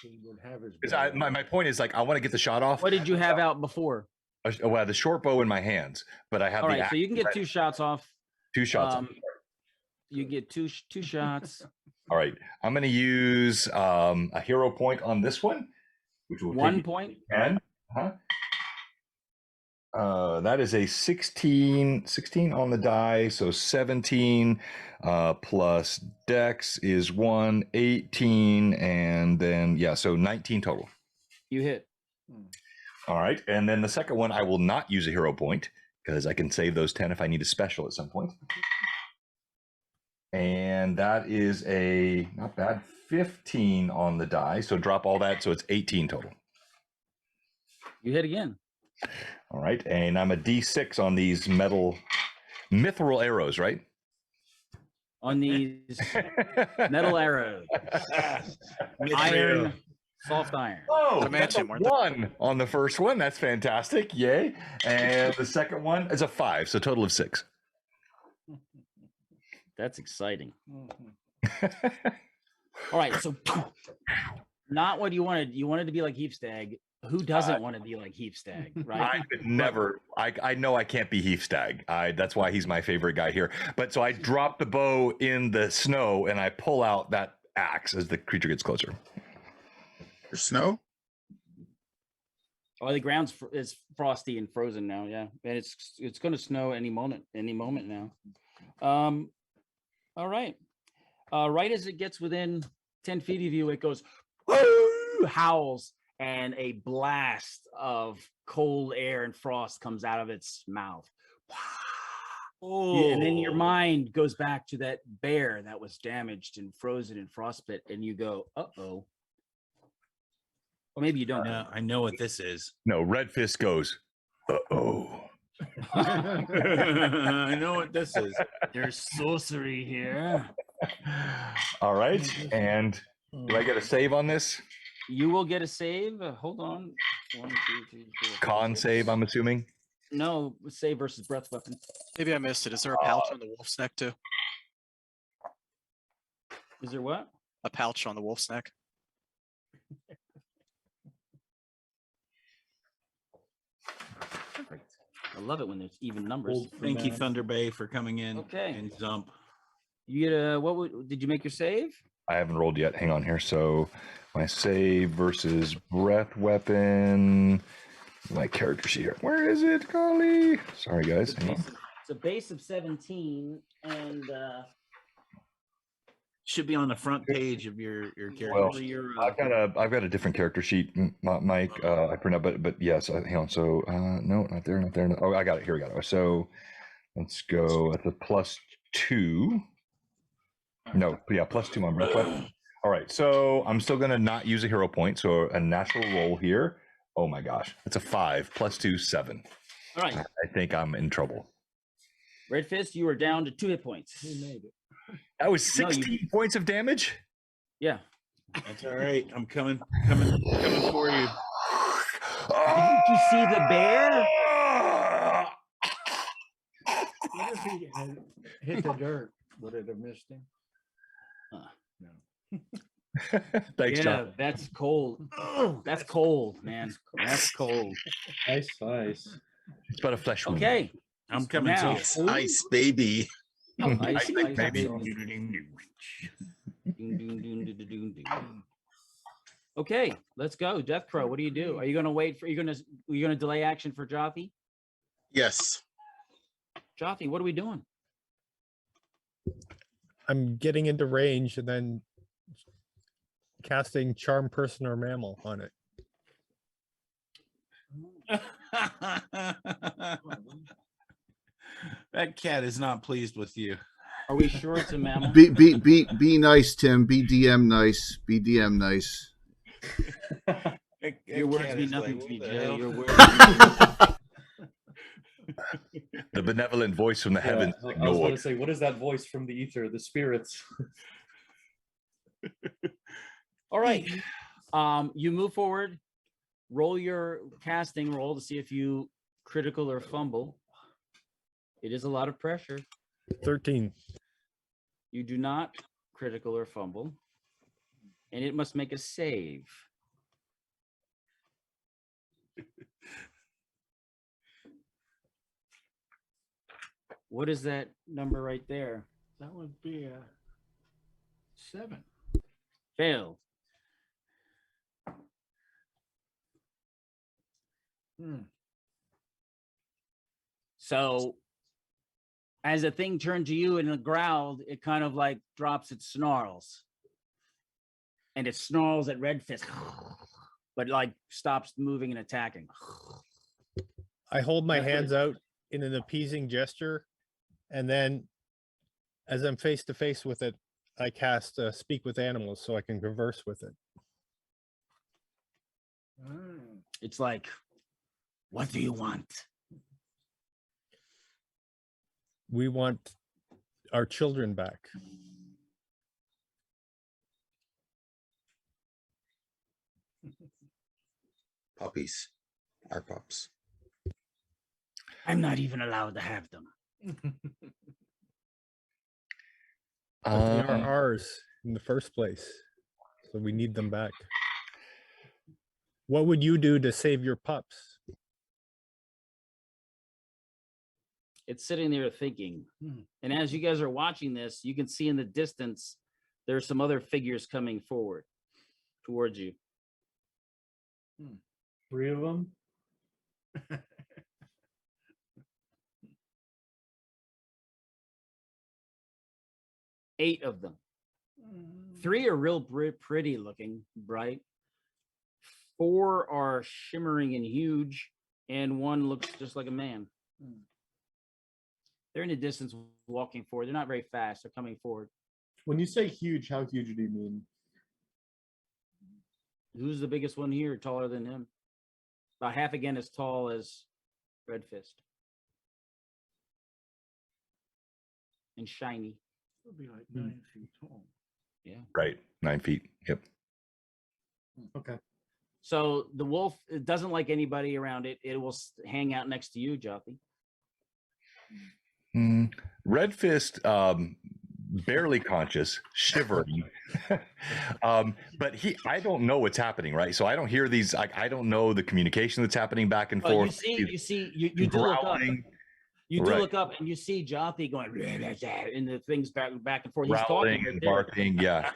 He would have his. because my point is like I want to get the shot off. What did you have out before? Well, I have the short bow in my hands, but I have All the right, so you can get 2 shots off. 2 shots. You get two shots. All right, I'm going to use a hero point on this one, which will 1 take point. 10. That is a 16 on the die, so 17 plus dex is 1, 18, and then so 19 total. You hit. All right, and then the second one I will not use a hero point because I can save those 10 if I need a special at some point. And that is a not bad 15 on the die, so drop all that, so it's 18 total. You hit again. All right, and I'm a D6 on these mithril arrows, right? On these metal arrows. Iron, soft iron. Oh, that's a Adamantium, weren't they? 1 on the first one. That's fantastic. Yay. And the second one is a 5, so total of 6. That's exciting. All right, so not what you wanted. You wanted to be like Heapstag. Who doesn't want to be like Heapstag, right? I could never. I know I can't be Heapstag. That's why he's my favorite guy here. But so I drop the bow in the snow and I pull out that axe as the creature gets closer. There's snow? Oh, the ground is frosty and frozen now. Yeah, and it's going to snow any moment now. All right. Right as it gets within 10 feet of you, it goes "Woo!" howls, and a blast of cold air and frost comes out of its mouth. And then your mind goes back to that bear that was damaged and frozen and frostbit, and you go, "Uh-oh." Or maybe you don't. No, I know what this is. No, Red Fist goes, "Uh-oh." I know what this is. There's sorcery here. All right, and do I get a save on this? You will get a save. Hold on. 1, 2, 3, 4, 5, Con 6. save, I'm assuming. No, save versus breath weapon. Maybe I missed it. Is there a pouch on the wolf's neck too? Is there what? A pouch on the wolf's neck? Perfect. I love it when there's even numbers. Thank you, Thunder Bay, for coming in. Okay. And Zump. You get a did you make your save? I haven't rolled yet. Hang on here. So my save versus breath weapon. My character sheet here. Where is it, golly? Sorry, guys. Hang on. It's a base of 17, and Should be on the front page of your character. Well, your, I've got a different character sheet, Mike. I print out, but yes. Hang on. So no, not there, not there. No. Oh, I got it. Here we go. So let's go. That's a +2. No, yeah, +2 on breath weapon. All right. So I'm still gonna not use a hero point. So a natural roll here. Oh my gosh, it's a 5 +2, 7. all right. I think I'm in trouble. Red Fist, you are down to 2 hit points. He made it. That was No, 16 points of damage. Yeah. That's all right. I'm coming for you. Didn't you see the bear? What if he had hit the dirt? Would it have missed him? No. Thanks, Yeah, John. that's cold. Oh, that's cold, man. That's cold. Ice. It's about a flesh wound. Okay. I'm coming Now. to It's ice, baby. Ice, I think ice, maybe- ice. Ding, ding, ding, ding, ding, ding. Okay, let's go. Death Crow, what do you do? Are you gonna wait for you're gonna delay action for Jothy? Yes. Jothy, what are we doing? I'm getting into range and then casting Charm Person or Mammal on it. That cat is not pleased with you. Are we sure it's a mammal? Be nice, Tim. Be DM nice. Be DM nice. Your words mean nothing to me, Jay. Your words. The benevolent voice from the heavens. I was ignored. going to say, what is that voice from the ether, the spirits? All right. You move forward. Roll your casting roll to see if you critical or fumble. It is a lot of pressure. 13. You do not critical or fumble. And it must make a save. What is that number right there? That would be a 7. Failed. So as the thing turned to you and it growled, it kind of like drops its snarls. And it snarls at Red Fist, but like stops moving and attacking. I hold my hands out in an appeasing gesture, and then as I'm face to face with it, I cast Speak with Animals so I can converse with it. It's like, what do you want? We want our children back. Puppies. Our pups. I'm not even allowed to have them. But they are ours in the first place, so we need them back. What would you do to save your pups? It's sitting there thinking. And as you guys are watching this, you can see in the distance, there's some other figures coming forward towards you. 3 of them. 8 of them. 3 are real pretty looking, bright. 4 are shimmering and huge, and 1 looks just like a man. They're in the distance walking forward. They're not very fast. They're coming forward. When you say huge, how huge do you mean? Who's the biggest one here? Taller than him? About half again as tall as Red Fist. And shiny. It'll be like 9 feet tall. Yeah. Right. 9 feet. Yep. Okay. So the wolf, it doesn't like anybody around it. It will hang out next to you, Jothy. Red Fist, barely conscious, shivering. But I don't know what's happening, right? So I don't hear these. I don't know the communication that's happening back and forth. You do look up. You do look up and you see Jothy going and the things back and forth. He's Growling talking and barking, yeah.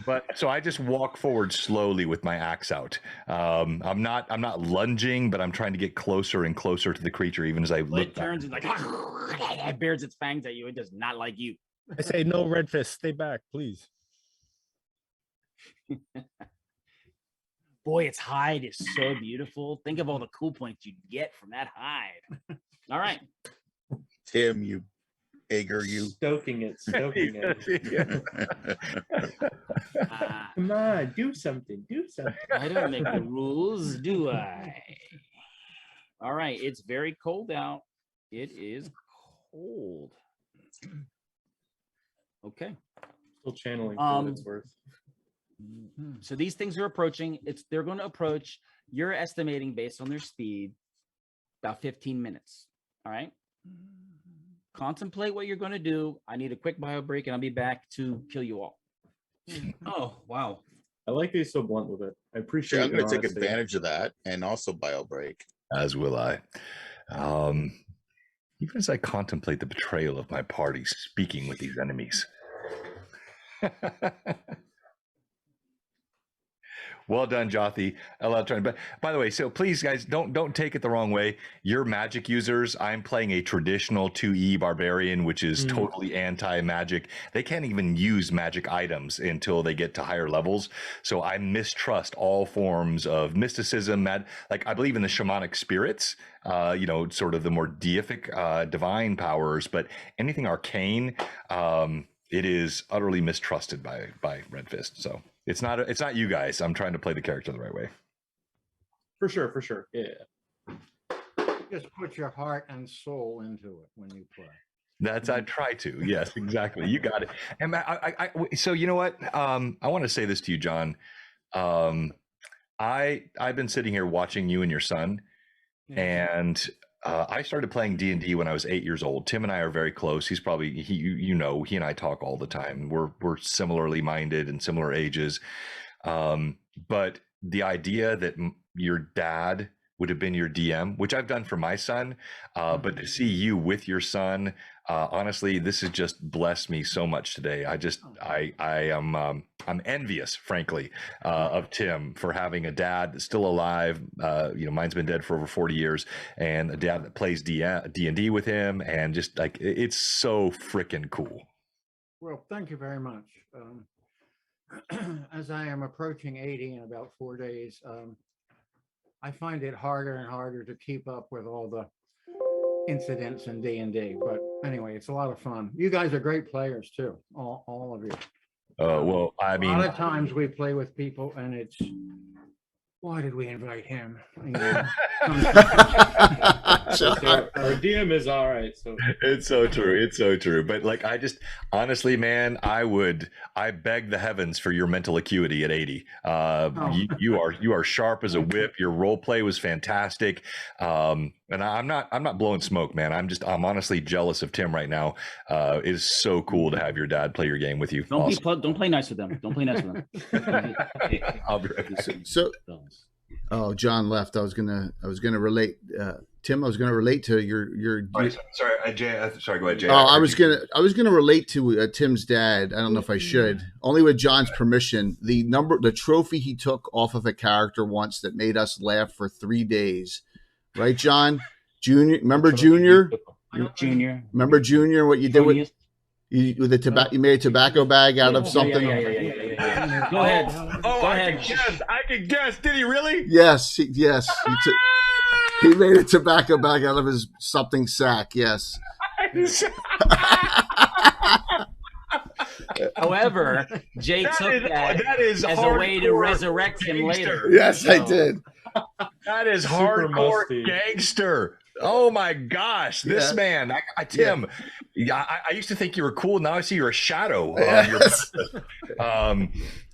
But so I just walk forward slowly with my axe out. I'm not lunging, but I'm trying to get closer and closer to the creature, even as I look. It turns and like it bares its fangs at you. It does not like you. I say, no, Red Fist, stay back, please. Boy, its hide is so beautiful. Think of all the cool points you'd get from that hide. All right. Tim, you Ager, you. Stoking it. Come on, do something. I don't make the rules, do I? All right. It's very cold out. It is cold. Okay. Still channeling for what it's worth. So these things are approaching. They're going to approach. You're estimating based on their speed about 15 minutes. All right. Contemplate what you're going to do. I need a quick bio break, and I'll be back to kill you all. Oh, wow. I like that he's so blunt with it. I appreciate. I'm going to take honesty. advantage of that and also bio break. As will I. Even as I contemplate the betrayal of my party, speaking with these enemies. Well done, Jothy. I love trying. But by the way, so please, guys, don't take it the wrong way. You're magic users. I'm playing a traditional 2E barbarian, which is totally anti-magic. They can't even use magic items until they get to higher levels. So I mistrust all forms of mysticism. Like I believe in the shamanic spirits, sort of the more deific, divine powers. But anything arcane, it is utterly mistrusted by Red Fist. So. It's not you guys. I'm trying to play the character the right way. For sure. Yeah. just put your heart and soul into it when you play. That's I try to. Yes, exactly. You got it. And so you know what? I want to say this to you, John. I've been sitting here watching you and your son, and I started playing D&D when I was 8 years old. Tim and I are very close. He's probably he and I talk all the time. We're similarly minded and similar ages. But the idea that your dad would have been your DM, which I've done for my son, but to see you with your son, honestly, this has just blessed me so much today. I am I'm envious, frankly, of Tim for having a dad that's still alive. Mine's been dead for over 40 years, and a dad that plays D&D with him, and just like it's so freaking cool. Well, thank you very much. As I am approaching 80 in about 4 days, I find it harder and harder to keep up with all the incidents in D&D. But anyway, it's a lot of fun. You guys are great players too, all of you. Well, I mean, a lot of times we play with people and it's, why did we invite him? Our DM is all right. So it's so true. It's so true. But like, I just honestly, man, I beg the heavens for your mental acuity at 80. You are sharp as a whip. Your role play was fantastic. And I'm not blowing smoke, man. I'm honestly jealous of Tim right now. It is so cool to have your dad play your game with you. Don't play nice with them. Don't play nice with them. I'll be right back. So, John left. I was gonna relate, Tim. I was gonna relate to your. Sorry, Jay. Sorry, go ahead, Jay. I was gonna relate to Tim's dad. I don't know if I should. Only with John's permission. The trophy he took off of a character once that made us laugh for 3 days. Right, John? Junior. Remember Junior? Junior. Remember Junior? What you did with the tobacco? You made a tobacco bag out of something. Yeah. Go ahead. Oh, Go I ahead. can guess. Did he really? Yes. He made a tobacco bag out of his something sack. Yes. However, Jay took that as a way to resurrect him later. Yes, I did. That is Super hardcore musty. gangster. Oh my gosh, this man, Tim. Yeah, I used to think you were cool. Now I see you're a shadow. Yes.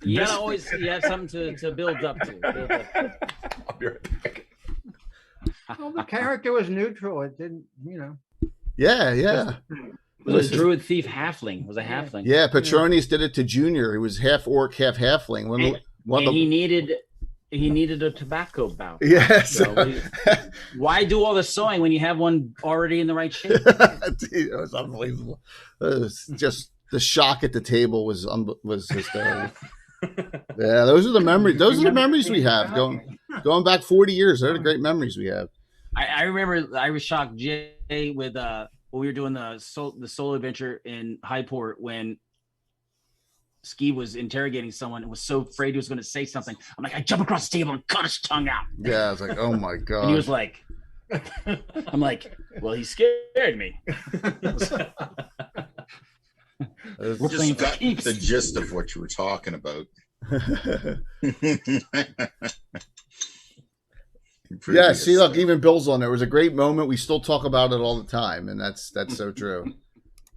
You gotta always have something to build up to. I'll be right back. Well, the character was neutral. It didn't, Yeah. It was Druid Thief Halfling. It was a halfling. Yeah, Petronius did it to Junior. He was half orc, half halfling. He needed a tobacco bout. Yes. So why do all the sewing when you have one already in the right shape? It was unbelievable. It was just the shock at the table was hysterical. Yeah, those are the memories. Those are the memories we have going back 40 years. They're the great memories we have. I remember I was shocked, Jay, with when we were doing the solo adventure in Highport when Ski was interrogating someone and was so afraid he was going to say something. I'm like, I jump across the table and cut his tongue out. Yeah, I was like, oh my god. And he was like, I'm like, well, he scared me. We're playing for keeps. The gist of what you were talking about. Yeah, see, look, even Bill's on there. It was a great moment. We still talk about it all the time, and that's so true.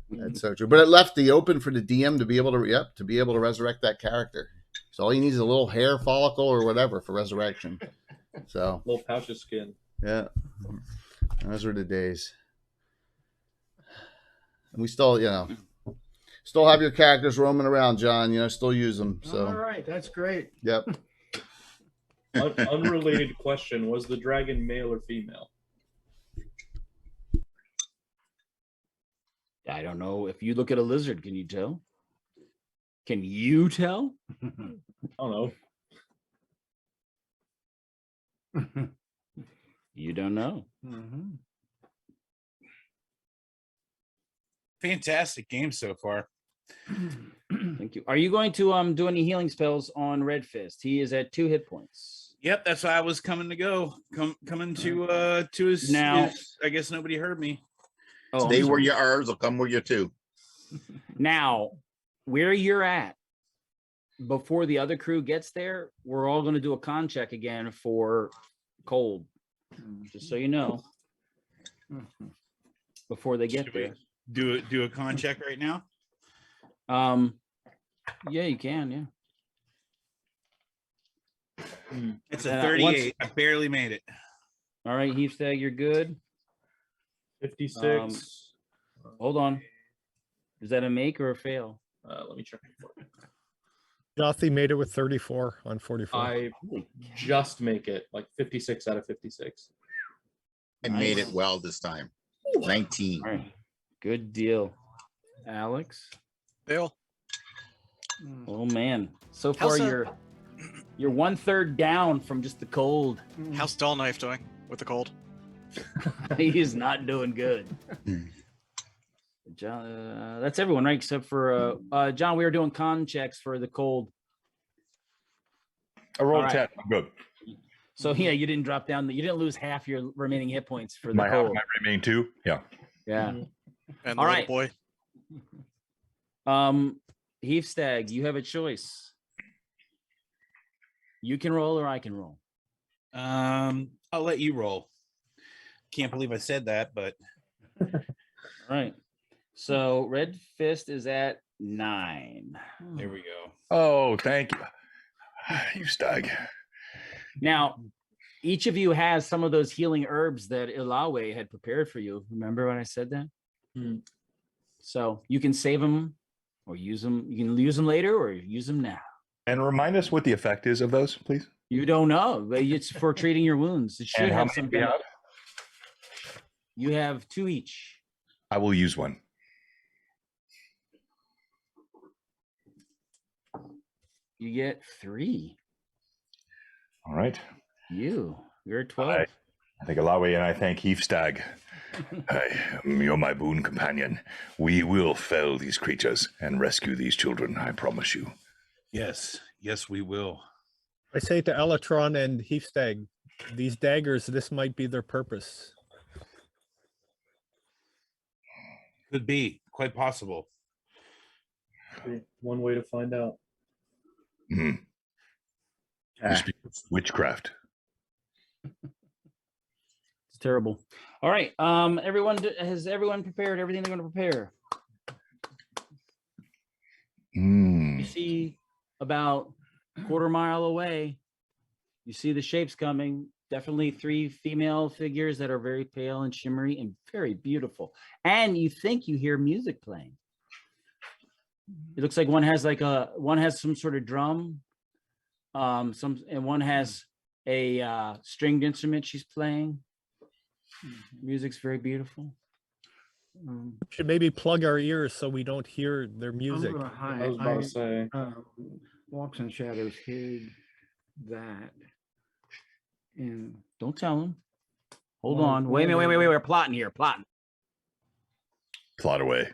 That's so true. But it left the open for the DM to be able to resurrect that character. So all he needs is a little hair follicle or whatever for resurrection. So little pouch of skin. Yeah, those were the days. And we still, still have your characters roaming around, John. Still use them. So all right, that's great. Yep. Unrelated question: was the dragon male or female? I don't know. If you look at a lizard, can you tell? Can you tell? I don't know. You don't know. Mm-hmm. Fantastic game so far. Thank you. Are you going to do any healing spells on Red Fist? He is at 2 hit points. Yep, that's why I was coming to his. Now, I guess nobody heard me. Oh, stay where you are. They'll come where you too. Now, where you're at, before the other crew gets there, we're all going to do a con check again for cold. Just so you know. before they get Should we there. do a con check right now? Yeah, you can. Yeah. It's a And, 38. I barely made it. All right, Heapstag, you're good. 56. Hold on. Is that a make or a fail? Let me check. Jothy made it with 34 on 44. I just make it like 56 out of 56. I made Nice. it well this time. 19. All right, good deal. Alex? Bill, Oh man, so far How's that- you're 1/3 down from just the cold. how's Dull Knife doing with the cold? He is not doing good. John, that's everyone, right? Except for John. We were doing con checks for the cold. I rolled All 10. right. I'm good. So yeah, you didn't drop down. You didn't lose half your remaining hit points for the My cold. remaining 2. Yeah. Yeah. And the All little right. boy. Heapstag, you have a choice. You can roll or I can roll. I'll let you roll. Can't believe I said that, but All right. So Red Fist is at 9. there we go. Oh, thank you. You stag. Now, each of you has some of those healing herbs that Ilawe had prepared for you. Remember when I said that? So you can save them or use them. You can use them later or use them now. And remind us what the effect is of those, please. You don't know, but it's for treating your wounds. It should And how have many some do you have? benefit. You have 2 each. I will use one. You get 3. All right. You're at 12. I think Alawi and I thank Heapstag. You're my boon companion. We will fell these creatures and rescue these children, I promise you. Yes, we will. I say to Elatron and Heapstag, these daggers, this might be their purpose. Could be quite possible. One way to find out. You speak of witchcraft. It's terrible. All right. Has everyone prepared everything they're going to prepare? You see about a quarter mile away, you see the shapes coming. Definitely 3 female figures that are very pale and shimmery and very beautiful. And you think you hear music playing. It looks like one has some sort of drum. And one has a stringed instrument she's playing. Music's very beautiful. Should maybe plug our ears so we don't hear their music. I was about to say. Walks and Shadows hid that. And Don't tell him. Hold on. Wait. We're plotting here. Plotting. Plot away.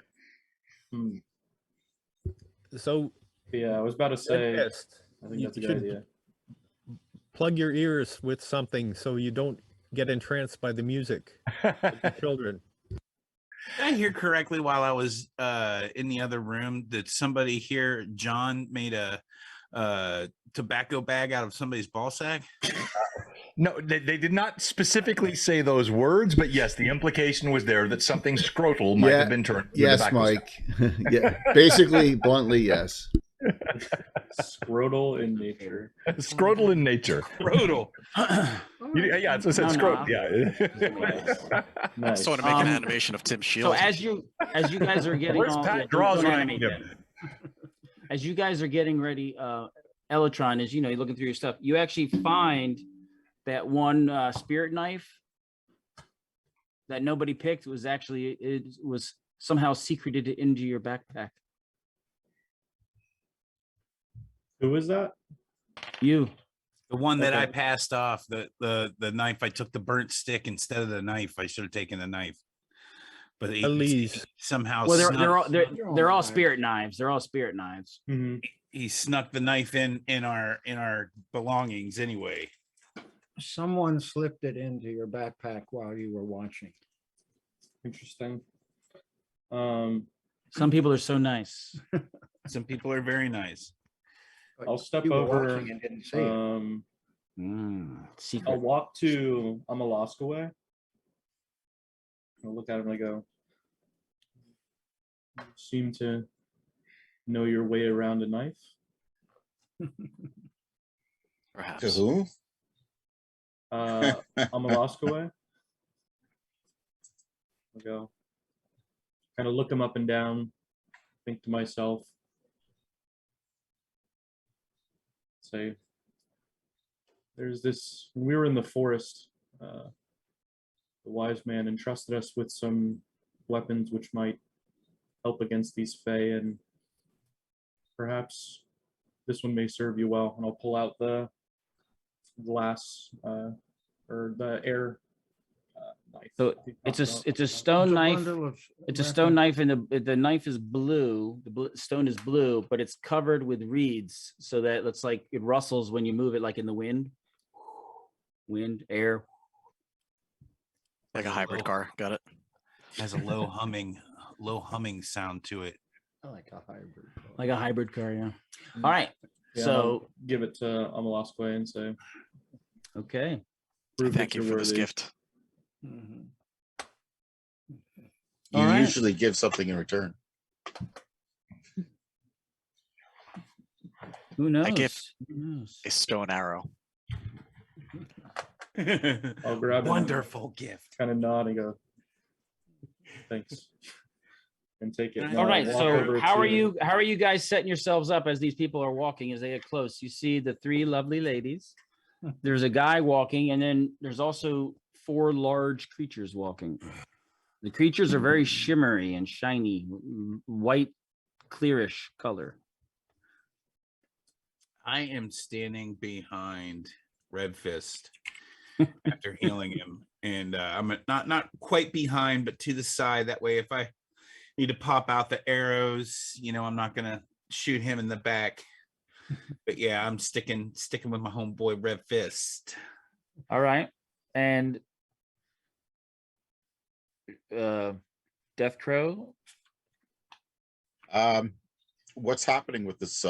So Yeah, I was about to say. Fist, I think that's a you good should idea. plug your ears with something so you don't get entranced by the music. Like the children. Did I hear correctly while I was in the other room that somebody here, John, made a tobacco bag out of somebody's ball sack? No, they did not specifically say those words, but yes, the implication was there that something scrotal might have been turned. Yes, Mike. Yeah, basically, bluntly, yes. Scrotal in nature. Scrotal in nature. Scrotal. Yeah, it's said scrotal. Yeah. Nice. I just want to make an animation of Tim So Shield. as you guys are getting Where's all Pat yeah, draws don't when I animate need that. him? As you guys are getting ready, Elatron is, you're looking through your stuff. You actually find that one spirit knife that nobody picked it was somehow secreted into your backpack. Who is that? You. The one that I Okay. passed off, the knife. I took the burnt stick instead of the knife. I should have taken the knife. But Elise. somehow Well, snuck, they're all spirit knives. They're all spirit knives. he snuck the knife in our belongings anyway. someone slipped it into your backpack while you were watching. Interesting. Some people are so nice. Some people are very nice. but I'll step you were over. watching and didn't see it. I'll Secret. walk to. I'm a Loskaway. I'll look at him and I go, "You seem to know your way around a knife." To Perhaps. who? Amalaskaway. I go, kind of look him up and down, think to myself, say, there's this, when we were in the forest, the wise man entrusted us with some weapons which might help against these Fae, and perhaps this one may serve you well. And I'll pull out the glass or the air knife. So it's a stone knife. It's a stone knife, and the knife is blue. The stone is blue, but it's covered with reeds, so that it's like it rustles when you move it, like in the wind. Wind, air. Like a hybrid car. Got it. Has a low humming sound to it. I like a hybrid. Like a hybrid car, yeah. All right. Yeah, So I'll give it to Amalaskaway and say, okay. prove that Thank you you're for this worthy. gift. Mhm. You All right. usually give something in return. Who knows? give Who knows? A stone arrow. I'll grab it. Wonderful gift. Kind of nod and go, thanks, and take it. and All I'll right. walk So over how are to- you guys setting yourselves up as these people are walking as they get close? You see the three lovely ladies. There's a guy walking, and then there's also 4 large creatures walking. The creatures are very shimmery and shiny, white, clearish color. I am standing behind Red Fist after healing him, and I'm not quite behind, but to the side. That way, if I need to pop out the arrows, I'm not gonna shoot him in the back. But yeah, I'm sticking with my homeboy Red Fist. All right. And Death Crow. What's happening with this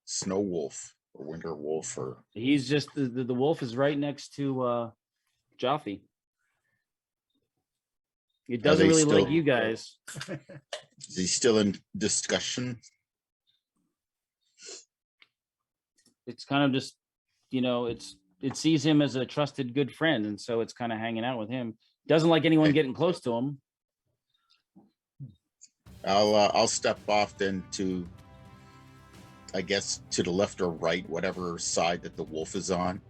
snow wolf or winter wolf or He's just the wolf is right next to Jaffe. It doesn't they really like still- you guys. is he still in discussion? It's kind of just, it sees him as a trusted good friend, and so it's kind of hanging out with him. Doesn't like anyone getting close to him. I'll step off then to, I guess, to the left or right, whatever side that the wolf is on.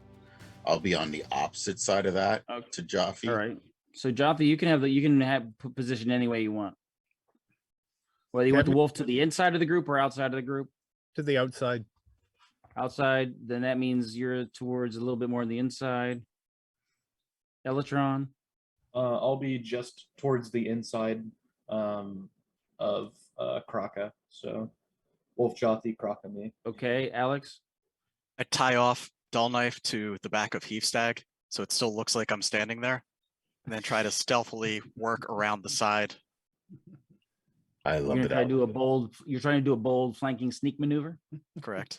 I'll be on the opposite side of that Okay. to Jaffe. All right. So Jaffe, you can have position any way you want. Whether you want the wolf to the inside of the group or outside of the group. To the outside. Outside, then that means you're towards a little bit more on the inside. Elytron. I'll be just towards the inside of Kraka. So Wolf Jothy, Kraka me. Okay, Alex. I tie off dull knife to the back of Heavstag, so it still looks like I'm standing there, and then try to stealthily work around the side. I You're love gonna it. try to do a bold. You're trying to do a bold flanking sneak maneuver, Correct.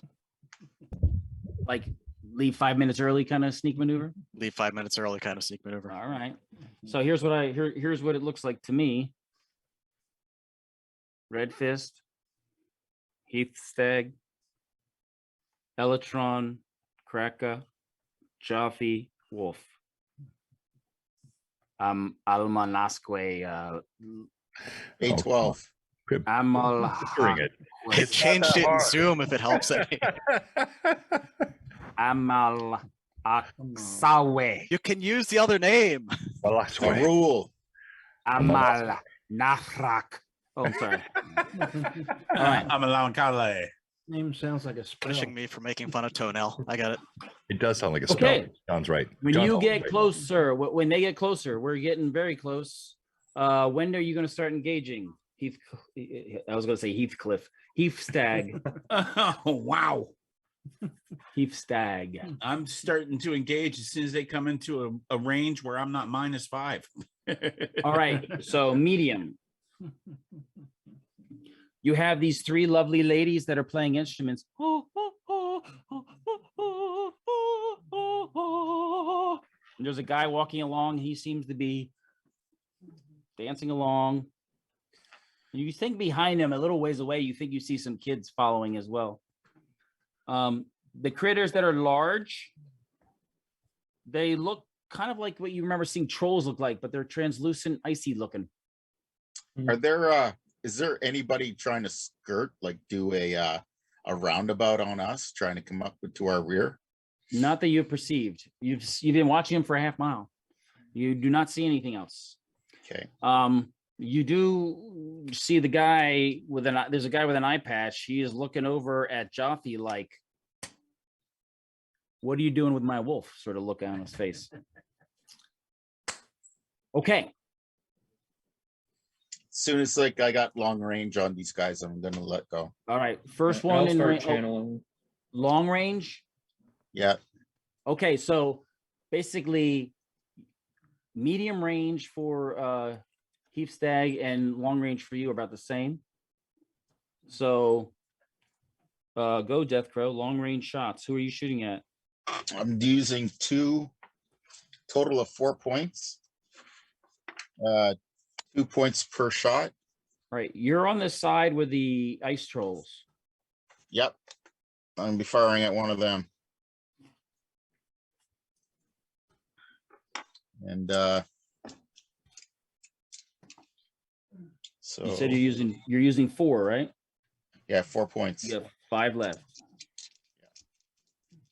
like leave 5 minutes early, kind of sneak maneuver. Leave 5 minutes early, kind of sneak maneuver. All right. So here's what it looks like to me. Red Fist, Heathstag, Elytron, Kraka, Jaffe, Wolf. Almanasque. A12. Picturing it. I It's not changed that it in hard. Zoom if it helps any. Amal Aksawe. You can use the other name. Well, I A swear. rule. Amal Nafrak. Oh, I'm sorry. All right. I'm a Lankale. Name sounds like a spell. Punishing me for making fun of Toenail. I got it. It does sound like a spell. Okay. John's right. When John's you always get right. closer, when they get closer, we're getting very close. When are you going to start engaging? I was going to say Heathcliff. Heathstag. Oh, wow. Heathstag. I'm starting to engage as soon as they come into a range where I'm not -5. All right. So medium. You have these 3 lovely ladies that are playing instruments. And there's a guy walking along. He seems to be dancing along. You think behind him, a little ways away, you think you see some kids following as well. The critters that are large, they look kind of like what you remember seeing trolls look like, but they're translucent, icy looking. Are there is there anybody trying to skirt, like do a roundabout on us, trying to come up to our rear? Not that you've perceived. You've been watching him for a half mile. You do not see anything else. Okay. You do see the guy with there's a guy with an eye patch. He is looking over at Jothy like, what are you doing with my wolf? Sort of look on his face. Okay. As soon as like I got long range on these guys, I'm gonna let go. All right. First I'll one in start channeling. long range. Yeah. Okay, so basically medium range for Heath Stag and long range for you are about the same. So go Death Crow, long range shots. Who are you shooting at? I'm using total of 4 points. 2 points per shot. Right, you're on the side with the ice trolls. Yep. I'm gonna be firing at one of them. And so You said you're using 4, right? yeah, 4 points. You have 5 left.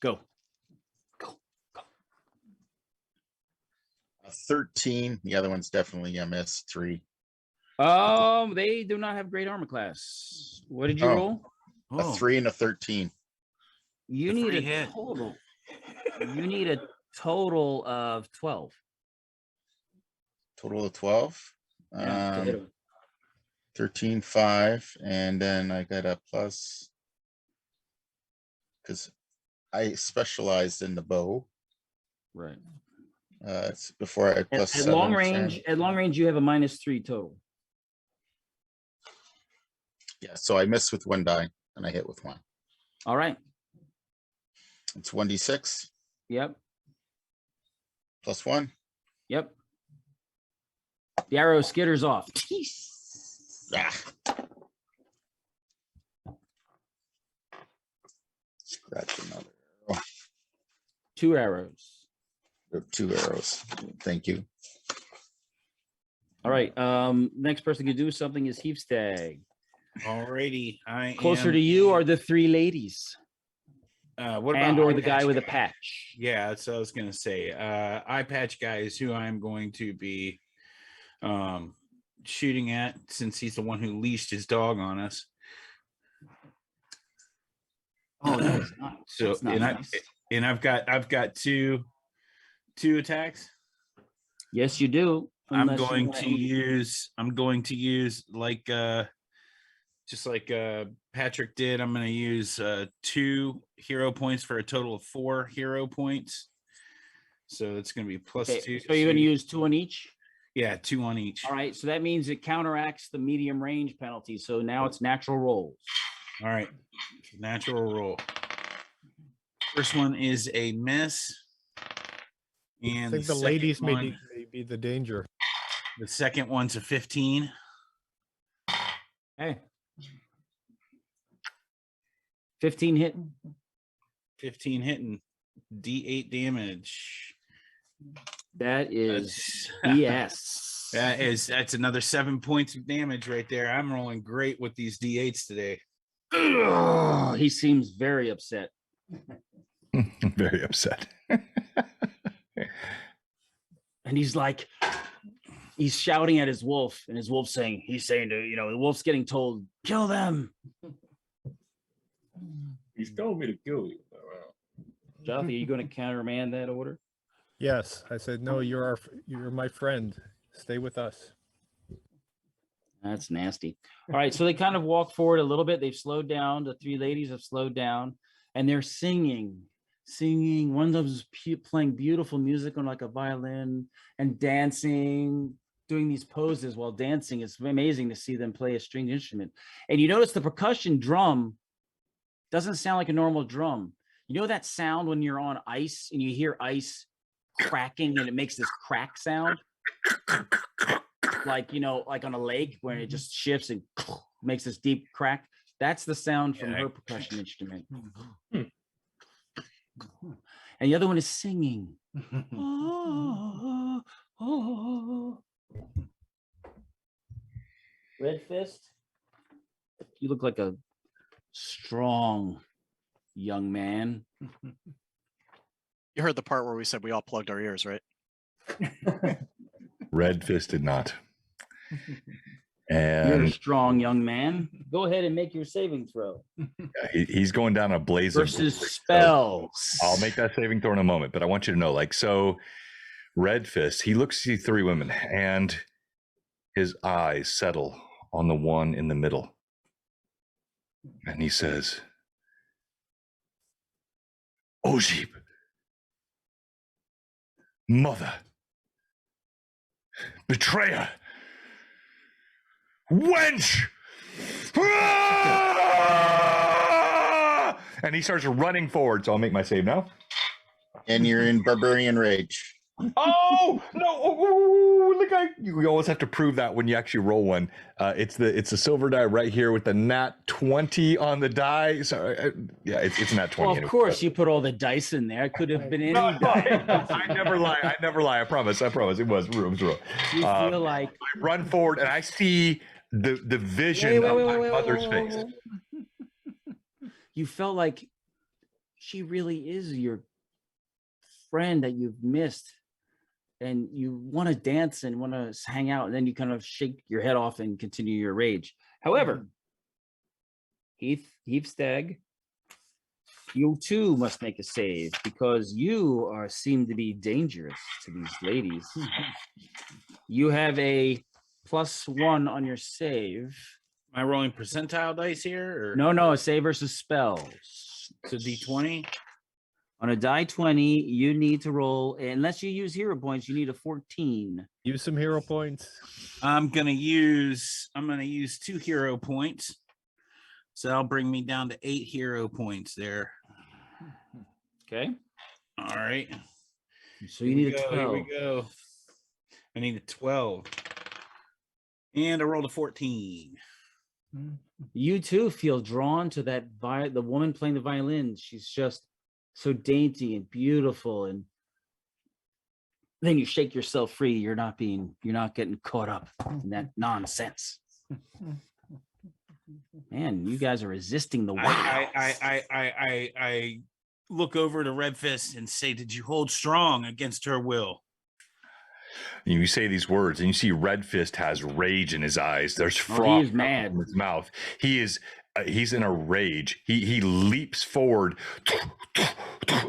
Go. 13. The other one's definitely a miss. 3. They do not have great armor class. What did you Oh. roll? A 3 and a 13. You The need free a hit. total. You need a total of 12. Total of 12. Yeah, to hit 'em. 13, 5, and then I got a plus because I specialized in the bow. Right. It's before I had plus At 7. long so- range, you have a -3 total. Yeah, so I missed with 1 die and I hit with 1. All right. It's 1d6 Yep. plus 1. Yep. The arrow skitters off. Ah. Scratch another arrow. 2 arrows. 2 arrows. Thank you. All right. Next person to do something is Heath Stag. Alrighty, I Closer am, to you are the 3 ladies. what And about or eye the guy patch with a guy? patch. Yeah, that's what I was gonna say. Eye patch guy is who I'm going to be shooting at, since he's the one who leashed his dog on us. Oh, that was not. So That's not nice. I've got two attacks. Yes, you do. I'm unless you going wanna- to use like just like Patrick did. I'm going to use 2 hero points for a total of 4 hero points. So it's going to be plus Okay, 2. so you're going to use 2 on each. Yeah, 2 on each. All right, so that means it counteracts the medium range penalty. So now it's natural rolls. All right, natural roll. First one is a miss, I and think the second ladies may one- be the danger. the second one's a 15. Hey. 15 hit. 15 hitting, D8 damage. That is That's- BS. That's another 7 points of damage right there. I'm rolling great with these D8s today. Ugh, he seems very upset. Very upset. And he's like, he's shouting at his wolf, and his wolf's saying, the wolf's getting told, kill them. He's telling me to kill you. Jothy, are you going to countermand that order? Yes, I said no. You're my friend. Stay with us. That's nasty. All right, so they kind of walk forward a little bit. They've slowed down. The 3 ladies have slowed down, and they're singing. One of them's playing beautiful music on like a violin and dancing, doing these poses while dancing. It's amazing to see them play a stringed instrument. And you notice the percussion drum doesn't sound like a normal drum. You know that sound when you're on ice and you hear ice cracking and it makes this crack sound? like, you know, like on a lake where it just shifts and makes this deep crack. That's the sound from her percussion instrument. And the other one is singing. Oh, oh. Red Fist, you look like a strong young man. You heard the part where we said we all plugged our ears, right? Red Fist did not. You're a And strong young man. Go ahead and make your saving throw. he's going down a blaze of Versus glory, so spells. I'll make that saving throw in a moment, but I want you to know, like, so Red Fist, he looks at 3 women and his eyes settle on the one in the middle. And he says, Ojib, mother, betrayer, wench! Ah! And he starts running forward. So I'll make my save now. And you're in barbarian rage. Oh no! Oh, look! You always have to prove that when you actually roll one. It's the silver die right here with the nat 20 on the die. So yeah, it's nat 20. Well, of course, you put all the dice in there. It could have been any die. I never lie. I never lie. I promise. It was real. You feel like I run forward and I see the vision of my mother's face. You felt like she really is your friend that you've missed, and you want to dance and want to hang out, and then you kind of shake your head off and continue your rage. However, Heathstag, you too must make a save because you seem to be dangerous to these ladies. You have a +1 on your save. Am I rolling percentile dice here? Or? No, save versus spells. So D20. On a die 20, you need to roll, unless you use hero points, you need a 14. Use some hero points. I'm gonna use 2 hero points. So that'll bring me down to 8 hero points there. Okay. All right. So you need a 12. Here we go. I need a 12. And I rolled a 14. You too feel drawn to that the woman playing the violin. She's just so dainty and beautiful, and then you shake yourself free. You're not getting caught up in that nonsense. Man, you guys are resisting the wow. I look over to Red Fist and say, "Did you hold strong against her will?" You say these words, and you see Red Fist has rage in his eyes. There's froth in his mouth. He's in a rage. He leaps forward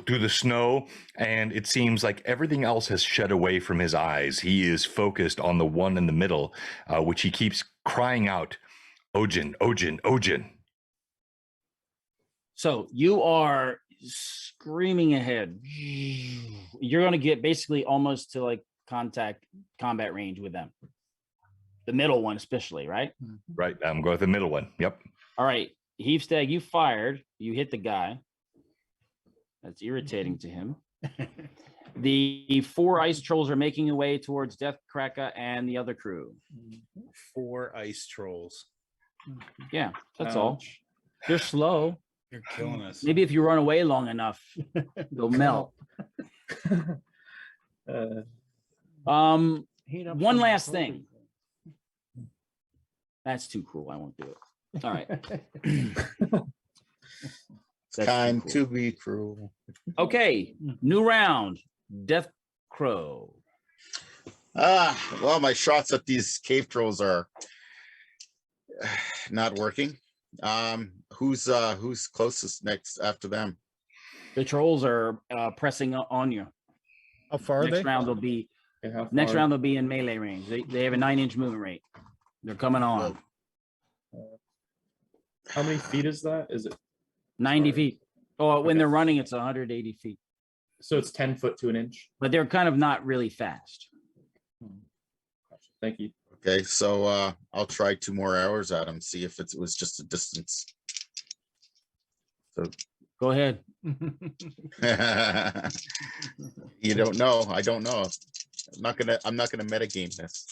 through the snow, and it seems like everything else has shed away from his eyes. He is focused on the one in the middle, which he keeps crying out, "Ojin, Ojin, Ojin." So you are screaming ahead. You're going to get basically almost to like combat range with them. The middle one especially, right? Right. I'm going with the middle one. Yep. All right. Heavestag, you fired. You hit the guy. That's irritating to him. The 4 ice trolls are making their way towards Death Kraka and the other crew. 4 ice trolls. Yeah, that's all. They're slow. You're killing us. Maybe if you run away long enough, they'll melt. One last thing. That's too cruel. I won't do it. All right. It's kind to be cruel. Okay, new round. Death Crow. Well, my shots at these cave trolls are not working. Who's closest next after them? The trolls are pressing on you. How far are they? Next round they'll be in melee range. They have a 9-inch movement rate. They're coming on. How many feet is that? Is it 90 feet? Oh, when they're running, it's 180 feet. So it's 10 foot to an inch. But they're kind of not really fast. Thank you. Okay, so I'll try 2 more arrows at him, see if it was just a distance. So go ahead. You don't know. I don't know. I'm not gonna metagame this.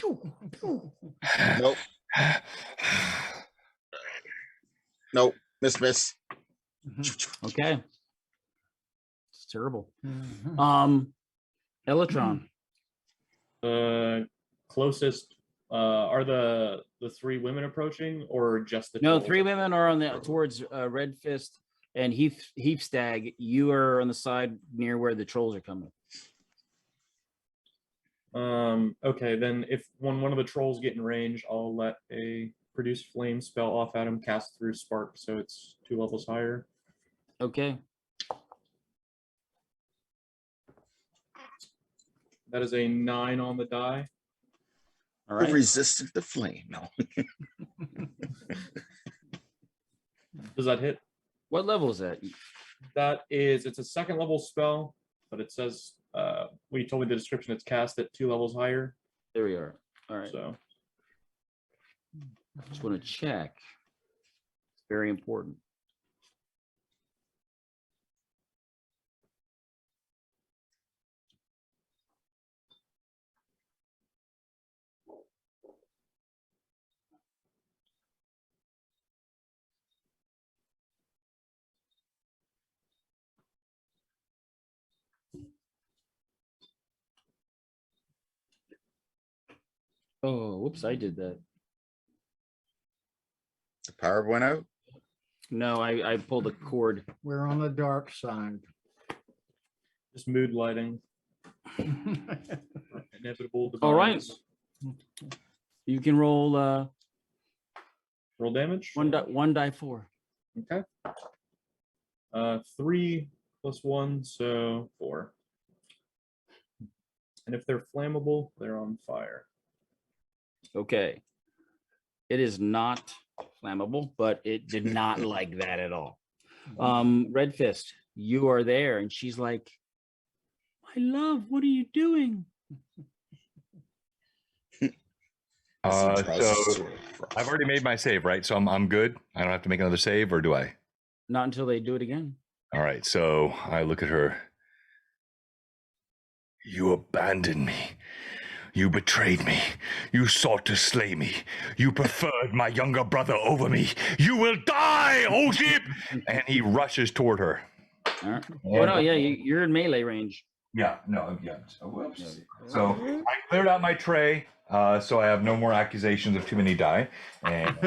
Nope. Nope. Miss. Okay. It's terrible. Mhm. Electron. Closest are the three women approaching, or just the No, trolls? 3 women are on the towards Red Fist and Heath Stag. You are on the side near where the trolls are coming. Okay, then if when one of the trolls get in range, I'll let a produce flame spell off at him, cast through spark, so it's 2 levels higher. Okay. That is a 9 on the die. All right. Resistant to flame. No. Does that hit? What level is that? It's a 2nd level spell, but it says when you told me the description, it's cast at 2 levels higher. There we are. All right. So Just want to check. It's very important. Oh, whoops, I did that. The power went out. No, I pulled a cord. We're on the dark side. just mood lighting. Inevitable demise. All right. You can roll Roll damage. one die 4. Okay. 3 plus 1, so 4. And if they're flammable, they're on fire. Okay. It is not flammable, but it did not like that at all. Red Fist, you are there, and she's like, "My love, what are you doing?" So I've already made my save, right? So I'm good. I don't have to make another save, or do I? Not until they do it again. All right. So I look at her. You abandoned me. You betrayed me. You sought to slay me. You preferred my younger brother over me. You will die, O ship! And he rushes toward her. All right. Oh no, yeah, you're in melee range. Yeah, no, yeah. So, whoops. So I cleared out my tray, so I have no more accusations of too many die. And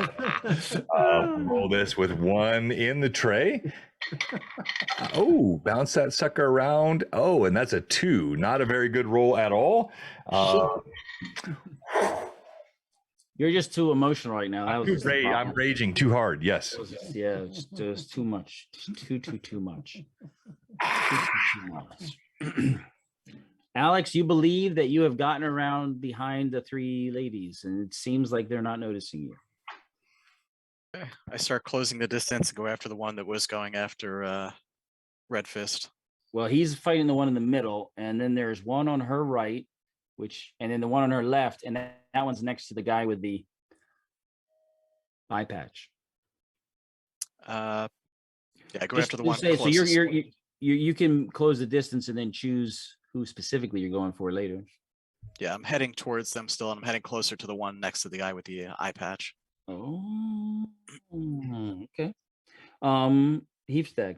roll this with 1 in the tray. Oh, bounce that sucker around. Oh, and that's a 2. Not a very good roll at all. You're just too emotional right now. That was I'm raging too hard. Yes. Yeah, it was too much. Too much. Too much. Alex, you believe that you have gotten around behind the 3 ladies, and it seems like they're not noticing you. I start closing the distance and go after the one that was going after Red Fist. Well, he's fighting the one in the middle, and then there's one on her right, and then the one on her left, and that one's next to the guy with the eye patch. Yeah, I go Just after the to one say, closest. so you can close the distance and then choose who specifically you're going for later. Yeah, I'm heading towards them still, and I'm heading closer to the one next to the guy with the eye patch. Oh, okay. Heapstag.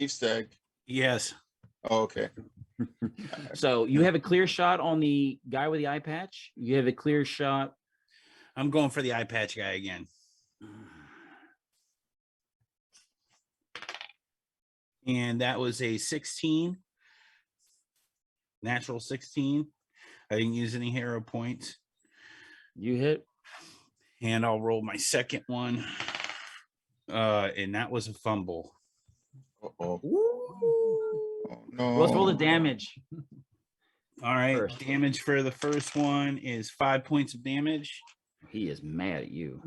Stag. Yes. Oh, okay. So you have a clear shot on the guy with the eye patch. You have a clear shot. I'm going for the eye patch guy again. And that was a 16. Natural 16. I didn't use any hero points. You hit. And I'll roll my second one. And that was a fumble. Oh no. Let's roll the damage. All right. First. Damage for the first one is 5 points of damage. He is mad at you.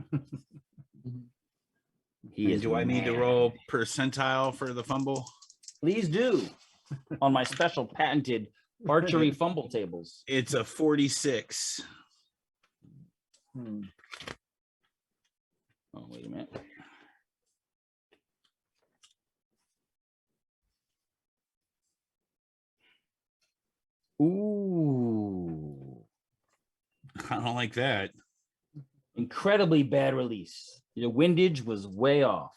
Do I need to roll percentile for the fumble? Please do. On my special patented archery fumble tables. It's a 46. Oh, wait a minute. Ooh. I don't like that. Incredibly bad release. Your windage was way off.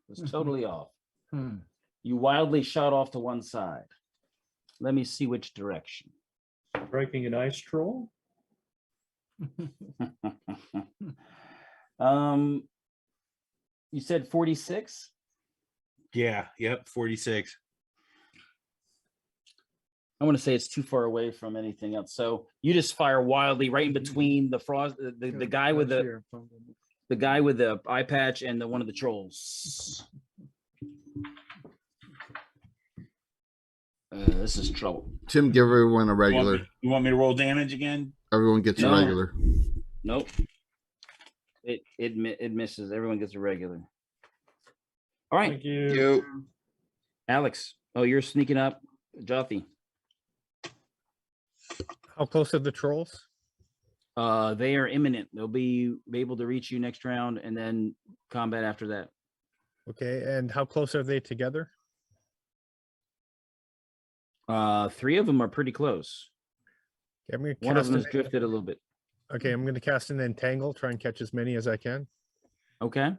It was totally off. Hmm. You wildly shot off to one side. Let me see which direction. Striking an ice troll. You said 46? Yeah. Yep. 46. I want to say it's too far away from anything else. So you just fire wildly right in between the frost, the guy with the guy with the eye patch and the one of the trolls. This is trouble. Tim, give everyone a regular. You want me to roll damage again? Everyone gets a No. regular. Nope. It misses. Everyone gets a regular. All right, Thank you. You. Alex. Oh, you're sneaking up, Jothy. How close are the trolls? They are imminent. They'll be able to reach you next round, and then combat after that. Okay, and how close are they together? 3 of them are pretty close. Okay, I'm gonna One of cast them an, has drifted a little bit. okay, I'm gonna cast an entangle, try and catch as many as I can. Okay.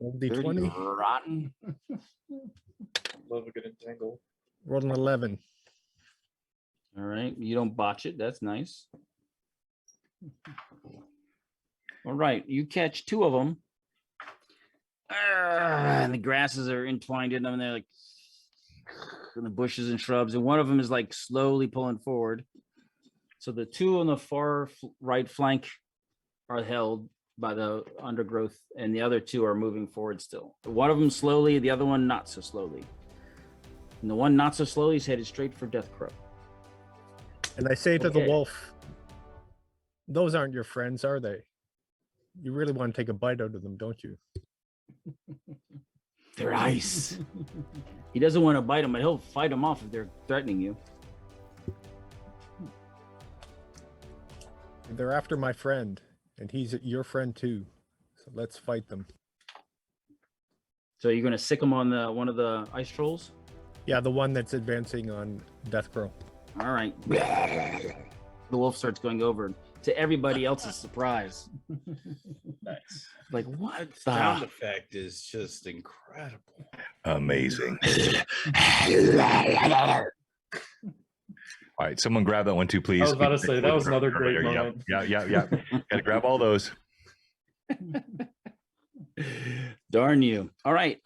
Roll 30 D20, rotten. Love a good entangle. roll an 11. All right, you don't botch it. That's nice. All right, you catch 2 of them, and the grasses are entwined in them, and they're like in the bushes and shrubs, and one of them is like slowly pulling forward. So the 2 on the far right flank are held by the undergrowth, and the other 2 are moving forward still. One of them slowly, the other one not so slowly. And the one not so slowly is headed straight for Death Crow. And I say to the Okay. wolf, those aren't your friends, are they? You really want to take a bite out of them, don't you? They're ice. He doesn't want to bite them, but he'll fight them off if they're threatening you. They're after my friend, and he's your friend too. So let's fight them. So you're going to sick him on the one of the ice trolls? Yeah, the one that's advancing on Death Crow. All right. The wolf starts going over to everybody else's surprise. Nice. Like, what That the? sound effect is just incredible. Amazing. All right, someone grab that one too, please. I was about to say, that was another great There you go. moment. Yeah. Gotta grab all those. Darn you. All right.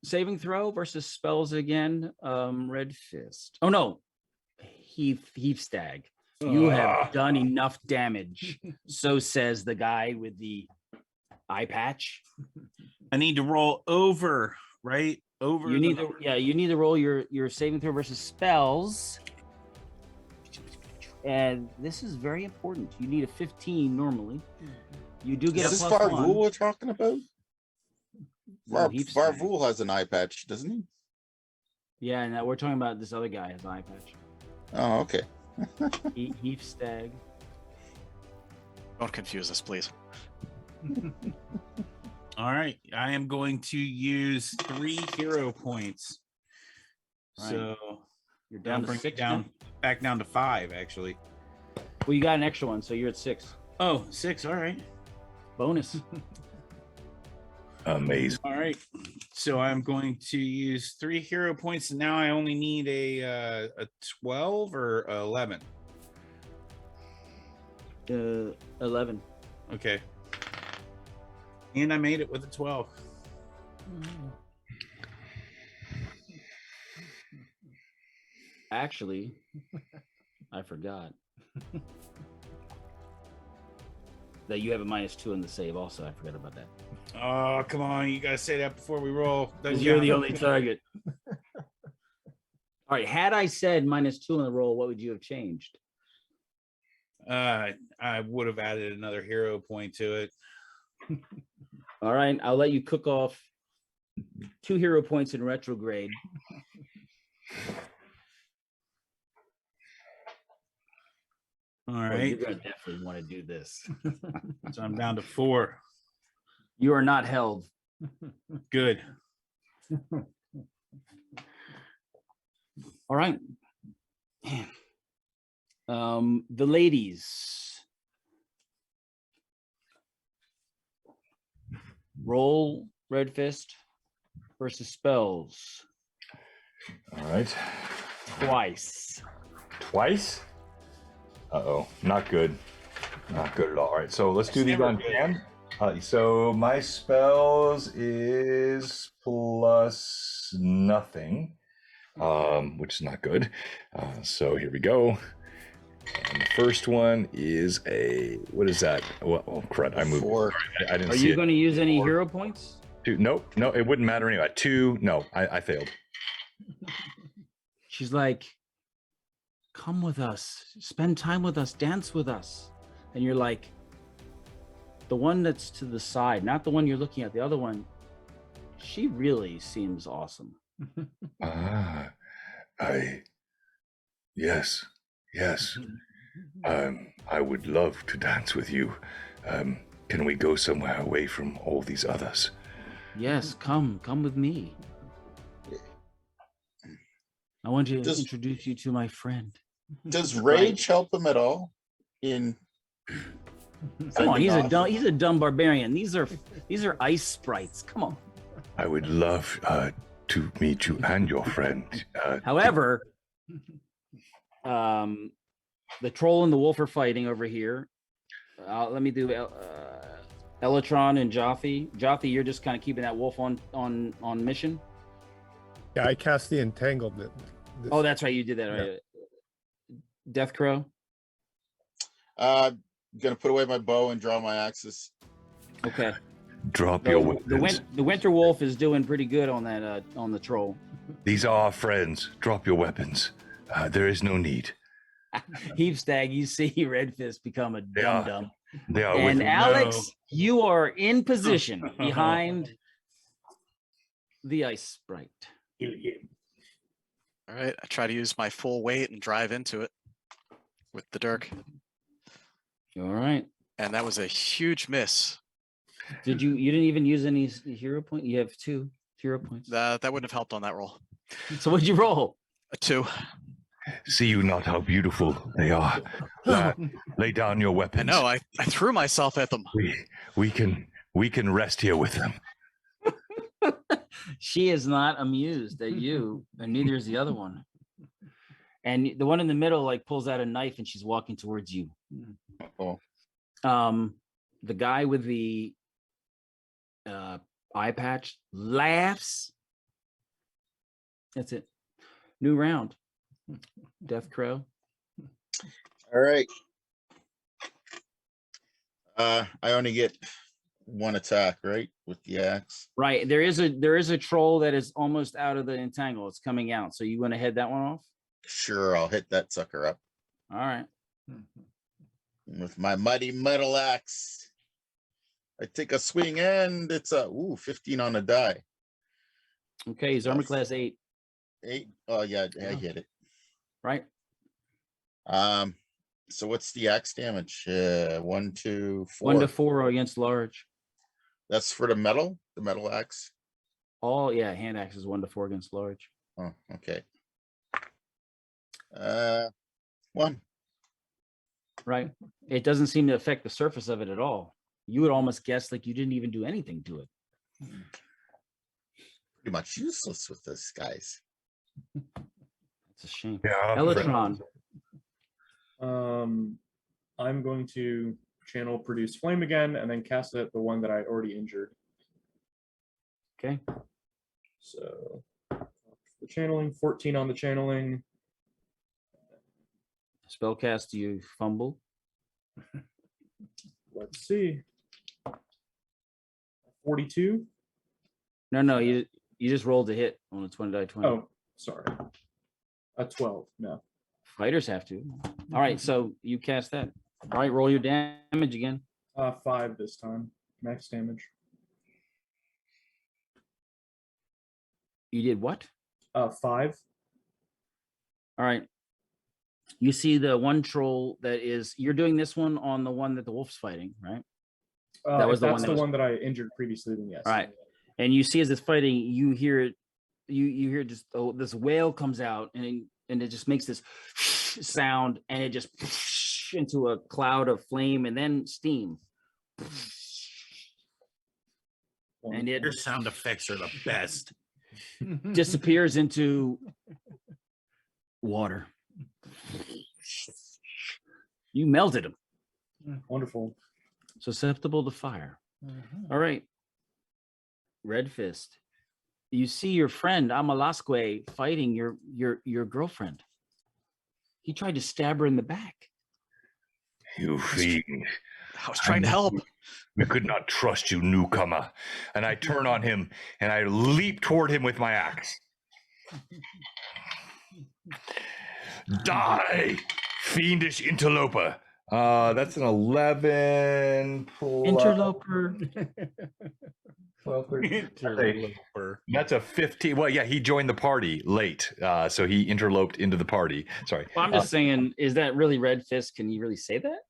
Saving throw versus spells again. Red Fist. Oh no. Heath Stag. You have done enough damage. So says the guy with the eye patch. I need to roll over, right? Over. You need to, yeah, you need to roll your saving throw versus spells. And this is very important. You need a 15 normally. You do get Is this a plus Varvul 1. we're talking about? No, Heath Stag. Varvul has an eye patch, doesn't he? Yeah, and we're talking about this other guy has an eye patch. Oh, okay. Heath Stag. Don't confuse us, please. All right. I am going to use 3 hero points. Right. So You're down to bring 6 down now? back down to 5, actually. Well, you got an extra one, so you're at 6. Oh, 6. All right. Bonus. Amazing. All right. So I'm going to use 3 hero points, and now I only need a 12 or 11. 11. Okay. And I made it with a 12. Actually, I forgot that you have a -2 in the save. Also, I forgot about that. Oh, come on. You got to say that before we roll. Because you're the only target. All right. Had I said -2 in the roll, what would you have changed? I would have added another hero point to it. All right. I'll let you cook off 2 hero points in retrograde. All Well, right. you're going to definitely want to do this. So I'm down to 4. You are not held. Good. All right. The ladies. Roll Red Fist versus spells. All right. Twice. Twice? Uh-oh. Not good. Not good at all. All right, so let's do these on hand. So my spells is plus nothing, which is not good. So here we go. And the first one is what is that? Well, oh, crud, I moved. 4. I didn't Are see you it. going to use any hero points? 2. Nope, no, it wouldn't matter anyway. 2, no, I failed. She's like, come with us, spend time with us, dance with us. And you're like, the one that's to the side, not the one you're looking at, the other one, she really seems awesome. Yes. I would love to dance with you. Can we go somewhere away from all these others? Yes, come with me. I want to introduce you to my friend. Does rage help him at all? Come on, he's a dumb barbarian. These are ice sprites. Come on. I would love to meet you and your friend. However, the troll and the wolf are fighting over here. Let me do Elatron and Jaffe. Jaffe, you're just kind of keeping that wolf on mission. Yeah, I cast the entanglement. Oh, that's right. You did that, right? Death Crow. Gonna put away my bow and draw my axes. Okay. Drop your weapons. The Winter Wolf is doing pretty good on that on the troll. These are our friends. Drop your weapons. There is no need. Heapstag, you see Red Fist become a dum-dum. They are And with Alex, you are in position behind the ice sprite. All right, I try to use my full weight and drive into it with the dirk. All right. And that was a huge miss. You didn't even use any hero point? You have 2 hero points. That wouldn't have helped on that roll. So what'd you roll? A 2. See you not how beautiful they are. Lay down your weapons. I know, I threw myself at them. We can rest here with them. She is not amused at you, and neither is the other one. And the one in the middle like pulls out a knife and she's walking towards you. Oh. The guy with the eye patch laughs. That's it. New round. Death Crow. All right. I only get 1 attack, right, with the axe. Right. There is a troll that is almost out of the entangle. It's coming out. So you want to head that one off? Sure, I'll hit that sucker up All right. with my mighty metal axe. I take a swing and it's a 15 on the die. Okay, he's armor class 8. 8. Oh yeah, I hit it. Right. So what's the axe damage? 1, 2, 4. 1 to 4 against large. That's for the metal axe. All hand axe is 1 to 4 against large. Oh, okay. 1. Right. It doesn't seem to affect the surface of it at all. You would almost guess like you didn't even do anything to it. Pretty much useless with this, guys. It's a shame. Yeah, Elatron. I'm going to channel Produce Flame again and then cast it at the one that I already injured. Okay. So the channeling, 14 on the channeling. Spellcast, you fumble. Let's see. 42. No, you just rolled a hit on a 20 die 20. Oh, sorry. A 12. No. Fighters have to. All right, so you cast that. All right, roll your damage again. 5 this time. Max damage. You did what? 5. All right. You see the one troll that is, you're doing this one on the one that the wolf's fighting, right? That was the one that I injured previously, then yes. All right. And you see as it's fighting, you hear it you hear just this whale comes out and it just makes this sound and it just into a cloud of flame and then steam. And it Your sound effects are the best. disappears into water. You melted him. Wonderful. Susceptible to fire. All right. Red Fist. You see your friend Amalasque fighting your girlfriend. He tried to stab her in the back. You fiend. I was trying to help. We could not trust you, newcomer. And I turn on him and I leap toward him with my axe. Die, fiendish interloper. That's an 11 plus Interloper. 12, 13. Interloper. That's a 15. Well, yeah, he joined the party late. So he interloped into the party. Sorry. Well, I'm just saying, is that really Red Fist? Can you really say that?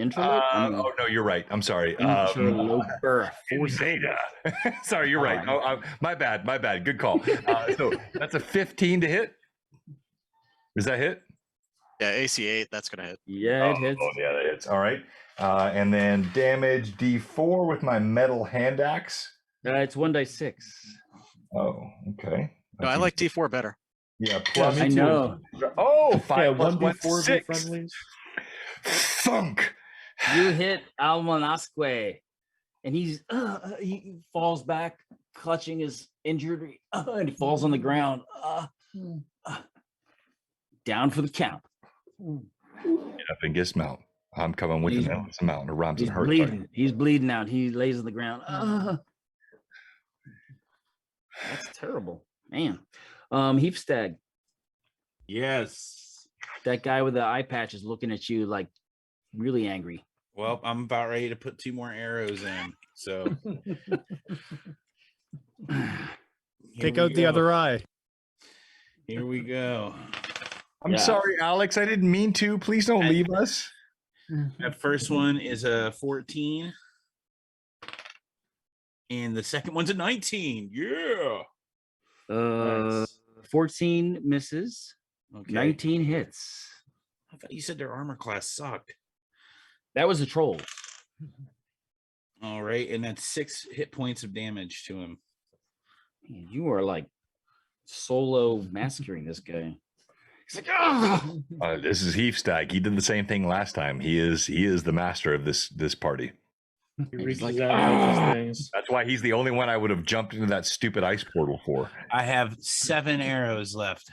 Interlope? Oh, no, you're right. I'm sorry. Interloper. Invader. Sorry, you're right. Oh, my bad. Good call. So that's a 15 to hit. Does that hit? Yeah, AC 8, that's gonna hit. Yeah, it hits. Oh, yeah, that hits. All right. And then damage D4 with my metal hand axe. It's 1d6. Oh, okay. No, I like D4 better. Yeah, plus I know. Oh, 5 Yeah, plus 1, 1d4 6. friendlies. Thunk. You hit Almanasque, and he falls back, clutching his injury, and he falls on the ground. Down for the count. Get up and dismount. I'm coming with He's- him. It's a mountain. It rhymes He's and hurts. bleeding. He's bleeding out. He lays on the ground. That's terrible, man. Heapstag, Yes. that guy with the eye patch is looking at you like really angry. Well, I'm about ready to put 2 more arrows in. So Take out the other eye. Here we go. I'm Yeah. sorry, Alex. I didn't mean to. Please don't leave us. That first one is a 14. And the second one's a 19. Yeah. Nice. 14 misses, Okay. 19 hits. I thought you said their armor class sucked. That was a troll. All right. And that's 6 hit points of damage to him. Man, you are like solo massacring this guy. He's like, "Ah!" This is Heafstag. He did the same thing last time. He is the master of this party. He reaches like, out and touches things. That's why he's the only one I would have jumped into that stupid ice portal for. I have 7 arrows left.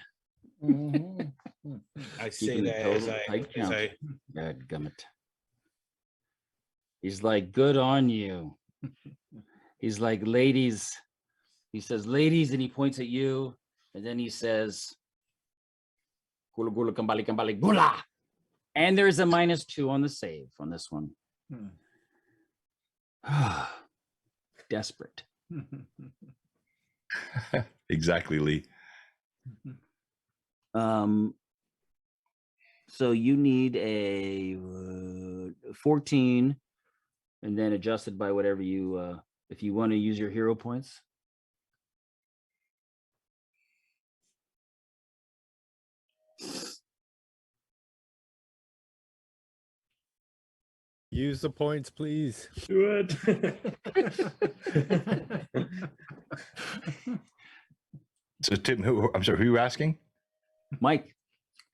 I say Keeping that total as tight count. I Dadgummit. He's like, good on you. He's like, ladies. He says, ladies, and he points at you, and then he says, gula gula kambali kambali gula. And there's a -2 on the save on this one. Desperate. Exactly, Lee. So you need a 14 and then adjusted by whatever you if you want to use your hero points. Use the points, please. Do it. So Tim, I'm sorry, who are you asking? Mike,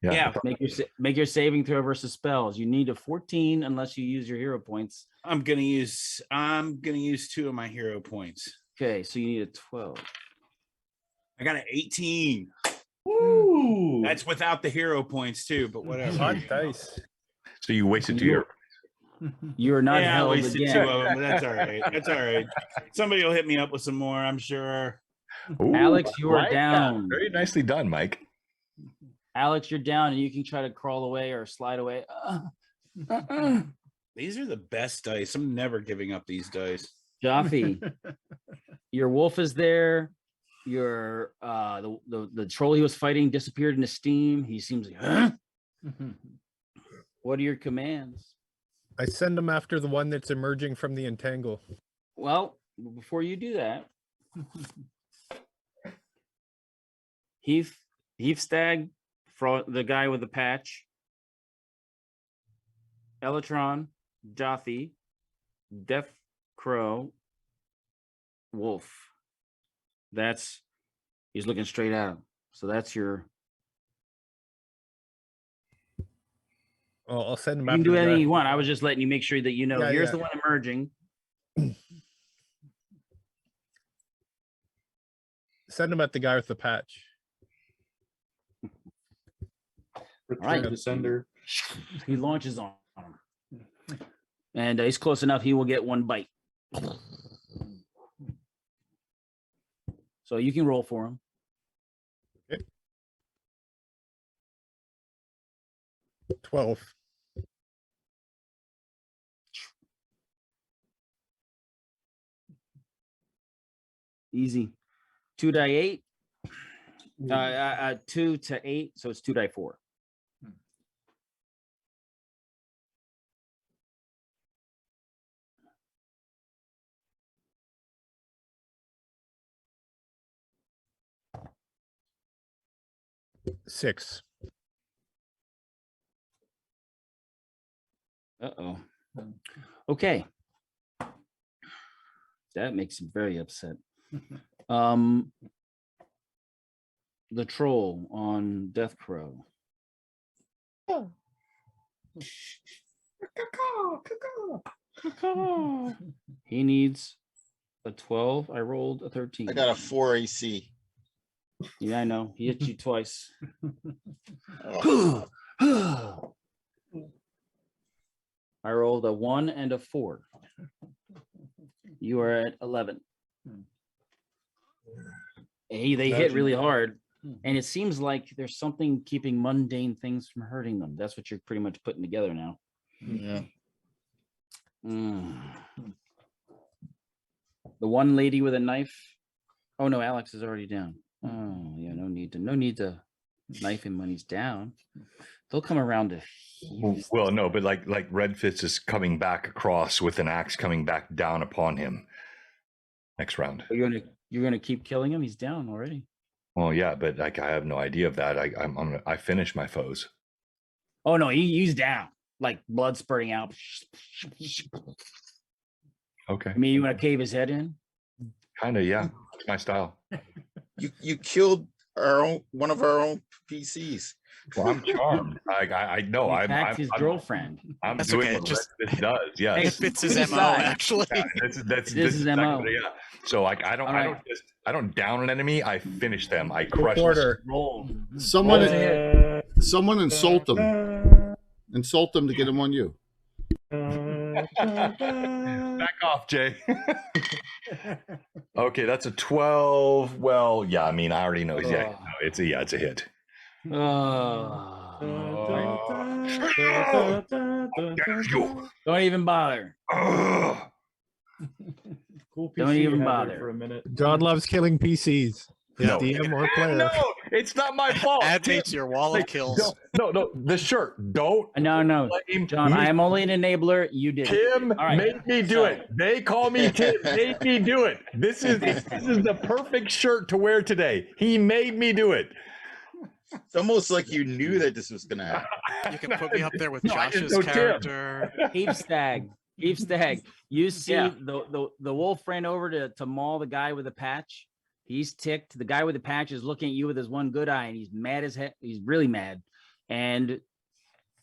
Yeah. make your saving throw versus spells. You need a 14 unless you use your hero points. I'm gonna use 2 of my hero points. Okay, so you need a 12. I got an 18. Woo! That's without the hero points too, but whatever. Hot dice. So you wasted 2 years. You are not Yeah, I held wasted 2 again. of them, but that's all right. That's all right. Somebody will hit me up with some more, I'm sure. Ooh, Alex, you I are like that. down. Very nicely done, Mike. Alex, you're down, and you can try to crawl away or slide away. These are the best dice. I'm never giving up these dice. Jaffe, your wolf is there. Your the troll he was fighting disappeared into steam. He seems like, huh? What are your commands? I send them after the one that's emerging from the entangle. Well, before you do that, Heath Stag, the guy with the patch. Elatron, Jothi, Death Crow, Wolf. He's looking straight at him. So that's your. Oh, I'll send him. You can after do the anything guy. you want. I was just letting you make sure that you know. Yeah, Here's yeah. the one emerging. Send him at the guy with the patch. Return right. to sender. He launches on him, and he's close enough. He will get one bite. So you can roll for him. Okay. 12. Easy. 2 die 8. 2 to 8, so it's 2 die 4. Six. Uh-oh. Okay. That makes him very upset. The troll on Death Crow. He needs a 12. I rolled a 13. I got a 4 AC. Yeah, I know. He hit you twice. Oh, I rolled a 1 and a 4. You are at 11. Hey, they hit really hard. And it seems like there's something keeping mundane things from hurting them. That's what you're pretty much putting together now. yeah. The one lady with a knife. Oh no, Alex is already down. Oh yeah, no need to knife him when he's down. They'll come around to. Well, no, but like Red Fist is coming back across with an axe coming back down upon him. Next round. You're gonna keep killing him. He's down already. Well, yeah, but like I have no idea of that. I finish my foes. Oh no, he's down. Like blood spurting out. Okay. I mean, you want to cave his head in? Kind of, yeah. It's my style. You killed one of our own PCs. Well, I'm charmed. I know. He attacked his girlfriend. I'm That's doing okay, what just- Red Fist does. Yeah. It fits his Good MO, side. actually. Yeah, this Is his MO. yeah. So like I don't All I don't down an enemy. I finish them. I crush Quarter. Roll. Someone insult them. Insult them to get them on you. them. Back off, Jay. Okay, that's a 12. Well, yeah. I mean, I already know. Yeah, no, it's a hit. Don't even bother. Cool Don't PC you even had there bother. for a minute. John loves killing PCs. His No. DM or player. No, it's not my fault. Add me to your wall of Like, kills. No, the shirt. Don't No, blame John. me. I am only an enabler. You did. Tim All right, made me do so- it. They call me Tim. Made me do it. This is the perfect shirt to wear today. He made me do it. It's almost like you knew that this was gonna happen. You can put me up there with No, I just Josh's know Tim. character. Heap Stag. You see Yeah. the wolf ran over to maul the guy with the patch. He's ticked. The guy with the patch is looking at you with his one good eye, and he's mad as heck. He's really mad. And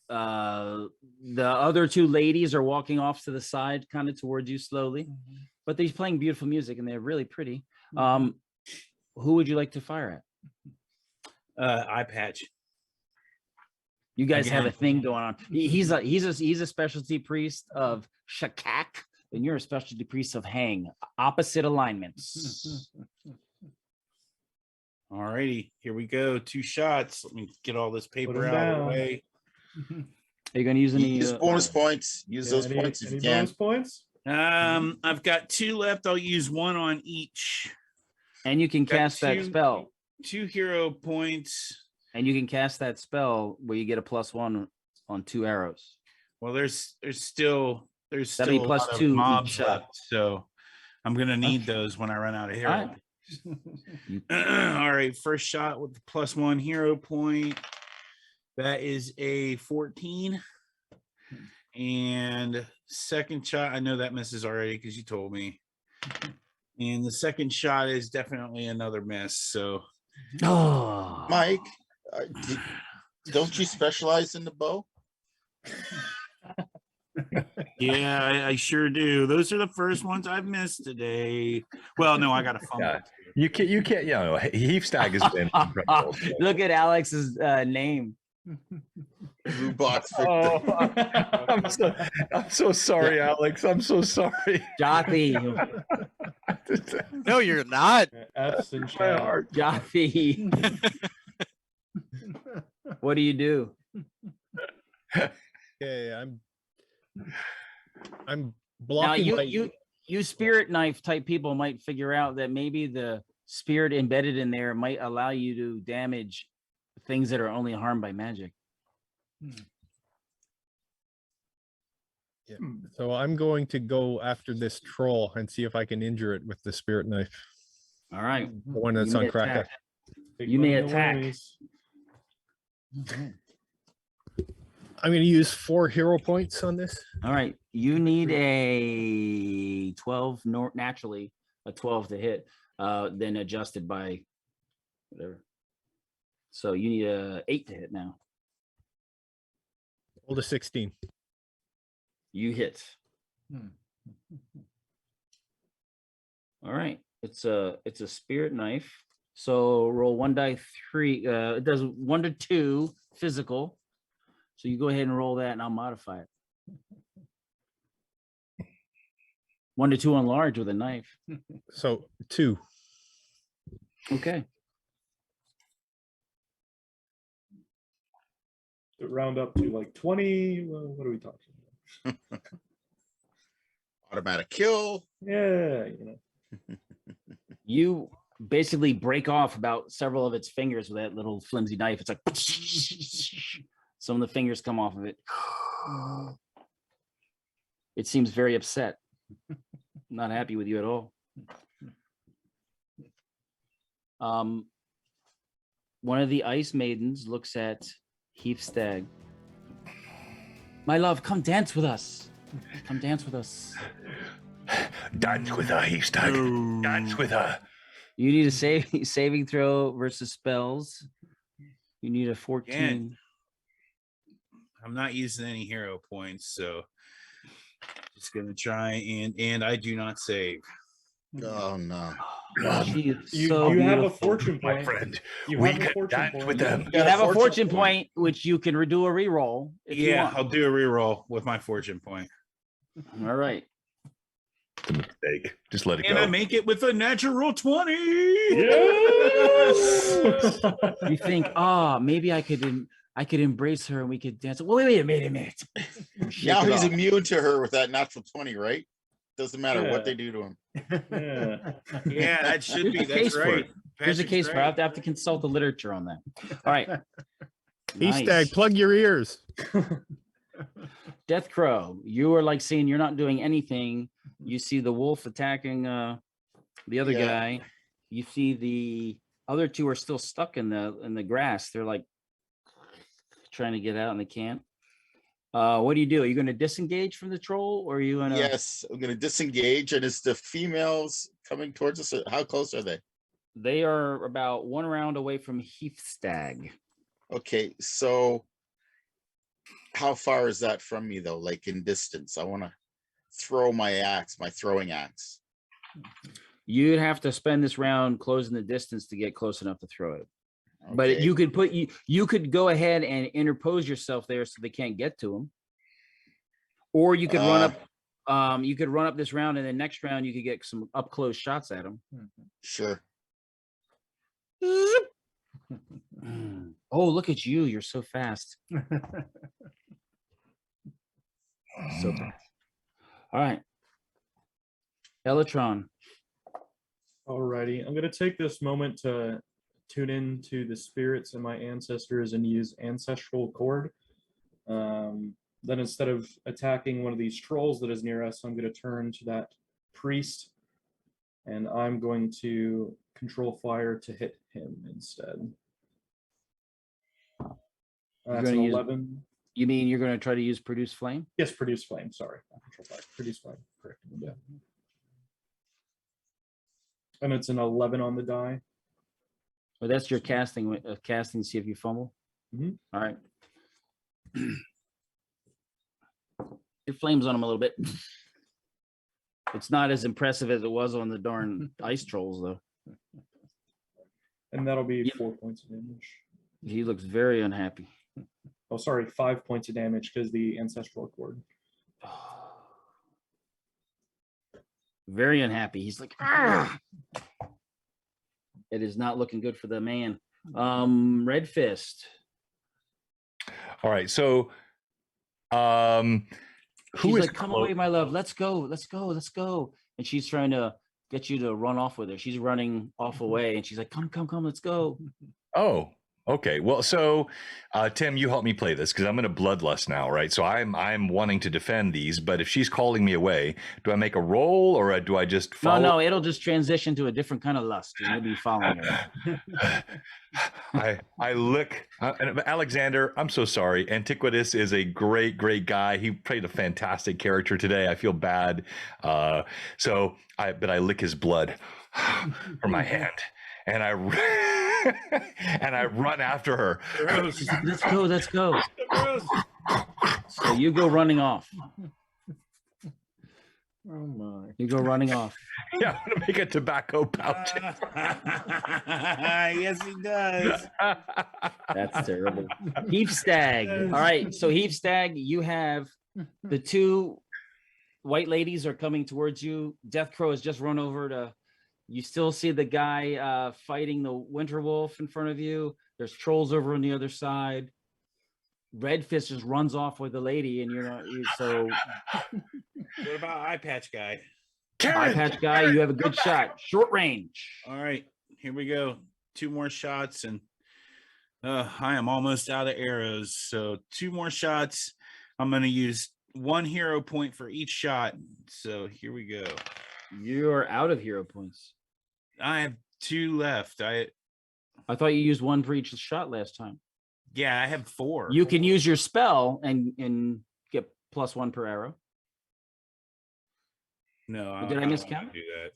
the other two ladies are walking off to the side, kind of towards you slowly. But he's playing beautiful music, and they're really pretty. Who would you like to fire at? Eye patch. You guys have a Again. thing going on. He's a specialty priest of Shakak, and you're a specialty priest of Hang. Opposite alignments. All righty, here we go. 2 shots. Let me get all this paper 'em out of the down. way. Are you going to use any Use bonus points. Use those Any- points if you any can. bonus points? I've got 2 left. I'll use 1 on each. And you can Got cast that 2 spell. 2 hero points. And you can cast that spell where you get a +1 on 2 arrows. Well, there's still That'd be a plus lot of 2 mobs each shot. left, so I'm gonna need those when I run out of hero. All right. All right, first shot with the +1 hero point. That is a 14. And second shot, I know that misses already because you told me. And the second shot is definitely another miss. So, Mike, don't you specialize in the bow? yeah, I sure do. Those are the first ones I've missed today. Well, no, I got a fumble. Yeah. You can't, you know, Heath Stag has been incredible. Look at Alex's name. Rubot's Oh, Victor. I'm so sorry, Alex. I'm so sorry. Jothy. No, you're not. F's in My chat. heart. Jothy. What do you do? Okay, I'm Now blocking my you spirit knife type people might figure out that maybe the spirit embedded in there might allow you to damage things that are only harmed by magic. Yeah. So I'm going to go after this troll and see if I can injure it with the spirit knife. All right. The one that's You on may Cracker. attack. Big You may money, no attack. worries. I'm going to use 4 hero points on this. All right. You need a 12 naturally, a 12 to hit, then adjusted by whatever. So you need a 8 to hit now. Roll to 16. You hit. All right. It's a spirit knife. So roll 1d3. It does 1 to 2 physical. So you go ahead and roll that, and I'll modify it. 1 to 2 on large with a knife. So 2. Okay. To round up to like 20. What are we talking about? Automatic kill. Yeah, you know. You basically break off about several of its fingers with that little flimsy knife. It's like some of the fingers come off of it. It seems very upset. Not happy with you at all. One of the ice maidens looks at Heath Stag. My love, come dance with us. Come dance with us. Dance with her, Heath Stag. Dance with her. You need a saving throw versus spells. You need a 14. Again, I'm not using any hero points, so just gonna try and I do not save. Oh no. She is You, so you have a beautiful. fortune My point. friend, You we have a can fortune dance point. with them. You have a fortune point, which you can redo a reroll if you Yeah, want. I'll do a reroll with my fortune point. All right. It's a mistake. Just let it And I go. make it with a natural 20. You think, maybe I could embrace her and we could dance. Wait a minute. Shake Now it he's off. immune to her with that natural 20, right? Doesn't matter Yeah. what they do to him. Yeah. Yeah, that should be. There's a case That's for right. it. There's a Patrick's case for it. I right. have to consult the literature on that. All right. Heath Nice. Stag, plug your ears. Death Crow, you are like saying you're not doing anything. You see the wolf attacking the other Yeah. guy. You see the other two are still stuck in the grass. They're like trying to get out and they can't. What do? Are you going to disengage from the troll, or are you going to? Yes, I'm going to disengage. And it's the females coming towards us. How close are they? They are about 1 round away from Heath Stag. Okay, so how far is that from me though? Like in distance? I want to throw my axe, my throwing axe. You'd have to spend this round closing the distance to get close enough to throw it. But Okay. you could you could go ahead and interpose yourself there so they can't get to him. Or you could run up. You could run up this round, and then next round you could get some up close shots at him. Sure. Oh, look at you! You're so fast. So fast. All right, Elatron. Alrighty, I'm gonna take this moment to tune in to the spirits and my ancestors and use ancestral cord. Then instead of attacking one of these trolls that is near us, I'm gonna turn to that priest and I'm going to control fire to hit him instead. That's gonna an use- 11. You mean you're going to try to use produce flame? Yes, produce flame. Sorry, not control fire. Produce flame. Correct. Yeah. And it's an 11 on the die. Well, that's your casting. Casting. See if you fumble. Mhm. All right. Your flames on him a little bit. It's not as impressive as it was on the darn ice trolls, though. And that'll be Yep. 4 points of damage. He looks very unhappy. Oh, sorry, 5 points of damage because the ancestral accord. Very unhappy. He's like, "Ah!" It is not looking good for the man. Red Fist. All right. So, who She's is like, come away, my love. Let's go. Let's go. Let's go. And she's trying to get you to run off with her. She's running off away, and she's like, come, come, come. Let's go. Oh, okay. Well, so Tim, you help me play this because I'm in a bloodlust now, right? So I'm wanting to defend these, but if she's calling me away, do I make a roll or do I just follow? No, it'll just transition to a different kind of lust. You'll be following her. I look, Alexander, I'm so sorry. Antiquitous is a great guy. He played a fantastic character today. I feel bad. But I lick his blood from my hand and I run after her. She's like, let's go. Let's go. So you go running off. Oh my. You go running off. Yeah, I'm gonna make a tobacco pouch. Yes, he does. That's terrible. Heap Stag. All right. So Heap Stag, you have the two white ladies are coming towards you. Death Crow has just run over to. You still see the guy fighting the Winter Wolf in front of you. There's trolls over on the other side. Red Fist just runs off with the lady, and you're not. So What about Eye Patch Guy? Eye Patch Guy, you have a good shot, short range. All right, here we go. 2 more shots, and I am almost out of arrows. So 2 more shots. I'm going to use 1 hero point for each shot. So here we go. You're out of hero points. I have 2 left. I thought you used 1 for each shot last time. Yeah, I have 4. You can use your spell and get +1 per arrow. No, Did I don't miscount? wanna do that.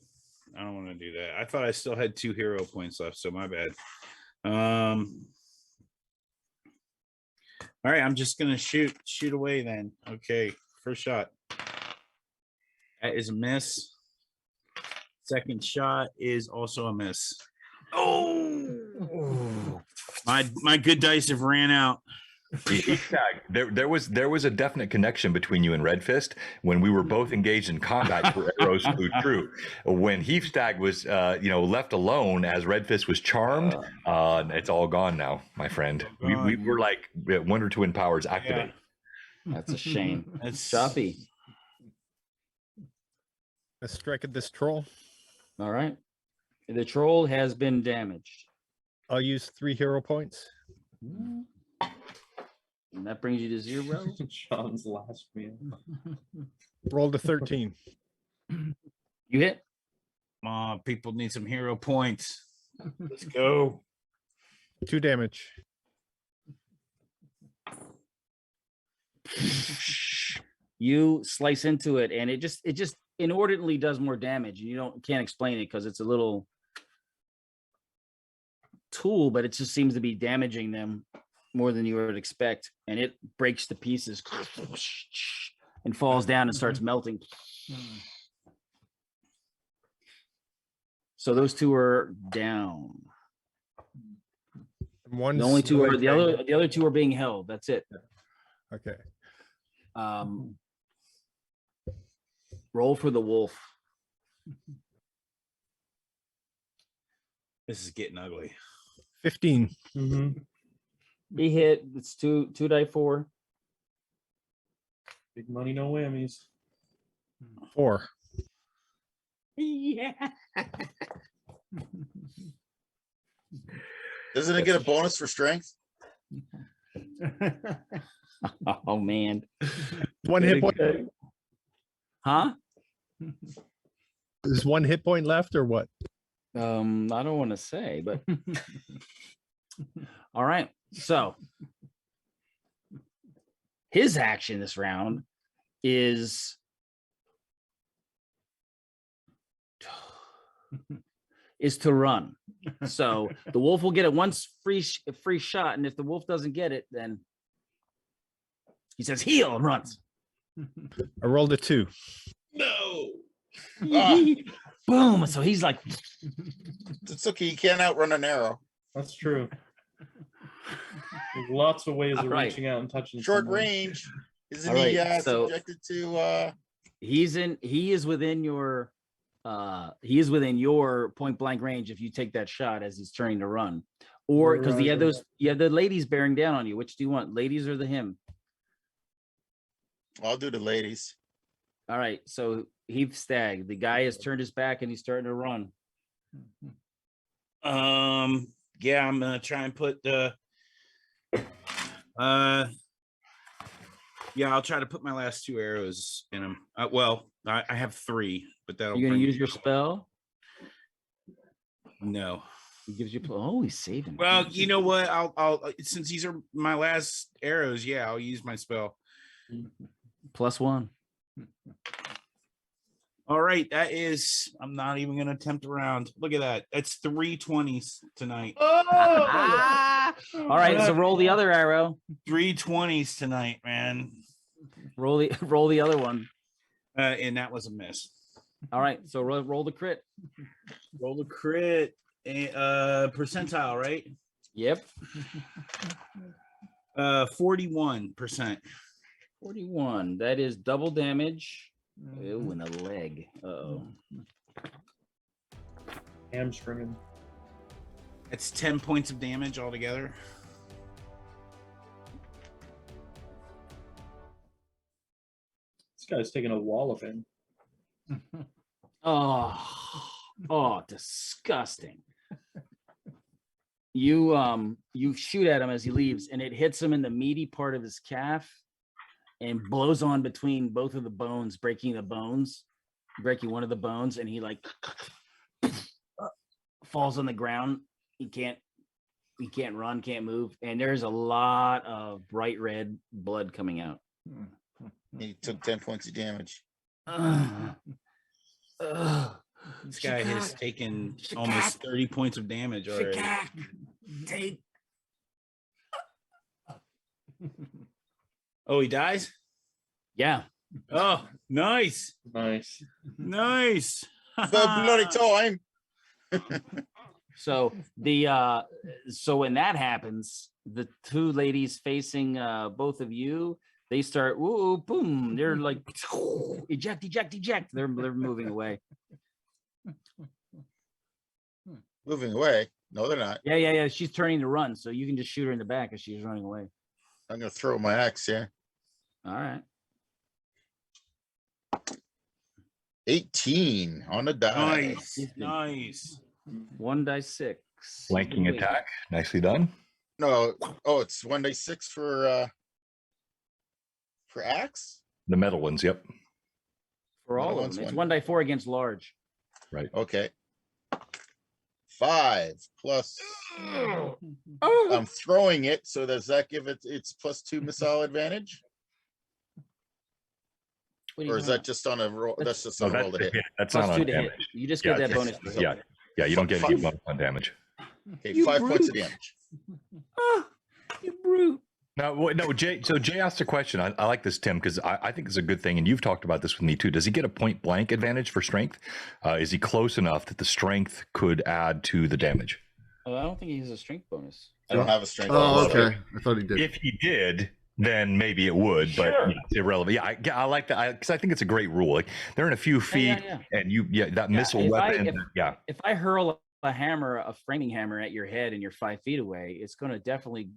I don't want to do that. I thought I still had 2 hero points left, so my bad. All right, I'm just gonna shoot away then. Okay, first shot. That is a miss. Second shot is also a miss. Oh, my good dice have ran out. There was a definite connection between you and Red Fist when we were both engaged in combat. Your arrows flew true. When Heap Stag was left alone as Red Fist was charmed, it's all gone now, my friend. We were like Wonder Twin powers activate. Yeah. That's a shame. That's Choppy. Let's strike at this troll. All right. The troll has been damaged. I'll use 3 hero points. And that brings you to 0. Sean's last meal. Rolled a 13. You hit. People need some hero points. Let's go. 2 damage. You slice into it, and it just inordinately does more damage. You can't explain it because it's a little tool, but it just seems to be damaging them more than you would expect, and it breaks to pieces and falls down and starts melting. So those 2 are down. One. The only 2 are the other 2 are being held. That's it. Okay. Roll for the wolf. This is getting ugly. 15. He hit. It's 2 die 4. Big money, no whammies. 4. Yeah. Doesn't it get a bonus for strength? Oh man. 1 hit point. Huh? There's one hit point left or what? I don't want to say, but all right. So his action this round is to run. So the wolf will get it once free shot, and if the wolf doesn't get it, then he says heal and runs. I rolled a 2. No. Boom. So he's like, It's okay. You can't outrun an arrow. That's true. There's lots of ways All of right. reaching out and touching Short someone. range. Isn't All he right, so- subjected to? he is within your point blank range if you take that shot as he's turning to run, or because you have the ladies bearing down on you. Which do you want, ladies or the him? I'll do the ladies. All right, so Heath Stag, the guy has turned his back and he's starting to run. Yeah, I'm gonna try and put the yeah, I'll try to put my last 2 arrows in him. Well, I have 3, but that'll You're gonna bring use your spell? no. He gives you he's saving. Well, you know what? I'll since these are my last arrows, yeah, I'll use my spell. +1. All right, that is. I'm not even gonna attempt around. Look at that. That's 3 20s tonight. All right, so roll the other arrow. 3 20s tonight, man. Roll the other one. And that was a miss. All right, so roll the crit. Roll the crit. Percentile, right? Yep. 41%. 41. That is double damage. Ooh, in the leg. Uh-oh. Hamstringing. It's 10 points of damage altogether. This guy's taking a walloping. Oh, disgusting. You shoot at him as he leaves, and it hits him in the meaty part of his calf and blows on between both of the bones, breaking one of the bones, and he like falls on the ground. He can't run, can't move, and there's a lot of bright red blood coming out. He took 10 points of damage. This guy has taken almost 30 points of damage already. Oh, he dies? Yeah. Oh, nice. Nice. Nice. The bloody time. So so when that happens, the 2 ladies facing both of you, they start boom. They're like eject. They're moving away. Moving away. No, they're not. Yeah. She's turning to run, so you can just shoot her in the back as she's running away. I'm gonna throw my axe here. All right. 18 on the die. Nice. 1 die 6. Flanking attack. Nicely done. No, it's 1d6 for axe. The metal ones. Yep. For all of them. It's 1 die 4 against large. Right. Okay. 5 plus. I'm throwing it, so does that give it its +2 missile advantage? Or is that just on a roll? That's just on a roll to hit. That's not +2 on to damage. hit. You just get that bonus. Yeah. You don't get any bonus on damage. Okay, 5 points of damage. You brute. No, Jay. So Jay asked a question. I like this, Tim, because I think it's a good thing, and you've talked about this with me too. Does he get a point blank advantage for strength? Is he close enough that the strength could add to the damage? Oh, I don't think he has a strength bonus. I don't have a strength. Oh, bonus. okay. I thought he did. If he did, then maybe it would, but Sure. it's irrelevant. Yeah, I like that because I think it's a great rule. Like they're in a few feet, and that missile weapon. If I hurl a framing hammer at your head and you're 5 feet away, it's going to definitely,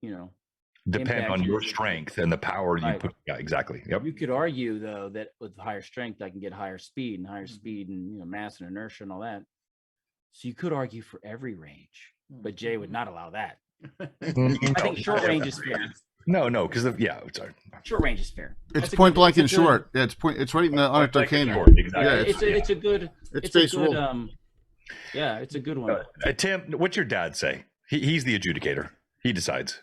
depend impact on you. your strength and the power you Right. put. Yeah, exactly. Yep. You could argue though that with higher strength, I can get higher speed and mass and inertia and all that. So you could argue for every range, but Jay would not allow that. I think short range is fair. No, because sorry. Short range is fair. It's That's a point good- blank it's a and good- short. Yeah, it's right in the Point blank and Arcana. short, exactly. Yeah, it's a good. it's It's a base good. rule. Yeah, it's a good one. Tim, what's your dad say? He's the adjudicator. He decides.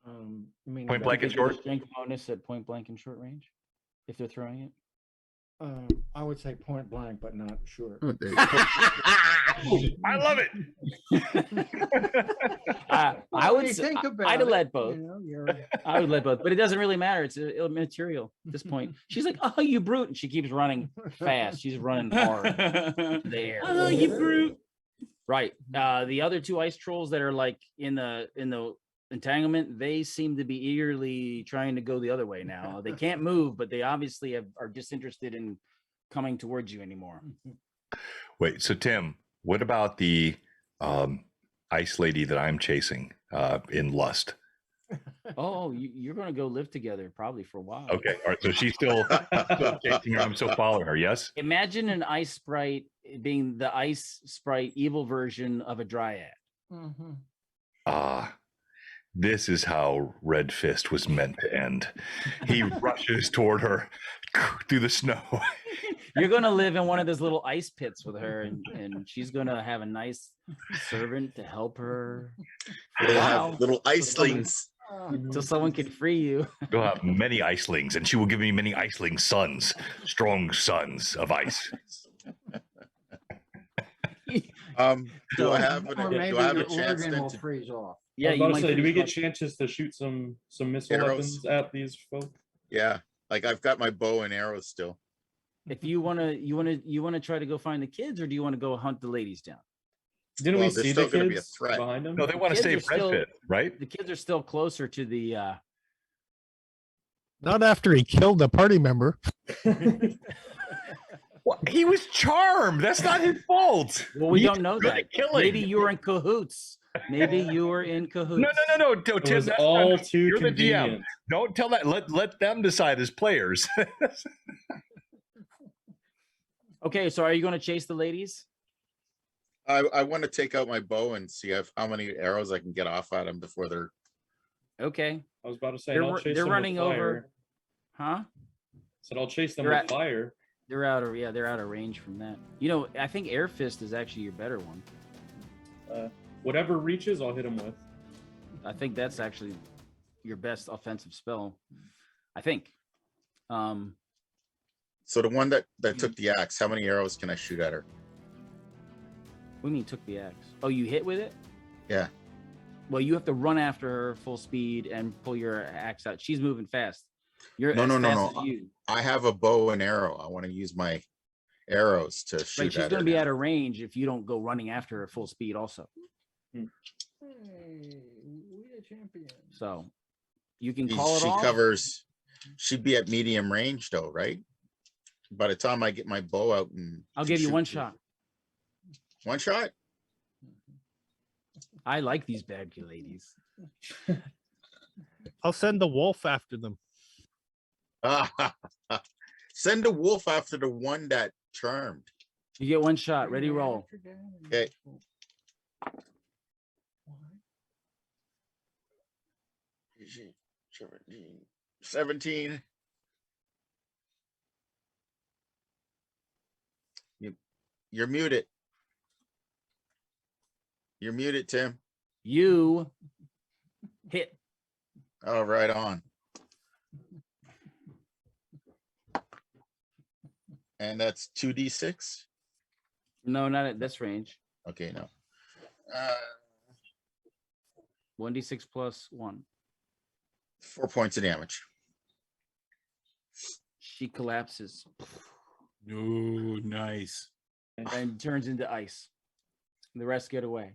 I mean, Point about- blank and They get a short. strength bonus at point blank and short range if they're throwing it. I would say point blank, but not short. Oh, there you go. I love it. I Well, would. you think about I'd have it, led both. you know, you're- I would let both, but it doesn't really matter. It's immaterial at this point. She's like, "Oh, you brute!" and she keeps running fast. She's running hard there. Oh, you brute. Right. The other two ice trolls that are like in the entanglement, they seem to be eagerly trying to go the other way now. They can't move, but they obviously are disinterested in coming towards you anymore. Wait, so Tim, what about the ice lady that I'm chasing in Lust? Oh, you're going to go live together probably for a while. Okay, all right. So she's still chasing her. I'm still following her. Yes. Imagine an ice sprite being the ice sprite evil version of a dryad. Mhm. This is how Red Fist was meant to end. He rushes toward her through the snow. You're going to live in one of those little ice pits with her, and she's going to have a nice servant to help her for a They while, have little icelings. until someone can free you. You'll have many icelings, and she will give me many iceling sons, strong sons of ice. Do I have Or maybe do I have a your chance organ then will to freeze off. Yeah, I was you about might to say, do we finish get up- chances to shoot some missile Arrows? weapons at these folk? yeah, like I've got my bow and arrows still. If you want to try to go find the kids, or do you want to go hunt the ladies down? Didn't Well, we there's see still the gonna be a kids threat. behind them? No, they want to Kids are save Red still- Fit, right? The kids are still closer to the Not after he killed a party member. Well, he was charmed. That's not his fault. well, we He's don't know good that. at killing. Maybe you were in cahoots. Maybe you were in cahoots. No, It Tim. was that's all not- too you're the DM. convenient. Don't tell that. Let them decide as players. Okay, so are you going to chase the ladies? I want to take out my bow and see how many arrows I can get off at them before they're. Okay. I was about to say, They're I'll ru- chase they're them running with over- fire. Huh? Said I'll chase them They're with at- fire. They're out of range from that. You know, I think Air Fist is actually your better one. Whatever reaches, I'll hit them with. I think that's actually your best offensive spell. I think. So the one that took the axe, how many arrows can I shoot at her? What do you mean took the axe? Oh, you hit with it? Yeah. Well, you have to run after her full speed and pull your axe out. She's moving fast. You're No, as no, no, fast no. as you. I have a bow and arrow. I want to use my arrows to shoot Right, she's at going her. to be now. out of range if you don't go running after her at full speed also. Hey, we the champions. So you can call it She off. covers. She'd be at medium range though, right? By the time I get my bow out and I'll give you shoot one her. shot. One shot. I like these bad ladies. I'll send the wolf after them. Send a wolf after the one that charmed. You get one shot. Ready, roll. Okay. 17. You're muted. You're muted, Tim. You hit. Oh, right on. And that's 2d6. No, not at this range. Okay, no. 1d6 plus 1. 4 points of damage. She collapses Ooh, nice. and turns into ice. The rest get away.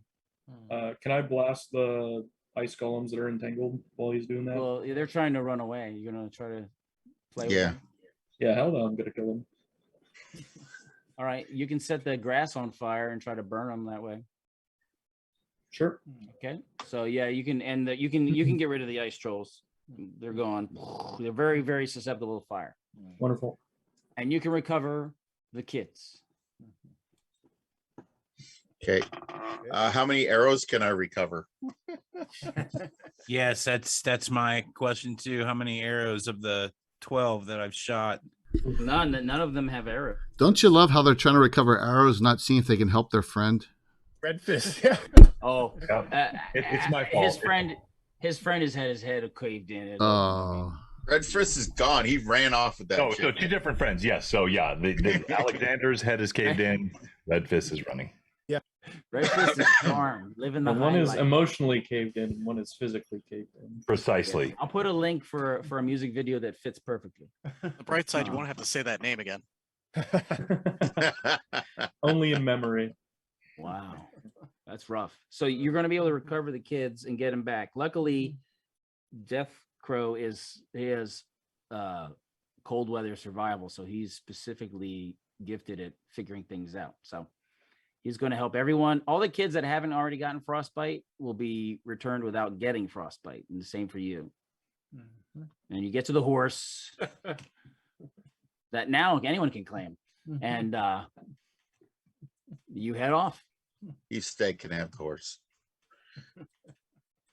Can I blast the ice golems that are entangled while he's doing that? Well, they're trying to run away. You're gonna try to play with Yeah. them? Yeah, hell no, I'm gonna kill them. All right, you can set the grass on fire and try to burn them that way. Sure. Okay, so yeah, you can, and you can get rid of the ice trolls. They're gone. They're very, very susceptible to fire, Wonderful. and you can recover the kids. Okay. How many arrows can I recover? Yes, that's my question too. How many arrows of the 12 that I've shot? None of them have arrows. Don't you love how they're trying to recover arrows, not seeing if they can help their friend? Red Fist. Yeah. Oh, It's my his fault. friend has had his head caved in. Oh, Red Fist is gone. He ran off with that. No, so chick. two different friends. Yes. So yeah, the Alexander's head is caved in. Red Fist is running. Red Fist is charmed, living the And high one is life. emotionally caved in, and one is physically caved in. Precisely. I'll put a link for a music video that fits perfectly. The bright side, you won't have to say that name again. Only in memory. Wow, that's rough. So you're going to be able to recover the kids and get them back. Luckily, Death Crow has cold weather survival, so he's specifically gifted at figuring things out. So he's going to help everyone. All the kids that haven't already gotten frostbite will be returned without getting frostbite, and the same for you. And you get to the horse that now anyone can claim, and you head off. Beef steak can have the horse.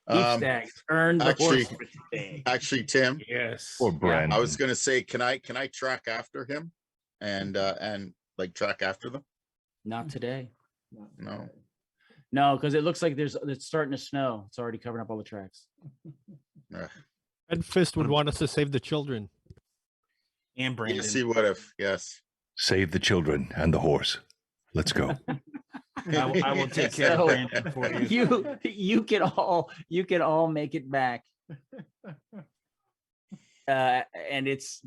Beef Stags earned the actually- horse for today. Actually, Tim, Yes. Or Brandon. I was gonna say, can I track after him and like track after them? Not today. No. because it looks like it's starting to snow. It's already covering up all the tracks. Ugh. Red Fist would want us to save the children. And Brandon. Yes, he would have. Yes. Save the children and the horse. Let's go. I will take care of So, Brandon for you. you can all make it back. And it's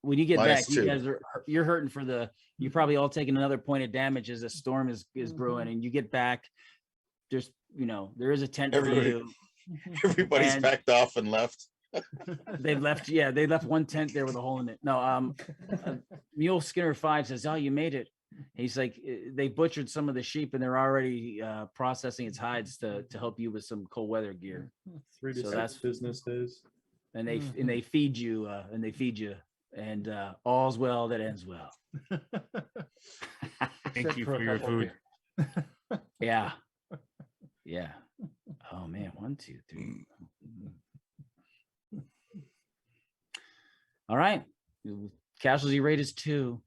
when you get Minus back, you 2. guys you're hurting you're probably all taking another point of damage as a storm is brewing, and you get back. There's there is a tent for Everybody- you. Everybody's And- backed off and left. They left one tent there with a hole in it. No, Mule Skinner 5 says, "Oh, you made it." He's like, they butchered some of the sheep and they're already processing its hides to help you with some cold weather gear. 3 to So 6 that's- business days. And they feed you and all's well that ends well. Thank you for your food. Yeah. Oh man, 1, 2, 3. All right. Casualty rate is 2.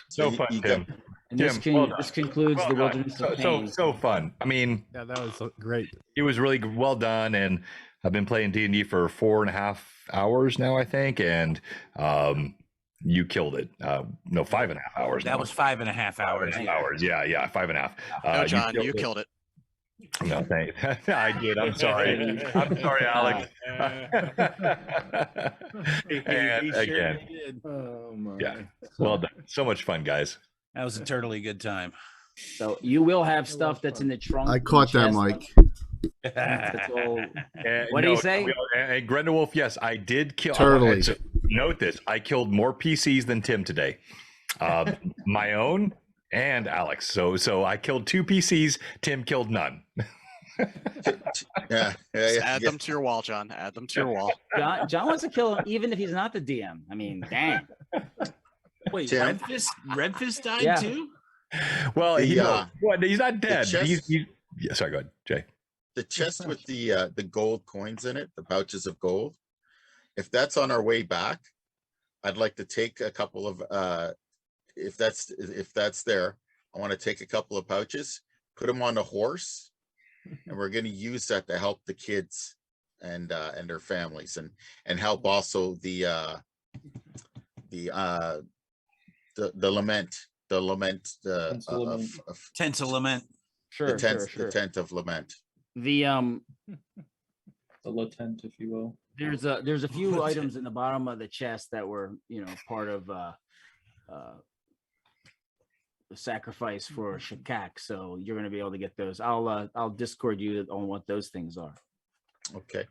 So you- fun, you Tim. got- And Tim, well this done. concludes Well the done. Wilderness of Pain. So fun. I mean, Yeah, that was great. it was really well done, and I've been playing D&D for 4.5 hours now, I think, and you killed it. No, 5.5 hours. That now. was 5.5 hours. 5.5 hours. Yeah, 5.5. No, John, you killed it. No, thanks. I did. I'm sorry. I'm sorry, Alex. And He sure again, did. Oh my. yeah, well done. So much fun, guys. That was a totally good time. So you will have stuff that's in the trunk. I and caught that, chest. Mike. That's all. And What do you say? And Grendelwolf, yes, I did kill. Totally. So note this: I killed more PCs than Tim today. My own and Alex. So I killed 2 PCs. Tim killed none. Yeah. Just add them to your wall, John. Add them to your wall. John wants to kill him even if he's not the DM. I mean, dang. Wait, Tim? Red Fist died Yeah. too? Well, The, he's not dead. chest- Yeah, sorry, go ahead, Jay. The chest with the gold coins in it, the pouches of gold. If that's on our way back, I'd like to take a couple of if that's there, I want to take a couple of pouches, put them on the horse, and we're going to use that to help the kids and their families and help also the lament Tents of lament. of Tent of Lament. Sure, the tent sure. the tent of lament. The The latent, if you will. there's a few items in the bottom of the chest that were part of the sacrifice for Shakak. So you're gonna be able to get those. I'll Discord you on what those things are. Okay.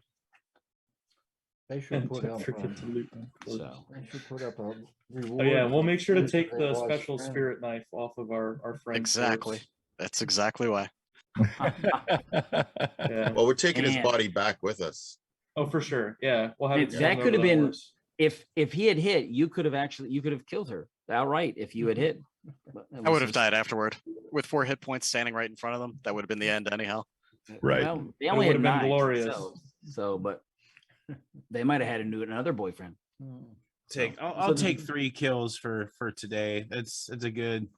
They should put Don't up. forget to loot them. So They should put up a Oh reward. yeah, we'll make sure to for take the lost special friend. spirit knife off of our friend. Exactly. That's exactly why. Yeah. Well, we're taking his And- body back with us. Oh, for sure. Yeah, we'll have It- it. that slung could have over the been- horse. if he had hit, you could have killed her outright if you had hit. But it I would was have just- died afterward. With 4 hit points standing right in front of them, that would have been the end anyhow. Right. Well, they It only had would've been 9 glorious. themselves, so but they might have had another boyfriend. I'll take 3 kills for today. That's a good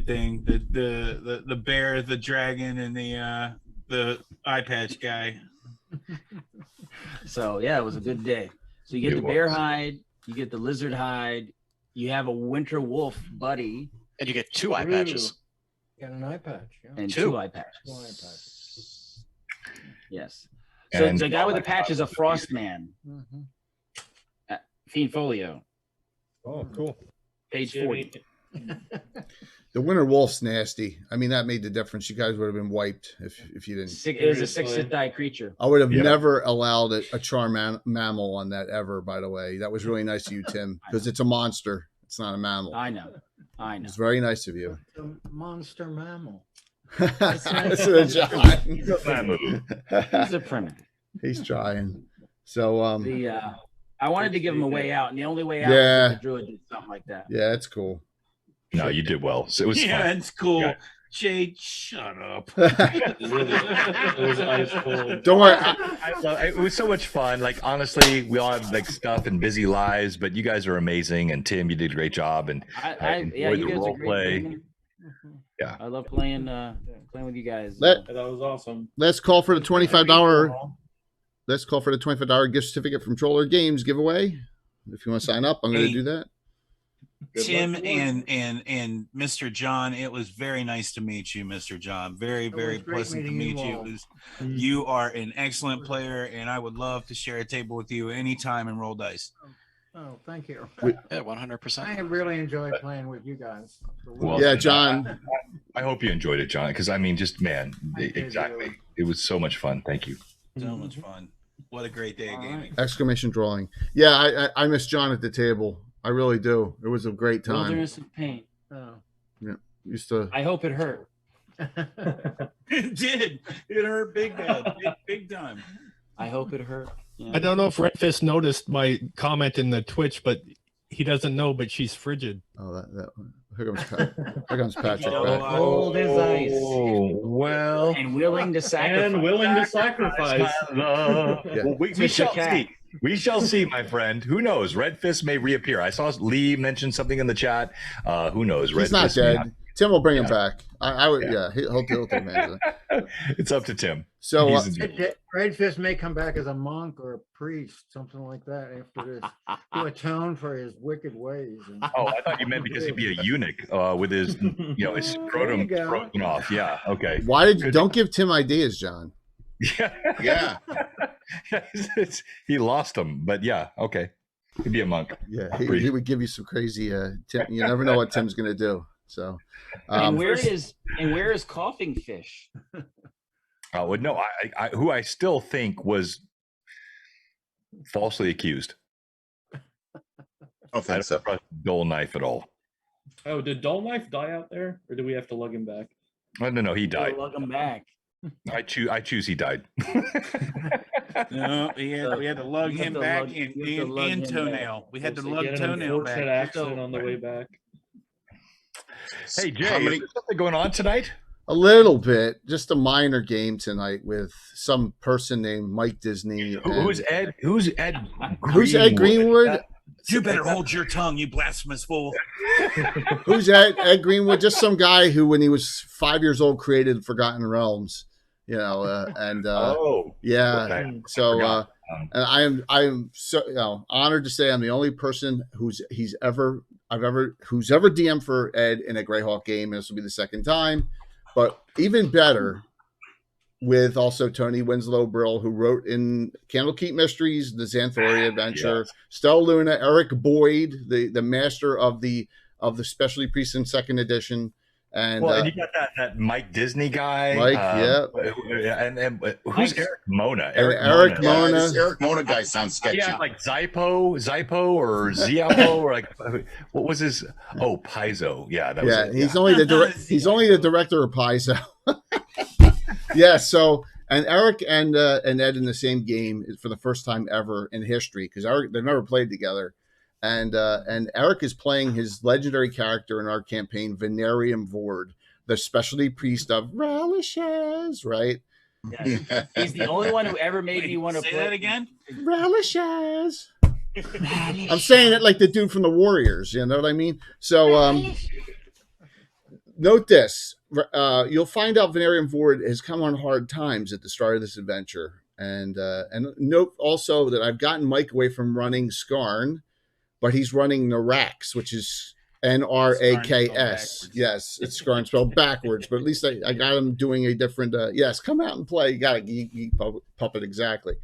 thing. The bear, the dragon, and the eye patch guy. So yeah, it was a good day. So you get It the bear was. hide, you get the lizard hide, you have a winter wolf buddy, And you get 2 eye patches. Got an eye patch. Yeah. and 2. 2 eye patches. 2 eye patches. Yes. So And the guy with the patch is a frost man. Mhm. Fiend Folio, Oh, cool. page 40. The winter wolf's nasty. I mean, that made the difference. You guys would have been wiped if you didn't. It is a Seriously. 6 hit die creature. I would have Yeah. never allowed a charm mammal on that ever. By the way, that was really nice of you, Tim, because it's a monster. It's not a mammal. I know. It's very nice of you. The monster mammal. That's John. He's a primitive. He's trying. So The I wanted to give him a way out, and the only way out Yeah. was if the druid did something like that. yeah, it's cool. No, you did well. So it was Yeah, fun. it's cool. Yeah. Jade, shut up. It was ice cold. Don't worry. It was so much fun. Like, honestly, we all have like stuff and busy lives, but you guys are amazing. And Tim, you did a great job. And Yeah, enjoyed you the guys are role great. play. man. Yeah. I love playing with you guys. Let- That was awesome. Let's call for the $25. Let's call for the $25 gift certificate from Troller Games giveaway. If you want to sign up, I'm going to Hey. do that. Good Tim luck to you. and Mr. John, it was very nice to meet you, Mr. John. Very, It very was great pleasant to meeting meet you you. all. You are an excellent player, and I would love to share a table with you anytime and roll dice. Oh, thank you. Yeah, 100%. I really enjoy playing with you guys. Well, Yeah, John. I hope you enjoyed it, John, because I mean, just man, I did, exactly. really. It was so much fun. Thank you. So much fun. What a great day of All gaming. Exclamation drawing. Yeah, I miss John at the table. I really do. It was a great time. Wilderness of Pain. Oh. Used to. I hope it hurt. It did. It hurt big bad. Big time. I hope it hurt. Yeah. I don't know if Redfist noticed my comment in the Twitch, but he doesn't know, but she's frigid. Oh, that here comes Patrick. Oh, back. Cold as ice. Oh, well. And willing to sacrifice. And willing to sacrifice. Yeah. Well, we Mr. shall Cat. see. We shall see, my friend. Who knows? Red Fist may reappear. I saw Lee mention something in the chat. Who knows? He's not Fist may dead. Tim will bring him Yeah. back. I would. Yeah. Yeah, he'll take advantage of it. It's up to Tim. So He's the- Redfist may come back as a monk or a priest, something like that, after this, to atone for his wicked ways. And, Oh, I thought you meant because he'd be a eunuch with his, his scrotum go. broken off. Yeah. Okay. why did you Good. don't give Tim ideas, John? Yeah. Yeah. He lost them, but yeah. Okay. He'd be a monk. Yeah, Agreed. he would give you some crazy. Tim, you never know what Tim's going to do. So, And where is Coughing Fish? Oh, well, no, I who I still think was falsely accused. Oh, I don't thanks. So. trust Dull Knife at all. Oh, did Dull Knife die out there, or do we have to lug him back? Oh, no, he died. Lug him back. I choose he died. No, we had to lug You have him to back lug- you have to lug and him back. toenail. We had to So he lug had an toenail unfortunate back. accident on the way back. Hey, Jay, How many- is there something going on tonight? a little bit, just a minor game tonight with some person named Mike Disney. Who's Ed? Who's Ed? Who's Ed Greenwood? You better hold your tongue, you blasphemous fool. Who's Ed Greenwood? Just some guy who, when he was 5 years old, created Forgotten Realms. Oh, yeah. okay. So, forgot. and I am so honored to say I'm the only person who's ever DM'd for Ed in a Greyhawk game. This will be the second time, but even better, with also Tony Winslow Brill, who wrote in Candlekeep Mysteries, the Xanthoria Adventure, Yes. Stella Luna, Eric Boyd, the master of the Specialty Priest in Second Edition. And, Well, and you got that Mike Disney guy. Mike, And who's Eric Mona? Eric Yeah, Mona. this Eric Mona guy sounds sketchy. Yeah, like Zypo or Ziapo or like what was his? Oh, Paizo. Yeah, that was Yeah, it. he's only the director of Paizo. Yeah, so and Eric and Ed in the same game for the first time ever in history, because they've never played together. And Eric is playing his legendary character in our campaign, Venarium Vord, the specialty priest of Relishes, right? Yes. He's the only one who ever made me want to Say play that again. Relishes. I'm saying it like the dude from the Warriors. You know what I mean? So, note this. You'll find out Venarium Vord has come on hard times at the start of this adventure. And note also that I've gotten Mike away from running Skarn, but he's running Narax, which is Nraks. Yes, it's Skarn spelled backwards, but at least I got him doing a different. Yes, come out and play. You got a geek puppet, exactly.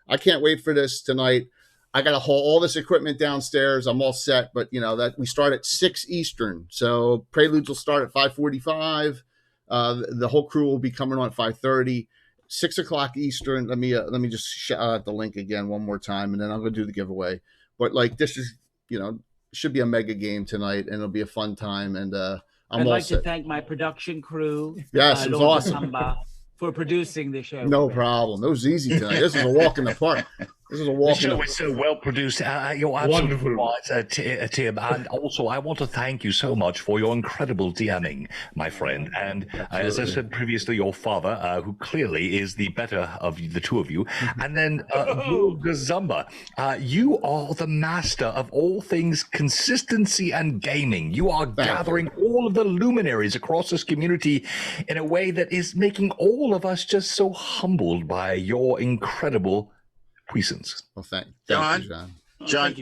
I can't wait for this tonight. I got to haul all this equipment downstairs. I'm all set, but that we start at 6 Eastern, so Preludes will start at 5:45. The whole crew will be coming on at 5:30. 6 o'clock Eastern. Let me just shout out the link again one more time, and then I'm going to do the giveaway. But this is should be a mega game tonight, and it'll be a fun time. And I'd like to thank my production crew. Yes, it was awesome for producing the show. No problem. It was easy tonight. This is a walk in the park. This is a walk. The show is so well produced. You're absolutely right, Tim. And also, I want to thank you so much for your incredible DMing, my friend. And as I said previously, your father, who clearly is the better of the two of you. And then Gazumba, you are the master of all things consistency and gaming. You are gathering all of the luminaries across this community in a way that is making all of us just so humbled by your incredible puissance. Well, thank John. you, John. John,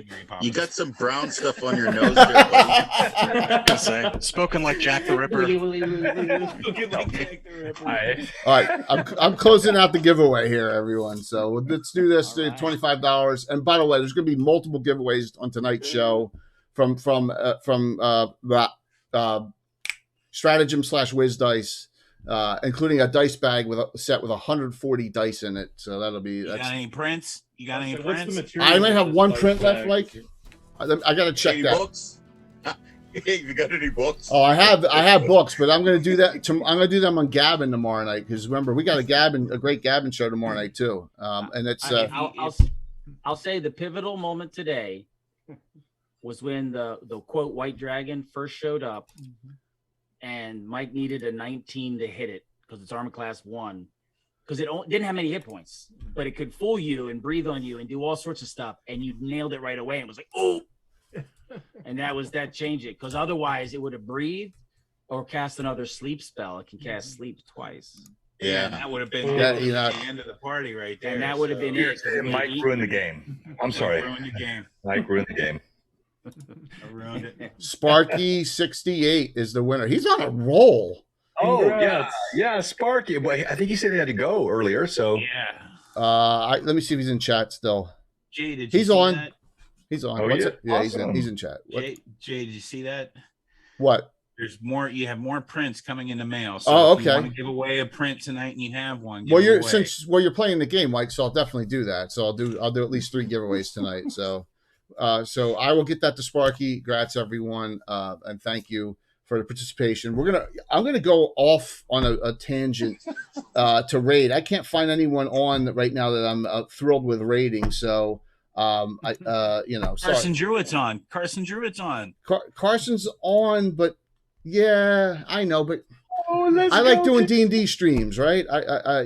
you got some brown stuff on your nose there, buddy. Say, spoken like Jack the Ripper. All right, I'm closing out the giveaway here, everyone. So let's do this. Right. $25. And by the way, there's going to be multiple giveaways on tonight's show from Stratagem/Wiz Dice. Including a dice bag set with 140 dice in it. So that'll be. You got any prints? You got any prints? I might have one print left, Mike. I got to check that. Books? Hey, you got any books? Oh, I have books, but I'm going to do that. I'm going to do them on Gabbin tomorrow night because remember we got a great Gabbin show tomorrow night too. And it's. I'll say the pivotal moment today was when the quote White Dragon first showed up. And Mike needed a 19 to hit it because it's armor class 1. Because it didn't have many hit points, but it could fool you and breathe on you and do all sorts of stuff. And you nailed it right away and was like, oh. And that changed it. Because otherwise it would have breathed or cast another sleep spell. It can cast sleep twice. Yeah, that would have been the end of the party right there. And that would have been it. Mike ruined the game. I'm sorry. Mike ruined the game. I ruined it. Sparky 68 is the winner. He's on a roll. Oh yeah, Sparky. But I think he said he had to go earlier. So let me see if he's in chat still. Jay, did you he's see on. that? He's on. Oh, What's yeah? it? Yeah, Awesome. he's in chat. Jay, did you see that? What? There's more. You have more prints coming in the mail. So if you want to give away a print tonight, and you have one. You're playing the game, Mike. So I'll definitely do that. So I'll do at least 3 giveaways tonight. So. So I will get that to Sparky. Grats everyone, and thank you for the participation. I'm gonna go off on a tangent to raid. I can't find anyone on right now that I'm thrilled with raiding. So Carson Druitt's on. Carson's on, but yeah, I know, but. I like doing D&D streams, right?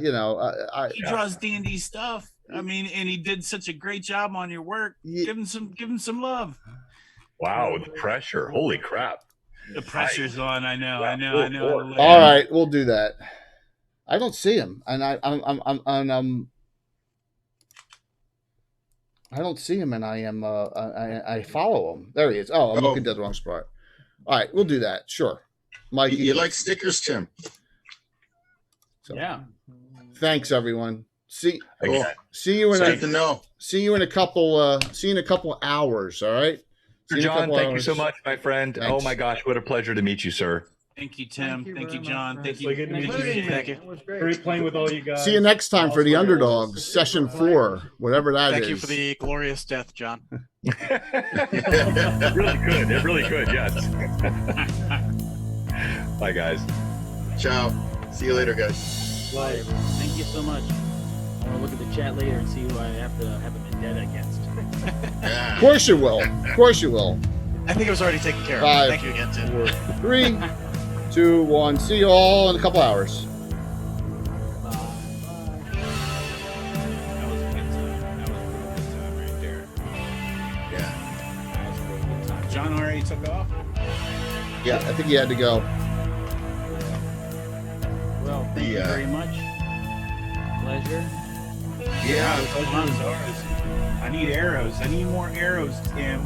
He draws D&D stuff. I mean, and he did such a great job on your work. Yeah. Give him some love. Wow, the pressure! Holy crap! The pressure's on. I know. All right, we'll do that. I don't see him, and I don't see him, and I follow him. There he is. Oh, I'm looking at the wrong spot. All right, we'll do that. Sure, Mike. You like stickers, Tim? So, yeah. Thanks, everyone. See you in a couple hours. All right. John, thank you so much, my friend. Thanks. Oh my gosh, what a pleasure to meet you, sir. Thank you, Tim. Thank you, John. Thank you. Good to meet you. Thank you. Great playing with all you guys. See you next time for the Underdogs session 4, whatever that is. Thank you for the glorious death, John. It really could. Yes. Bye, guys. Ciao. See you later, guys. Bye. Thank you so much. I'm gonna look at the chat later and see who I have to have a vendetta against. Of course you will. I think it was already taken care of. 5, Thank you again, Tim. 4, 3, 2, 1. See you all in a couple hours. Bye. already took off. Yeah, I think he had to go. Well, thank you very much. Pleasure. Yeah, the pleasure was ours. I need arrows. I need more arrows, Tim.